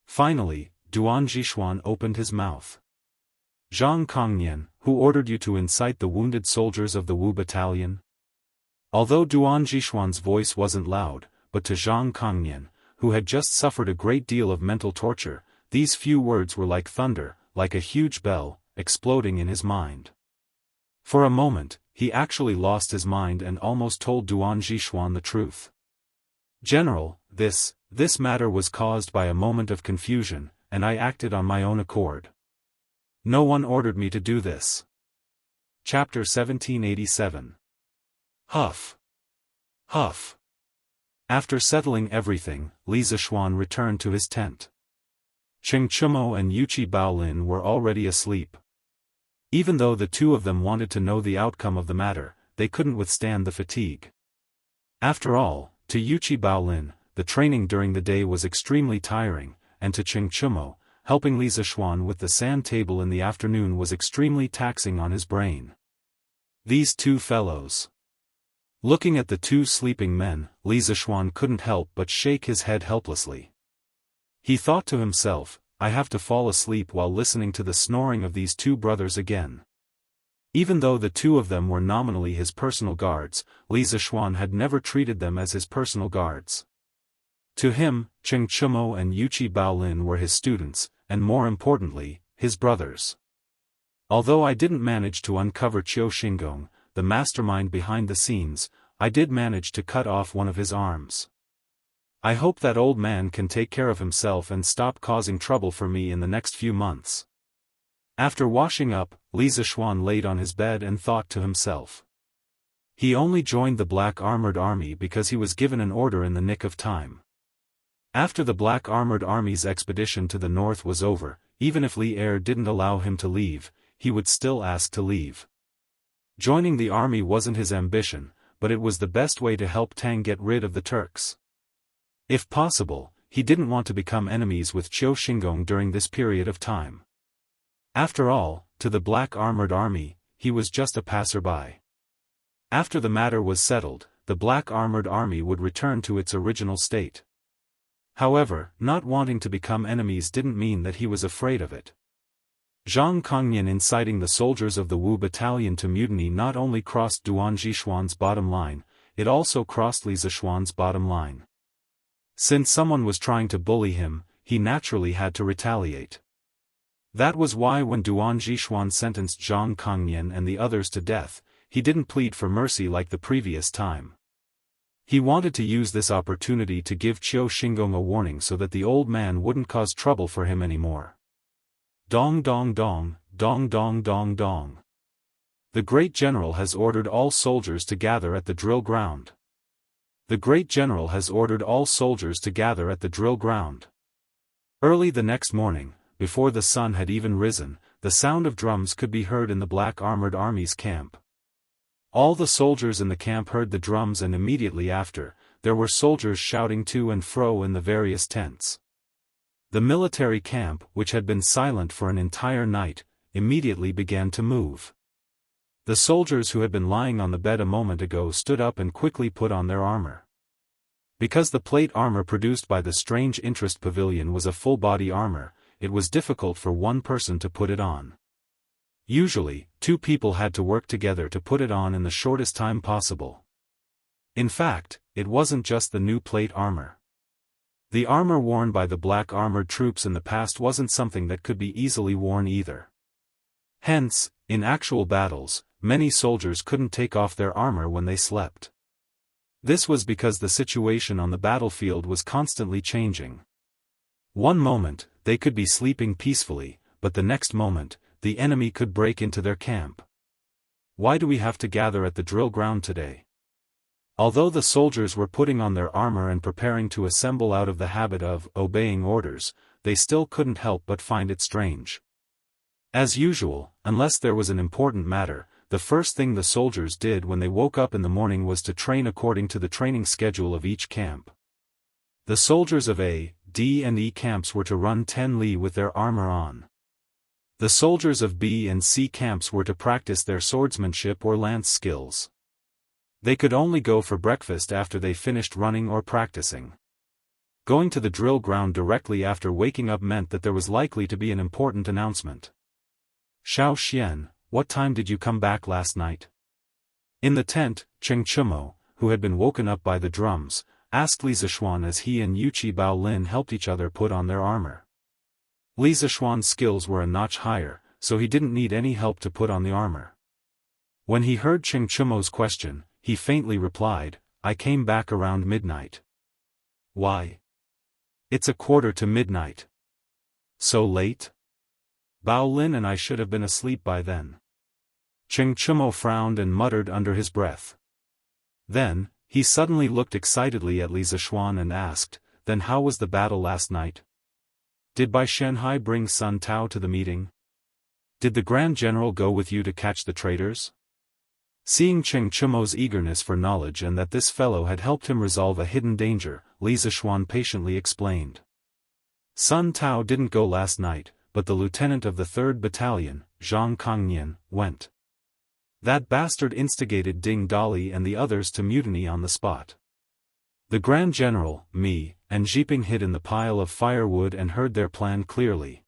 Finally, Duan Jishuan opened his mouth. Zhang Kongnian, who ordered you to incite the wounded soldiers of the Wu battalion? Although Duan Jishuan's voice wasn't loud, but to Zhang Kongnian, who had just suffered a great deal of mental torture, these few words were like thunder, like a huge bell, exploding in his mind. For a moment, he actually lost his mind and almost told Duan Jishuan the truth. General, this matter was caused by a moment of confusion, and I acted on my own accord. No one ordered me to do this. Chapter 1787. Huff. Huff. After settling everything, Li Zishuan returned to his tent. Cheng Chumo and Yuchi Baolin were already asleep. Even though the 2 of them wanted to know the outcome of the matter, they couldn't withstand the fatigue. After all, to Yuchi Baolin, the training during the day was extremely tiring, and to Cheng Chumo, helping Li Zishuan with the sand table in the afternoon was extremely taxing on his brain. These 2 fellows. Looking at the two sleeping men, Li Zishuan couldn't help but shake his head helplessly. He thought to himself, I have to fall asleep while listening to the snoring of these two brothers again. Even though the two of them were nominally his personal guards, Li Zishuan had never treated them as his personal guards. To him, Cheng Chumo and Yuqi Baolin were his students, and more importantly, his brothers. Although I didn't manage to uncover Qiu Xingong, the mastermind behind the scenes, I did manage to cut off one of his arms. I hope that old man can take care of himself and stop causing trouble for me in the next few months. After washing up, Li Zishuan laid on his bed and thought to himself. He only joined the Black Armored Army because he was given an order in the nick of time. After the Black Armored Army's expedition to the north was over, even if Li Er didn't allow him to leave, he would still ask to leave. Joining the army wasn't his ambition, but it was the best way to help Tang get rid of the Turks. If possible, he didn't want to become enemies with Qiu Xingong during this period of time. After all, to the Black Armored Army, he was just a passerby. After the matter was settled, the Black Armored Army would return to its original state. However, not wanting to become enemies didn't mean that he was afraid of it. Zhang Kongnian inciting the soldiers of the Wu battalion to mutiny not only crossed Duan Zhishuan's bottom line, it also crossed Li Zishuan's bottom line. Since someone was trying to bully him, he naturally had to retaliate. That was why when Duan Zhishuan sentenced Zhang Kongnian and the others to death, he didn't plead for mercy like the previous time. He wanted to use this opportunity to give Qiu Xingong a warning so that the old man wouldn't cause trouble for him anymore. Dong dong dong, dong dong dong dong. The great general has ordered all soldiers to gather at the drill ground. The great general has ordered all soldiers to gather at the drill ground. Early the next morning, before the sun had even risen, the sound of drums could be heard in the Black Armored Army's camp. All the soldiers in the camp heard the drums, and immediately after, there were soldiers shouting to and fro in the various tents. The military camp, which had been silent for an entire night, immediately began to move. The soldiers who had been lying on the bed a moment ago stood up and quickly put on their armor. Because the plate armor produced by the Strange Interest Pavilion was a full-body armor, it was difficult for one person to put it on. Usually, two people had to work together to put it on in the shortest time possible. In fact, it wasn't just the new plate armor. The armor worn by the black armored troops in the past wasn't something that could be easily worn either. Hence, in actual battles, many soldiers couldn't take off their armor when they slept. This was because the situation on the battlefield was constantly changing. One moment, they could be sleeping peacefully, but the next moment, the enemy could break into their camp. Why do we have to gather at the drill ground today? Although the soldiers were putting on their armor and preparing to assemble out of the habit of obeying orders, they still couldn't help but find it strange. As usual, unless there was an important matter, the first thing the soldiers did when they woke up in the morning was to train according to the training schedule of each camp. The soldiers of A, D and E camps were to run 10 li with their armor on. The soldiers of B and C camps were to practice their swordsmanship or lance skills. They could only go for breakfast after they finished running or practicing. Going to the drill ground directly after waking up meant that there was likely to be an important announcement. Xiao Xian, what time did you come back last night? In the tent, Cheng Chumo, who had been woken up by the drums, asked Li Zishuan as he and Yuqi Baolin helped each other put on their armor. Li Zishuan's skills were a notch higher, so he didn't need any help to put on the armor. When he heard Cheng Chumo's question, he faintly replied, I came back around midnight. Why? It's 1:45. So late? Baolin and I should have been asleep by then. Cheng Chumo frowned and muttered under his breath. Then, he suddenly looked excitedly at Li Zishuan and asked, then how was the battle last night? Did Bai Shanhai bring Sun Tao to the meeting? Did the Grand General go with you to catch the traitors? Seeing Cheng Chumo's eagerness for knowledge and that this fellow had helped him resolve a hidden danger, Li Zishuan patiently explained. Sun Tao didn't go last night, but the lieutenant of the 3rd Battalion, Zhang Kongnian, went. That bastard instigated Ding Dali and the others to mutiny on the spot. The Grand General, me, and Jiping hid in the pile of firewood and heard their plan clearly.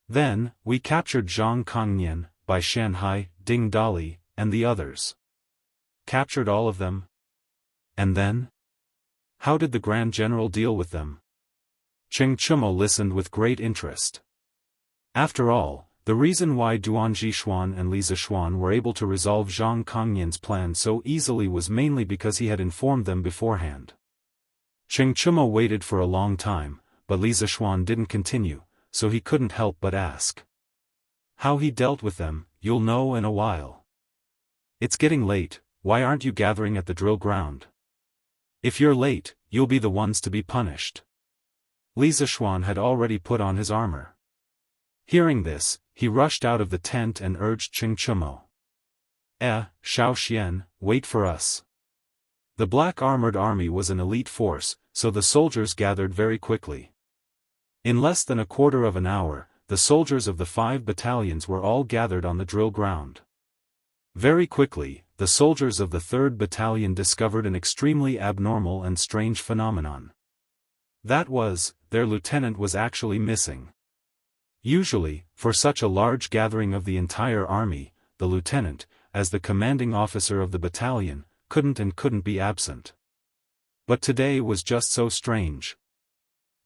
Then, we captured Zhang Kongnian, Bai Shanhai, Ding Dali, and the others. Captured all of them? And then? How did the Grand General deal with them? Cheng Chumo listened with great interest. After all, the reason why Duan Jishuan and Li Zishuan were able to resolve Zhang Kongnian's plan so easily was mainly because he had informed them beforehand. Cheng Chumo waited for a long time, but Li Zishuan didn't continue, so he couldn't help but ask. How he dealt with them, you'll know in a while. It's getting late, why aren't you gathering at the drill ground? If you're late, you'll be the ones to be punished. Li Zishuan had already put on his armor. Hearing this, he rushed out of the tent and urged Cheng Chumo. Shao Xian, wait for us. The black armored army was an elite force, so the soldiers gathered very quickly. In less than a quarter of an hour, the soldiers of the 5 battalions were all gathered on the drill ground. Very quickly, the soldiers of the 3rd Battalion discovered an extremely abnormal and strange phenomenon. That was, their lieutenant was actually missing. Usually, for such a large gathering of the entire army, the lieutenant, as the commanding officer of the battalion, couldn't be absent. But today was just so strange.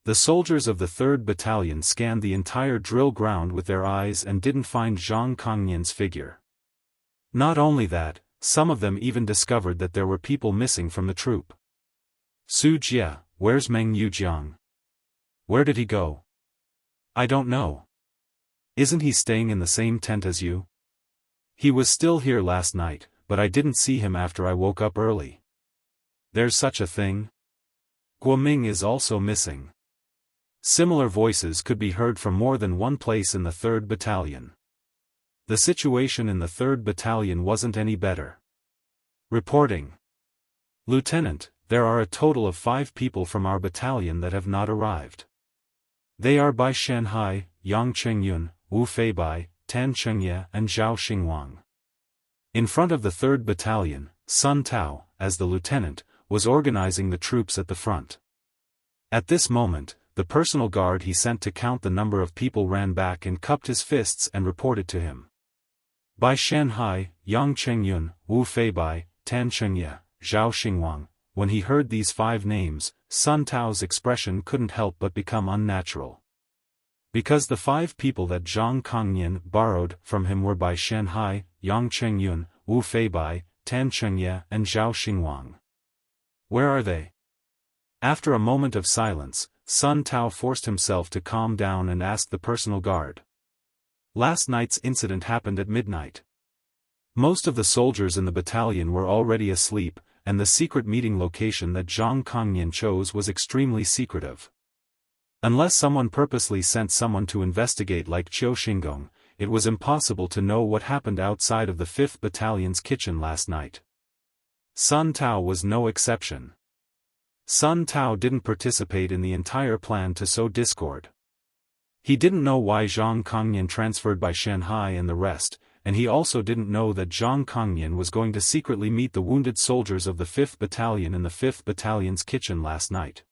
The soldiers of the 3rd Battalion scanned the entire drill ground with their eyes and didn't find Zhang Kongnian's figure. Not only that, some of them even discovered that there were people missing from the troop. Su Jia, where's Meng Yujiang? Where did he go? I don't know. Isn't he staying in the same tent as you? He was still here last night, but I didn't see him after I woke up early. There's such a thing? Guoming is also missing. Similar voices could be heard from more than one place in the 3rd Battalion. The situation in the 3rd Battalion wasn't any better. Reporting. Lieutenant, there are a total of 5 people from our battalion that have not arrived. They are Bai Shanhai, Yang Chengyun, Wu Feibai, Tan Chengye and Zhao Xingwang. In front of the 3rd Battalion, Sun Tao, as the lieutenant, was organizing the troops at the front. At this moment, the personal guard he sent to count the number of people ran back and cupped his fists and reported to him. Bai Shanhai, Yang Chengyun, Wu Feibai, Tan Chengye, Zhao Xingwang. When he heard these 5 names, Sun Tao's expression couldn't help but become unnatural. Because the 5 people that Zhang Kongnian borrowed from him were Bai Shanhai, Yang Chengyun, Wu Feibai, Tan Chengye and Zhao Xingwang. Where are they? After a moment of silence, Sun Tao forced himself to calm down and asked the personal guard. Last night's incident happened at midnight. Most of the soldiers in the battalion were already asleep, and the secret meeting location that Zhang Kongnian chose was extremely secretive. Unless someone purposely sent someone to investigate like Qiu Xingong, it was impossible to know what happened outside of the 5th Battalion's kitchen last night. Sun Tao was no exception. Sun Tao didn't participate in the entire plan to sow discord. He didn't know why Zhang Kongnian transferred by Shanhai and the rest, and he also didn't know that Zhang Kongnian was going to secretly meet the wounded soldiers of the 5th Battalion in the 5th Battalion's kitchen last night.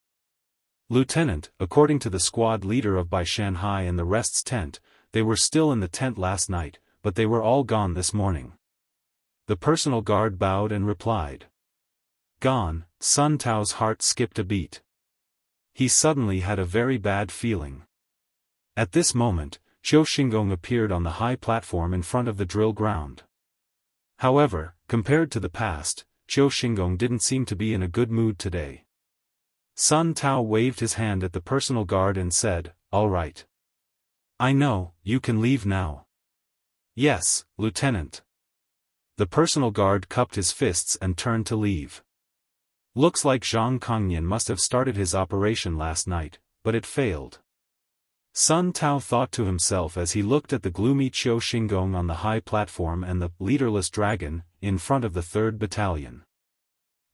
Lieutenant, according to the squad leader of Bai Shanhai and the rest's tent, they were still in the tent last night, but they were all gone this morning. The personal guard bowed and replied. Gone. Sun Tao's heart skipped a beat. He suddenly had a very bad feeling. At this moment, Qiu Xingong appeared on the high platform in front of the drill ground. However, compared to the past, Qiu Xingong didn't seem to be in a good mood today. Sun Tao waved his hand at the personal guard and said, "All right. I know, you can leave now." "Yes, Lieutenant." The personal guard cupped his fists and turned to leave. Looks like Zhang Kongnian must have started his operation last night, but it failed. Sun Tao thought to himself as he looked at the gloomy Qiu Xingong on the high platform and the leaderless dragon in front of the 3rd Battalion.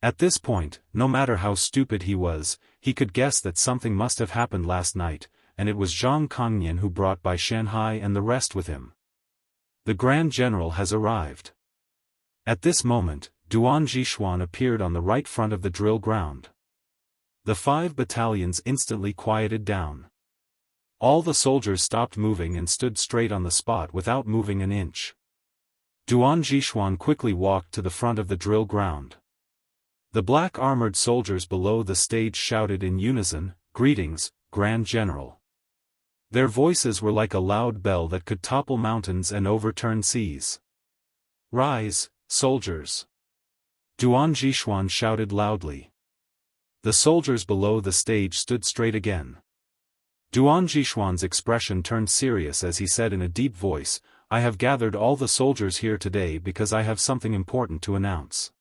At this point, no matter how stupid he was, he could guess that something must have happened last night, and it was Zhang Kongnian who brought Bai Shanhai and the rest with him. The Grand General has arrived. At this moment, Duan Zhixuan appeared on the right front of the drill ground. The 5 battalions instantly quieted down. All the soldiers stopped moving and stood straight on the spot without moving an inch. Duan Zhixuan quickly walked to the front of the drill ground. The black-armored soldiers below the stage shouted in unison, "Greetings, Grand General." Their voices were like a loud bell that could topple mountains and overturn seas. "Rise, soldiers!" Duan Zhixuan shouted loudly. The soldiers below the stage stood straight again. Duan Zhixuan's expression turned serious as he said in a deep voice, "I have gathered all the soldiers here today because I have something important to announce.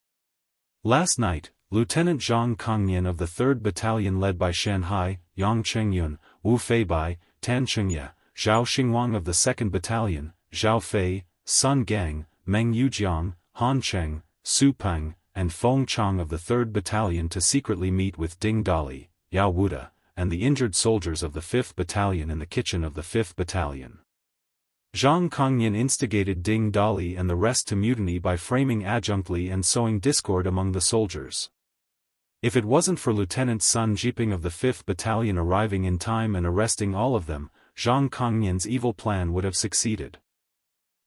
Last night, Lieutenant Zhang Kongnian of the 3rd Battalion led by Shanhai, Yang Chengyun, Wu Feibai, Tan Chengye, Zhao Xingwang of the 2nd Battalion, Zhao Fei, Sun Gang, Meng Yujiang, Han Cheng, Su Peng, and Feng Chang of the 3rd Battalion to secretly meet with Ding Dali, Yao Wuda, and the injured soldiers of the 5th Battalion in the kitchen of the 5th Battalion. Zhang Kongnian instigated Ding Dali and the rest to mutiny by framing adjunctly and sowing discord among the soldiers. If it wasn't for Lieutenant Sun Jiping of the 5th Battalion arriving in time and arresting all of them, Zhang Kongnian's evil plan would have succeeded.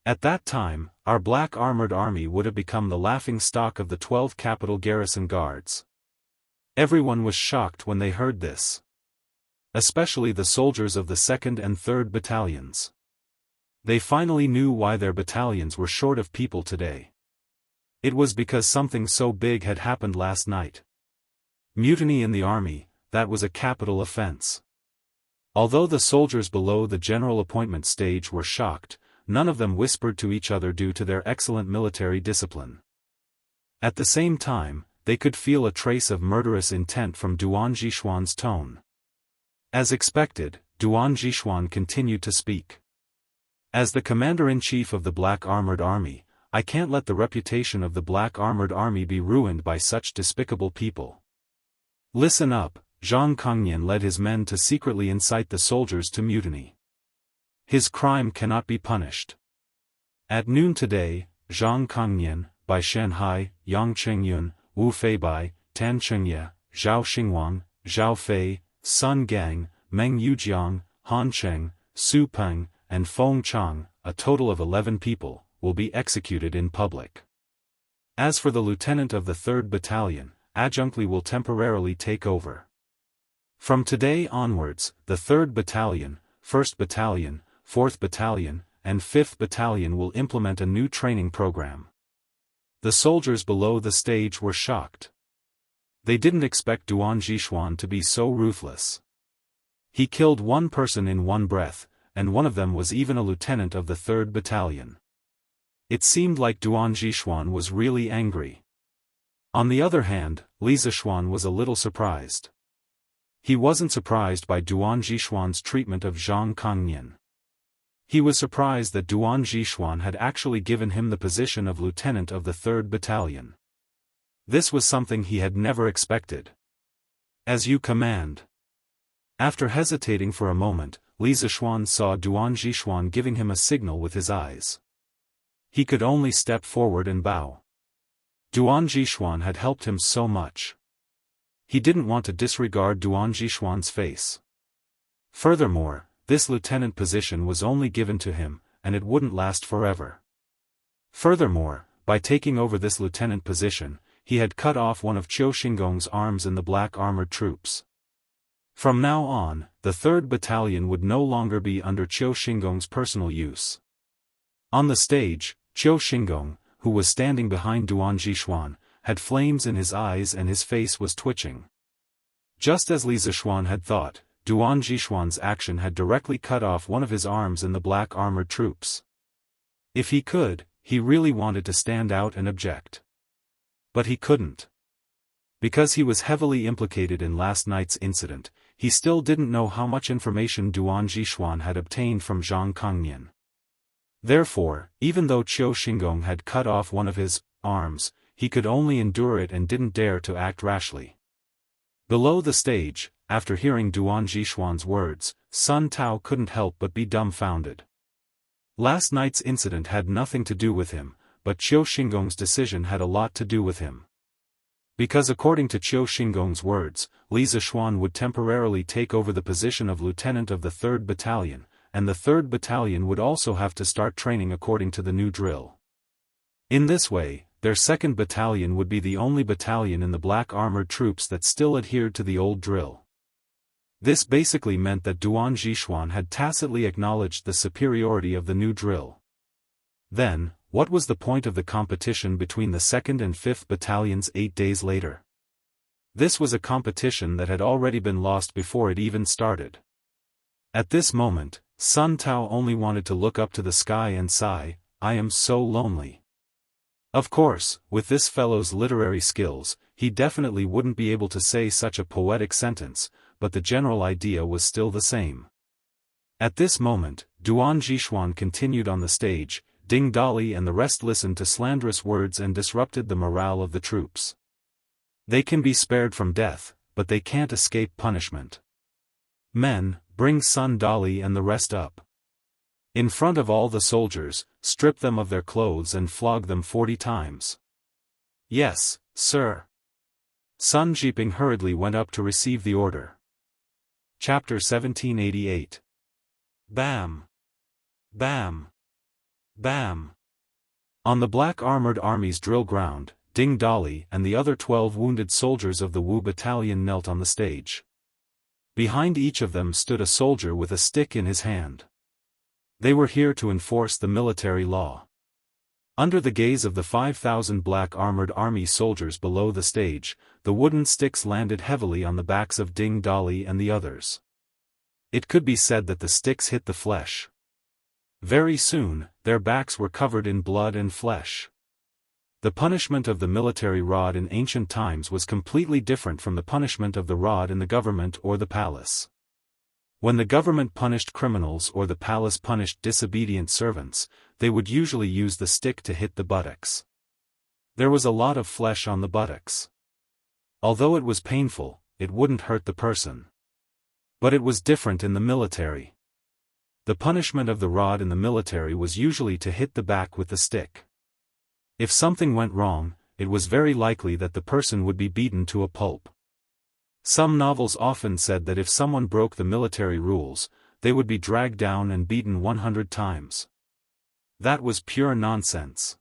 At that time, our black armored army would have become the laughing stock of the 12 capital garrison guards. Everyone was shocked when they heard this. Especially the soldiers of the 2nd and 3rd Battalions. They finally knew why their battalions were short of people today. It was because something so big had happened last night. Mutiny in the army, that was a capital offense. Although the soldiers below the general appointment stage were shocked, none of them whispered to each other due to their excellent military discipline. At the same time, they could feel a trace of murderous intent from Duan Zhixuan's tone. As expected, Duan Zhixuan continued to speak. As the commander-in-chief of the Black Armored Army, I can't let the reputation of the Black Armored Army be ruined by such despicable people. Listen up, Zhang Kongnian led his men to secretly incite the soldiers to mutiny. His crime cannot be punished. At noon today, Zhang Kongnian, by Shanhai, Yang Chengyun, Wu Feibai, Tan Chengye, Zhao Xingwang, Zhao Fei, Sun Gang, Meng Yujiang, Han Cheng, Su Peng, and Feng Chang, a total of 11 people, will be executed in public. As for the lieutenant of the 3rd Battalion, adjunctly will temporarily take over. From today onwards, the 3rd Battalion, 1st Battalion, 4th Battalion, and 5th Battalion will implement a new training program. The soldiers below the stage were shocked. They didn't expect Duan Zhixuan to be so ruthless. He killed one person in one breath, and one of them was even a lieutenant of the 3rd Battalion. It seemed like Duan Zhixuan was really angry. On the other hand, Li Zixuan was a little surprised. He wasn't surprised by Duan Zhixuan's treatment of Zhang Kongnian. He was surprised that Duan Zhixuan had actually given him the position of lieutenant of the 3rd Battalion. This was something he had never expected. As you command. After hesitating for a moment, Li Zixuan saw Duan Zhixuan giving him a signal with his eyes. He could only step forward and bow. Duan Zhixuan had helped him so much. He didn't want to disregard Duan Zhixuan's face. Furthermore, this lieutenant position was only given to him, and it wouldn't last forever. Furthermore, by taking over this lieutenant position, he had cut off one of Qiu Xinggong's arms in the black armored troops. From now on, the 3rd Battalion would no longer be under Qiu Xinggong's personal use. On the stage, Qiu Xinggong, who was standing behind Duan Zhixuan, had flames in his eyes and his face was twitching. Just as Li Zixuan had thought, Duan Zhixuan's action had directly cut off one of his arms in the black armored troops. If he could, he really wanted to stand out and object. But he couldn't. Because he was heavily implicated in last night's incident, he still didn't know how much information Duan Zhixuan had obtained from Zhang Kongnian. Therefore, even though Qiu Xinggong had cut off one of his arms, he could only endure it and didn't dare to act rashly. Below the stage, after hearing Duan Zhixuan's words, Sun Tao couldn't help but be dumbfounded. Last night's incident had nothing to do with him, but Qiu Xingong's decision had a lot to do with him. Because according to Qiu Xingong's words, Li Zixuan would temporarily take over the position of lieutenant of the 3rd Battalion, and the 3rd Battalion would also have to start training according to the new drill. In this way, their 2nd Battalion would be the only battalion in the black armored troops that still adhered to the old drill. This basically meant that Duan Zixuan had tacitly acknowledged the superiority of the new drill. Then, what was the point of the competition between the 2nd and 5th Battalions 8 days later? This was a competition that had already been lost before it even started. At this moment, Sun Tao only wanted to look up to the sky and sigh, "I am so lonely." Of course, with this fellow's literary skills, he definitely wouldn't be able to say such a poetic sentence, but the general idea was still the same. At this moment, Duan Zixuan continued on the stage. Ding Dali and the rest listened to slanderous words and disrupted the morale of the troops. They can be spared from death, but they can't escape punishment. Men, bring Sun Dali and the rest up. In front of all the soldiers, strip them of their clothes and flog them 40 times. Yes, sir. Sun Jiping hurriedly went up to receive the order. Chapter 1788. Bam! Bam! Bam! On the black armored army's drill ground, Ding Dali and the other 12 wounded soldiers of the Wu battalion knelt on the stage. Behind each of them stood a soldier with a stick in his hand. They were here to enforce the military law. Under the gaze of the 5,000 black armored army soldiers below the stage, the wooden sticks landed heavily on the backs of Ding Dali and the others. It could be said that the sticks hit the flesh. Very soon, their backs were covered in blood and flesh. The punishment of the military rod in ancient times was completely different from the punishment of the rod in the government or the palace. When the government punished criminals or the palace punished disobedient servants, they would usually use the stick to hit the buttocks. There was a lot of flesh on the buttocks. Although it was painful, it wouldn't hurt the person. But it was different in the military. The punishment of the rod in the military was usually to hit the back with the stick. If something went wrong, it was very likely that the person would be beaten to a pulp. Some novels often said that if someone broke the military rules, they would be dragged down and beaten 100 times. That was pure nonsense.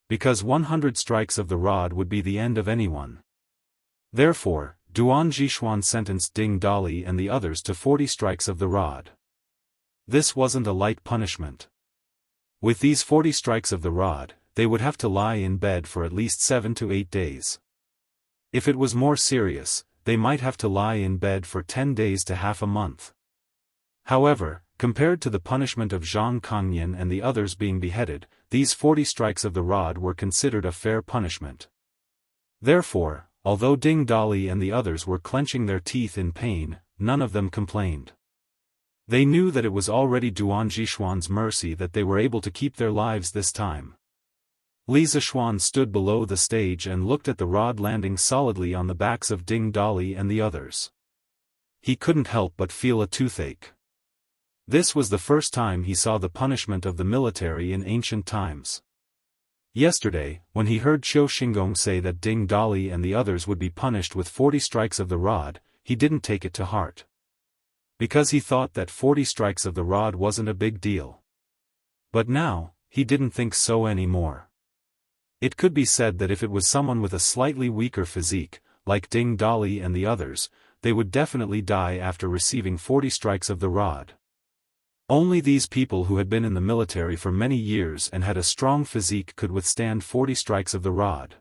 Because 100 strikes of the rod would be the end of anyone. Therefore, Duan Zixuan sentenced Ding Dali and the others to 40 strikes of the rod. This wasn't a light punishment. With these 40 strikes of the rod, they would have to lie in bed for at least 7 to 8 days. If it was more serious, they might have to lie in bed for 10 days to half a month. However, compared to the punishment of Zhang Kongnian and the others being beheaded, these 40 strikes of the rod were considered a fair punishment. Therefore, although Ding Dali and the others were clenching their teeth in pain, none of them complained. They knew that it was already Duan Zixuan's mercy that they were able to keep their lives this time. Li Zixuan stood below the stage and looked at the rod landing solidly on the backs of Ding Dali and the others. He couldn't help but feel a toothache. This was the first time he saw the punishment of the military in ancient times. Yesterday, when he heard Qiu Xingong say that Ding Dali and the others would be punished with 40 strikes of the rod, he didn't take it to heart. Because he thought that 40 strikes of the rod wasn't a big deal. But now, he didn't think so anymore. It could be said that if it was someone with a slightly weaker physique, like Ding Dali and the others, they would definitely die after receiving 40 strikes of the rod. Only these people who had been in the military for many years and had a strong physique could withstand 40 strikes of the rod.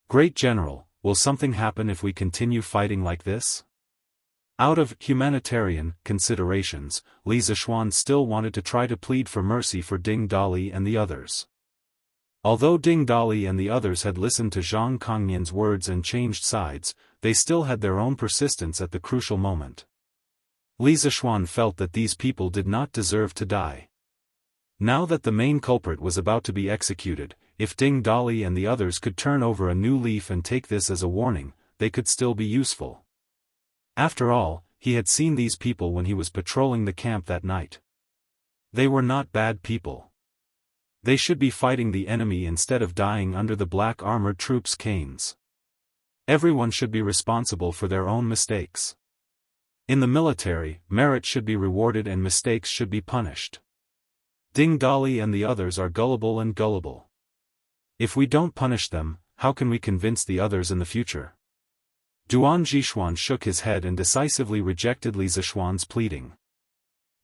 Great General, will something happen if we continue fighting like this? Out of humanitarian considerations, Li Zixuan still wanted to try to plead for mercy for Ding Dali and the others. Although Ding Dali and the others had listened to Zhang Kongnian's words and changed sides, they still had their own persistence at the crucial moment. Li Zixuan felt that these people did not deserve to die. Now that the main culprit was about to be executed, if Ding Dali and the others could turn over a new leaf and take this as a warning, they could still be useful. After all, he had seen these people when he was patrolling the camp that night. They were not bad people. They should be fighting the enemy instead of dying under the black armored troops' canes. Everyone should be responsible for their own mistakes. In the military, merit should be rewarded and mistakes should be punished. Ding Dali and the others are gullible and gullible. If we don't punish them, how can we convince the others in the future? Duan Zhishuan shook his head and decisively rejected Li Zishuan's pleading.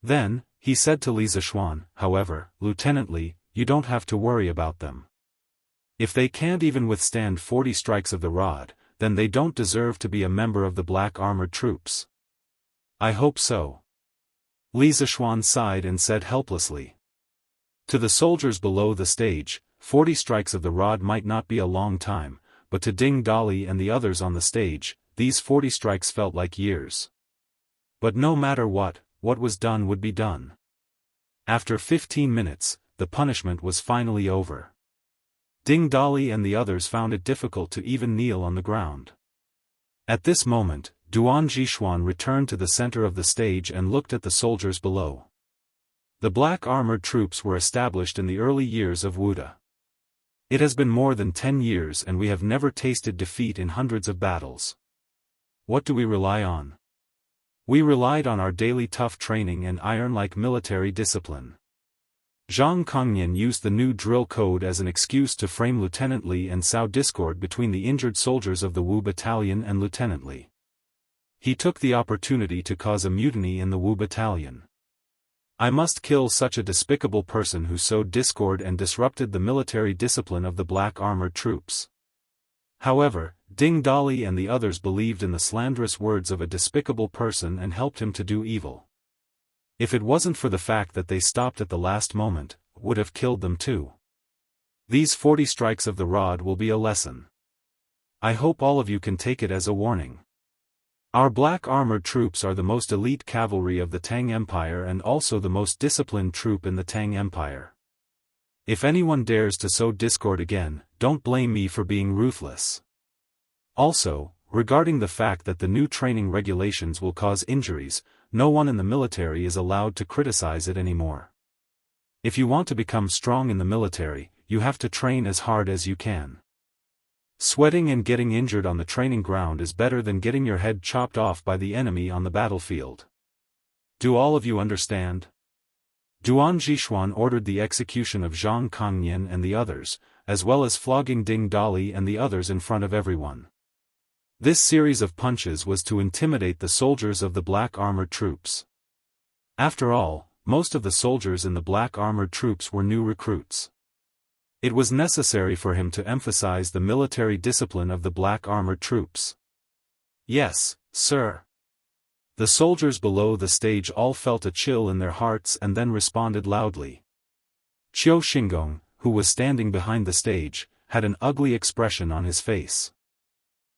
Then, he said to Li Zishuan, however, Lieutenant Li, you don't have to worry about them. If they can't even withstand 40 strikes of the rod, then they don't deserve to be a member of the black armored troops. I hope so. Li Zishuan sighed and said helplessly. To the soldiers below the stage, 40 strikes of the rod might not be a long time, but to Ding Dali and the others on the stage, these 40 strikes felt like years. But no matter what was done would be done. After 15 minutes, the punishment was finally over. Ding Dali and the others found it difficult to even kneel on the ground. At this moment, Duan Zhishuan returned to the center of the stage and looked at the soldiers below. The black armored troops were established in the early years of Wuda. It has been more than 10 years and we have never tasted defeat in hundreds of battles. What do we rely on? We relied on our daily tough training and iron-like military discipline. Zhang Kongnian used the new drill code as an excuse to frame Lieutenant Li and sow discord between the injured soldiers of the Wu Battalion and Lieutenant Li. He took the opportunity to cause a mutiny in the Wu Battalion. I must kill such a despicable person who sowed discord and disrupted the military discipline of the black armored troops. However, Ding Dali and the others believed in the slanderous words of a despicable person and helped him to do evil. If it wasn't for the fact that they stopped at the last moment, would have killed them too. These 40 strikes of the rod will be a lesson. I hope all of you can take it as a warning. Our black armored troops are the most elite cavalry of the Tang Empire and also the most disciplined troop in the Tang Empire. If anyone dares to sow discord again, don't blame me for being ruthless. Also, regarding the fact that the new training regulations will cause injuries, no one in the military is allowed to criticize it anymore. If you want to become strong in the military, you have to train as hard as you can. Sweating and getting injured on the training ground is better than getting your head chopped off by the enemy on the battlefield. Do all of you understand? Duan Zhishuan ordered the execution of Zhang Kongnian and the others, as well as flogging Ding Dali and the others in front of everyone. This series of punches was to intimidate the soldiers of the black armored troops. After all, most of the soldiers in the black armored troops were new recruits. It was necessary for him to emphasize the military discipline of the black armored troops. Yes, sir. The soldiers below the stage all felt a chill in their hearts and then responded loudly. Qiu Xingong, who was standing behind the stage, had an ugly expression on his face.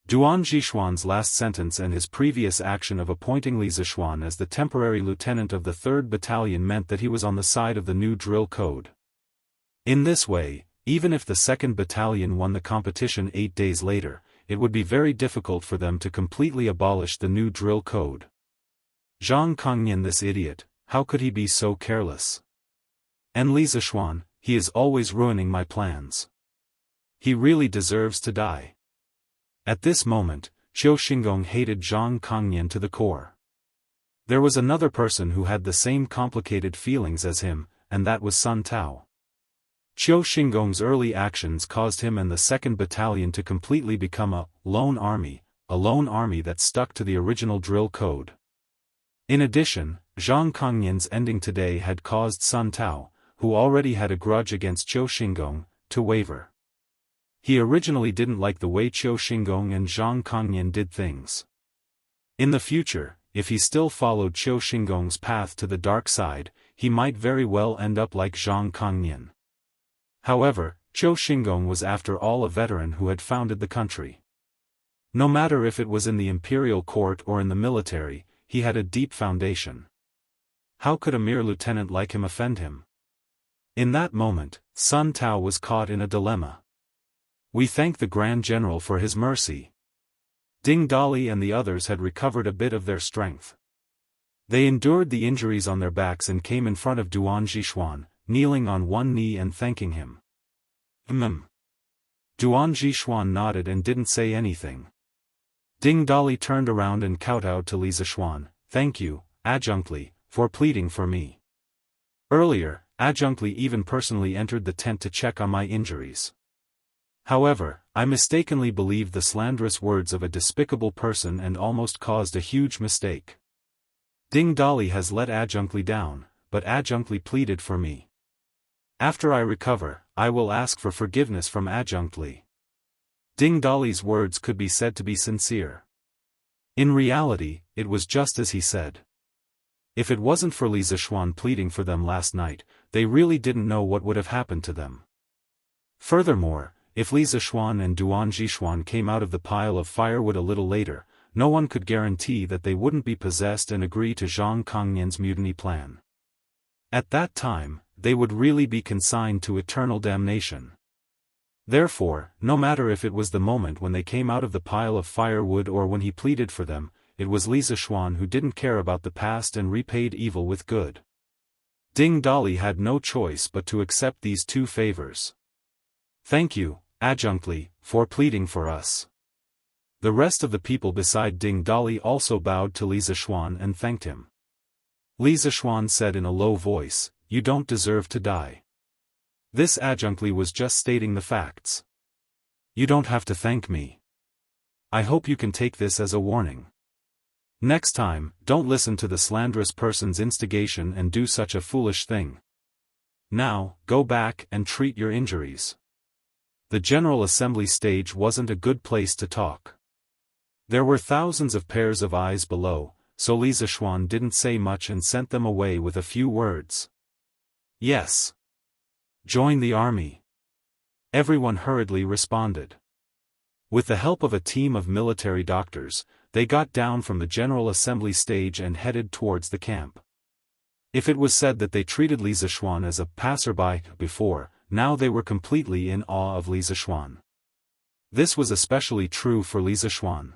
Duan Zhishuan's last sentence and his previous action of appointing Li Zishuan as the temporary lieutenant of the 3rd Battalion meant that he was on the side of the new drill code. In this way, even if the 2nd Battalion won the competition 8 days later, it would be very difficult for them to completely abolish the new drill code. Zhang Kongnian, this idiot, how could he be so careless? And Li Zishuan, he is always ruining my plans. He really deserves to die. At this moment, Qiu Xingong hated Zhang Kongnian to the core. There was another person who had the same complicated feelings as him, and that was Sun Tao. Qiu Xingong's early actions caused him and the 2nd Battalion to completely become a lone army that stuck to the original drill code. In addition, Zhang Kongnian's ending today had caused Sun Tao, who already had a grudge against Qiu Xingong, to waver. He originally didn't like the way Qiu Xingong and Zhang Kongnian did things. In the future, if he still followed Qiu Xingong's path to the dark side, he might very well end up like Zhang Kongnian. However, Qiu Xingong was after all a veteran who had founded the country. No matter if it was in the imperial court or in the military, he had a deep foundation. How could a mere lieutenant like him offend him? In that moment, Sun Tao was caught in a dilemma. We thank the Grand General for his mercy. Ding Dali and the others had recovered a bit of their strength. They endured the injuries on their backs and came in front of Duan Zhishuan, kneeling on one knee and thanking him. Duan Zhishuan nodded and didn't say anything. Ding Dali turned around and kowtowed to Li Zishuan. Thank you, Adjunct Li, for pleading for me. Earlier, Adjunct Li even personally entered the tent to check on my injuries. However, I mistakenly believed the slanderous words of a despicable person and almost caused a huge mistake. Ding Dali has let Adjunct Li down, but Adjunct Li pleaded for me. After I recover, I will ask for forgiveness from Adjunct Li. Ding Dali's words could be said to be sincere. In reality, it was just as he said. If it wasn't for Li Zishuan pleading for them last night, they really didn't know what would have happened to them. Furthermore, if Li Zishuan and Duan Zhishuan came out of the pile of firewood a little later, no one could guarantee that they wouldn't be possessed and agree to Zhang Kongnian's mutiny plan. At that time, they would really be consigned to eternal damnation. Therefore, no matter if it was the moment when they came out of the pile of firewood or when he pleaded for them, it was Li Zishuan who didn't care about the past and repaid evil with good. Ding Dali had no choice but to accept these two favors. Thank you, Adjunct Li, for pleading for us. The rest of the people beside Ding Dali also bowed to Li Zishuan and thanked him. Li Zishuan said in a low voice, "You don't deserve to die." This Adjunct Li was just stating the facts. You don't have to thank me. I hope you can take this as a warning. Next time, don't listen to the slanderous person's instigation and do such a foolish thing. Now, go back and treat your injuries. The General Assembly stage wasn't a good place to talk. There were thousands of pairs of eyes below, so Li Zishuan didn't say much and sent them away with a few words. Yes. Join the army. Everyone hurriedly responded. With the help of a team of military doctors, they got down from the General Assembly stage and headed towards the camp. If it was said that they treated Li Zishuan as a passerby before, now they were completely in awe of Li Zishuan. This was especially true for Li Zishuan.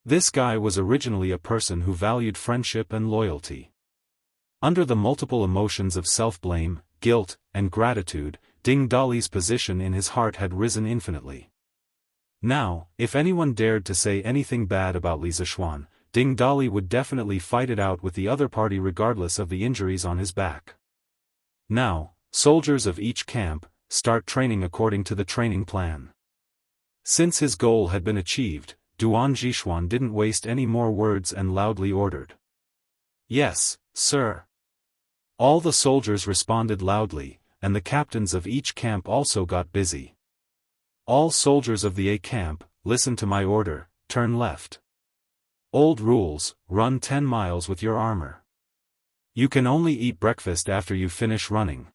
This guy was originally a person who valued friendship and loyalty. Under the multiple emotions of self-blame, guilt, and gratitude, Ding Dali's position in his heart had risen infinitely. Now, if anyone dared to say anything bad about Li Zishuan, Ding Dali would definitely fight it out with the other party regardless of the injuries on his back. Now, soldiers of each camp, start training according to the training plan. Since his goal had been achieved, Duan Zhishuan didn't waste any more words and loudly ordered. Yes, sir. All the soldiers responded loudly, and the captains of each camp also got busy. All soldiers of the A camp, listen to my order, turn left. Old rules, run 10 miles with your armor. You can only eat breakfast after you finish running.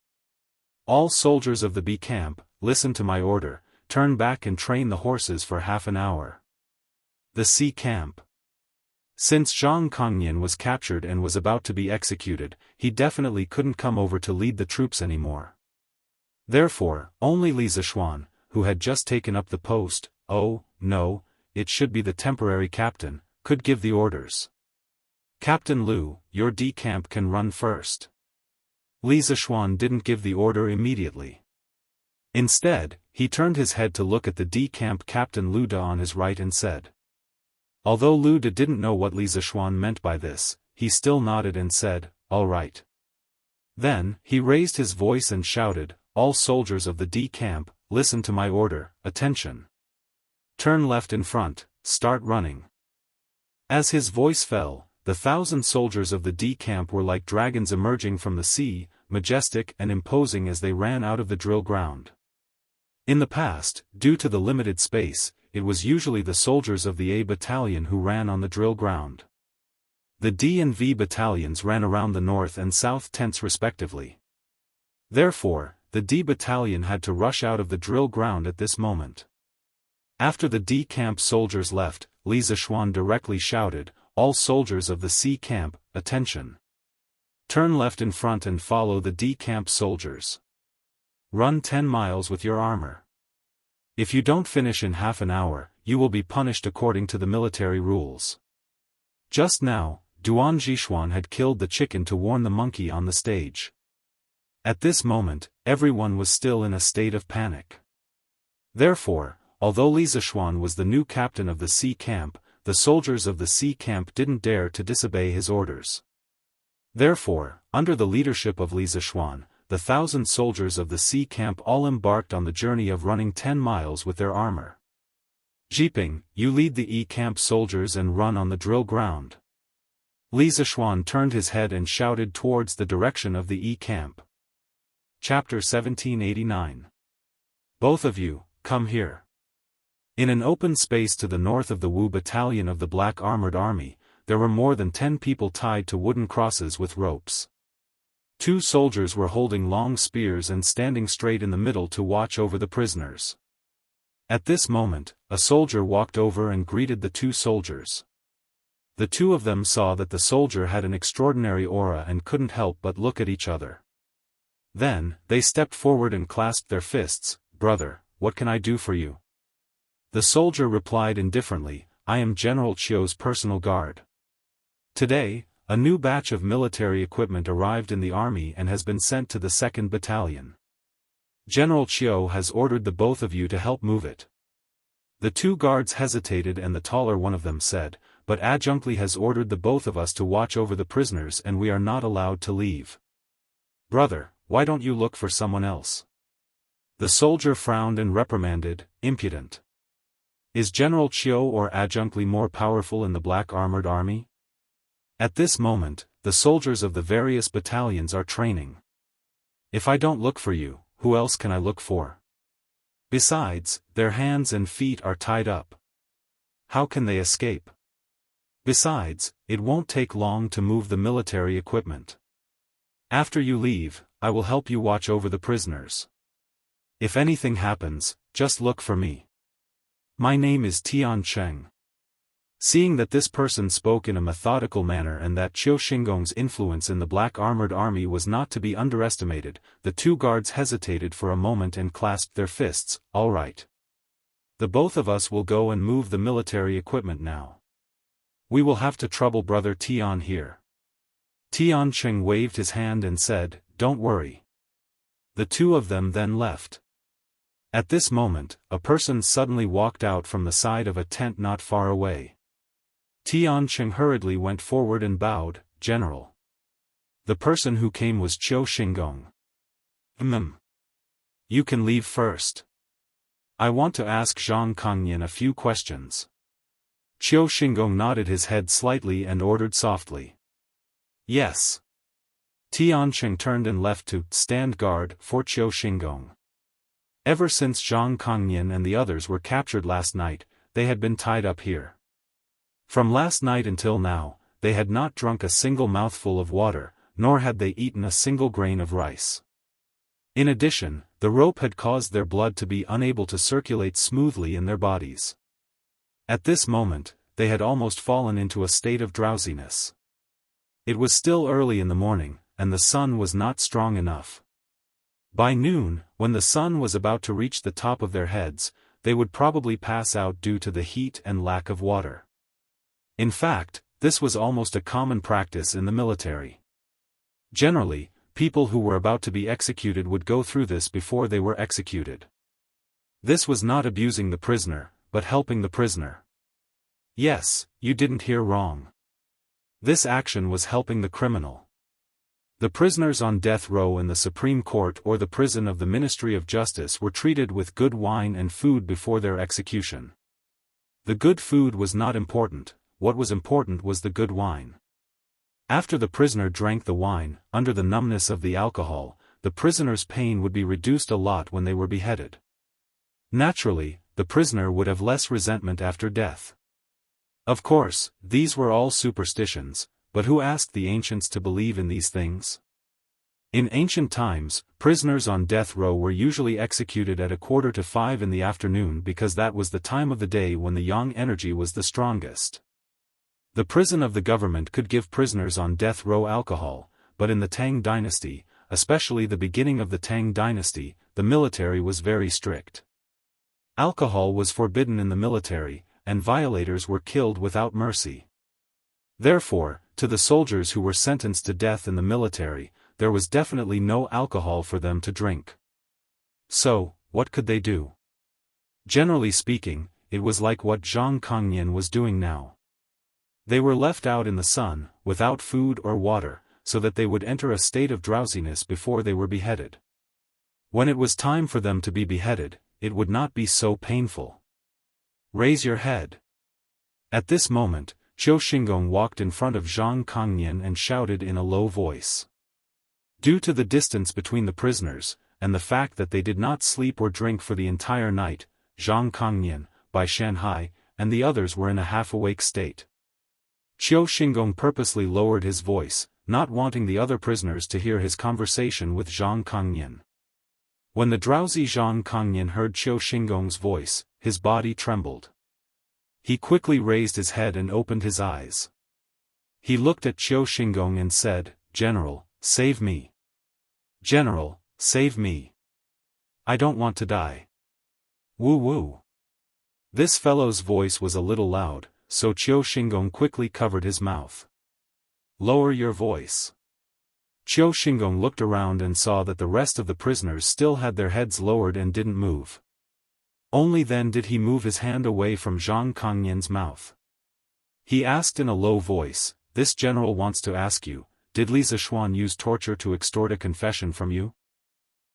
All soldiers of the B camp, listen to my order, turn back and train the horses for half an hour. The C camp. Since Zhang Kongnian was captured and was about to be executed, he definitely couldn't come over to lead the troops anymore. Therefore, only Li Zishuan, who had just taken up the post, it should be the temporary captain, could give the orders. Captain Lu, your D camp can run first. Li Zishuan didn't give the order immediately. Instead, he turned his head to look at the D camp Captain Lu Da on his right and said. Although Lu Da didn't know what Li Zishuan meant by this, he still nodded and said, "All right." Then, he raised his voice and shouted, "All soldiers of the D camp, listen to my order, attention. Turn left in front, start running." As his voice fell, the 1,000 soldiers of the D camp were like dragons emerging from the sea, majestic and imposing as they ran out of the drill ground. In the past, due to the limited space, it was usually the soldiers of the A battalion who ran on the drill ground. The D and V battalions ran around the north and south tents respectively. Therefore, the D battalion had to rush out of the drill ground at this moment. After the D camp soldiers left, Li Zishuan directly shouted, "All soldiers of the C camp, attention. Turn left in front and follow the D camp soldiers. Run 10 miles with your armor. If you don't finish in half an hour, you will be punished according to the military rules." Just now, Duan Zhishuan had killed the chicken to warn the monkey on the stage. At this moment, everyone was still in a state of panic. Therefore, although Li Zishuan was the new captain of the sea camp, the soldiers of the sea camp didn't dare to disobey his orders. Therefore, under the leadership of Li Zishuan, the 1,000 soldiers of the sea camp all embarked on the journey of running 10 miles with their armor. Jiping, you lead the E-camp soldiers and run on the drill ground. Li Zishuan turned his head and shouted towards the direction of the E-camp. Chapter 1789. Both of you, come here. In an open space to the north of the Wu battalion of the Black Armored Army, there were more than 10 people tied to wooden crosses with ropes. 2 soldiers were holding long spears and standing straight in the middle to watch over the prisoners. At this moment, a soldier walked over and greeted the 2 soldiers. The 2 of them saw that the soldier had an extraordinary aura and couldn't help but look at each other. Then, they stepped forward and clasped their fists. "Brother, what can I do for you?" The soldier replied indifferently, "I am General Chiu's personal guard. Today, a new batch of military equipment arrived in the army and has been sent to the 2nd Battalion. General Chiu has ordered the both of you to help move it." The 2 guards hesitated and the taller one of them said, "But Adjunct Li has ordered the both of us to watch over the prisoners and we are not allowed to leave. Brother, why don't you look for someone else?" The soldier frowned and reprimanded, "Impudent. Is General Chiu or Adjunct Li more powerful in the Black Armored Army? At this moment, the soldiers of the various battalions are training. If I don't look for you, who else can I look for? Besides, their hands and feet are tied up. How can they escape? Besides, it won't take long to move the military equipment. After you leave, I will help you watch over the prisoners. If anything happens, just look for me. My name is Tian Cheng." Seeing that this person spoke in a methodical manner and that Qiu Xinggong's influence in the Black Armored Army was not to be underestimated, the 2 guards hesitated for a moment and clasped their fists. "All right. The both of us will go and move the military equipment now. We will have to trouble Brother Tian here." Tian Cheng waved his hand and said, "Don't worry." The 2 of them then left. At this moment, a person suddenly walked out from the side of a tent not far away. Tian Cheng hurriedly went forward and bowed, "General." The person who came was Qiu Xinggong. You can leave first. I want to ask Zhang Kangyan a few questions." Qiu Xinggong nodded his head slightly and ordered softly, "Yes." Tian Cheng turned and left to stand guard for Qiu Xinggong. Ever since Zhang Kangyan and the others were captured last night, they had been tied up here. From last night until now, they had not drunk a single mouthful of water, nor had they eaten a single grain of rice. In addition, the rope had caused their blood to be unable to circulate smoothly in their bodies. At this moment, they had almost fallen into a state of drowsiness. It was still early in the morning, and the sun was not strong enough. By noon, when the sun was about to reach the top of their heads, they would probably pass out due to the heat and lack of water. In fact, this was almost a common practice in the military. Generally, people who were about to be executed would go through this before they were executed. This was not abusing the prisoner, but helping the prisoner. Yes, you didn't hear wrong. This action was helping the criminal. The prisoners on death row in the Supreme Court or the prison of the Ministry of Justice were treated with good wine and food before their execution. The good food was not important. What was important was the good wine. After the prisoner drank the wine, under the numbness of the alcohol, the prisoner's pain would be reduced a lot when they were beheaded. Naturally, the prisoner would have less resentment after death. Of course, these were all superstitions, but who asked the ancients to believe in these things? In ancient times, prisoners on death row were usually executed at 4:45 in the afternoon because that was the time of the day when the yang energy was the strongest. The prison of the government could give prisoners on death row alcohol, but in the Tang dynasty, especially the beginning of the Tang dynasty, the military was very strict. Alcohol was forbidden in the military, and violators were killed without mercy. Therefore, to the soldiers who were sentenced to death in the military, there was definitely no alcohol for them to drink. So, what could they do? Generally speaking, it was like what Zhang Kongnian was doing now. They were left out in the sun, without food or water, so that they would enter a state of drowsiness before they were beheaded. When it was time for them to be beheaded, it would not be so painful. Raise your head. At this moment, Qiu Xingong walked in front of Zhang Kongnian and shouted in a low voice. Due to the distance between the prisoners, and the fact that they did not sleep or drink for the entire night, Zhang Kongnian, Bai Shanhai, and the others were in a half-awake state. Qiu Xingong purposely lowered his voice, not wanting the other prisoners to hear his conversation with Zhang Kongnian. When the drowsy Zhang Kongnian heard Qiu Xingong's voice, his body trembled. He quickly raised his head and opened his eyes. He looked at Qiu Xingong and said, "General, save me. General, save me. I don't want to die." Woo woo. This fellow's voice was a little loud, so Qiu Xingong quickly covered his mouth. "Lower your voice." Qiu Xingong looked around and saw that the rest of the prisoners still had their heads lowered and didn't move. Only then did he move his hand away from Zhang Kongnian's mouth. He asked in a low voice, "This general wants to ask you, did Li Zishuan use torture to extort a confession from you?"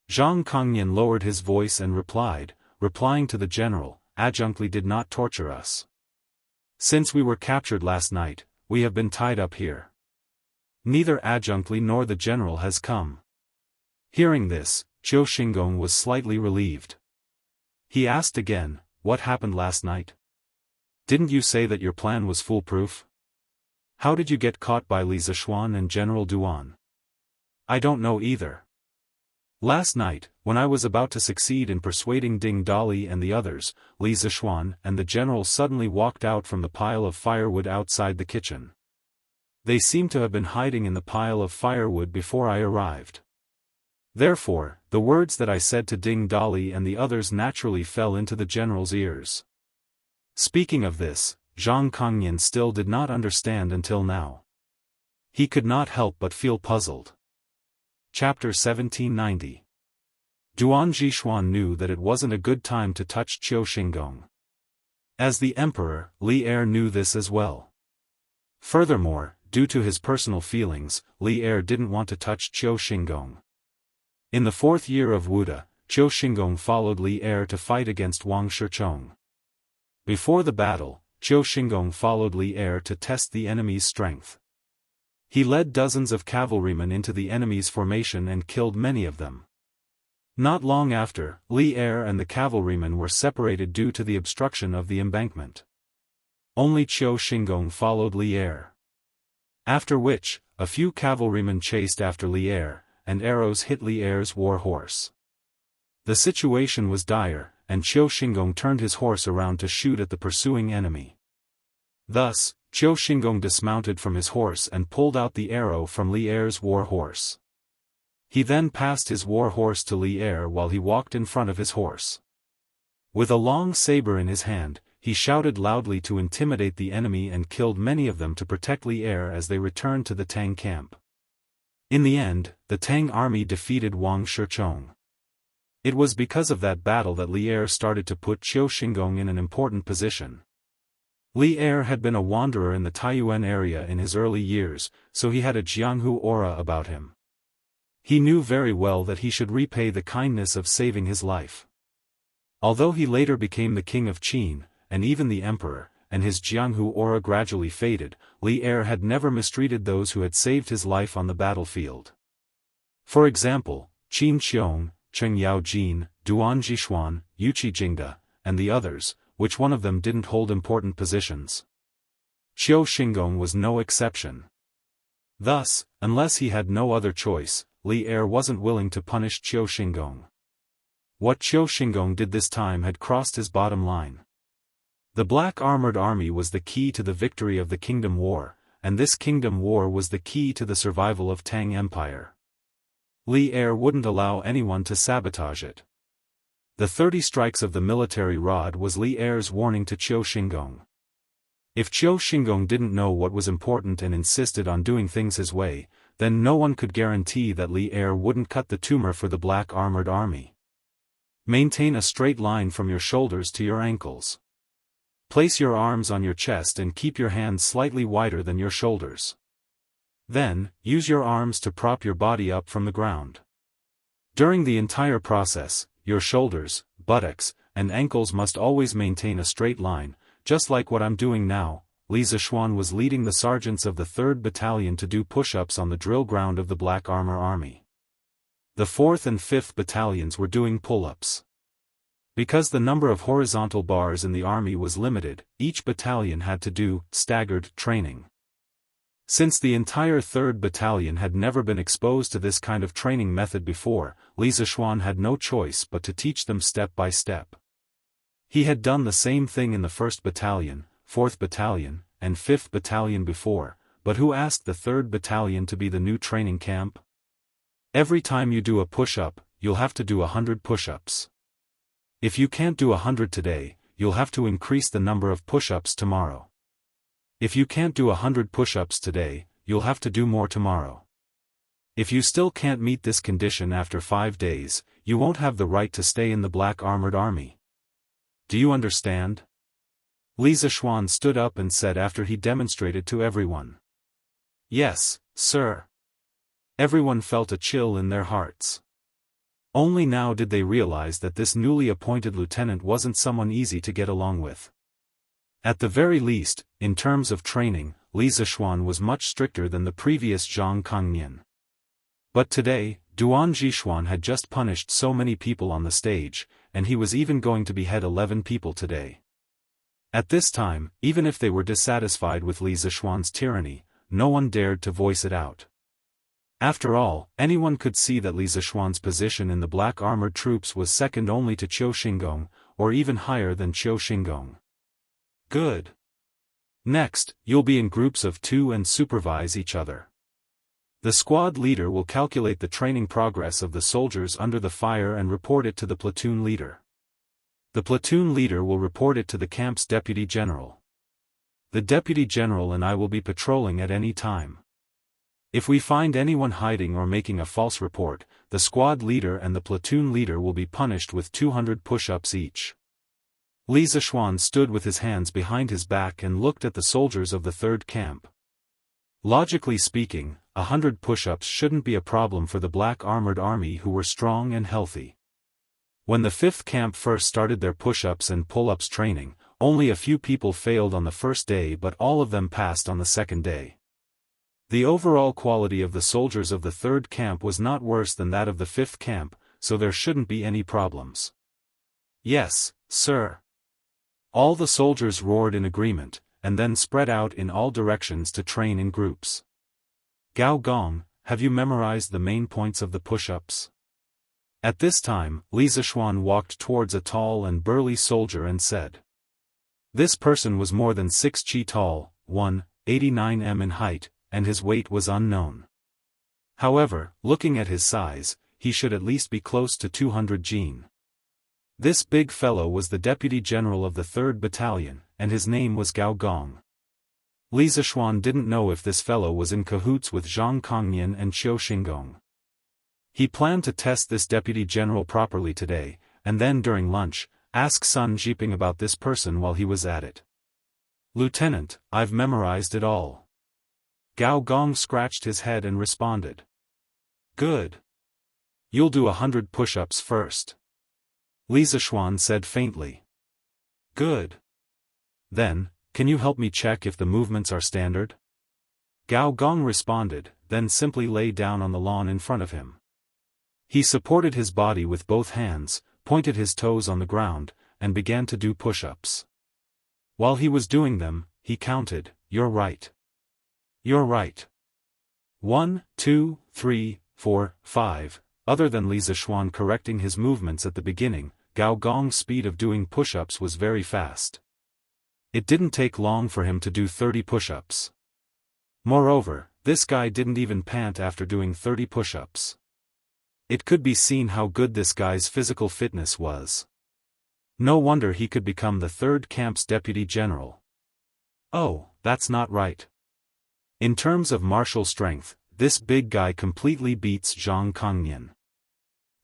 Zhang Kongnian lowered his voice and replying to the general, "Adjunct Li did not torture us. Since we were captured last night, we have been tied up here. Neither Adjunct Li nor the general has come." Hearing this, Qiu Xingong was slightly relieved. He asked again, "What happened last night? Didn't you say that your plan was foolproof? How did you get caught by Li Zishuan and General Duan?" "I don't know either. Last night, when I was about to succeed in persuading Ding Dali and the others, Li Zishuan and the general suddenly walked out from the pile of firewood outside the kitchen. They seemed to have been hiding in the pile of firewood before I arrived. Therefore, the words that I said to Ding Dali and the others naturally fell into the general's ears." Speaking of this, Zhang Kongnian still did not understand until now. He could not help but feel puzzled. Chapter 1790. Duan Zhishuan knew that it wasn't a good time to touch Qiu Xingong. As the emperor, Li Er knew this as well. Furthermore, due to his personal feelings, Li Er didn't want to touch Qiu Xingong. In the 4th year of Wuda, Qiu Xingong followed Li Er to fight against Wang Shichong. Before the battle, Qiu Xingong followed Li Er to test the enemy's strength. He led dozens of cavalrymen into the enemy's formation and killed many of them. Not long after, Li Er and the cavalrymen were separated due to the obstruction of the embankment. Only Qiu Xingong followed Li Er. After which, a few cavalrymen chased after Li Er, and arrows hit Li Er's war horse. The situation was dire, and Qiu Xingong turned his horse around to shoot at the pursuing enemy. Thus, Qiu Xingong dismounted from his horse and pulled out the arrow from Li Er's war horse. He then passed his war horse to Li Er while he walked in front of his horse. With a long saber in his hand, he shouted loudly to intimidate the enemy and killed many of them to protect Li Er as they returned to the Tang camp. In the end, the Tang army defeated Wang Shichong. It was because of that battle that Li Er started to put Qiu Xingong in an important position. Li Er had been a wanderer in the Taiyuan area in his early years, so he had a Jianghu aura about him. He knew very well that he should repay the kindness of saving his life. Although he later became the king of Qin, and even the emperor, and his Jianghu aura gradually faded, Li Er had never mistreated those who had saved his life on the battlefield. For example, Qin Qiong, Cheng Yaojin, Duan Zhishuan, Yuqi Jingda, and the others, which one of them didn't hold important positions. Qiu Xingong was no exception. Thus, unless he had no other choice, Li Er wasn't willing to punish Qiu Xingong. What Qiu Xingong did this time had crossed his bottom line. The Black Armored Army was the key to the victory of the Kingdom War, and this Kingdom War was the key to the survival of Tang Empire. Li Er wouldn't allow anyone to sabotage it. The 30 strikes of the military rod was Li Er's warning to Qiu Xingong. If Qiu Xingong didn't know what was important and insisted on doing things his way, then no one could guarantee that Li Er wouldn't cut the tumor for the black armored army. Maintain a straight line from your shoulders to your ankles. Place your arms on your chest and keep your hands slightly wider than your shoulders. Then, use your arms to prop your body up from the ground. During the entire process, your shoulders, buttocks, and ankles must always maintain a straight line, just like what I'm doing now. Li Zishuan was leading the sergeants of the 3rd Battalion to do push-ups on the drill ground of the Black Armor Army. The 4th and 5th Battalions were doing pull-ups. Because the number of horizontal bars in the army was limited, each battalion had to do staggered training. Since the entire 3rd Battalion had never been exposed to this kind of training method before, Li Zishuan had no choice but to teach them step by step. He had done the same thing in the 1st Battalion, 4th Battalion, and 5th Battalion before, but who asked the 3rd Battalion to be the new training camp? Every time you do a push-up, you'll have to do 100 push-ups. If you can't do 100 today, you'll have to increase the number of push-ups tomorrow. If you can't do 100 push-ups today, you'll have to do more tomorrow. If you still can't meet this condition after 5 days, you won't have the right to stay in the Black Armored Army. Do you understand? Li Zishuan stood up and said after he demonstrated to everyone. Yes, sir. Everyone felt a chill in their hearts. Only now did they realize that this newly appointed lieutenant wasn't someone easy to get along with. At the very least, in terms of training, Li Zishuan was much stricter than the previous Zhang Kongnian. But today, Duan Zhishuan had just punished so many people on the stage, and he was even going to behead 11 people today. At this time, even if they were dissatisfied with Li Zishuan's tyranny, no one dared to voice it out. After all, anyone could see that Li Zishuan's position in the black armored troops was second only to Qiu Xingong, or even higher than Qiu Xingong. Good. Next, you'll be in groups of 2 and supervise each other. The squad leader will calculate the training progress of the soldiers under the fire and report it to the platoon leader. The platoon leader will report it to the camp's deputy general. The deputy general and I will be patrolling at any time. If we find anyone hiding or making a false report, the squad leader and the platoon leader will be punished with 200 push-ups each. Li Zishuan stood with his hands behind his back and looked at the soldiers of the 3rd camp. Logically speaking, 100 push-ups shouldn't be a problem for the Black Armored Army who were strong and healthy. When the 5th camp first started their push-ups and pull-ups training, only a few people failed on the first day but all of them passed on the second day. The overall quality of the soldiers of the 3rd camp was not worse than that of the 5th camp, so there shouldn't be any problems. Yes, sir. All the soldiers roared in agreement, and then spread out in all directions to train in groups. Gao Gong, have you memorized the main points of the push-ups? At this time, Li Zishuan walked towards a tall and burly soldier and said. This person was more than 6 chi tall, 189 m in height, and his weight was unknown. However, looking at his size, he should at least be close to 200 jin. This big fellow was the deputy general of the 3rd Battalion, and his name was Gao Gong. Li Zishuan didn't know if this fellow was in cahoots with Zhang Kongnian and Qiu Xingong. He planned to test this deputy general properly today, and then during lunch, ask Sun Jiping about this person while he was at it. Lieutenant, I've memorized it all. Gao Gong scratched his head and responded. Good. You'll do 100 push-ups first. Li Zishuan said faintly. Good. Then, can you help me check if the movements are standard? Gao Gong responded, then simply lay down on the lawn in front of him. He supported his body with both hands, pointed his toes on the ground, and began to do push-ups. While he was doing them, he counted, "You're right. You're right. 1, 2, 3, 4, 5. Other than Li Zishuan correcting his movements at the beginning, Gao Gong's speed of doing push-ups was very fast. It didn't take long for him to do 30 push-ups. Moreover, this guy didn't even pant after doing 30 push-ups. It could be seen how good this guy's physical fitness was. No wonder he could become the 3rd camp's deputy general. Oh, that's not right. In terms of martial strength, this big guy completely beats Zhang Kongnian.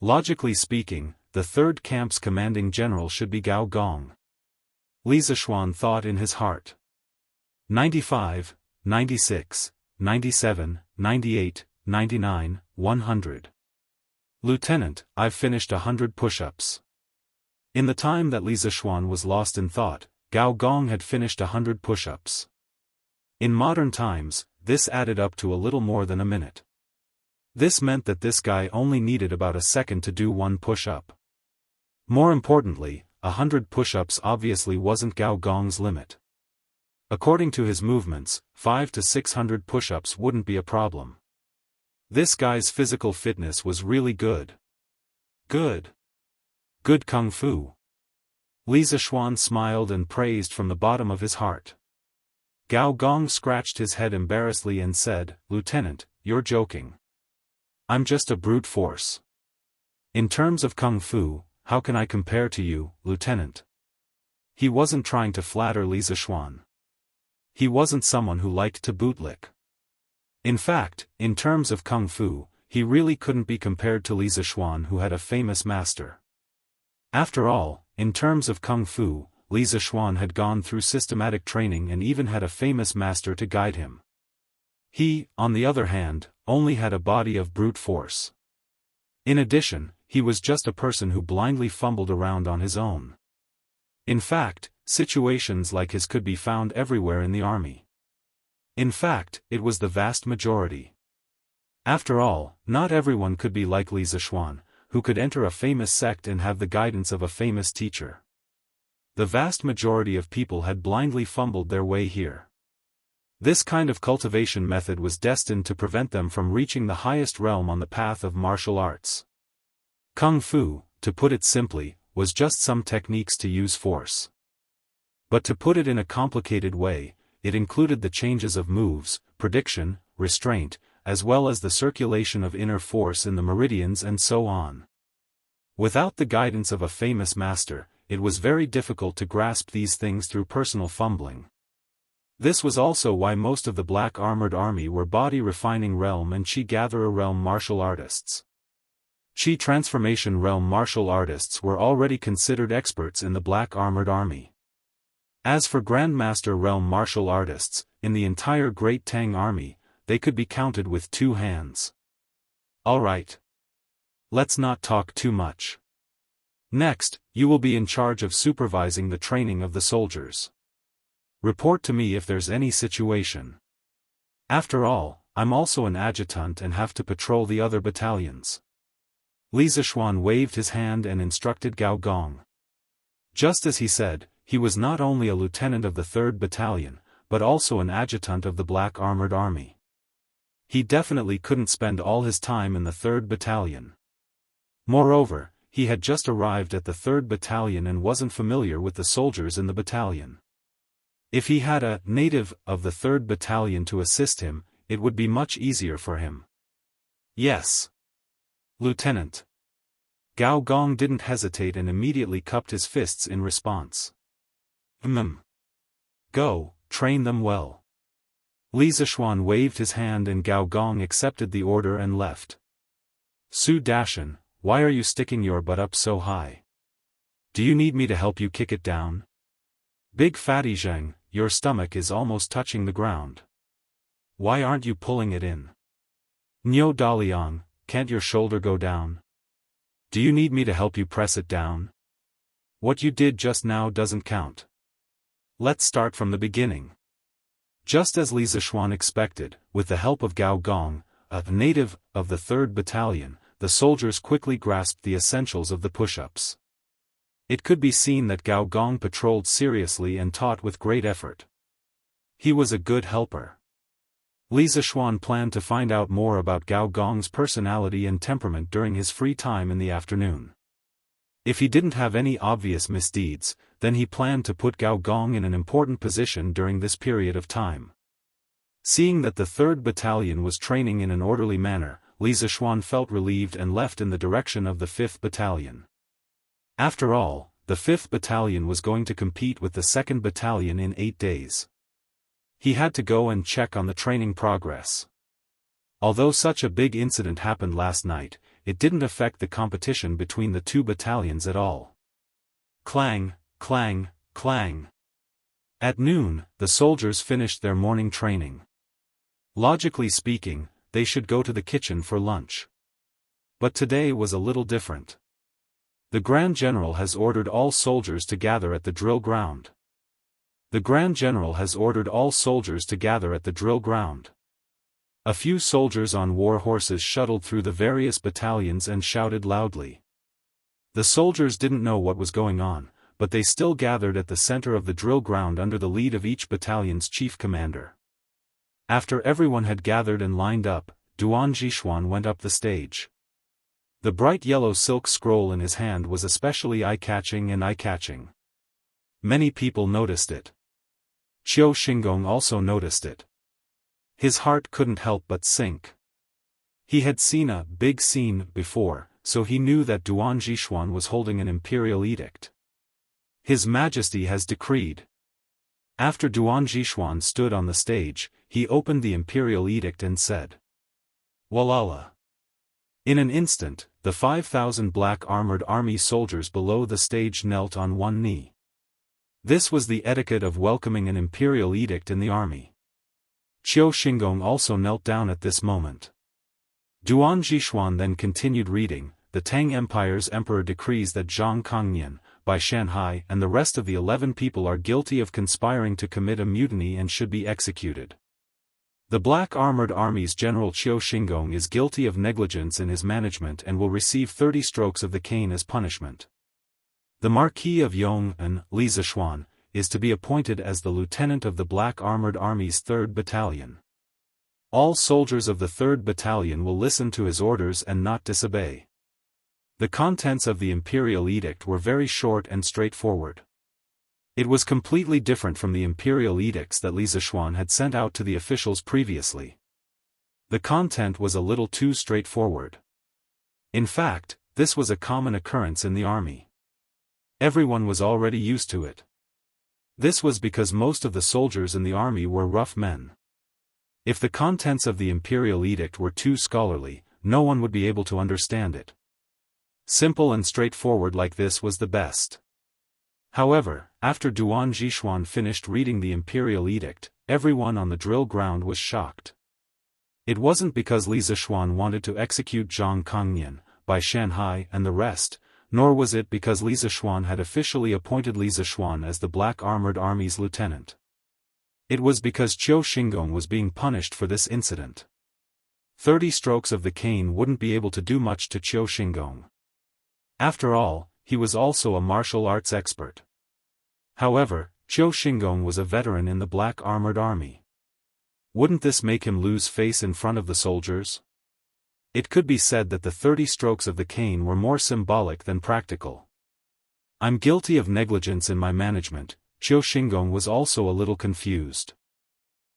Logically speaking, the third camp's commanding general should be Gao Gong. Li Zishuan thought in his heart. 95, 96, 97, 98, 99, 100. Lieutenant, I've finished 100 push-ups. In the time that Li Zishuan was lost in thought, Gao Gong had finished 100 push-ups. In modern times, this added up to a little more than a minute. This meant that this guy only needed about a second to do one push-up. More importantly, 100 push-ups obviously wasn't Gao Gong's limit. According to his movements, 500 to 600 push-ups wouldn't be a problem. This guy's physical fitness was really good. Good kung fu. Li Zishuan smiled and praised from the bottom of his heart. Gao Gong scratched his head embarrassedly and said, Lieutenant, you're joking. I'm just a brute force. In terms of kung fu, how can I compare to you, Lieutenant? He wasn't trying to flatter Li Zishuan. He wasn't someone who liked to bootlick. In fact, in terms of kung fu, he really couldn't be compared to Li Zishuan, who had a famous master. After all, in terms of kung fu, Li Zishuan had gone through systematic training and even had a famous master to guide him. He, on the other hand, only had a body of brute force. In addition, he was just a person who blindly fumbled around on his own. In fact, situations like his could be found everywhere in the army. In fact, it was the vast majority. After all, not everyone could be like Li Zishuan, who could enter a famous sect and have the guidance of a famous teacher. The vast majority of people had blindly fumbled their way here. This kind of cultivation method was destined to prevent them from reaching the highest realm on the path of martial arts. Kung Fu, to put it simply, was just some techniques to use force. But to put it in a complicated way, it included the changes of moves, prediction, restraint, as well as the circulation of inner force in the meridians and so on. Without the guidance of a famous master, it was very difficult to grasp these things through personal fumbling. This was also why most of the Black Armored Army were Body Refining Realm and Chi Gatherer Realm martial artists. Chi Transformation Realm martial artists were already considered experts in the Black Armored Army. As for Grandmaster Realm martial artists, in the entire Great Tang Army, they could be counted with 2 hands. Alright. Let's not talk too much. Next, you will be in charge of supervising the training of the soldiers. Report to me if there's any situation. After all, I'm also an adjutant and have to patrol the other battalions. Li Zishuan waved his hand and instructed Gao Gong. Just as he said, he was not only a lieutenant of the 3rd Battalion, but also an adjutant of the Black Armored Army. He definitely couldn't spend all his time in the 3rd Battalion. Moreover, he had just arrived at the 3rd Battalion and wasn't familiar with the soldiers in the battalion. If he had a native of the 3rd Battalion to assist him, it would be much easier for him. Yes. Lieutenant. Gao Gong didn't hesitate and immediately cupped his fists in response. Go, train them well. Li Zishuan waved his hand and Gao Gong accepted the order and left. Su Dashan, why are you sticking your butt up so high? Do you need me to help you kick it down? Big Fatty Zheng, your stomach is almost touching the ground. Why aren't you pulling it in? Niu Daliang, can't your shoulder go down? Do you need me to help you press it down? What you did just now doesn't count. Let's start from the beginning. Just as Li Zishuan expected, with the help of Gao Gong, a native of the 3rd Battalion, the soldiers quickly grasped the essentials of the push-ups. It could be seen that Gao Gong patrolled seriously and taught with great effort. He was a good helper. Li Zishuan planned to find out more about Gao Gong's personality and temperament during his free time in the afternoon. If he didn't have any obvious misdeeds, then he planned to put Gao Gong in an important position during this period of time. Seeing that the 3rd Battalion was training in an orderly manner, Li Zishuan felt relieved and left in the direction of the 5th Battalion. After all, the 5th Battalion was going to compete with the 2nd Battalion in 8 days. He had to go and check on the training progress. Although such a big incident happened last night, it didn't affect the competition between the two battalions at all. Clang, clang, clang. At noon, the soldiers finished their morning training. Logically speaking, they should go to the kitchen for lunch. But today was a little different. The Grand General has ordered all soldiers to gather at the drill ground. The Grand General has ordered all soldiers to gather at the drill ground. A few soldiers on war horses shuttled through the various battalions and shouted loudly. The soldiers didn't know what was going on, but they still gathered at the center of the drill ground under the lead of each battalion's chief commander. After everyone had gathered and lined up, Duan Jishuan went up the stage. The bright yellow silk scroll in his hand was especially eye-catching. Many people noticed it. Qiu Xingong also noticed it. His heart couldn't help but sink. He had seen a big scene before, so he knew that Duan Jishuan was holding an imperial edict. His Majesty has decreed. After Duan Jishuan stood on the stage, he opened the imperial edict and said, "Walala." In an instant, the 5,000 black-armored army soldiers below the stage knelt on one knee. This was the etiquette of welcoming an imperial edict in the army. Qiu Xingong also knelt down at this moment. Duan Jishuan then continued reading, "The Tang Empire's emperor decrees that Zhang Kongnian, Bai Shanhai and the rest of the 11 people are guilty of conspiring to commit a mutiny and should be executed. The Black-Armored Army's General Qiu Xingong is guilty of negligence in his management and will receive 30 strokes of the cane as punishment. The Marquis of Yong'an, Li Zishuan, is to be appointed as the lieutenant of the Black-Armored Army's 3rd Battalion. All soldiers of the 3rd Battalion will listen to his orders and not disobey." The contents of the imperial edict were very short and straightforward. It was completely different from the imperial edicts that Li Zishuan had sent out to the officials previously. The content was a little too straightforward. In fact, this was a common occurrence in the army. Everyone was already used to it. This was because most of the soldiers in the army were rough men. If the contents of the imperial edict were too scholarly, no one would be able to understand it. Simple and straightforward like this was the best. However, after Duan Jishuan finished reading the imperial edict, everyone on the drill ground was shocked. It wasn't because Li Zishuan wanted to execute Zhang Kongnian, Bai Shanhai and the rest, nor was it because Li Zishuan had officially appointed Li Zishuan as the Black-Armored Army's lieutenant. It was because Qiu Xingong was being punished for this incident. 30 strokes of the cane wouldn't be able to do much to Qiu Xingong. After all, he was also a martial arts expert. However, Qiu Xingong was a veteran in the Black-Armored Army. Wouldn't this make him lose face in front of the soldiers? It could be said that the 30 strokes of the cane were more symbolic than practical. "I'm guilty of negligence in my management." Qiu Xingong was also a little confused.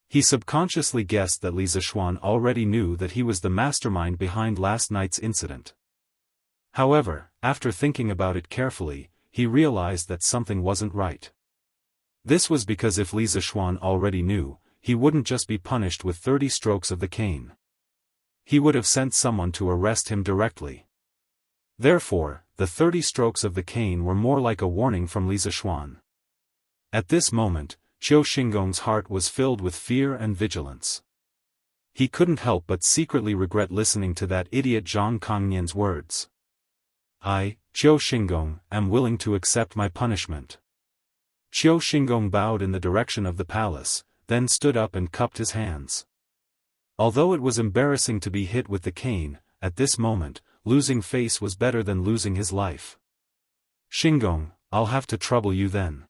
He subconsciously guessed that Li Zishuan already knew that he was the mastermind behind last night's incident. However, after thinking about it carefully, he realized that something wasn't right. This was because if Li Zishuan already knew, he wouldn't just be punished with 30 strokes of the cane. He would have sent someone to arrest him directly. Therefore, the 30 strokes of the cane were more like a warning from Li Zishuan. At this moment, Qiu Xingong's heart was filled with fear and vigilance. He couldn't help but secretly regret listening to that idiot Zhang Kongnian's words. "I, Qiu Xingong, am willing to accept my punishment." Qiu Xingong bowed in the direction of the palace, then stood up and cupped his hands. Although it was embarrassing to be hit with the cane, at this moment, losing face was better than losing his life. "Xingong, I'll have to trouble you then."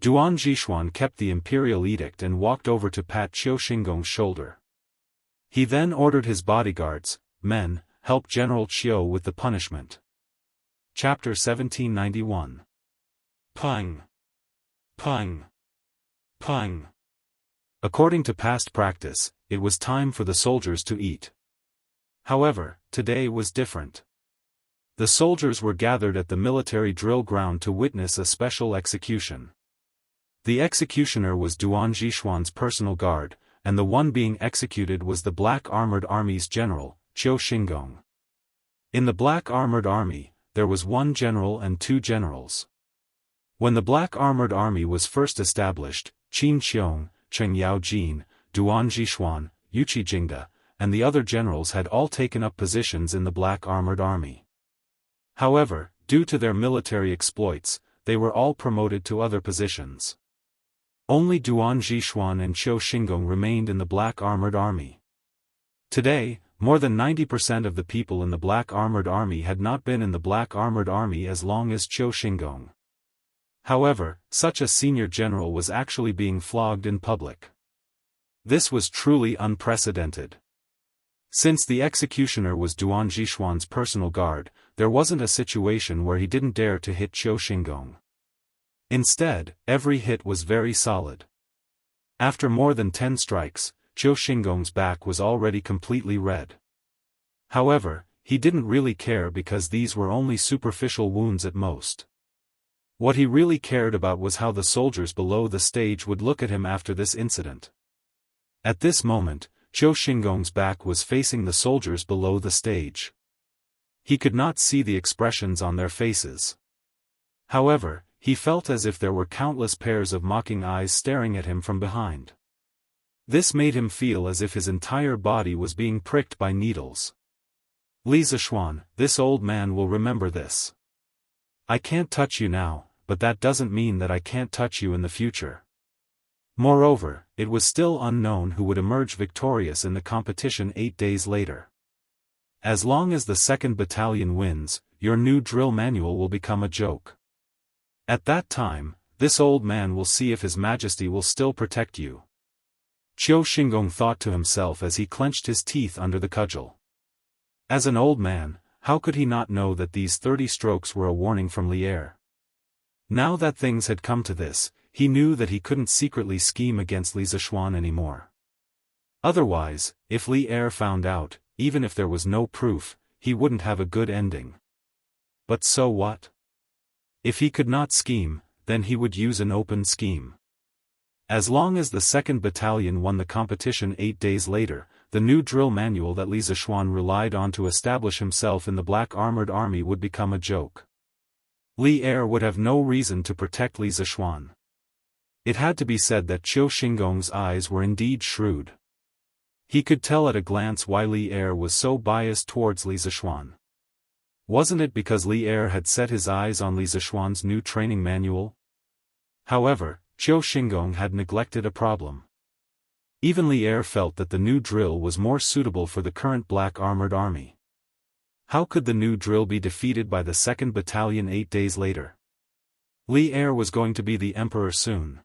Duan Jishuan kept the imperial edict and walked over to pat Qiu Xingong's shoulder. He then ordered his bodyguards, "Men, help General Qiu with the punishment." Chapter 1791. Pung. Pung. Pung. According to past practice, it was time for the soldiers to eat. However, today was different. The soldiers were gathered at the military drill ground to witness a special execution. The executioner was Duan Jishuan's personal guard, and the one being executed was the Black Armored Army's general, Qiu Xingong. In the Black Armored Army, there was one general and two generals. When the Black Armored Army was first established, Qin Qiong, Cheng Yaojin, Duan Zhishuan, Yuqi Jingda, and the other generals had all taken up positions in the Black Armored Army. However, due to their military exploits, they were all promoted to other positions. Only Duan Zhishuan and Qiu Xingong remained in the Black Armored Army. Today, more than 90% of the people in the Black Armored Army had not been in the Black Armored Army as long as Qiu Xingong. However, such a senior general was actually being flogged in public. This was truly unprecedented. Since the executioner was Duan Zhishuan's personal guard, there wasn't a situation where he didn't dare to hit Qiu Xingong. Instead, every hit was very solid. After more than 10 strikes, Qiu Xingong's back was already completely red. However, he didn't really care because these were only superficial wounds at most. What he really cared about was how the soldiers below the stage would look at him after this incident. At this moment, Qiu Xingong's back was facing the soldiers below the stage. He could not see the expressions on their faces. However, he felt as if there were countless pairs of mocking eyes staring at him from behind. This made him feel as if his entire body was being pricked by needles. Li Zishuan, this old man will remember this. I can't touch you now, but that doesn't mean that I can't touch you in the future. Moreover, it was still unknown who would emerge victorious in the competition 8 days later. As long as the 2nd Battalion wins, your new drill manual will become a joke. At that time, this old man will see if His Majesty will still protect you. Qiu Xingong thought to himself as he clenched his teeth under the cudgel. As an old man, how could he not know that these 30 strokes were a warning from Li Er? Now that things had come to this, he knew that he couldn't secretly scheme against Li Zishuan anymore. Otherwise, if Li Er found out, even if there was no proof, he wouldn't have a good ending. But so what? If he could not scheme, then he would use an open scheme. As long as the 2nd Battalion won the competition 8 days later, the new drill manual that Li Zishuan relied on to establish himself in the Black Armored Army would become a joke. Li Er would have no reason to protect Li Zishuan. It had to be said that Qiu Xingong's eyes were indeed shrewd. He could tell at a glance why Li Er was so biased towards Li Zishuan. Wasn't it because Li Er had set his eyes on Li Zishuan's new training manual? However, Qiu Xingong had neglected a problem. Even Li Er felt that the new drill was more suitable for the current Black Armored Army. How could the new drill be defeated by the 2nd Battalion 8 days later? Li Er was going to be the emperor soon.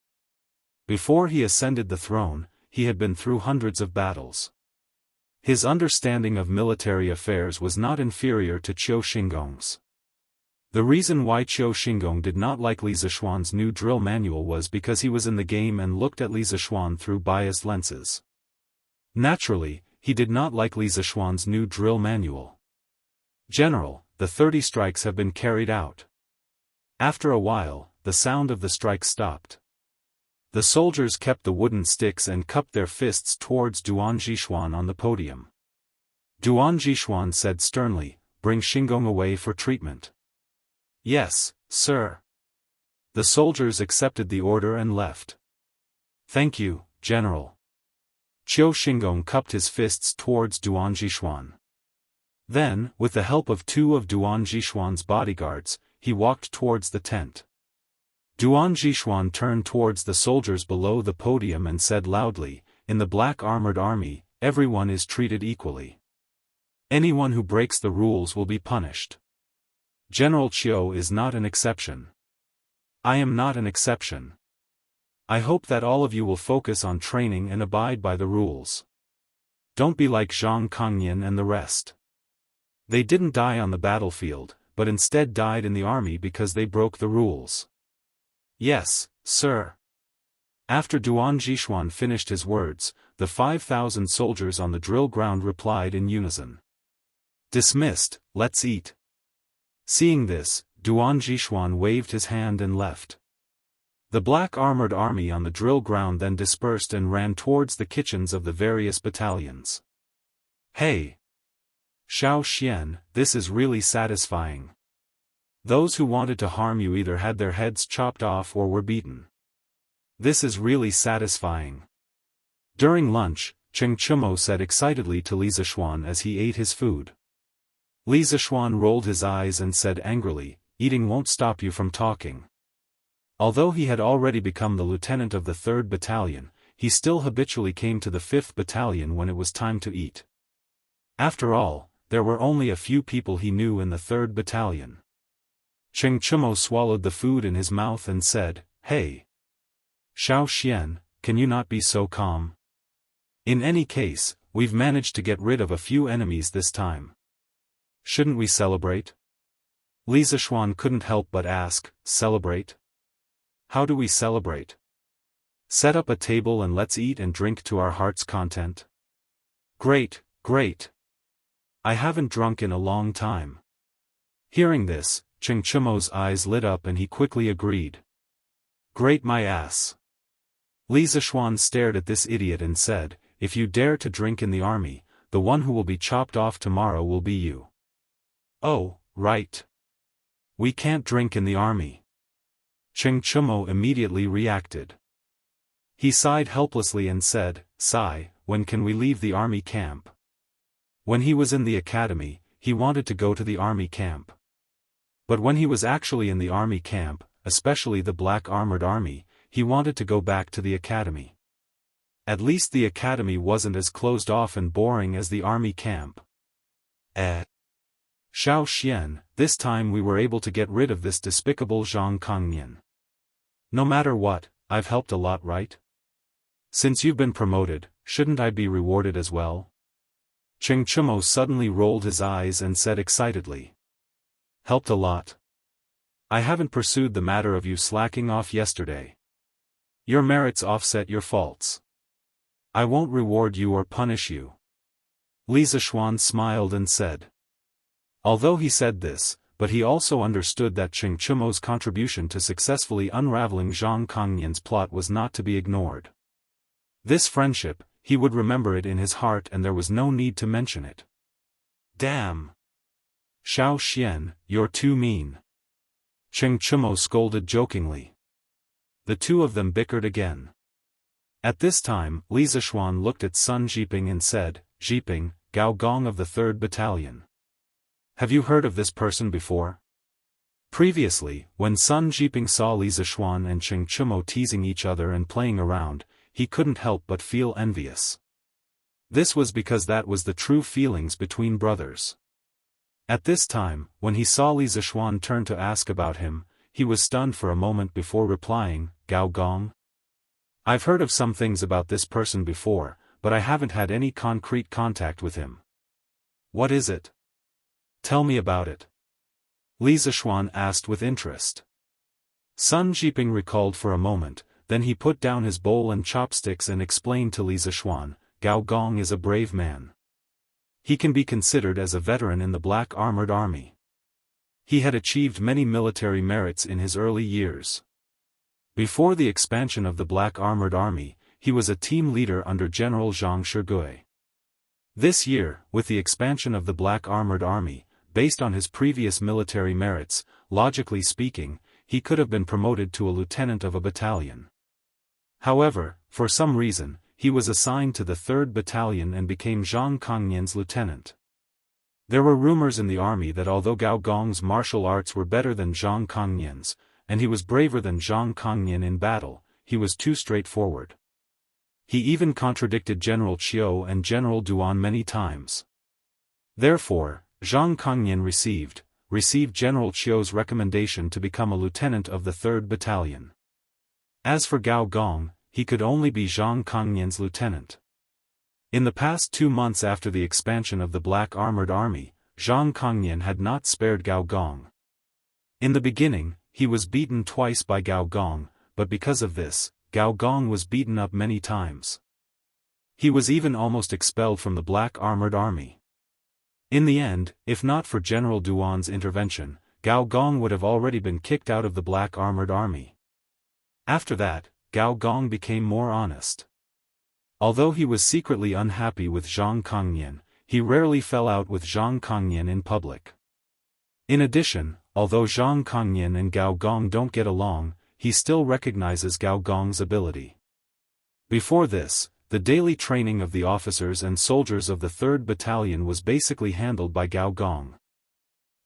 Before he ascended the throne, he had been through hundreds of battles. His understanding of military affairs was not inferior to Qiu Xingong's. The reason why Qiu Xingong did not like Li Zishuan's new drill manual was because he was in the game and looked at Li Zishuan through biased lenses. Naturally, he did not like Li Zishuan's new drill manual. General, the 30 strikes have been carried out. After a while, the sound of the strikes stopped. The soldiers kept the wooden sticks and cupped their fists towards Duan Zhishuan on the podium. Duan Zhishuan said sternly, "Bring Xingong away for treatment." "Yes, sir." The soldiers accepted the order and left. "Thank you, General." Qiu Xingong cupped his fists towards Duan Zhishuan. Then, with the help of 2 of Duan Zhishuan's bodyguards, he walked towards the tent. Duan Zhishuan turned towards the soldiers below the podium and said loudly, "In the Black Armored Army, everyone is treated equally. Anyone who breaks the rules will be punished. General Qiu is not an exception. I am not an exception. I hope that all of you will focus on training and abide by the rules. Don't be like Zhang Kongnian and the rest. They didn't die on the battlefield, but instead died in the army because they broke the rules." "Yes, sir." After Duan Zhishuan finished his words, the 5,000 soldiers on the drill ground replied in unison. "Dismissed, let's eat." Seeing this, Duan Zhishuan waved his hand and left. The black armored army on the drill ground then dispersed and ran towards the kitchens of the various battalions. Hey! Xiao Xian, this is really satisfying. Those who wanted to harm you either had their heads chopped off or were beaten. This is really satisfying. During lunch, Cheng Chumo said excitedly to Li Zishuan as he ate his food. Li Zishuan rolled his eyes and said angrily, "Eating won't stop you from talking." Although he had already become the lieutenant of the 3rd Battalion, he still habitually came to the 5th Battalion when it was time to eat. After all, there were only a few people he knew in the 3rd Battalion. Cheng Chumo swallowed the food in his mouth and said, "Hey! Xiao Xian, can you not be so calm? In any case, we've managed to get rid of a few enemies this time. Shouldn't we celebrate?" Li Zishuan couldn't help but ask, "Celebrate? How do we celebrate? Set up a table and let's eat and drink to our heart's content." "Great, great. I haven't drunk in a long time." Hearing this, Cheng Chumo's eyes lit up and he quickly agreed. "Great my ass." Li Zishuan stared at this idiot and said, "If you dare to drink in the army, the one who will be chopped off tomorrow will be you." "Oh, right. We can't drink in the army." Cheng Chumo immediately reacted. He sighed helplessly and said, "Sigh, when can we leave the army camp?" When he was in the academy, he wanted to go to the army camp. But when he was actually in the army camp, especially the black armored army, he wanted to go back to the academy. At least the academy wasn't as closed off and boring as the army camp. Xiao Xian, this time we were able to get rid of this despicable Zhang Kongnian. No matter what, I've helped a lot, right? Since you've been promoted, shouldn't I be rewarded as well? Cheng Chumo suddenly rolled his eyes and said excitedly. "Helped a lot? I haven't pursued the matter of you slacking off yesterday. Your merits offset your faults. I won't reward you or punish you." Li Zishuan smiled and said. Although he said this, but he also understood that Cheng Chumo's contribution to successfully unraveling Zhang Kongnian's plot was not to be ignored. This friendship, he would remember it in his heart and there was no need to mention it. "Damn! Xiao Xian, you're too mean." Cheng Chumo scolded jokingly. The two of them bickered again. At this time, Li Zishuan looked at Sun Jiping and said, "Jiping, Gao Gong of the 3rd Battalion. Have you heard of this person before?" Previously, when Sun Jiping saw Li Zishuan and Cheng Chumo teasing each other and playing around, he couldn't help but feel envious. This was because that was the true feelings between brothers. At this time, when he saw Li Zishuan turn to ask about him, he was stunned for a moment before replying, "Gao Gong? I've heard of some things about this person before, but I haven't had any concrete contact with him. What is it? Tell me about it." Li Zishuan asked with interest. Sun Jiping recalled for a moment, then he put down his bowl and chopsticks and explained to Li Zishuan, "Gao Gong is a brave man. He can be considered as a veteran in the black armored army. He had achieved many military merits in his early years. Before the expansion of the black armored army, he was a team leader under General Zhang Shigui. This year, with the expansion of the black armored army, based on his previous military merits, logically speaking, he could have been promoted to a lieutenant of a battalion. However, for some reason, he was assigned to the 3rd Battalion and became Zhang Kongnian's lieutenant. There were rumors in the army that although Gao Gong's martial arts were better than Zhang Kongnian's, and he was braver than Zhang Kongnian in battle, he was too straightforward. He even contradicted General Qiu and General Duan many times. Therefore, Zhang Kongnian received General Qiu's recommendation to become a lieutenant of the 3rd Battalion. As for Gao Gong, he could only be Zhang Kongnian's lieutenant. In the past 2 months after the expansion of the black armored army, Zhang Kongnian had not spared Gao Gong. In the beginning, he was beaten twice by Gao Gong, but because of this, Gao Gong was beaten up many times. He was even almost expelled from the black armored army. In the end, if not for General Duan's intervention, Gao Gong would have already been kicked out of the black armored army. After that, Gao Gong became more honest. Although he was secretly unhappy with Zhang Kongnian, he rarely fell out with Zhang Kongnian in public. In addition, although Zhang Kongnian and Gao Gong don't get along, he still recognizes Gao Gong's ability. Before this, the daily training of the officers and soldiers of the 3rd Battalion was basically handled by Gao Gong.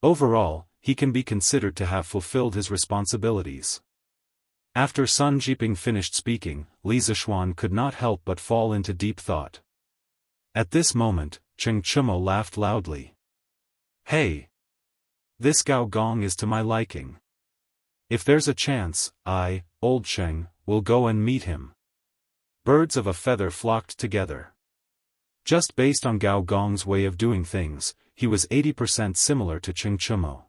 Overall, he can be considered to have fulfilled his responsibilities. After Sun Jiping finished speaking, Li Zishuan could not help but fall into deep thought. At this moment, Cheng Chumo laughed loudly. Hey! This Gao Gong is to my liking. If there's a chance, I, old Cheng, will go and meet him. Birds of a feather flocked together. Just based on Gao Gong's way of doing things, he was 80% similar to Cheng Chumo.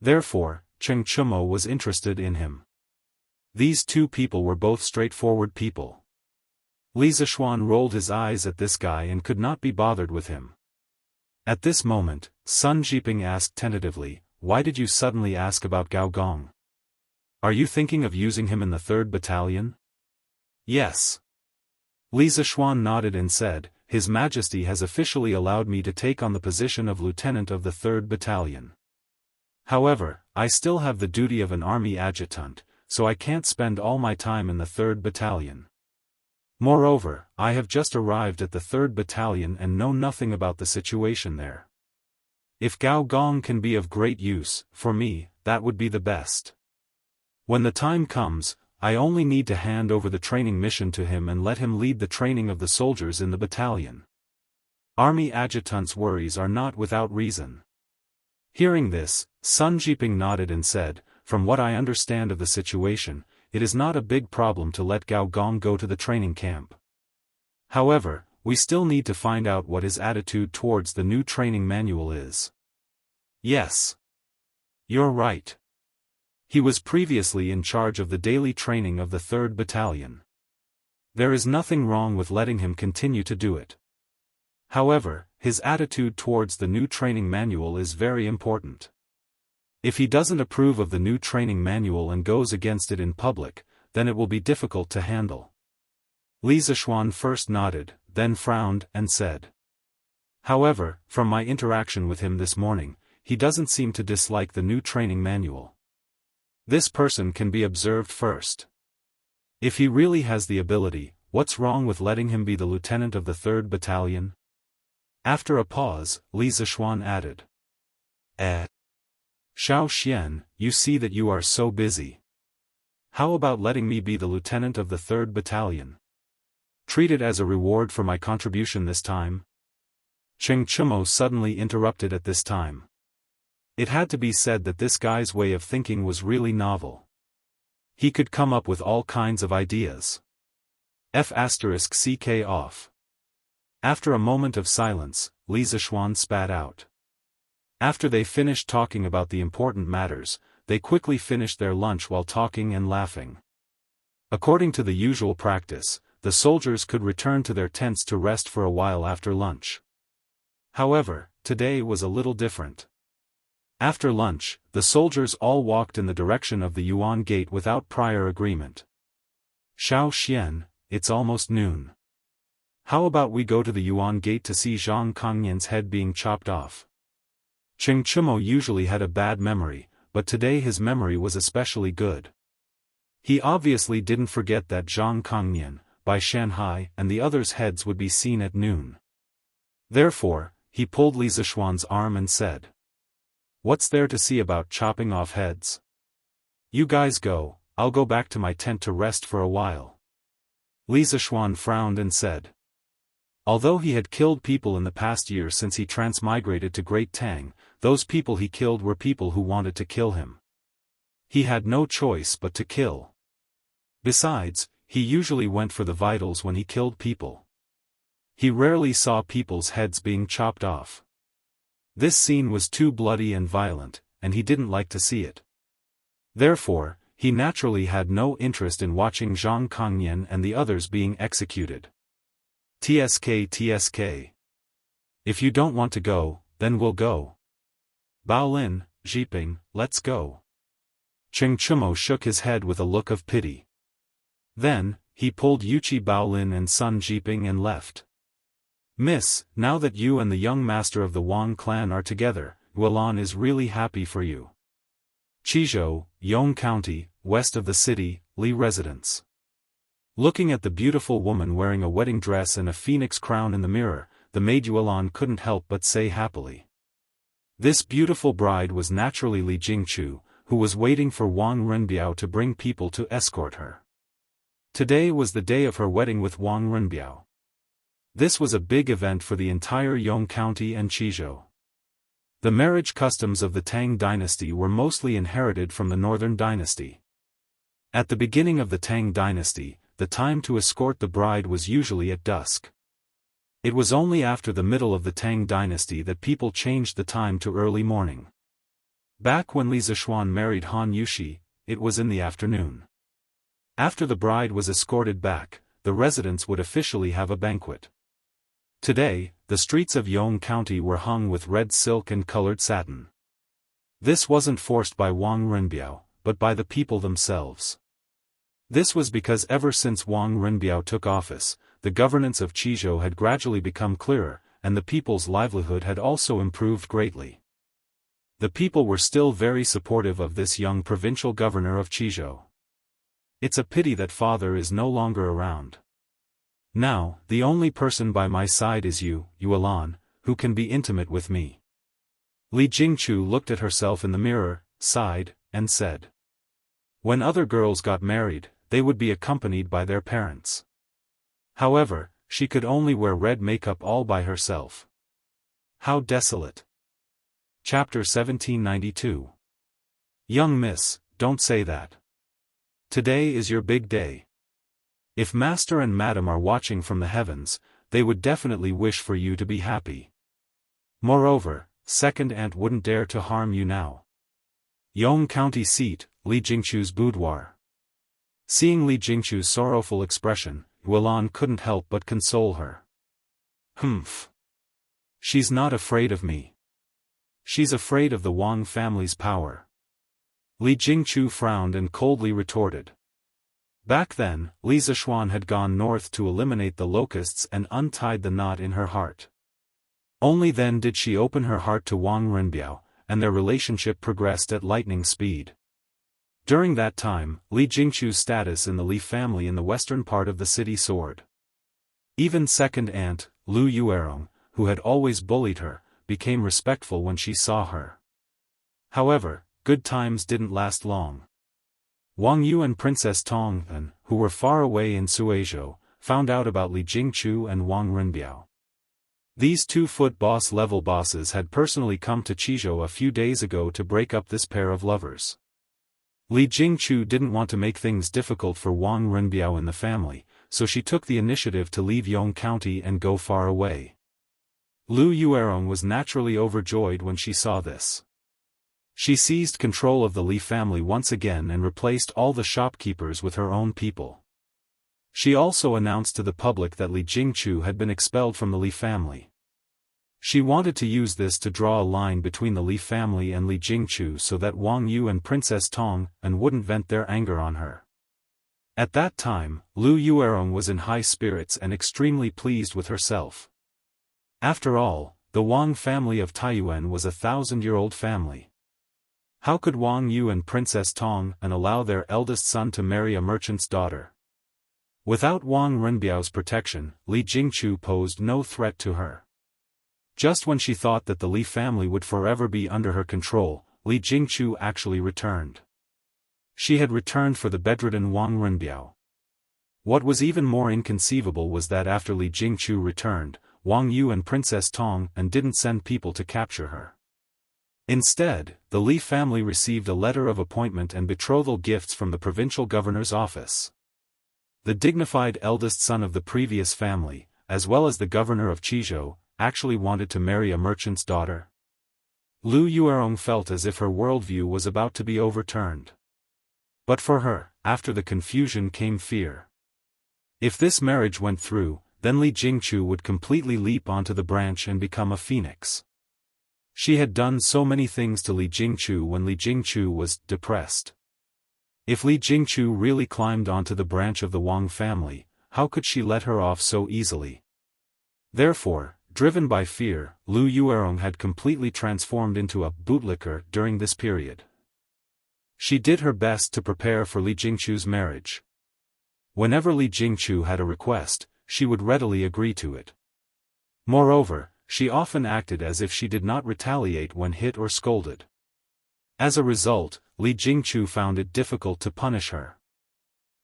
Therefore, Cheng Chumo was interested in him. These two people were both straightforward people. Li Zishuan rolled his eyes at this guy and could not be bothered with him. At this moment, Sun Jiping asked tentatively, "Why did you suddenly ask about Gao Gong? Are you thinking of using him in the 3rd Battalion?" "Yes." Li Zishuan nodded and said, "His Majesty has officially allowed me to take on the position of Lieutenant of the 3rd Battalion. However, I still have the duty of an army adjutant, so I can't spend all my time in the 3rd Battalion. Moreover, I have just arrived at the 3rd Battalion and know nothing about the situation there. If Gao Gong can be of great use, for me, that would be the best. When the time comes, I only need to hand over the training mission to him and let him lead the training of the soldiers in the battalion. Army adjutant's worries are not without reason." Hearing this, Sun Jiping nodded and said, "From what I understand of the situation, it is not a big problem to let Gao Gong go to the training camp. However, we still need to find out what his attitude towards the new training manual is." "Yes. You're right. He was previously in charge of the daily training of the 3rd Battalion. There is nothing wrong with letting him continue to do it. However, his attitude towards the new training manual is very important. If he doesn't approve of the new training manual and goes against it in public, then it will be difficult to handle." Li Zishuan first nodded, then frowned and said, "However, from my interaction with him this morning, he doesn't seem to dislike the new training manual. This person can be observed first. If he really has the ability, what's wrong with letting him be the lieutenant of the 3rd Battalion?" After a pause, Li Zishuan added, Xiao Xian, you see that you are so busy. How about letting me be the lieutenant of the 3rd Battalion? Treat it as a reward for my contribution this time." Cheng Chumo suddenly interrupted at this time. It had to be said that this guy's way of thinking was really novel. He could come up with all kinds of ideas. F***ck off. After a moment of silence, Li Zishuan spat out. After they finished talking about the important matters, they quickly finished their lunch while talking and laughing. According to the usual practice, the soldiers could return to their tents to rest for a while after lunch. However, today was a little different. After lunch, the soldiers all walked in the direction of the Yuan Gate without prior agreement. "Xiao Xian, it's almost noon. How about we go to the Yuan Gate to see Zhang Kongnian's head being chopped off?" Cheng Chumo usually had a bad memory, but today his memory was especially good. He obviously didn't forget that Zhang Kongnian, Bai Shanhai and the others' heads would be seen at noon. Therefore, he pulled Li Zishuan's arm and said, "What's there to see about chopping off heads? You guys go, I'll go back to my tent to rest for a while." Li Zishuan frowned and said. Although he had killed people in the past year since he transmigrated to Great Tang, those people he killed were people who wanted to kill him. He had no choice but to kill. Besides, he usually went for the vitals when he killed people. He rarely saw people's heads being chopped off. This scene was too bloody and violent, and he didn't like to see it. Therefore, he naturally had no interest in watching Zhang Kongnian and the others being executed. TSK. If you don't want to go, then we'll go. Baolin, Jiping, let's go. Cheng Chumo shook his head with a look of pity. Then, he pulled Yuchi Baolin and Sun Jiping and left. Miss, now that you and the young master of the Wang clan are together, Wulan is really happy for you. Qizhou, Yong County, west of the city, Li residence. Looking at the beautiful woman wearing a wedding dress and a phoenix crown in the mirror, the maid Wulan couldn't help but say happily. This beautiful bride was naturally Li Jingchu, who was waiting for Wang Renbiao to bring people to escort her. Today was the day of her wedding with Wang Renbiao. This was a big event for the entire Yong County and Qizhou. The marriage customs of the Tang dynasty were mostly inherited from the Northern dynasty. At the beginning of the Tang dynasty, the time to escort the bride was usually at dusk. It was only after the middle of the Tang dynasty that people changed the time to early morning. Back when Li Zishuan married Han Yushi, it was in the afternoon. After the bride was escorted back, the residents would officially have a banquet. Today, the streets of Yong County were hung with red silk and colored satin. This wasn't forced by Wang Renbiao, but by the people themselves. This was because ever since Wang Renbiao took office, the governance of Qizhou had gradually become clearer, and the people's livelihood had also improved greatly. The people were still very supportive of this young provincial governor of Qizhou. It's a pity that father is no longer around. Now, the only person by my side is you, Wulan, who can be intimate with me. Li Jingchu looked at herself in the mirror, sighed, and said. When other girls got married, they would be accompanied by their parents. However, she could only wear red makeup all by herself. How desolate. Chapter 1792. Young miss, don't say that. Today is your big day. If master and madam are watching from the heavens, they would definitely wish for you to be happy. Moreover, second aunt wouldn't dare to harm you now. Yong County seat, Li Jingchu's boudoir. Seeing Li Jingchu's sorrowful expression, Wulan couldn't help but console her. Humph. She's not afraid of me. She's afraid of the Wang family's power. Li Jingchu frowned and coldly retorted. Back then, Li Zishuan had gone north to eliminate the locusts and untied the knot in her heart. Only then did she open her heart to Wang Renbiao, and their relationship progressed at lightning speed. During that time, Li Jingchu's status in the Li family in the western part of the city soared. Even second aunt, Lu Yuerong, who had always bullied her, became respectful when she saw her. However, good times didn't last long. Wang Yu and Princess Tong, who were far away in Suizhou, found out about Li Jingchu and Wang Renbiao. These 2-foot boss-level bosses had personally come to Qizhou a few days ago to break up this pair of lovers. Li Jingchu didn't want to make things difficult for Wang Renbiao and the family, so she took the initiative to leave Yong County and go far away. Lu Yuerong was naturally overjoyed when she saw this. She seized control of the Li family once again and replaced all the shopkeepers with her own people. She also announced to the public that Li Jingchu had been expelled from the Li family. She wanted to use this to draw a line between the Li family and Li Jingchu so that Wang Yu and Princess Tong wouldn't vent their anger on her. At that time, Lu Yuerong was in high spirits and extremely pleased with herself. After all, the Wang family of Taiyuan was a 1,000-year-old family. How could Wang Yu and Princess Tong allow their eldest son to marry a merchant's daughter? Without Wang Renbiao's protection, Li Jingchu posed no threat to her. Just when she thought that the Li family would forever be under her control, Li Jingchu actually returned. She had returned for the bedridden Wang Renbiao. What was even more inconceivable was that after Li Jingchu returned, Wang Yu and Princess Tong didn't send people to capture her. Instead, the Li family received a letter of appointment and betrothal gifts from the provincial governor's office. The dignified eldest son of the previous family, as well as the governor of Qizhou, actually wanted to marry a merchant's daughter. Lu Yuerong felt as if her worldview was about to be overturned. But for her, after the confusion came fear. If this marriage went through, then Li Jingchu would completely leap onto the branch and become a phoenix. She had done so many things to Li Jingchu when Li Jingchu was depressed. If Li Jingchu really climbed onto the branch of the Wang family, how could she let her off so easily? Therefore, driven by fear, Lu Yuerong had completely transformed into a bootlicker during this period. She did her best to prepare for Li Jingchu's marriage. Whenever Li Jingchu had a request, she would readily agree to it. Moreover, she often acted as if she did not retaliate when hit or scolded. As a result, Li Jingchu found it difficult to punish her.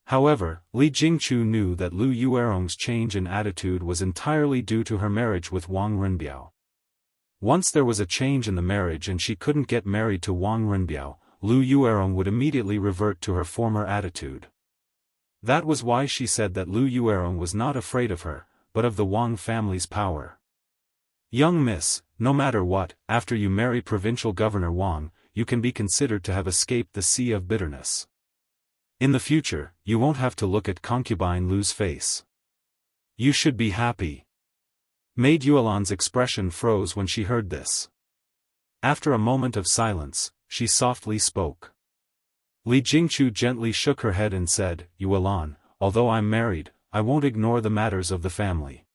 However, Li Jingchu knew that Lu Yuerong's change in attitude was entirely due to her marriage with Wang Renbiao. Once there was a change in the marriage and she couldn't get married to Wang Renbiao, Lu Yuerong would immediately revert to her former attitude. That was why she said that Lu Yuerong was not afraid of her, but of the Wang family's power. Young miss, no matter what, after you marry Provincial Governor Wang, you can be considered to have escaped the sea of bitterness. In the future, you won't have to look at concubine Lu's face. You should be happy. Maid Yuelan's expression froze when she heard this. After a moment of silence, she softly spoke. Li Jingchu gently shook her head and said, Yuelan, although I'm married, I won't ignore the matters of the family.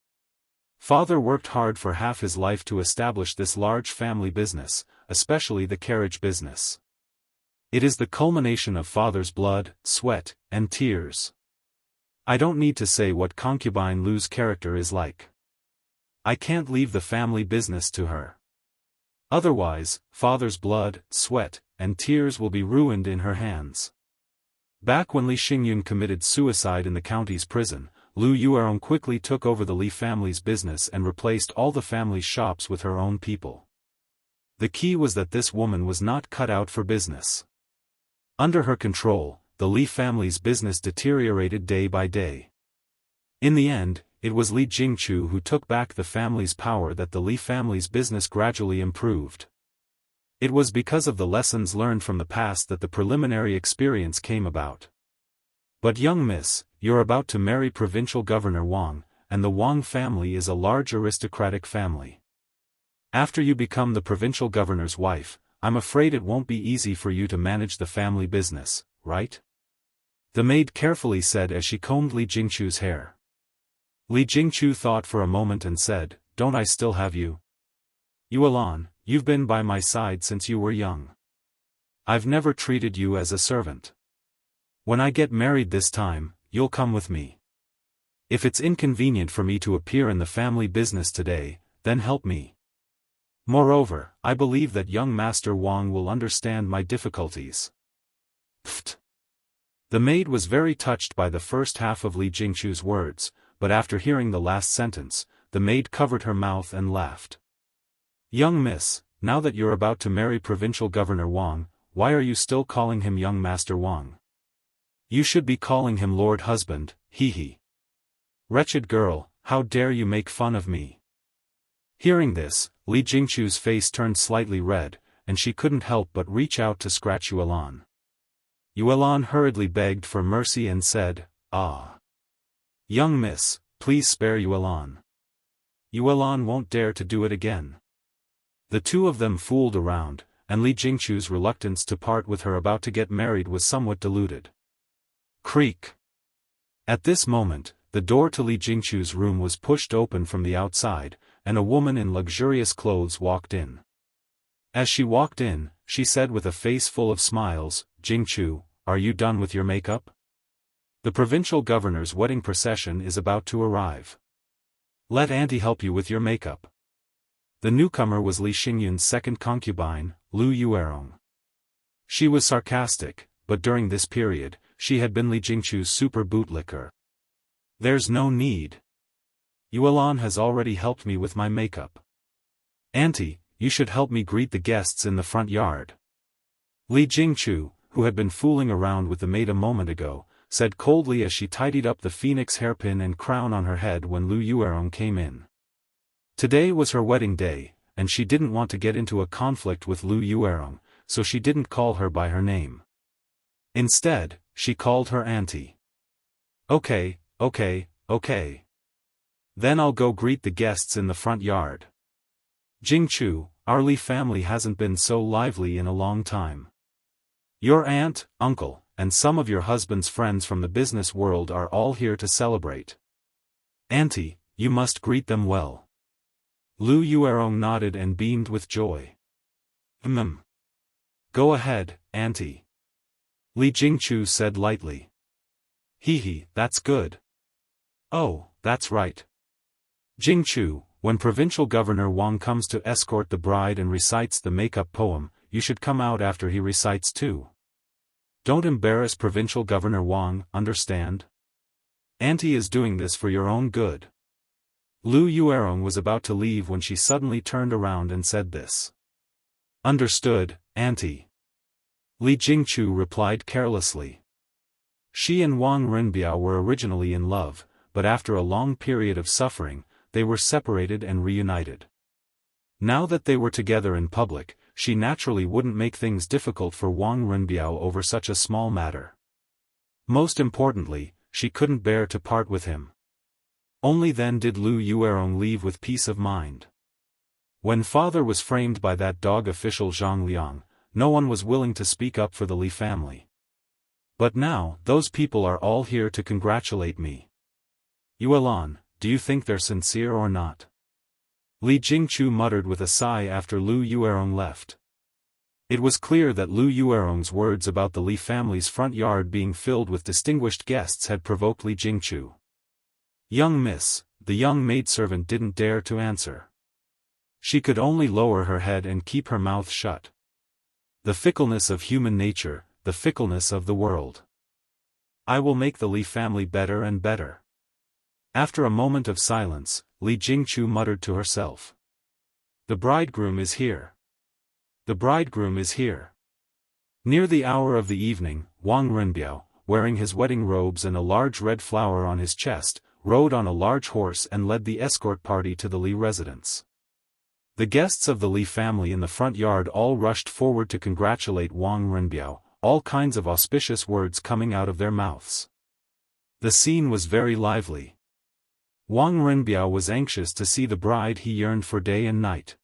Father worked hard for half his life to establish this large family business, especially the carriage business. It is the culmination of father's blood, sweat, and tears. I don't need to say what concubine Lu's character is like. I can't leave the family business to her. Otherwise, father's blood, sweat, and tears will be ruined in her hands. Back when Li Xingyun committed suicide in the county's prison, Lu Yuerong quickly took over the Li family's business and replaced all the family's shops with her own people. The key was that this woman was not cut out for business. Under her control, the Li family's business deteriorated day by day. In the end, it was Li Jingchu who took back the family's power that the Li family's business gradually improved. It was because of the lessons learned from the past that the preliminary experience came about. But young miss, you're about to marry Provincial Governor Wang, and the Wang family is a large aristocratic family. After you become the provincial governor's wife, I'm afraid it won't be easy for you to manage the family business, right? The maid carefully said as she combed Li Jingchu's hair. Li Jingchu thought for a moment and said, Don't I still have you? Yuelan, you've been by my side since you were young. I've never treated you as a servant. When I get married this time, you'll come with me. If it's inconvenient for me to appear in the family business today, then help me. Moreover, I believe that young Master Wang will understand my difficulties. Pfft. The maid was very touched by the first half of Li Jingchu's words, but after hearing the last sentence, the maid covered her mouth and laughed. Young miss, now that you're about to marry Provincial Governor Wang, why are you still calling him young Master Wang? You should be calling him Lord Husband, hee. Wretched girl, how dare you make fun of me? Hearing this, Li Jingchu's face turned slightly red, and she couldn't help but reach out to scratch Yuelan. Yuelan hurriedly begged for mercy and said, Ah. Young miss, please spare Yuelan. Yuelan won't dare to do it again. The two of them fooled around, and Li Jingchu's reluctance to part with her about to get married was somewhat diluted. Creak. At this moment, the door to Li Jingchu's room was pushed open from the outside, and a woman in luxurious clothes walked in. As she walked in, she said with a face full of smiles, Jingchu, are you done with your makeup? The provincial governor's wedding procession is about to arrive. Let auntie help you with your makeup. The newcomer was Li Xingyun's second concubine, Lu Yuerong. She was sarcastic, but during this period, she had been Li Jingchu's super bootlicker. There's no need. Yuelan has already helped me with my makeup. Auntie, you should help me greet the guests in the front yard. Li Jingchu, who had been fooling around with the maid a moment ago, said coldly as she tidied up the phoenix hairpin and crown on her head when Lu Yuerong came in. Today was her wedding day, and she didn't want to get into a conflict with Lu Yuerong, so she didn't call her by her name. Instead, she called her auntie. Okay. Then I'll go greet the guests in the front yard. Jingchu, our Li family hasn't been so lively in a long time. Your aunt, uncle, and some of your husband's friends from the business world are all here to celebrate. Auntie, you must greet them well." Lu Yuerong nodded and beamed with joy. Go ahead, Auntie," Li Jingchu said lightly. Hee, that's good. Oh, that's right. Jingchu, when Provincial Governor Wang comes to escort the bride and recites the make-up poem, you should come out after he recites too. Don't embarrass Provincial Governor Wang, understand? Auntie is doing this for your own good. Lu Yuerong was about to leave when she suddenly turned around and said this. Understood, Auntie. Li Jingchu replied carelessly. She and Wang Renbiao were originally in love, but after a long period of suffering, they were separated and reunited. Now that they were together in public, she naturally wouldn't make things difficult for Wang Renbiao over such a small matter. Most importantly, she couldn't bear to part with him. Only then did Lu Yuerong leave with peace of mind. When father was framed by that dog official Zhang Liang, no one was willing to speak up for the Li family. But now, those people are all here to congratulate me. Yuelan, do you think they're sincere or not? Li Jingchu muttered with a sigh after Lu Yuerong left. It was clear that Lu Yuerong's words about the Li family's front yard being filled with distinguished guests had provoked Li Jingchu. Young miss, the young maidservant didn't dare to answer. She could only lower her head and keep her mouth shut. The fickleness of human nature, the fickleness of the world. I will make the Li family better and better. After a moment of silence, Li Jingchu muttered to herself. The bridegroom is here. The bridegroom is here. Near the hour of the evening, Wang Renbiao, wearing his wedding robes and a large red flower on his chest, rode on a large horse and led the escort party to the Li residence. The guests of the Li family in the front yard all rushed forward to congratulate Wang Renbiao, all kinds of auspicious words coming out of their mouths. The scene was very lively. Wang Renbiao was anxious to see the bride he yearned for day and night.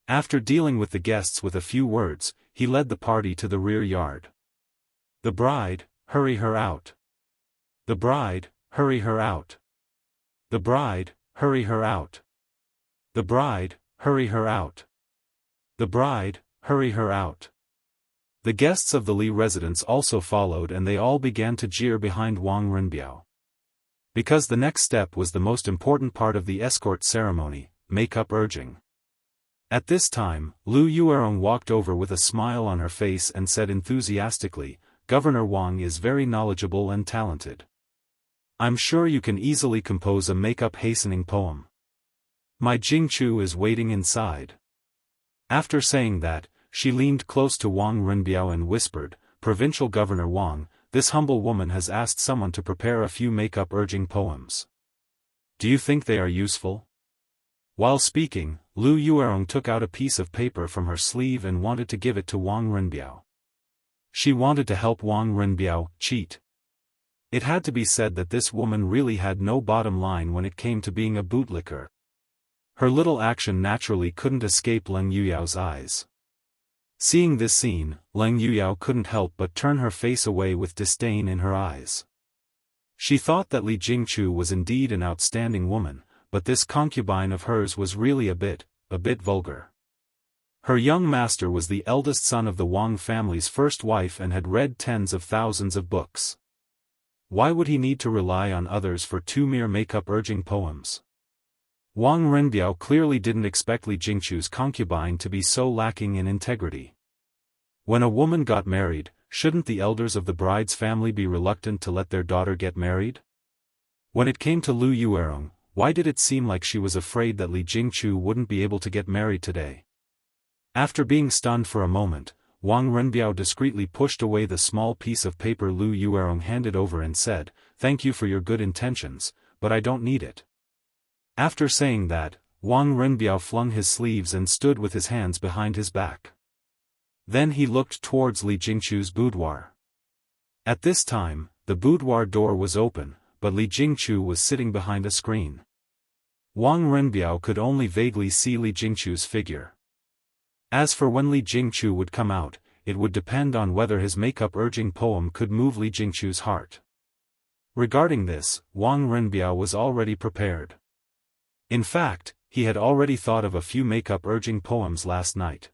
After dealing with the guests with a few words, he led the party to the rear yard. The bride, hurry her out. The bride, hurry her out. The bride, hurry her out. The bride, hurry her out. The bride, hurry her out. The guests of the Li residence also followed and they all began to jeer behind Wang Renbiao. Because the next step was the most important part of the escort ceremony, make-up urging. At this time, Lu Yuerong walked over with a smile on her face and said enthusiastically, Governor Wang is very knowledgeable and talented. I'm sure you can easily compose a make-up hastening poem. My Jingchu is waiting inside. After saying that, she leaned close to Wang Renbiao and whispered, Provincial Governor Wang, this humble woman has asked someone to prepare a few make-up urging poems. Do you think they are useful? While speaking, Lu Yuerong took out a piece of paper from her sleeve and wanted to give it to Wang Renbiao. She wanted to help Wang Renbiao cheat. It had to be said that this woman really had no bottom line when it came to being a bootlicker. Her little action naturally couldn't escape Leng Yuyao's eyes. Seeing this scene, Leng Yuyao couldn't help but turn her face away with disdain in her eyes. She thought that Li Jingchu was indeed an outstanding woman, but this concubine of hers was really a bit vulgar. Her young master was the eldest son of the Wang family's first wife and had read tens of thousands of books. Why would he need to rely on others for two mere make-up urging poems? Wang Renbiao clearly didn't expect Li Jingchu's concubine to be so lacking in integrity. When a woman got married, shouldn't the elders of the bride's family be reluctant to let their daughter get married? When it came to Lu Yuerong, why did it seem like she was afraid that Li Jingchu wouldn't be able to get married today? After being stunned for a moment, Wang Renbiao discreetly pushed away the small piece of paper Lu Yuerong handed over and said, Thank you for your good intentions, but I don't need it. After saying that, Wang Renbiao flung his sleeves and stood with his hands behind his back. Then he looked towards Li Jingchu's boudoir. At this time, the boudoir door was open, but Li Jingchu was sitting behind a screen. Wang Renbiao could only vaguely see Li Jingchu's figure. As for when Li Jingchu would come out, it would depend on whether his makeup-urging poem could move Li Jingchu's heart. Regarding this, Wang Renbiao was already prepared. In fact, he had already thought of a few makeup-urging poems last night.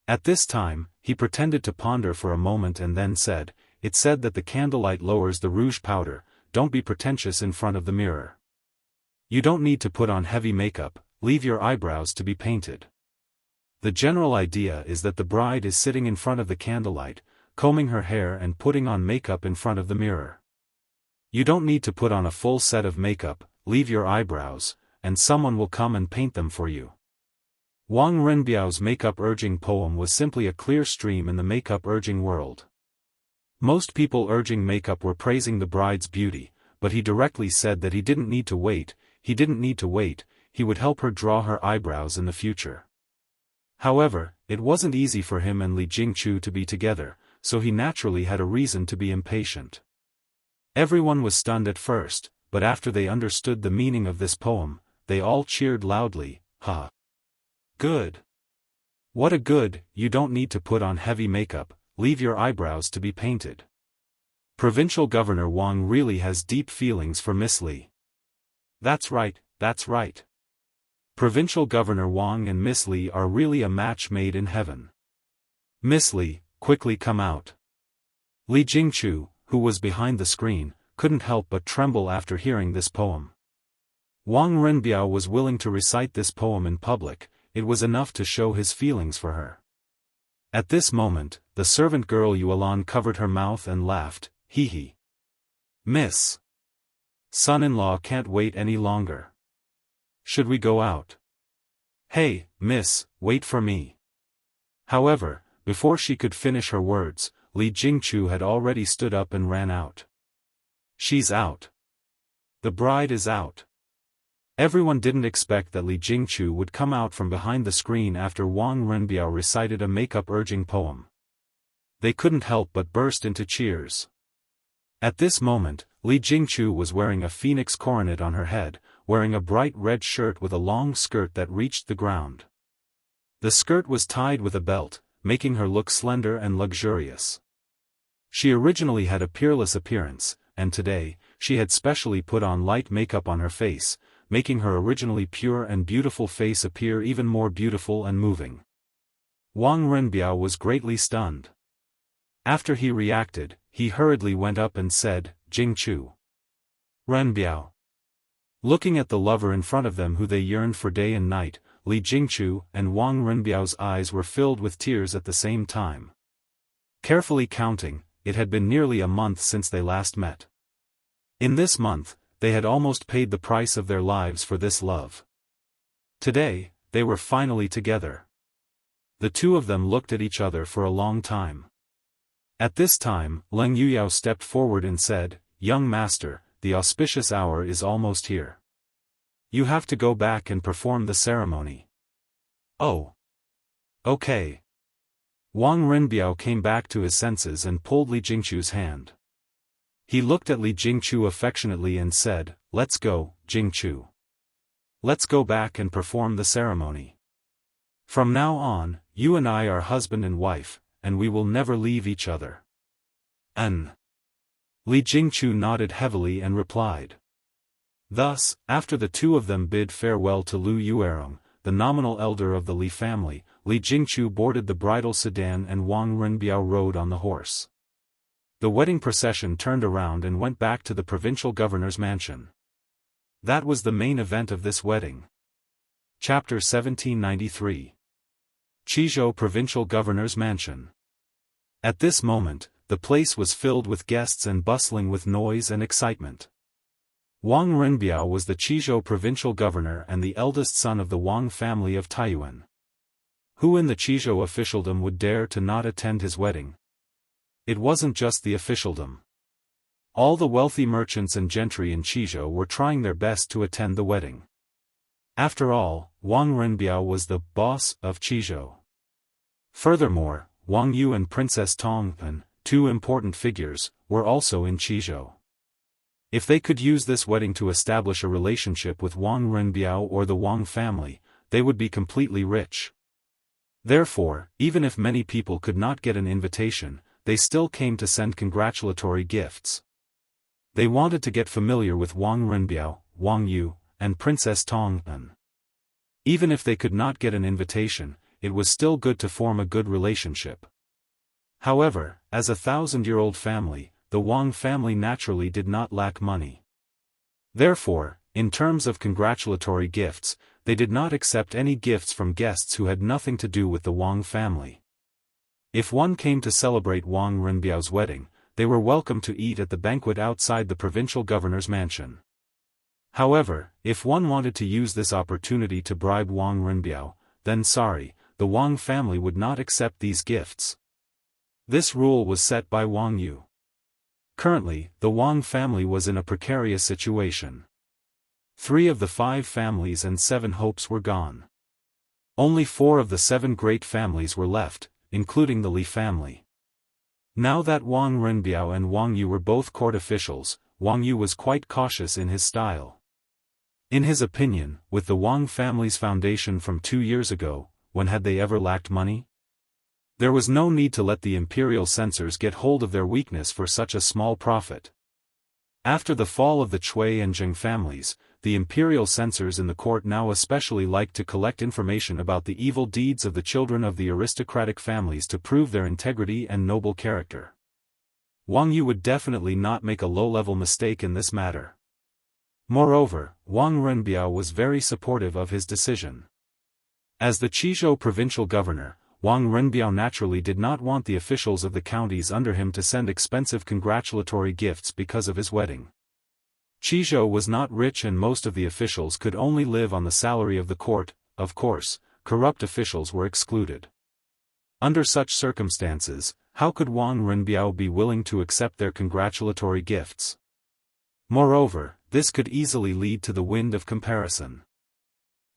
At this time, he pretended to ponder for a moment and then said, "It said that the candlelight lowers the rouge powder, don't be pretentious in front of the mirror. You don't need to put on heavy makeup, leave your eyebrows to be painted." The general idea is that the bride is sitting in front of the candlelight, combing her hair and putting on makeup in front of the mirror. You don't need to put on a full set of makeup, leave your eyebrows, and someone will come and paint them for you. Wang Renbiao's makeup-urging poem was simply a clear stream in the makeup-urging world. Most people urging makeup were praising the bride's beauty, but he directly said that he didn't need to wait, he would help her draw her eyebrows in the future. However, it wasn't easy for him and Li Jingchu to be together, so he naturally had a reason to be impatient. Everyone was stunned at first, but after they understood the meaning of this poem, they all cheered loudly, "Ha! Good! What a good, you don't need to put on heavy makeup, leave your eyebrows to be painted." Provincial Governor Wang really has deep feelings for Miss Li. That's right, that's right. Provincial Governor Wang and Miss Li are really a match made in heaven. Miss Li, quickly come out. Li Jingchu, who was behind the screen, couldn't help but tremble after hearing this poem. Wang Renbiao was willing to recite this poem in public, it was enough to show his feelings for her. At this moment, the servant girl Yuelan covered her mouth and laughed, "Hee hee. Miss. Son-in-law can't wait any longer. Should we go out? Hey, miss, wait for me." However, before she could finish her words, Li Jingchu had already stood up and ran out. She's out. The bride is out. Everyone didn't expect that Li Jingchu would come out from behind the screen after Wang Renbiao recited a makeup-urging poem. They couldn't help but burst into cheers. At this moment, Li Jingchu was wearing a phoenix coronet on her head, wearing a bright red shirt with a long skirt that reached the ground. The skirt was tied with a belt, making her look slender and luxurious. She originally had a peerless appearance, and today, she had specially put on light makeup on her face, making her originally pure and beautiful face appear even more beautiful and moving. Wang Renbiao was greatly stunned. After he reacted, he hurriedly went up and said, "Jingchu. Renbiao." Looking at the lover in front of them who they yearned for day and night, Li Jingchu and Wang Renbiao's eyes were filled with tears at the same time. Carefully counting, it had been nearly a month since they last met. In this month, they had almost paid the price of their lives for this love. Today, they were finally together. The two of them looked at each other for a long time. At this time, Leng Yuyao stepped forward and said, "Young master, the auspicious hour is almost here. You have to go back and perform the ceremony." "Oh. Okay." Wang Renbiao came back to his senses and pulled Li Jingchu's hand. He looked at Li Jingchu affectionately and said, "Let's go, Jingchu. Let's go back and perform the ceremony. From now on, you and I are husband and wife, and we will never leave each other." Li Jingchu nodded heavily and replied. Thus, after the two of them bid farewell to Lu Yuerong, the nominal elder of the Li family, Li Jingchu boarded the bridal sedan and Wang Renbiao rode on the horse. The wedding procession turned around and went back to the provincial governor's mansion. That was the main event of this wedding. Chapter 1793. Qizhou Provincial Governor's Mansion. At this moment, the place was filled with guests and bustling with noise and excitement. Wang Renbiao was the Qizhou provincial governor and the eldest son of the Wang family of Taiyuan. Who in the Qizhou officialdom would dare to not attend his wedding? It wasn't just the officialdom. All the wealthy merchants and gentry in Qizhou were trying their best to attend the wedding. After all, Wang Renbiao was the boss of Qizhou. Furthermore, Wang Yu and Princess Tongpan, two important figures, were also in Qizhou. If they could use this wedding to establish a relationship with Wang Renbiao or the Wang family, they would be completely rich. Therefore, even if many people could not get an invitation, they still came to send congratulatory gifts. They wanted to get familiar with Wang Renbiao, Wang Yu, and Princess Tong An. Even if they could not get an invitation, it was still good to form a good relationship. However, as a 1,000-year-old family, the Wang family naturally did not lack money. Therefore, in terms of congratulatory gifts, they did not accept any gifts from guests who had nothing to do with the Wang family. If one came to celebrate Wang Renbiao's wedding, they were welcome to eat at the banquet outside the provincial governor's mansion. However, if one wanted to use this opportunity to bribe Wang Renbiao, then sorry, the Wang family would not accept these gifts. This rule was set by Wang Yu. Currently, the Wang family was in a precarious situation. 3 of the 5 families and 7 hopes were gone. Only 4 of the 7 great families were left, including the Li family. Now that Wang Renbiao and Wang Yu were both court officials, Wang Yu was quite cautious in his style. In his opinion, with the Wang family's foundation from 2 years ago, when had they ever lacked money? There was no need to let the imperial censors get hold of their weakness for such a small profit. After the fall of the Cui and Zheng families, the imperial censors in the court now especially liked to collect information about the evil deeds of the children of the aristocratic families to prove their integrity and noble character. Wang Yu would definitely not make a low-level mistake in this matter. Moreover, Wang Renbiao was very supportive of his decision. As the Qizhou provincial governor, Wang Renbiao naturally did not want the officials of the counties under him to send expensive congratulatory gifts because of his wedding. Qizhou was not rich and most of the officials could only live on the salary of the court. Of course, corrupt officials were excluded. Under such circumstances, how could Wang Renbiao be willing to accept their congratulatory gifts? Moreover, this could easily lead to the wind of comparison.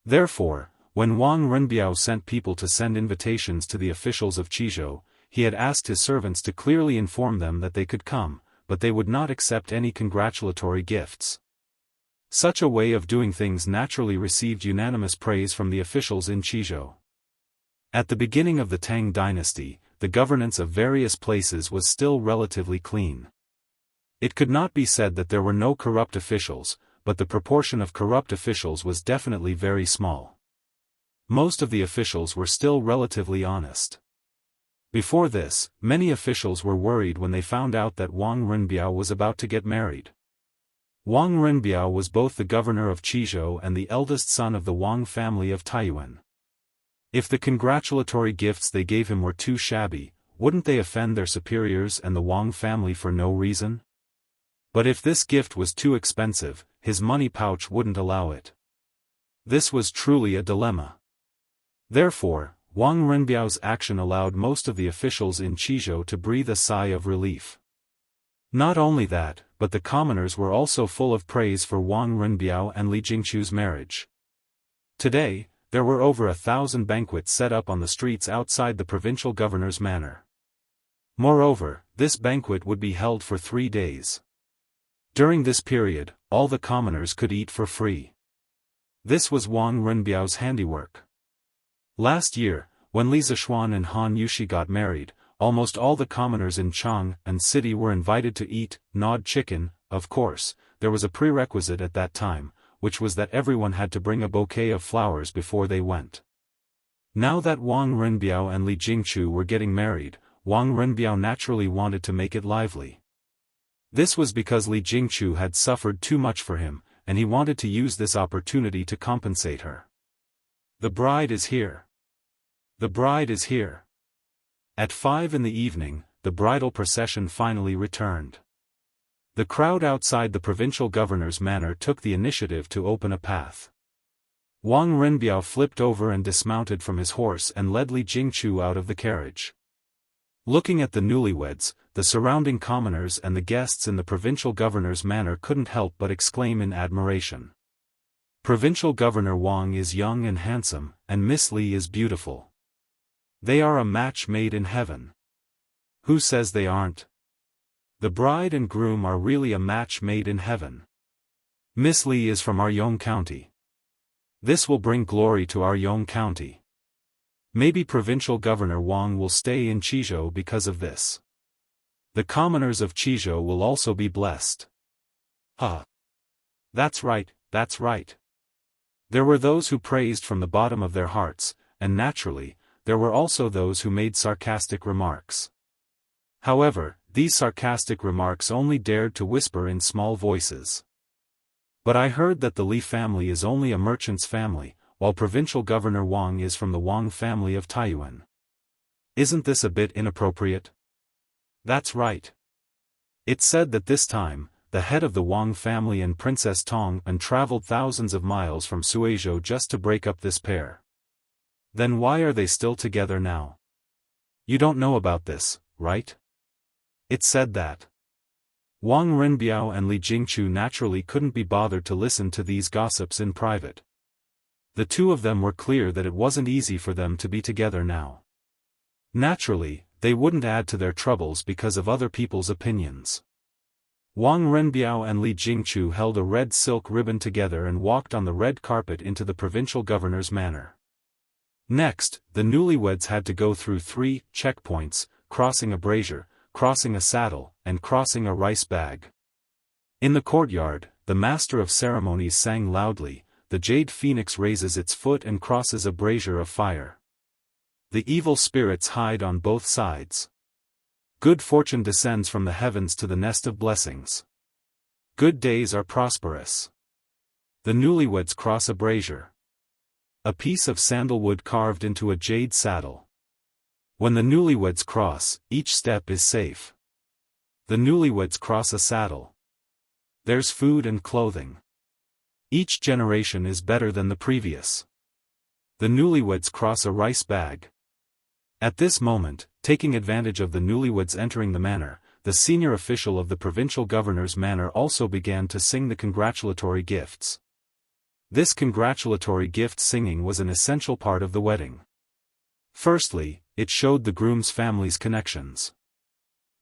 Therefore, when Wang Renbiao sent people to send invitations to the officials of Qizhou, he had asked his servants to clearly inform them that they could come, but they would not accept any congratulatory gifts. Such a way of doing things naturally received unanimous praise from the officials in Qizhou. At the beginning of the Tang dynasty, the governance of various places was still relatively clean. It could not be said that there were no corrupt officials, but the proportion of corrupt officials was definitely very small. Most of the officials were still relatively honest. Before this, many officials were worried when they found out that Wang Renbiao was about to get married. Wang Renbiao was both the governor of Qizhou and the eldest son of the Wang family of Taiyuan. If the congratulatory gifts they gave him were too shabby, wouldn't they offend their superiors and the Wang family for no reason? But if this gift was too expensive, his money pouch wouldn't allow it. This was truly a dilemma. Therefore, Wang Renbiao's action allowed most of the officials in Qizhou to breathe a sigh of relief. Not only that, but the commoners were also full of praise for Wang Renbiao and Li Jingchu's marriage. Today, there were over 1,000 banquets set up on the streets outside the provincial governor's manor. Moreover, this banquet would be held for 3 days. During this period, all the commoners could eat for free. This was Wang Renbiao's handiwork. Last year, when Li Zishuan and Han Yushi got married, almost all the commoners in Chang'an City were invited to eat gnawed chicken. Of course, there was a prerequisite at that time, which was that everyone had to bring a bouquet of flowers before they went. Now that Wang Renbiao and Li Jingchu were getting married, Wang Renbiao naturally wanted to make it lively. This was because Li Jingchu had suffered too much for him, and he wanted to use this opportunity to compensate her. The bride is here. The bride is here. At 5 in the evening, the bridal procession finally returned. The crowd outside the provincial governor's manor took the initiative to open a path. Wang Renbiao flipped over and dismounted from his horse and led Li Jingchu out of the carriage. Looking at the newlyweds, the surrounding commoners and the guests in the provincial governor's manor couldn't help but exclaim in admiration. Provincial Governor Wang is young and handsome, and Miss Li is beautiful. They are a match made in heaven. Who says they aren't? The bride and groom are really a match made in heaven. Miss Li is from our Yong County. This will bring glory to our Yong County. Maybe Provincial Governor Wang will stay in Qizhou because of this. The commoners of Qizhou will also be blessed. That's right, that's right. There were those who praised from the bottom of their hearts, and naturally, there were also those who made sarcastic remarks. However, these sarcastic remarks only dared to whisper in small voices. But I heard that the Li family is only a merchant's family, while Provincial Governor Wang is from the Wang family of Taiyuan. Isn't this a bit inappropriate? That's right. It's said that this time, the head of the Wang family and Princess Tong traveled thousands of miles from Suizhou just to break up this pair. Then why are they still together now? You don't know about this, right? It's said that Wang Renbiao and Li Jingchu naturally couldn't be bothered to listen to these gossips in private. The two of them were clear that it wasn't easy for them to be together now. Naturally, they wouldn't add to their troubles because of other people's opinions. Wang Renbiao and Li Jingchu held a red silk ribbon together and walked on the red carpet into the provincial governor's manor. Next, the newlyweds had to go through 3 checkpoints, crossing a brazier, crossing a saddle, and crossing a rice bag. In the courtyard, the master of ceremonies sang loudly, "The jade phoenix raises its foot and crosses a brazier of fire. The evil spirits hide on both sides. Good fortune descends from the heavens to the nest of blessings. Good days are prosperous." The newlyweds cross a brazier. A piece of sandalwood carved into a jade saddle. When the newlyweds cross, each step is safe. The newlyweds cross a saddle. There's food and clothing. Each generation is better than the previous. The newlyweds cross a rice bag. At this moment, taking advantage of the newlyweds entering the manor, the senior official of the provincial governor's manor also began to sing the congratulatory gifts. This congratulatory gift singing was an essential part of the wedding. Firstly, it showed the groom's family's connections.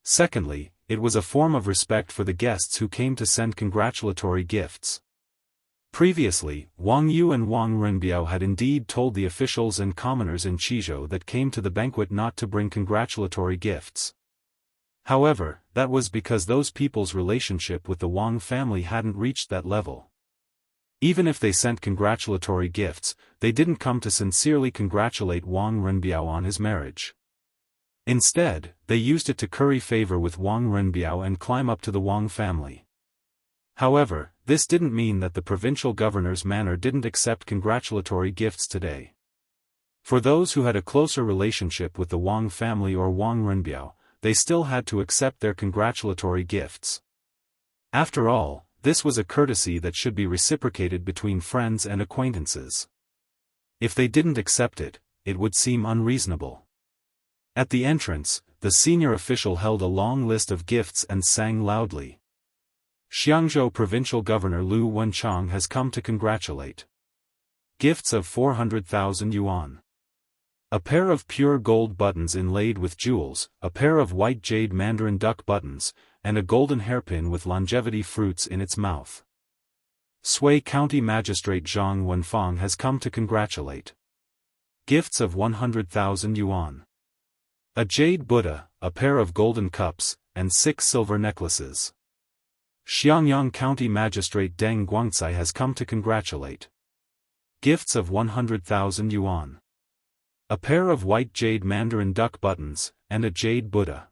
Secondly, it was a form of respect for the guests who came to send congratulatory gifts. Previously, Wang Yu and Wang Renbiao had indeed told the officials and commoners in Qizhou that came to the banquet not to bring congratulatory gifts. However, that was because those people's relationship with the Wang family hadn't reached that level. Even if they sent congratulatory gifts, they didn't come to sincerely congratulate Wang Renbiao on his marriage. Instead, they used it to curry favor with Wang Renbiao and climb up to the Wang family. However, this didn't mean that the provincial governor's manor didn't accept congratulatory gifts today. For those who had a closer relationship with the Wang family or Wang Renbiao, they still had to accept their congratulatory gifts. After all, this was a courtesy that should be reciprocated between friends and acquaintances. If they didn't accept it, it would seem unreasonable. At the entrance, the senior official held a long list of gifts and sang loudly. Xiangzhou Provincial Governor Lu Wenchang has come to congratulate. Gifts of 400,000 yuan. A pair of pure gold buttons inlaid with jewels, a pair of white jade mandarin duck buttons, and a golden hairpin with longevity fruits in its mouth. Sui County Magistrate Zhang Wenfang has come to congratulate. Gifts of 100,000 yuan. A jade Buddha, a pair of golden cups, and 6 silver necklaces. Xiangyang County Magistrate Deng Guangcai has come to congratulate. Gifts of 100,000 yuan. A pair of white jade mandarin duck buttons, and a jade Buddha.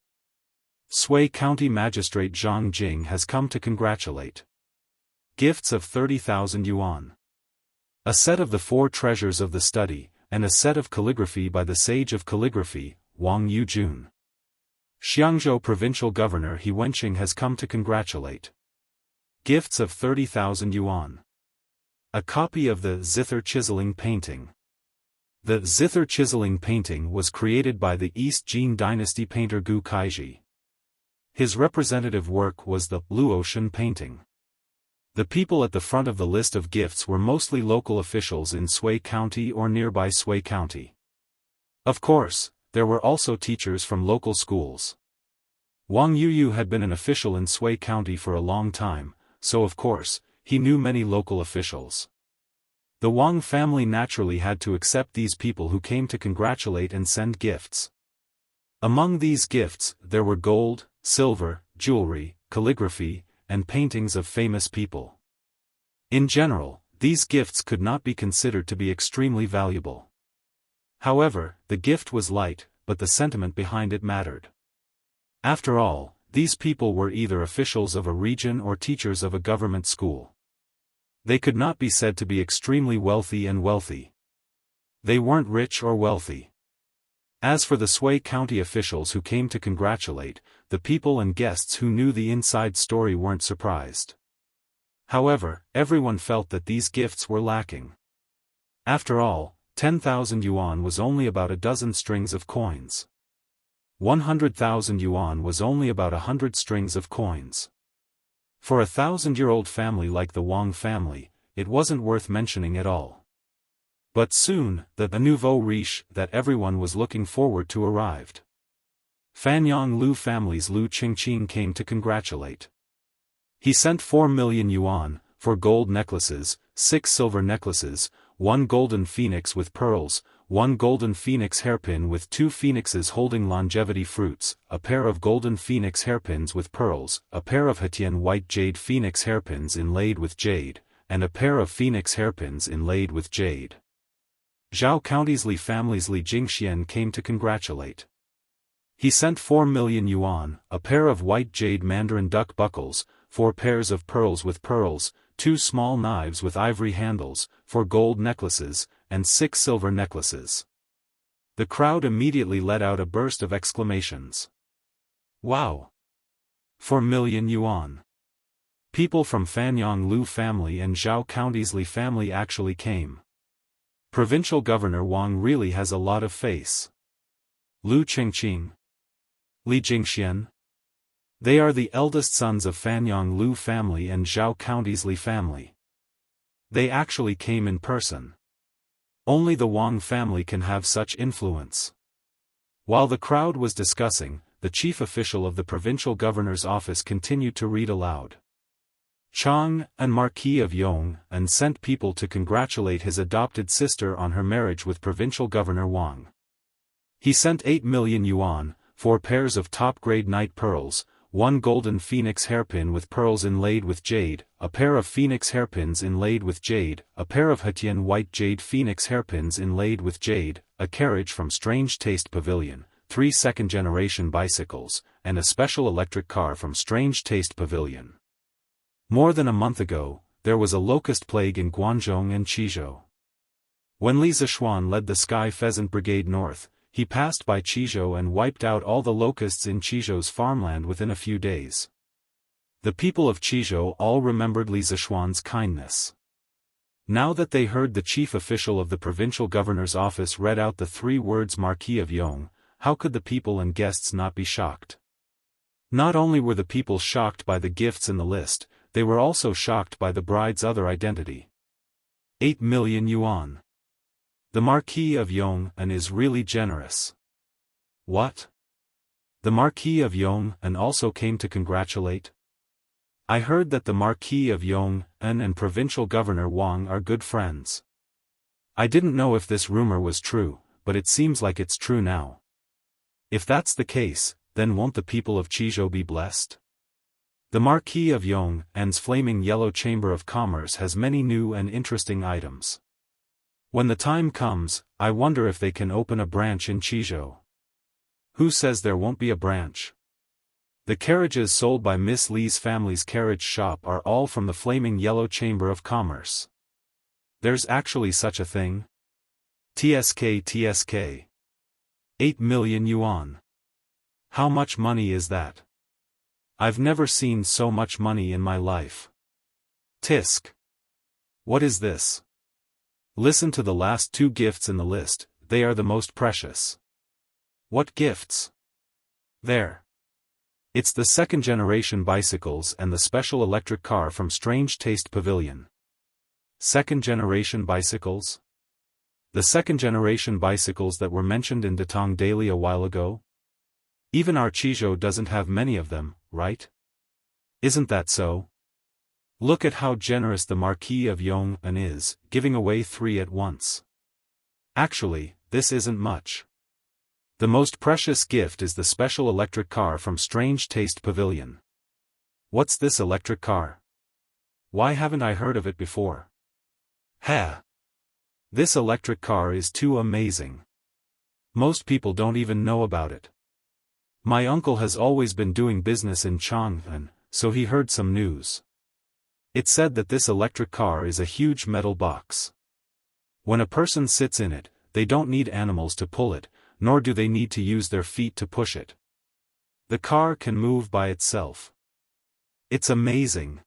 Sui County Magistrate Zhang Jing has come to congratulate. Gifts of 30,000 yuan. A set of the 4 treasures of the study, and a set of calligraphy by the sage of calligraphy, Wang Yujun. Xiangzhou Provincial Governor He Wenqing has come to congratulate. Gifts of 30,000 yuan. A copy of the zither chiseling painting. The zither chiseling painting was created by the East Jin Dynasty painter Gu Kaiji. His representative work was the Luotian painting. The people at the front of the list of gifts were mostly local officials in Sui County or nearby Sui County. Of course, there were also teachers from local schools. Wang Yuyu had been an official in Sui County for a long time, so of course, he knew many local officials. The Wang family naturally had to accept these people who came to congratulate and send gifts. Among these gifts, there were gold, silver, jewelry, calligraphy, and paintings of famous people. In general, these gifts could not be considered to be extremely valuable. However, the gift was light, but the sentiment behind it mattered. After all, these people were either officials of a region or teachers of a government school. They could not be said to be extremely wealthy and wealthy. They weren't rich or wealthy. As for the Sui County officials who came to congratulate, the people and guests who knew the inside story weren't surprised. However, everyone felt that these gifts were lacking. After all, 10,000 yuan was only about a dozen strings of coins. 100,000 yuan was only about 100 strings of coins. For a 1,000-year-old family like the Wang family, it wasn't worth mentioning at all. But soon, the nouveau riche that everyone was looking forward to arrived. Fanyang Lu family's Lu Qingqing came to congratulate. He sent 4 million yuan, for gold necklaces, 6 silver necklaces, 1 golden phoenix with pearls, 1 golden phoenix hairpin with 2 phoenixes holding longevity fruits, a pair of golden phoenix hairpins with pearls, a pair of Hetian white jade phoenix hairpins inlaid with jade, and a pair of phoenix hairpins inlaid with jade. Zhao County's Li family's Li Jingxian came to congratulate. He sent 4 million yuan, a pair of white jade mandarin duck buckles, 4 pairs of pearls with pearls, 2 small knives with ivory handles, 4 gold necklaces, and 6 silver necklaces. The crowd immediately let out a burst of exclamations. Wow! 4 million yuan. People from Fanyang Lu family and Zhao County's Li family actually came. Provincial Governor Wang really has a lot of face. Lu Qingqing, Li Jingxian. They are the eldest sons of Fanyang Lu family and Zhao County's Li family. They actually came in person. Only the Wang family can have such influence. While the crowd was discussing, the chief official of the provincial governor's office continued to read aloud. Chang, an Marquis of Yong, and sent people to congratulate his adopted sister on her marriage with provincial governor Wang. He sent 8 million yuan, 4 pairs of top-grade night pearls, 1 golden phoenix hairpin with pearls inlaid with jade, a pair of phoenix hairpins inlaid with jade, a pair of Hetian white jade phoenix hairpins inlaid with jade, a carriage from Strange Taste Pavilion, 3 second-generation bicycles, and a special electric car from Strange Taste Pavilion. More than a month ago, there was a locust plague in Guangzhou and Qizhou. When Li Zishuan led the Sky Pheasant Brigade north, he passed by Qizhou and wiped out all the locusts in Qizhou's farmland within a few days. The people of Qizhou all remembered Li Zishuan's kindness. Now that they heard the chief official of the provincial governor's office read out the 3 words Marquis of Yong, how could the people and guests not be shocked? Not only were the people shocked by the gifts in the list, they were also shocked by the bride's other identity. 8 million yuan. The Marquis of Yong is really generous. What? The Marquis of Yong also came to congratulate? I heard that the Marquis of Yong and provincial governor Wang are good friends. I didn't know if this rumor was true, but it seems like it's true now. If that's the case, then won't the people of Qizhou be blessed? The Marquis of Yong's flaming yellow Chamber of Commerce has many new and interesting items. When the time comes, I wonder if they can open a branch in Qizhou. Who says there won't be a branch? The carriages sold by Miss Li's family's carriage shop are all from the flaming yellow Chamber of Commerce. There's actually such a thing? TSK. 8 million yuan. How much money is that? I've never seen so much money in my life. Tisk. What is this? Listen to the last 2 gifts in the list, they are the most precious. What gifts? There. It's the second-generation bicycles and the special electric car from Strange Taste Pavilion. Second-generation bicycles? The second-generation bicycles that were mentioned in Datong Daily a while ago? Even our Qizhou doesn't have many of them, right? Isn't that so? Look at how generous the Marquis of Yong'an is, giving away 3 at once. Actually, this isn't much. The most precious gift is the special electric car from Strange Taste Pavilion. What's this electric car? Why haven't I heard of it before? This electric car is too amazing. Most people don't even know about it. My uncle has always been doing business in Chang'an, so he heard some news. It said that this electric car is a huge metal box. When a person sits in it, they don't need animals to pull it, nor do they need to use their feet to push it. The car can move by itself. It's amazing.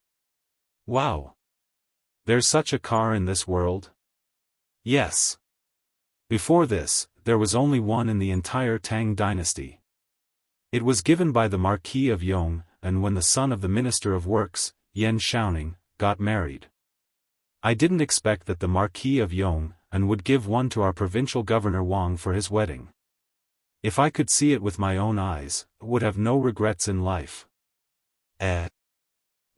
Wow. There's such a car in this world? Yes. Before this, there was only one in the entire Tang dynasty. It was given by the Marquis of Yong, and when the son of the Minister of Works, Yan Shaoning, got married. I didn't expect that the Marquis of Yong and would give one to our provincial governor Wang for his wedding. If I could see it with my own eyes, I would have no regrets in life.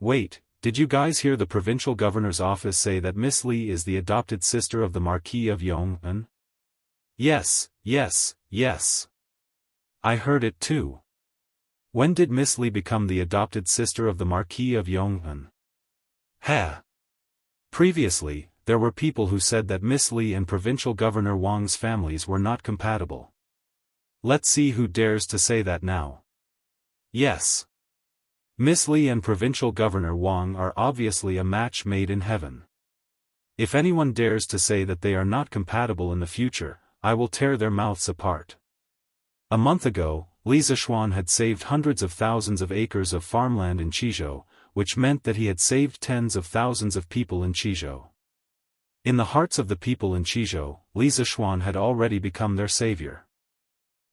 Wait, did you guys hear the provincial governor's office say that Miss Li is the adopted sister of the Marquis of Yong'an? Yes. I heard it too. When did Miss Li become the adopted sister of the Marquis of Yong'an? Previously, there were people who said that Miss Li and Provincial Governor Wang's families were not compatible. Let's see who dares to say that now. Yes. Miss Li and Provincial Governor Wang are obviously a match made in heaven. If anyone dares to say that they are not compatible in the future, I will tear their mouths apart. A month ago, Li Zishuan had saved hundreds of thousands of acres of farmland in Qizhou, which meant that he had saved tens of thousands of people in Qizhou. In the hearts of the people in Qizhou, Li Zishuan had already become their savior.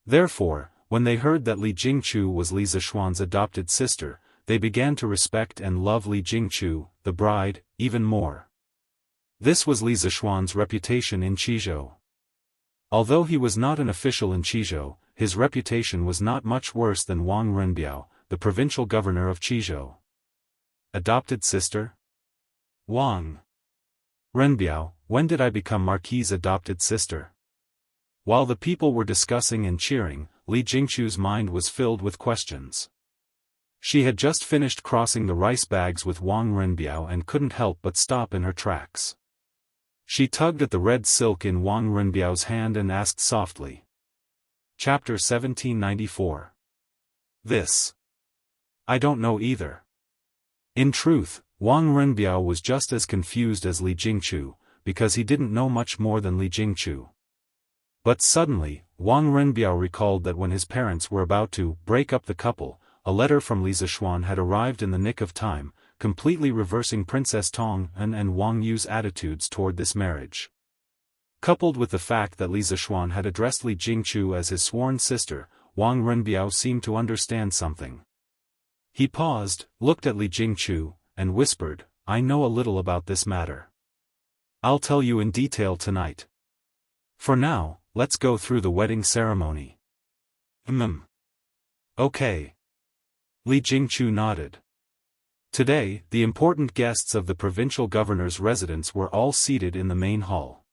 Therefore, when they heard that Li Jingchu was Li Zishuan's adopted sister, they began to respect and love Li Jingchu, the bride, even more. This was Li Zishuan's reputation in Qizhou. Although he was not an official in Qizhou, his reputation was not much worse than Wang Renbiao, the provincial governor of Qizhou. Adopted sister? Wang Renbiao, when did I become Marquis's adopted sister? While the people were discussing and cheering, Li Jingchu's mind was filled with questions. She had just finished crossing the rice bags with Wang Renbiao and couldn't help but stop in her tracks. She tugged at the red silk in Wang Renbiao's hand and asked softly. Chapter 1794. This. I don't know either. In truth, Wang Renbiao was just as confused as Li Jingchu, because he didn't know much more than Li Jingchu. But suddenly, Wang Renbiao recalled that when his parents were about to break up the couple, a letter from Li Zishuan had arrived in the nick of time, completely reversing Princess Tong and Wang Yu's attitudes toward this marriage. Coupled with the fact that Li Zishuan had addressed Li Jingchu as his sworn sister, Wang Renbiao seemed to understand something. He paused, looked at Li Jingchu, and whispered, I know a little about this matter. I'll tell you in detail tonight. For now, let's go through the wedding ceremony. Okay. Li Jingchu nodded. Today, the important guests of the provincial governor's residence were all seated in the main hall.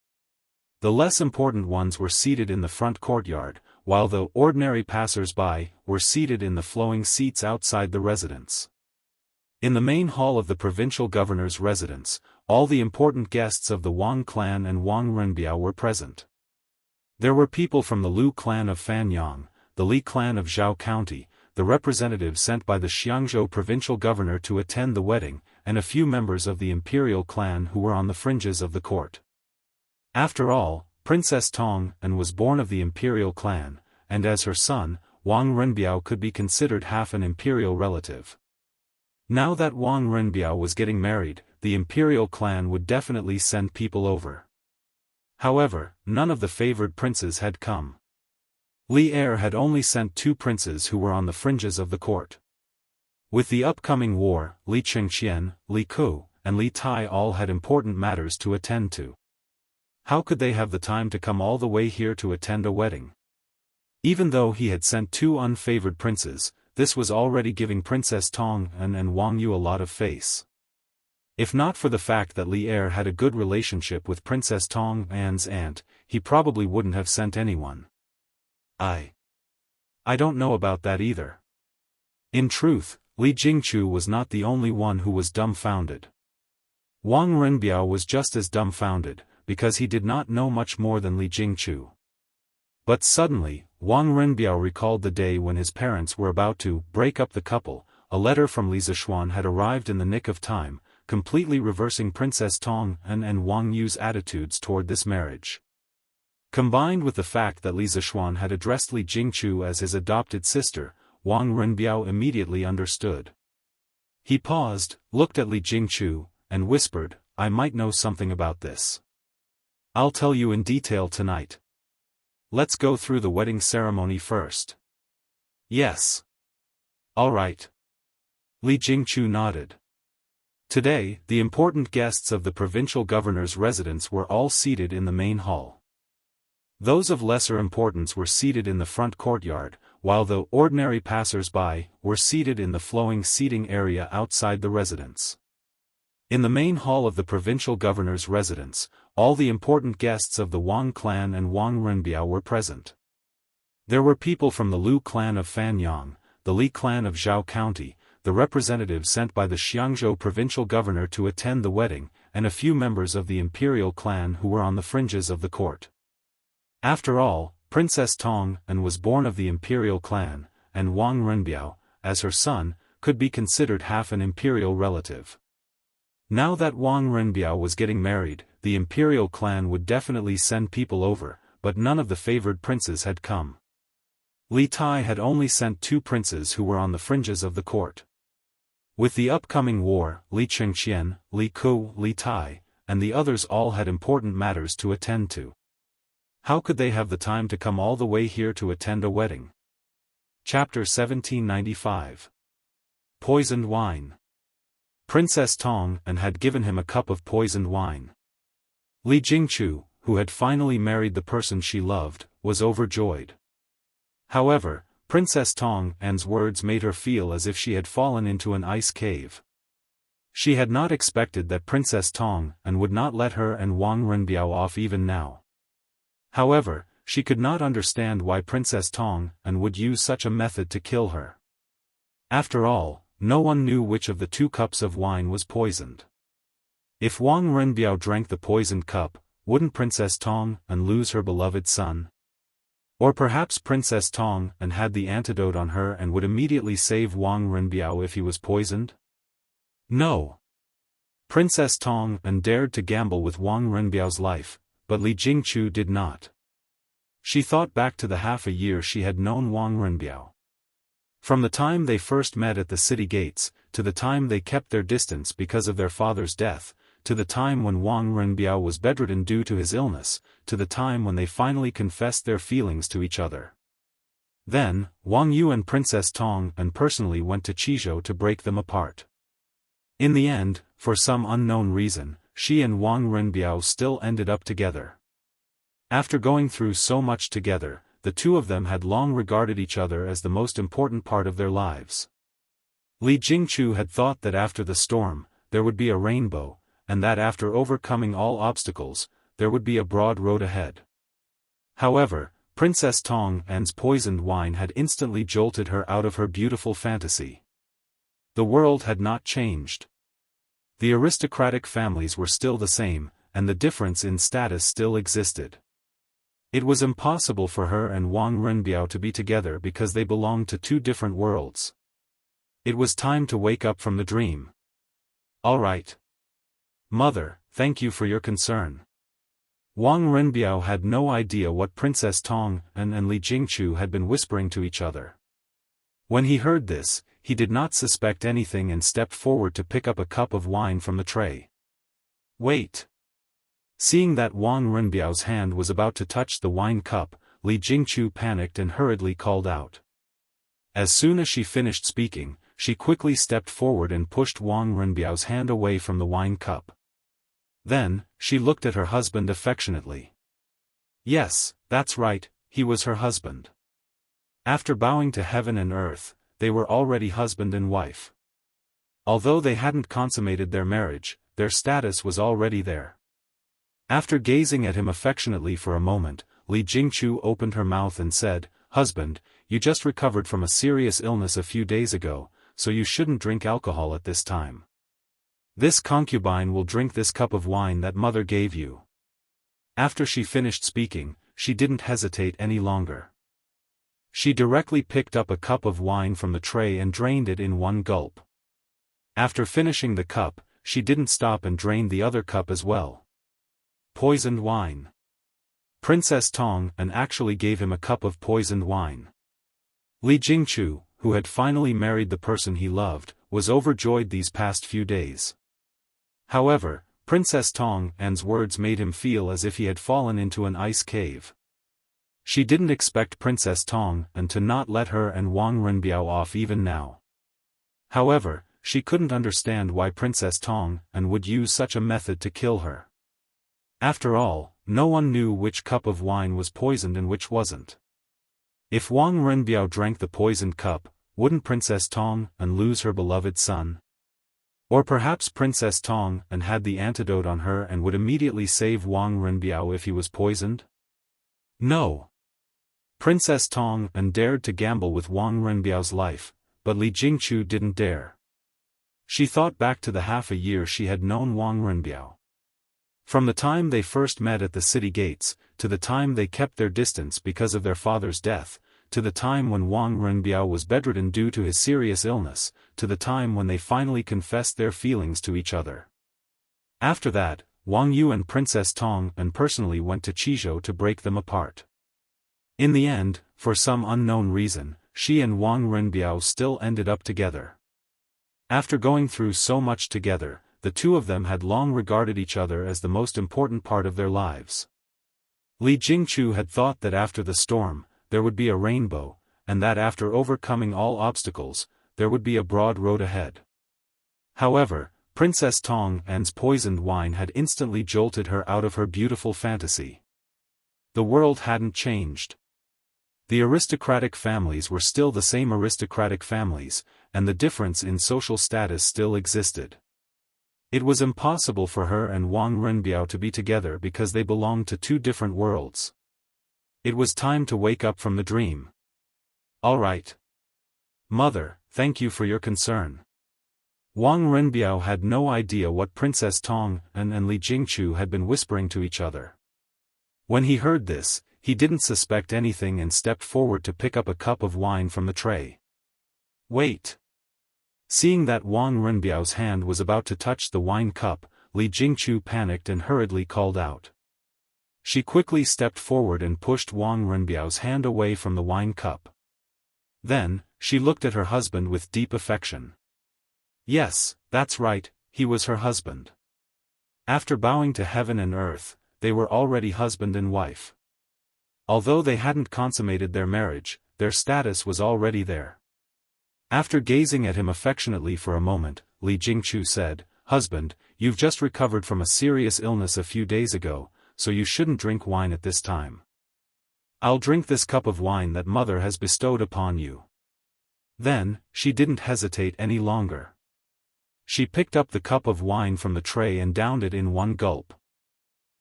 The less important ones were seated in the front courtyard, while the ordinary passers-by were seated in the flowing seats outside the residence. In the main hall of the provincial governor's residence, all the important guests of the Wang clan and Wang Renbiao were present. There were people from the Lu clan of Fanyang, the Li clan of Zhao County, the representatives sent by the Xiangzhou provincial governor to attend the wedding, and a few members of the imperial clan who were on the fringes of the court. After all, Princess Tong was born of the imperial clan, and as her son, Wang Renbiao could be considered half an imperial relative. Now that Wang Renbiao was getting married, the imperial clan would definitely send people over. However, none of the favored princes had come. Li Er had only sent 2 princes who were on the fringes of the court. With the upcoming war, Li Chengqian, Li Ku, and Li Tai all had important matters to attend to. How could they have the time to come all the way here to attend a wedding? Even though he had sent 2 unfavored princes, this was already giving Princess Tong and Wang Yu a lot of face. If not for the fact that Li Er had a good relationship with Princess Tong An's aunt, he probably wouldn't have sent anyone. I don't know about that either. In truth, Li Jingchu was not the only one who was dumbfounded. Wang Renbiao was just as dumbfounded, because he did not know much more than Li Jingchu. But suddenly, Wang Renbiao recalled the day when his parents were about to break up the couple. A letter from Li Zishuan had arrived in the nick of time, completely reversing Princess Tong and Wang Yu's attitudes toward this marriage. Combined with the fact that Li Zishuan had addressed Li Jingchu as his adopted sister, Wang Renbiao immediately understood. He paused, looked at Li Jingchu, and whispered, "I might know something about this. I'll tell you in detail tonight. Let's go through the wedding ceremony first." "Yes. All right." Li Jingchu nodded. Today, the important guests of the provincial governor's residence were all seated in the main hall. Those of lesser importance were seated in the front courtyard, while the ordinary passers-by were seated in the flowing seating area outside the residence. In the main hall of the provincial governor's residence, all the important guests of the Wang clan and Wang Renbiao were present. There were people from the Lu clan of Fanyang, the Li clan of Zhao County, the representatives sent by the Xiangzhou provincial governor to attend the wedding, and a few members of the imperial clan who were on the fringes of the court. After all, Princess Tong An was born of the imperial clan, and Wang Renbiao, as her son, could be considered half an imperial relative. Now that Wang Renbiao was getting married, the imperial clan would definitely send people over, but none of the favored princes had come. Li Tai had only sent 2 princes who were on the fringes of the court. With the upcoming war, Li Chengqian, Li Ku, Li Tai, and the others all had important matters to attend to. How could they have the time to come all the way here to attend a wedding? Chapter 1795. Poisoned Wine. Princess Tong An had given him a cup of poisoned wine. Li Jingchu, who had finally married the person she loved, was overjoyed. However, Princess Tong An's words made her feel as if she had fallen into an ice cave. She had not expected that Princess Tong An would not let her and Wang Renbiao off even now. However, she could not understand why Princess Tong An would use such a method to kill her. After all, no one knew which of the 2 cups of wine was poisoned. If Wang Renbiao drank the poisoned cup, wouldn't Princess Tong An lose her beloved son? Or perhaps Princess Tong An had the antidote on her and would immediately save Wang Renbiao if he was poisoned? No. Princess Tong An dared to gamble with Wang Renbiao's life, but Li Jingchu did not. She thought back to the half a year she had known Wang Renbiao. From the time they first met at the city gates, to the time they kept their distance because of their father's death, to the time when Wang Renbiao was bedridden due to his illness, to the time when they finally confessed their feelings to each other. Then, Wang Yu and Princess Tong An personally went to Qizhou to break them apart. In the end, for some unknown reason, she and Wang Renbiao still ended up together. After going through so much together, the 2 of them had long regarded each other as the most important part of their lives. Li Jingchu had thought that after the storm, there would be a rainbow, and that after overcoming all obstacles, there would be a broad road ahead. However, Princess Tong An's poisoned wine had instantly jolted her out of her beautiful fantasy. The world had not changed. The aristocratic families were still the same, and the difference in status still existed. It was impossible for her and Wang Renbiao to be together because they belonged to 2 different worlds. It was time to wake up from the dream. All right. Mother, thank you for your concern. Wang Renbiao had no idea what Princess Tong An and Li Jingchu had been whispering to each other. When he heard this, he did not suspect anything and stepped forward to pick up a cup of wine from the tray. Wait. Seeing that Wang Renbiao's hand was about to touch the wine cup, Li Jingchu panicked and hurriedly called out. As soon as she finished speaking, she quickly stepped forward and pushed Wang Renbiao's hand away from the wine cup. Then, she looked at her husband affectionately. Yes, that's right, he was her husband. After bowing to heaven and earth, they were already husband and wife. Although they hadn't consummated their marriage, their status was already there. After gazing at him affectionately for a moment, Li Jingchu opened her mouth and said, "Husband, you just recovered from a serious illness a few days ago, so you shouldn't drink alcohol at this time. This concubine will drink this cup of wine that mother gave you." After she finished speaking, she didn't hesitate any longer. She directly picked up a cup of wine from the tray and drained it in one gulp. After finishing the cup, she didn't stop and drained the other cup as well. Poisoned wine. Princess Tong actually gave him a cup of poisoned wine. Li Jingchu, who had finally married the person he loved, was overjoyed these past few days. However, Princess Tong's words made him feel as if he had fallen into an ice cave. She didn't expect Princess Tong to not let her and Wang Renbiao off even now. However, she couldn't understand why Princess Tong would use such a method to kill her. After all, no one knew which cup of wine was poisoned and which wasn't. If Wang Renbiao drank the poisoned cup, wouldn't Princess Tong lose her beloved son? Or perhaps Princess Tong had the antidote on her and would immediately save Wang Renbiao if he was poisoned? No. Princess Tong dared to gamble with Wang Renbiao's life, but Li Jingchu didn't dare. She thought back to the half a year she had known Wang Renbiao. From the time they first met at the city gates, to the time they kept their distance because of their father's death, to the time when Wang Renbiao was bedridden due to his serious illness, to the time when they finally confessed their feelings to each other. After that, Wang Yu and Princess Tong personally went to Qizhou to break them apart. In the end, for some unknown reason, she and Wang Renbiao still ended up together. After going through so much together, the two of them had long regarded each other as the most important part of their lives. Li Jingchu had thought that after the storm, there would be a rainbow, and that after overcoming all obstacles, there would be a broad road ahead. However, Princess Tong's poisoned wine had instantly jolted her out of her beautiful fantasy. The world hadn't changed. The aristocratic families were still the same aristocratic families, and the difference in social status still existed. It was impossible for her and Wang Renbiao to be together because they belonged to two different worlds. It was time to wake up from the dream. All right. Mother, thank you for your concern. Wang Renbiao had no idea what Princess Tong and Li Jingchu had been whispering to each other. When he heard this, he didn't suspect anything and stepped forward to pick up a cup of wine from the tray. Wait. Seeing that Wang Renbiao's hand was about to touch the wine cup, Li Jingchu panicked and hurriedly called out. She quickly stepped forward and pushed Wang Renbiao's hand away from the wine cup. Then, she looked at her husband with deep affection. Yes, that's right, he was her husband. After bowing to heaven and earth, they were already husband and wife. Although they hadn't consummated their marriage, their status was already there. After gazing at him affectionately for a moment, Li Jingchu said, "Husband, you've just recovered from a serious illness a few days ago, so you shouldn't drink wine at this time. I'll drink this cup of wine that mother has bestowed upon you." Then, she didn't hesitate any longer. She picked up the cup of wine from the tray and downed it in one gulp.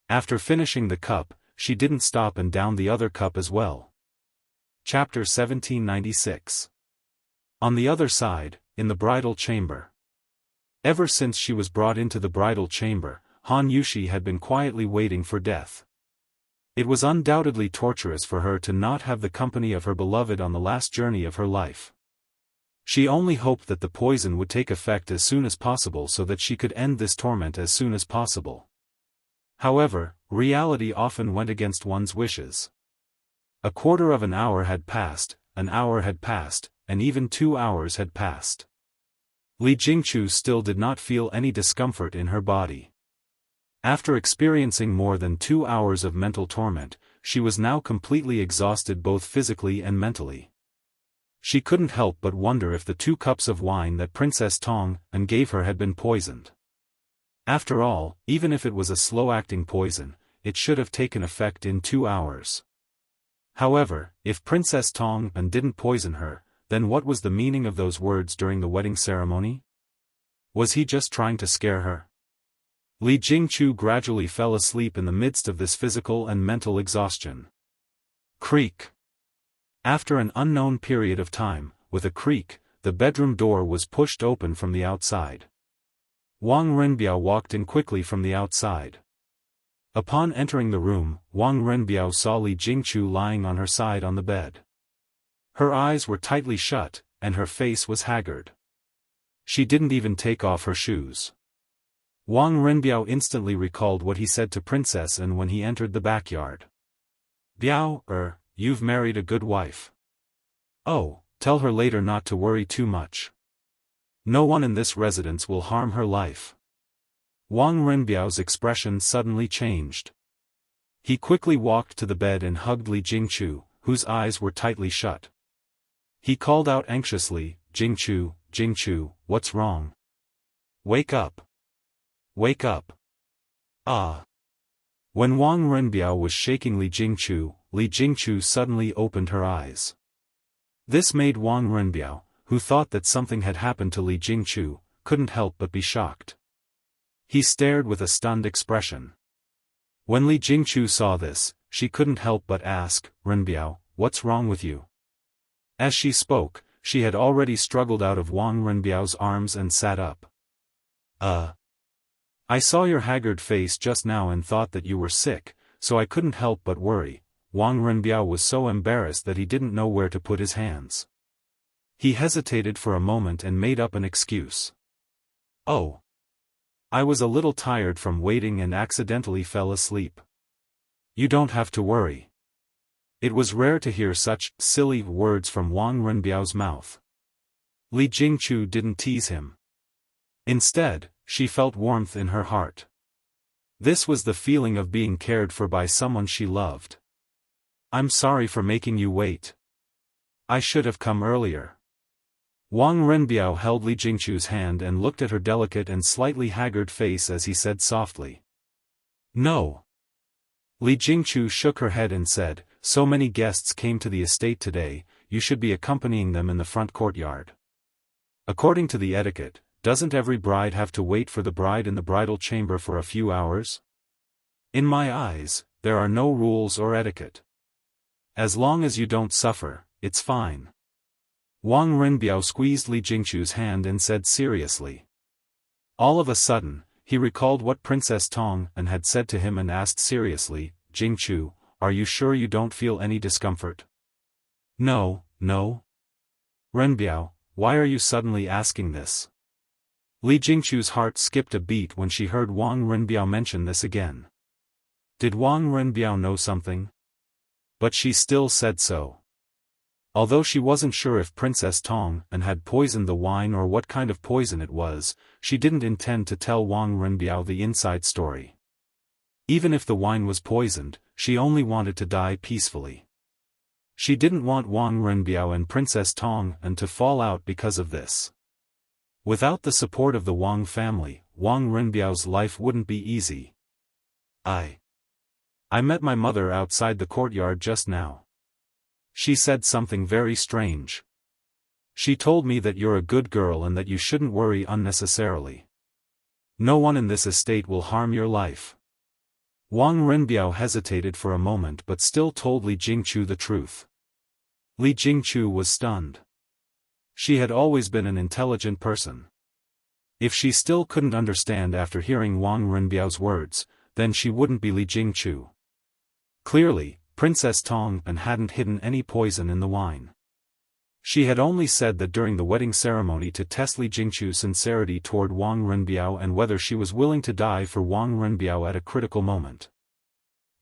After finishing the cup, she didn't stop and downed the other cup as well. Chapter 1796. On the other side, in the bridal chamber. Ever since she was brought into the bridal chamber, Han Yushi had been quietly waiting for death. It was undoubtedly torturous for her to not have the company of her beloved on the last journey of her life. She only hoped that the poison would take effect as soon as possible so that she could end this torment as soon as possible. However, reality often went against one's wishes. A quarter of an hour had passed, an hour had passed, and even 2 hours had passed. Li Jingchu still did not feel any discomfort in her body. After experiencing more than 2 hours of mental torment, she was now completely exhausted both physically and mentally. She couldn't help but wonder if the 2 cups of wine that Princess Tong gave her had been poisoned. After all, even if it was a slow-acting poison, it should have taken effect in 2 hours. However, if Princess Tong didn't poison her, then what was the meaning of those words during the wedding ceremony? Was he just trying to scare her? Li Jingchu gradually fell asleep in the midst of this physical and mental exhaustion. Creak. After an unknown period of time, with a creak, the bedroom door was pushed open from the outside. Wang Renbiao walked in quickly from the outside. Upon entering the room, Wang Renbiao saw Li Jingchu lying on her side on the bed. Her eyes were tightly shut, and her face was haggard. She didn't even take off her shoes. Wang Renbiao instantly recalled what he said to Princess An when he entered the backyard. Biao, you've married a good wife. Oh, tell her later not to worry too much. No one in this residence will harm her life. Wang Renbiao's expression suddenly changed. He quickly walked to the bed and hugged Li Jingchu, whose eyes were tightly shut. He called out anxiously, Jingchu, Jingchu, what's wrong? Wake up. Wake up. Ah. When Wang Renbiao was shaking Li Jingchu suddenly opened her eyes. This made Wang Renbiao, who thought that something had happened to Li Jingchu, couldn't help but be shocked. He stared with a stunned expression. When Li Jingchu saw this, she couldn't help but ask, Renbiao, what's wrong with you? As she spoke, she had already struggled out of Wang Renbiao's arms and sat up. I saw your haggard face just now and thought that you were sick, so I couldn't help but worry. Wang Renbiao was so embarrassed that he didn't know where to put his hands. He hesitated for a moment and made up an excuse. Oh. I was a little tired from waiting and accidentally fell asleep. You don't have to worry. It was rare to hear such silly words from Wang Renbiao's mouth. Li Jingchu didn't tease him. Instead, she felt warmth in her heart. This was the feeling of being cared for by someone she loved. I'm sorry for making you wait. I should have come earlier. Wang Renbiao held Li Jingchu's hand and looked at her delicate and slightly haggard face as he said softly. No. Li Jingchu shook her head and said, so many guests came to the estate today, you should be accompanying them in the front courtyard. According to the etiquette, doesn't every bride have to wait for the bride in the bridal chamber for a few hours? In my eyes, there are no rules or etiquette. As long as you don't suffer, it's fine. Wang Renbiao squeezed Li Jingchu's hand and said seriously. All of a sudden, he recalled what Princess Tong An had said to him and asked seriously, Jingchu, are you sure you don't feel any discomfort? No. Renbiao, why are you suddenly asking this? Li Jingchu's heart skipped a beat when she heard Wang Renbiao mention this again. Did Wang Renbiao know something? But she still said so. Although she wasn't sure if Princess Tong An had poisoned the wine or what kind of poison it was, she didn't intend to tell Wang Renbiao the inside story. Even if the wine was poisoned, she only wanted to die peacefully. She didn't want Wang Renbiao and Princess Tong An to fall out because of this. Without the support of the Wang family, Wang Renbiao's life wouldn't be easy. I met my mother outside the courtyard just now. She said something very strange. She told me that you're a good girl and that you shouldn't worry unnecessarily. No one in this estate will harm your life. Wang Renbiao hesitated for a moment but still told Li Jingchu the truth. Li Jingchu was stunned. She had always been an intelligent person. If she still couldn't understand after hearing Wang Renbiao's words, then she wouldn't be Li Jingchu. Clearly, Princess Tong An hadn't hidden any poison in the wine. She had only said that during the wedding ceremony to test Li Jingchu's sincerity toward Wang Renbiao and whether she was willing to die for Wang Renbiao at a critical moment.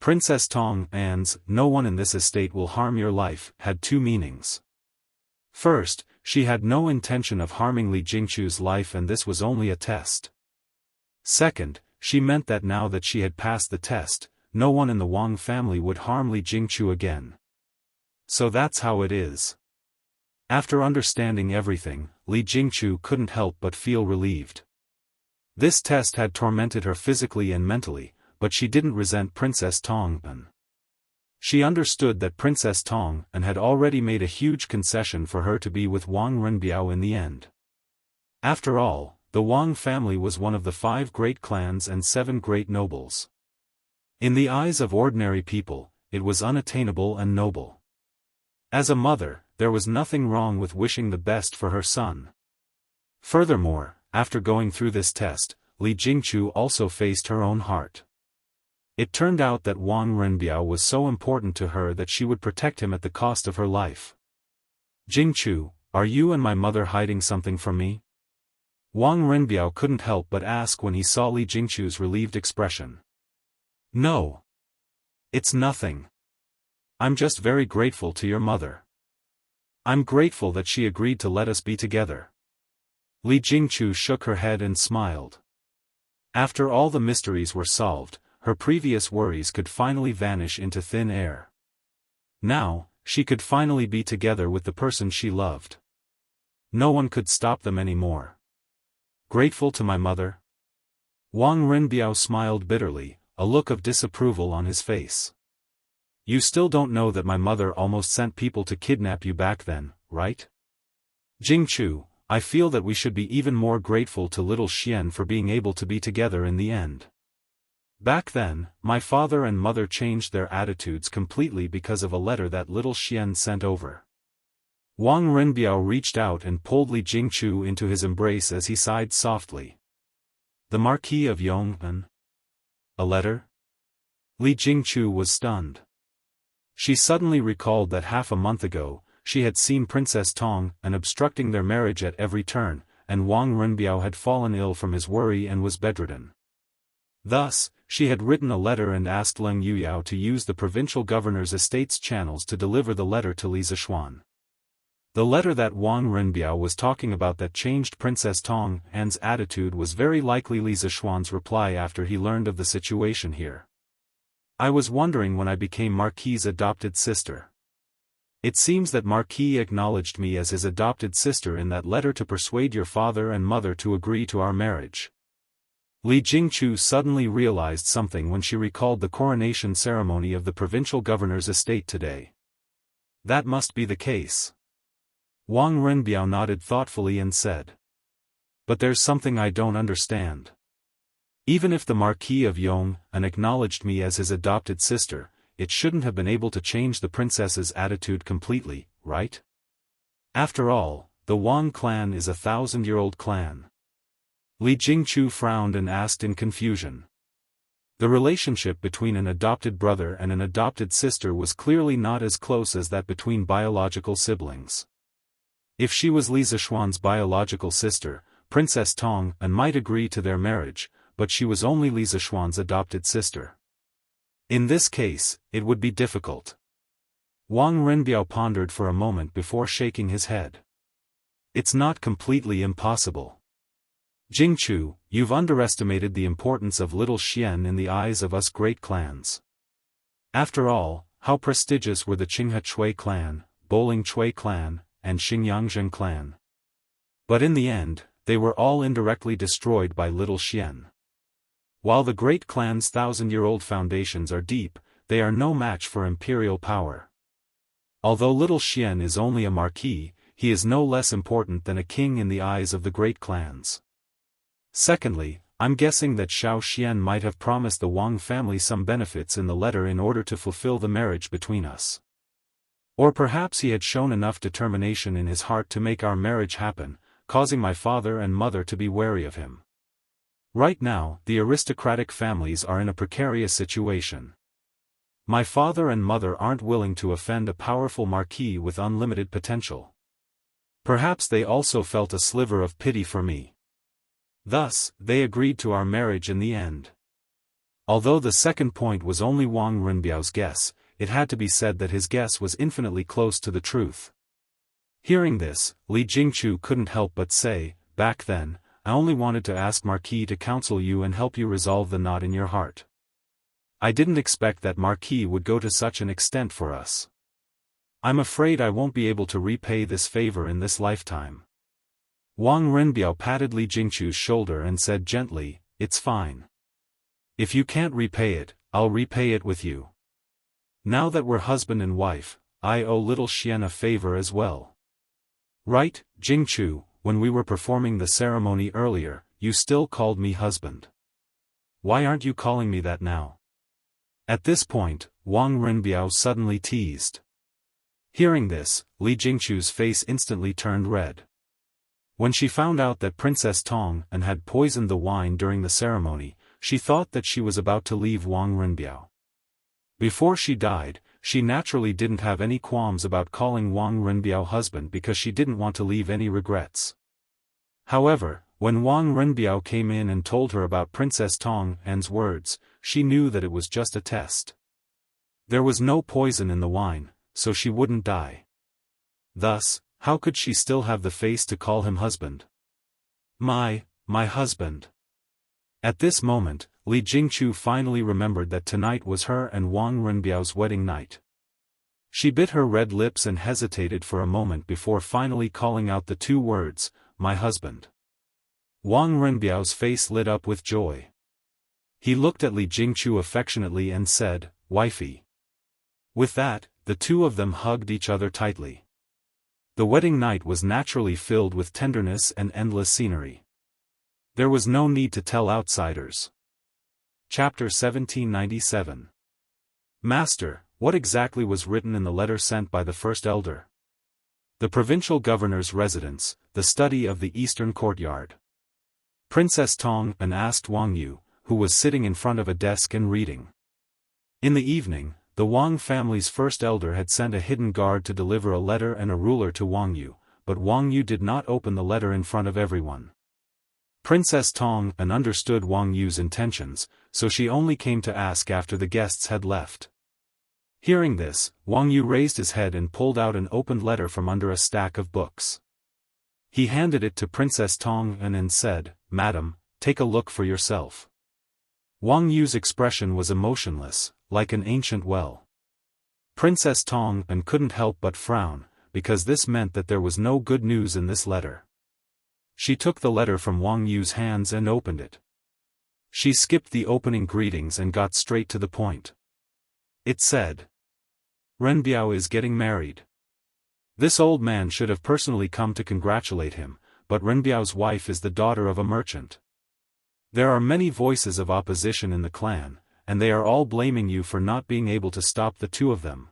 Princess Tong An's "no one in this estate will harm your life" had two meanings. First, she had no intention of harming Li Jingchu's life and this was only a test. Second, she meant that now that she had passed the test, no one in the Wang family would harm Li Jingchu again. So that's how it is. After understanding everything, Li Jingchu couldn't help but feel relieved. This test had tormented her physically and mentally, but she didn't resent Princess Tong An. She understood that Princess Tong An had already made a huge concession for her to be with Wang Renbiao in the end. After all, the Wang family was one of the 5 great clans and 7 great nobles. In the eyes of ordinary people, it was unattainable and noble. As a mother, there was nothing wrong with wishing the best for her son. Furthermore, after going through this test, Li Jingchu also faced her own heart. It turned out that Wang Renbiao was so important to her that she would protect him at the cost of her life. "Jingchu, are you and my mother hiding something from me?" Wang Renbiao couldn't help but ask when he saw Li Jingchu's relieved expression. "No. It's nothing. I'm just very grateful to your mother. I'm grateful that she agreed to let us be together." Li Jingchu shook her head and smiled. After all the mysteries were solved, her previous worries could finally vanish into thin air. Now, she could finally be together with the person she loved. No one could stop them anymore. "Grateful to my mother?" Wang Renbiao smiled bitterly, a look of disapproval on his face. "You still don't know that my mother almost sent people to kidnap you back then, right? Jingchu, I feel that we should be even more grateful to little Xian for being able to be together in the end. Back then, my father and mother changed their attitudes completely because of a letter that little Xian sent over." Wang Renbiao reached out and pulled Li Jingchu into his embrace as he sighed softly. "The Marquis of Yong'an? A letter?" Li Jingchu was stunned. She suddenly recalled that half a month ago, she had seen Princess Tong and obstructing their marriage at every turn, and Wang Renbiao had fallen ill from his worry and was bedridden. Thus, she had written a letter and asked Leng Yuyao to use the provincial governor's estate's channels to deliver the letter to Li Zishuan. The letter that Wang Renbiao was talking about that changed Princess Tong An's attitude was very likely Li Zishuan's reply after he learned of the situation here. "I was wondering when I became Marquis's adopted sister. It seems that Marquis acknowledged me as his adopted sister in that letter to persuade your father and mother to agree to our marriage." Li Jingchu suddenly realized something when she recalled the coronation ceremony of the provincial governor's estate today. That must be the case. Wang Renbiao nodded thoughtfully and said. "But there's something I don't understand. Even if the Marquis of Yong'an acknowledged me as his adopted sister, it shouldn't have been able to change the princess's attitude completely, right? After all, the Wang clan is a 1,000-year-old clan." Li Jingchu frowned and asked in confusion. The relationship between an adopted brother and an adopted sister was clearly not as close as that between biological siblings. If she was Li Zishuan's biological sister, Princess Tong An might agree to their marriage, but she was only Li Zishuan's adopted sister. In this case, it would be difficult. Wang Renbiao pondered for a moment before shaking his head. "It's not completely impossible. Jingchu, you've underestimated the importance of little Xian in the eyes of us great clans. After all, how prestigious were the Qinghe Chui clan, Boling Chui clan, and Xingyangzhen clan. But in the end, they were all indirectly destroyed by little Xian. While the great clan's 1,000-year-old foundations are deep, they are no match for imperial power. Although little Xian is only a marquis, he is no less important than a king in the eyes of the great clans. Secondly, I'm guessing that Xiao Xian might have promised the Wang family some benefits in the letter in order to fulfill the marriage between us. Or perhaps he had shown enough determination in his heart to make our marriage happen, causing my father and mother to be wary of him. Right now, the aristocratic families are in a precarious situation. My father and mother aren't willing to offend a powerful marquis with unlimited potential. Perhaps they also felt a sliver of pity for me. Thus, they agreed to our marriage in the end." Although the second point was only Wang Renbiao's guess, it had to be said that his guess was infinitely close to the truth. Hearing this, Li Jingchu couldn't help but say, "Back then, I only wanted to ask Marquis to counsel you and help you resolve the knot in your heart. I didn't expect that Marquis would go to such an extent for us. I'm afraid I won't be able to repay this favor in this lifetime." Wang Renbiao patted Li Jingchu's shoulder and said gently, "It's fine. If you can't repay it, I'll repay it with you. Now that we're husband and wife, I owe little Xian a favor as well. Right, Jingchu?" when we were performing the ceremony earlier, you still called me husband. Why aren't you calling me that now?" At this point, Wang Renbiao suddenly teased. Hearing this, Li Jingchu's face instantly turned red. When she found out that Princess Tong and had poisoned the wine during the ceremony, she thought that she was about to leave Wang Renbiao. Before she died, she naturally didn't have any qualms about calling Wang Renbiao husband because she didn't want to leave any regrets. However, when Wang Renbiao came in and told her about Princess Tong and's words, she knew that it was just a test. There was no poison in the wine, so she wouldn't die. Thus, how could she still have the face to call him husband? My husband. At this moment, Li Jingchu finally remembered that tonight was her and Wang Renbiao's wedding night. She bit her red lips and hesitated for a moment before finally calling out the two words, "My husband." Wang Renbiao's face lit up with joy. He looked at Li Jingchu affectionately and said, "Wifey." With that, the two of them hugged each other tightly. The wedding night was naturally filled with tenderness and endless scenery. There was no need to tell outsiders. Chapter 1797. Master, what exactly was written in the letter sent by the first elder? The provincial governor's residence, the study of the eastern courtyard. Princess Tong asked Wang Yu, who was sitting in front of a desk and reading. In the evening, the Wang family's first elder had sent a hidden guard to deliver a letter and a ruler to Wang Yu, but Wang Yu did not open the letter in front of everyone. Princess Tong understood Wang Yu's intentions, so she only came to ask after the guests had left. Hearing this, Wang Yu raised his head and pulled out an opened letter from under a stack of books. He handed it to Princess Tong and said, "Madam, take a look for yourself." Wang Yu's expression was emotionless, like an ancient well. Princess Tong couldn't help but frown, because this meant that there was no good news in this letter. She took the letter from Wang Yu's hands and opened it. She skipped the opening greetings and got straight to the point. It said, "Renbiao is getting married." This old man should have personally come to congratulate him, but Renbiao's wife is the daughter of a merchant. There are many voices of opposition in the clan, and they are all blaming you for not being able to stop the two of them.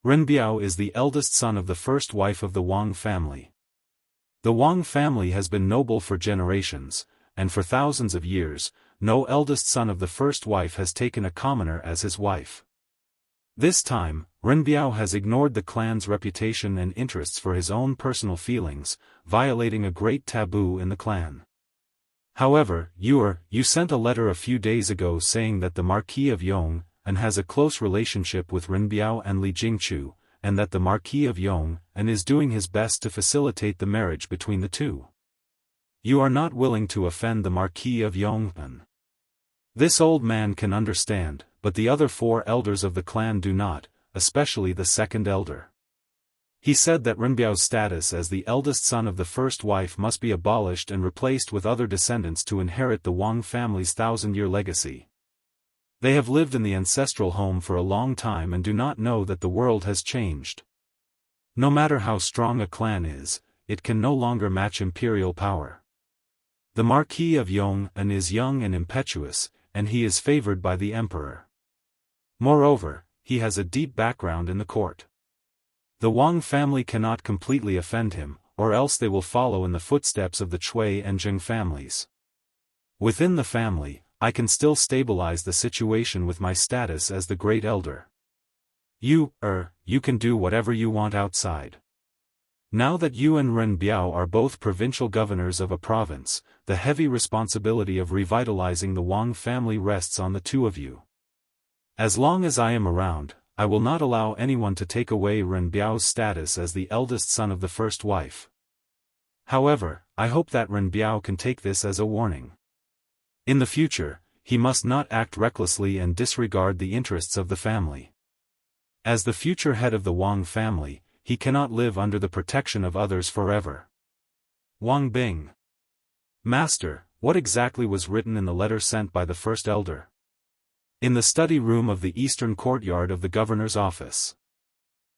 Renbiao is the eldest son of the first wife of the Wang family. The Wang family has been noble for generations, and for thousands of years, no eldest son of the first wife has taken a commoner as his wife. This time, Renbiao has ignored the clan's reputation and interests for his own personal feelings, violating a great taboo in the clan. However, you sent a letter a few days ago saying that the Marquis of Yong has a close relationship with Renbiao and Li Jingchu, and that the Marquis of Yong is doing his best to facilitate the marriage between the two. You are not willing to offend the Marquis of Yong. This old man can understand, but the other four elders of the clan do not, especially the second elder. He said that Renbiao's status as the eldest son of the first wife must be abolished and replaced with other descendants to inherit the Wang family's thousand-year legacy. They have lived in the ancestral home for a long time and do not know that the world has changed. No matter how strong a clan is, it can no longer match imperial power. The Marquis of Yong is young and impetuous, and he is favored by the emperor. Moreover, he has a deep background in the court. The Wang family cannot completely offend him, or else they will follow in the footsteps of the Chui and Zheng families. Within the family, I can still stabilize the situation with my status as the great elder. You can do whatever you want outside. Now that you and Renbiao are both provincial governors of a province, the heavy responsibility of revitalizing the Wang family rests on the two of you. As long as I am around, I will not allow anyone to take away Renbiao's status as the eldest son of the first wife. However, I hope that Renbiao can take this as a warning. In the future, he must not act recklessly and disregard the interests of the family. As the future head of the Wang family, he cannot live under the protection of others forever. Wang Bing. Master, what exactly was written in the letter sent by the first elder? In the study room of the eastern courtyard of the governor's office.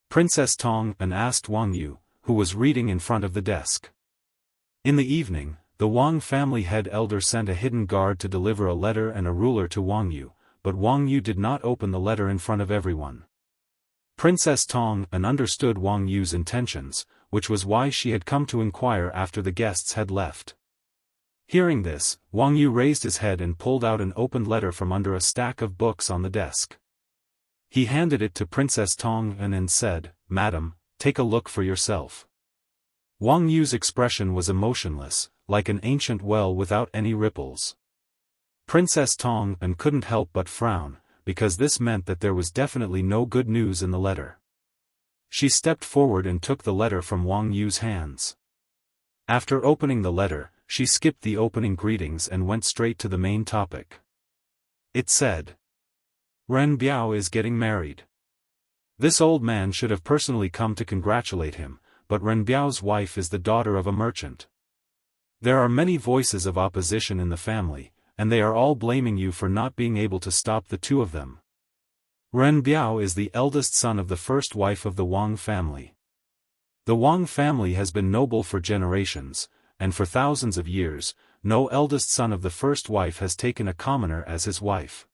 Princess Tong asked Wang Yu, who was reading in front of the desk. In the evening, the Wang family head elder sent a hidden guard to deliver a letter and a ruler to Wang Yu, but Wang Yu did not open the letter in front of everyone. Princess Tong understood Wang Yu's intentions, which was why she had come to inquire after the guests had left. Hearing this, Wang Yu raised his head and pulled out an opened letter from under a stack of books on the desk. He handed it to Princess Tong and said, "Madam, take a look for yourself." Wang Yu's expression was emotionless, like an ancient well without any ripples. Princess Tong couldn't help but frown, because this meant that there was definitely no good news in the letter. She stepped forward and took the letter from Wang Yu's hands. After opening the letter, she skipped the opening greetings and went straight to the main topic. It said, "Ren Biao is getting married." This old man should have personally come to congratulate him, but Ren Biao's wife is the daughter of a merchant. There are many voices of opposition in the family, and they are all blaming you for not being able to stop the two of them. Ren Biao is the eldest son of the first wife of the Wang family. The Wang family has been noble for generations, and for thousands of years, no eldest son of the first wife has taken a commoner as his wife.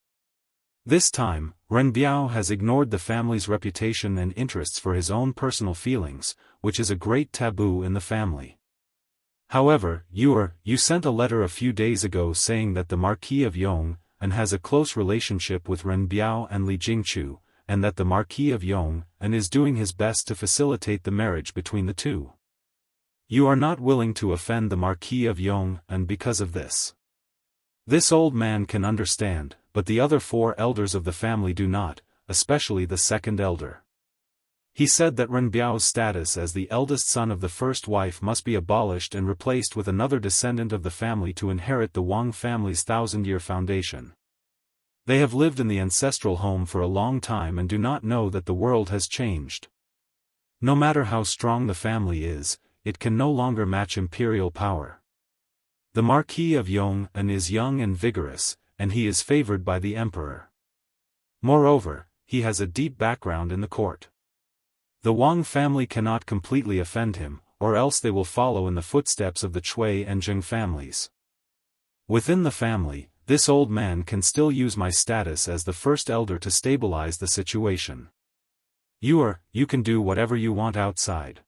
This time, Ren Biao has ignored the family's reputation and interests for his own personal feelings, which is a great taboo in the family. However, you sent a letter a few days ago saying that the Marquis of Yong has a close relationship with Ren Biao and Li Jingchu, and that the Marquis of Yong is doing his best to facilitate the marriage between the two. You are not willing to offend the Marquis of Yong, and because of this. This old man can understand, but the other four elders of the family do not, especially the second elder. He said that Ren Biao's status as the eldest son of the first wife must be abolished and replaced with another descendant of the family to inherit the Wang family's thousand-year foundation. They have lived in the ancestral home for a long time and do not know that the world has changed. No matter how strong the family is, it can no longer match imperial power. The Marquis of Yong is young and vigorous, and he is favored by the emperor. Moreover, he has a deep background in the court. The Wang family cannot completely offend him, or else they will follow in the footsteps of the Cui and Zheng families. Within the family, this old man can still use my status as the first elder to stabilize the situation. You can do whatever you want outside.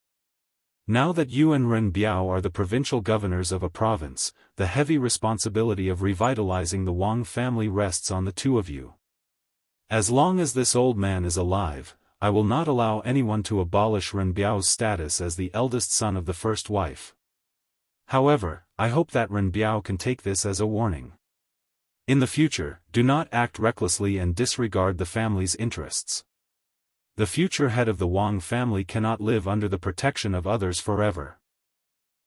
Now that you and Ren Biao are the provincial governors of a province, the heavy responsibility of revitalizing the Wang family rests on the two of you. As long as this old man is alive, I will not allow anyone to abolish Ren Biao's status as the eldest son of the first wife. However, I hope that Ren Biao can take this as a warning. In the future, do not act recklessly and disregard the family's interests. The future head of the Wang family cannot live under the protection of others forever.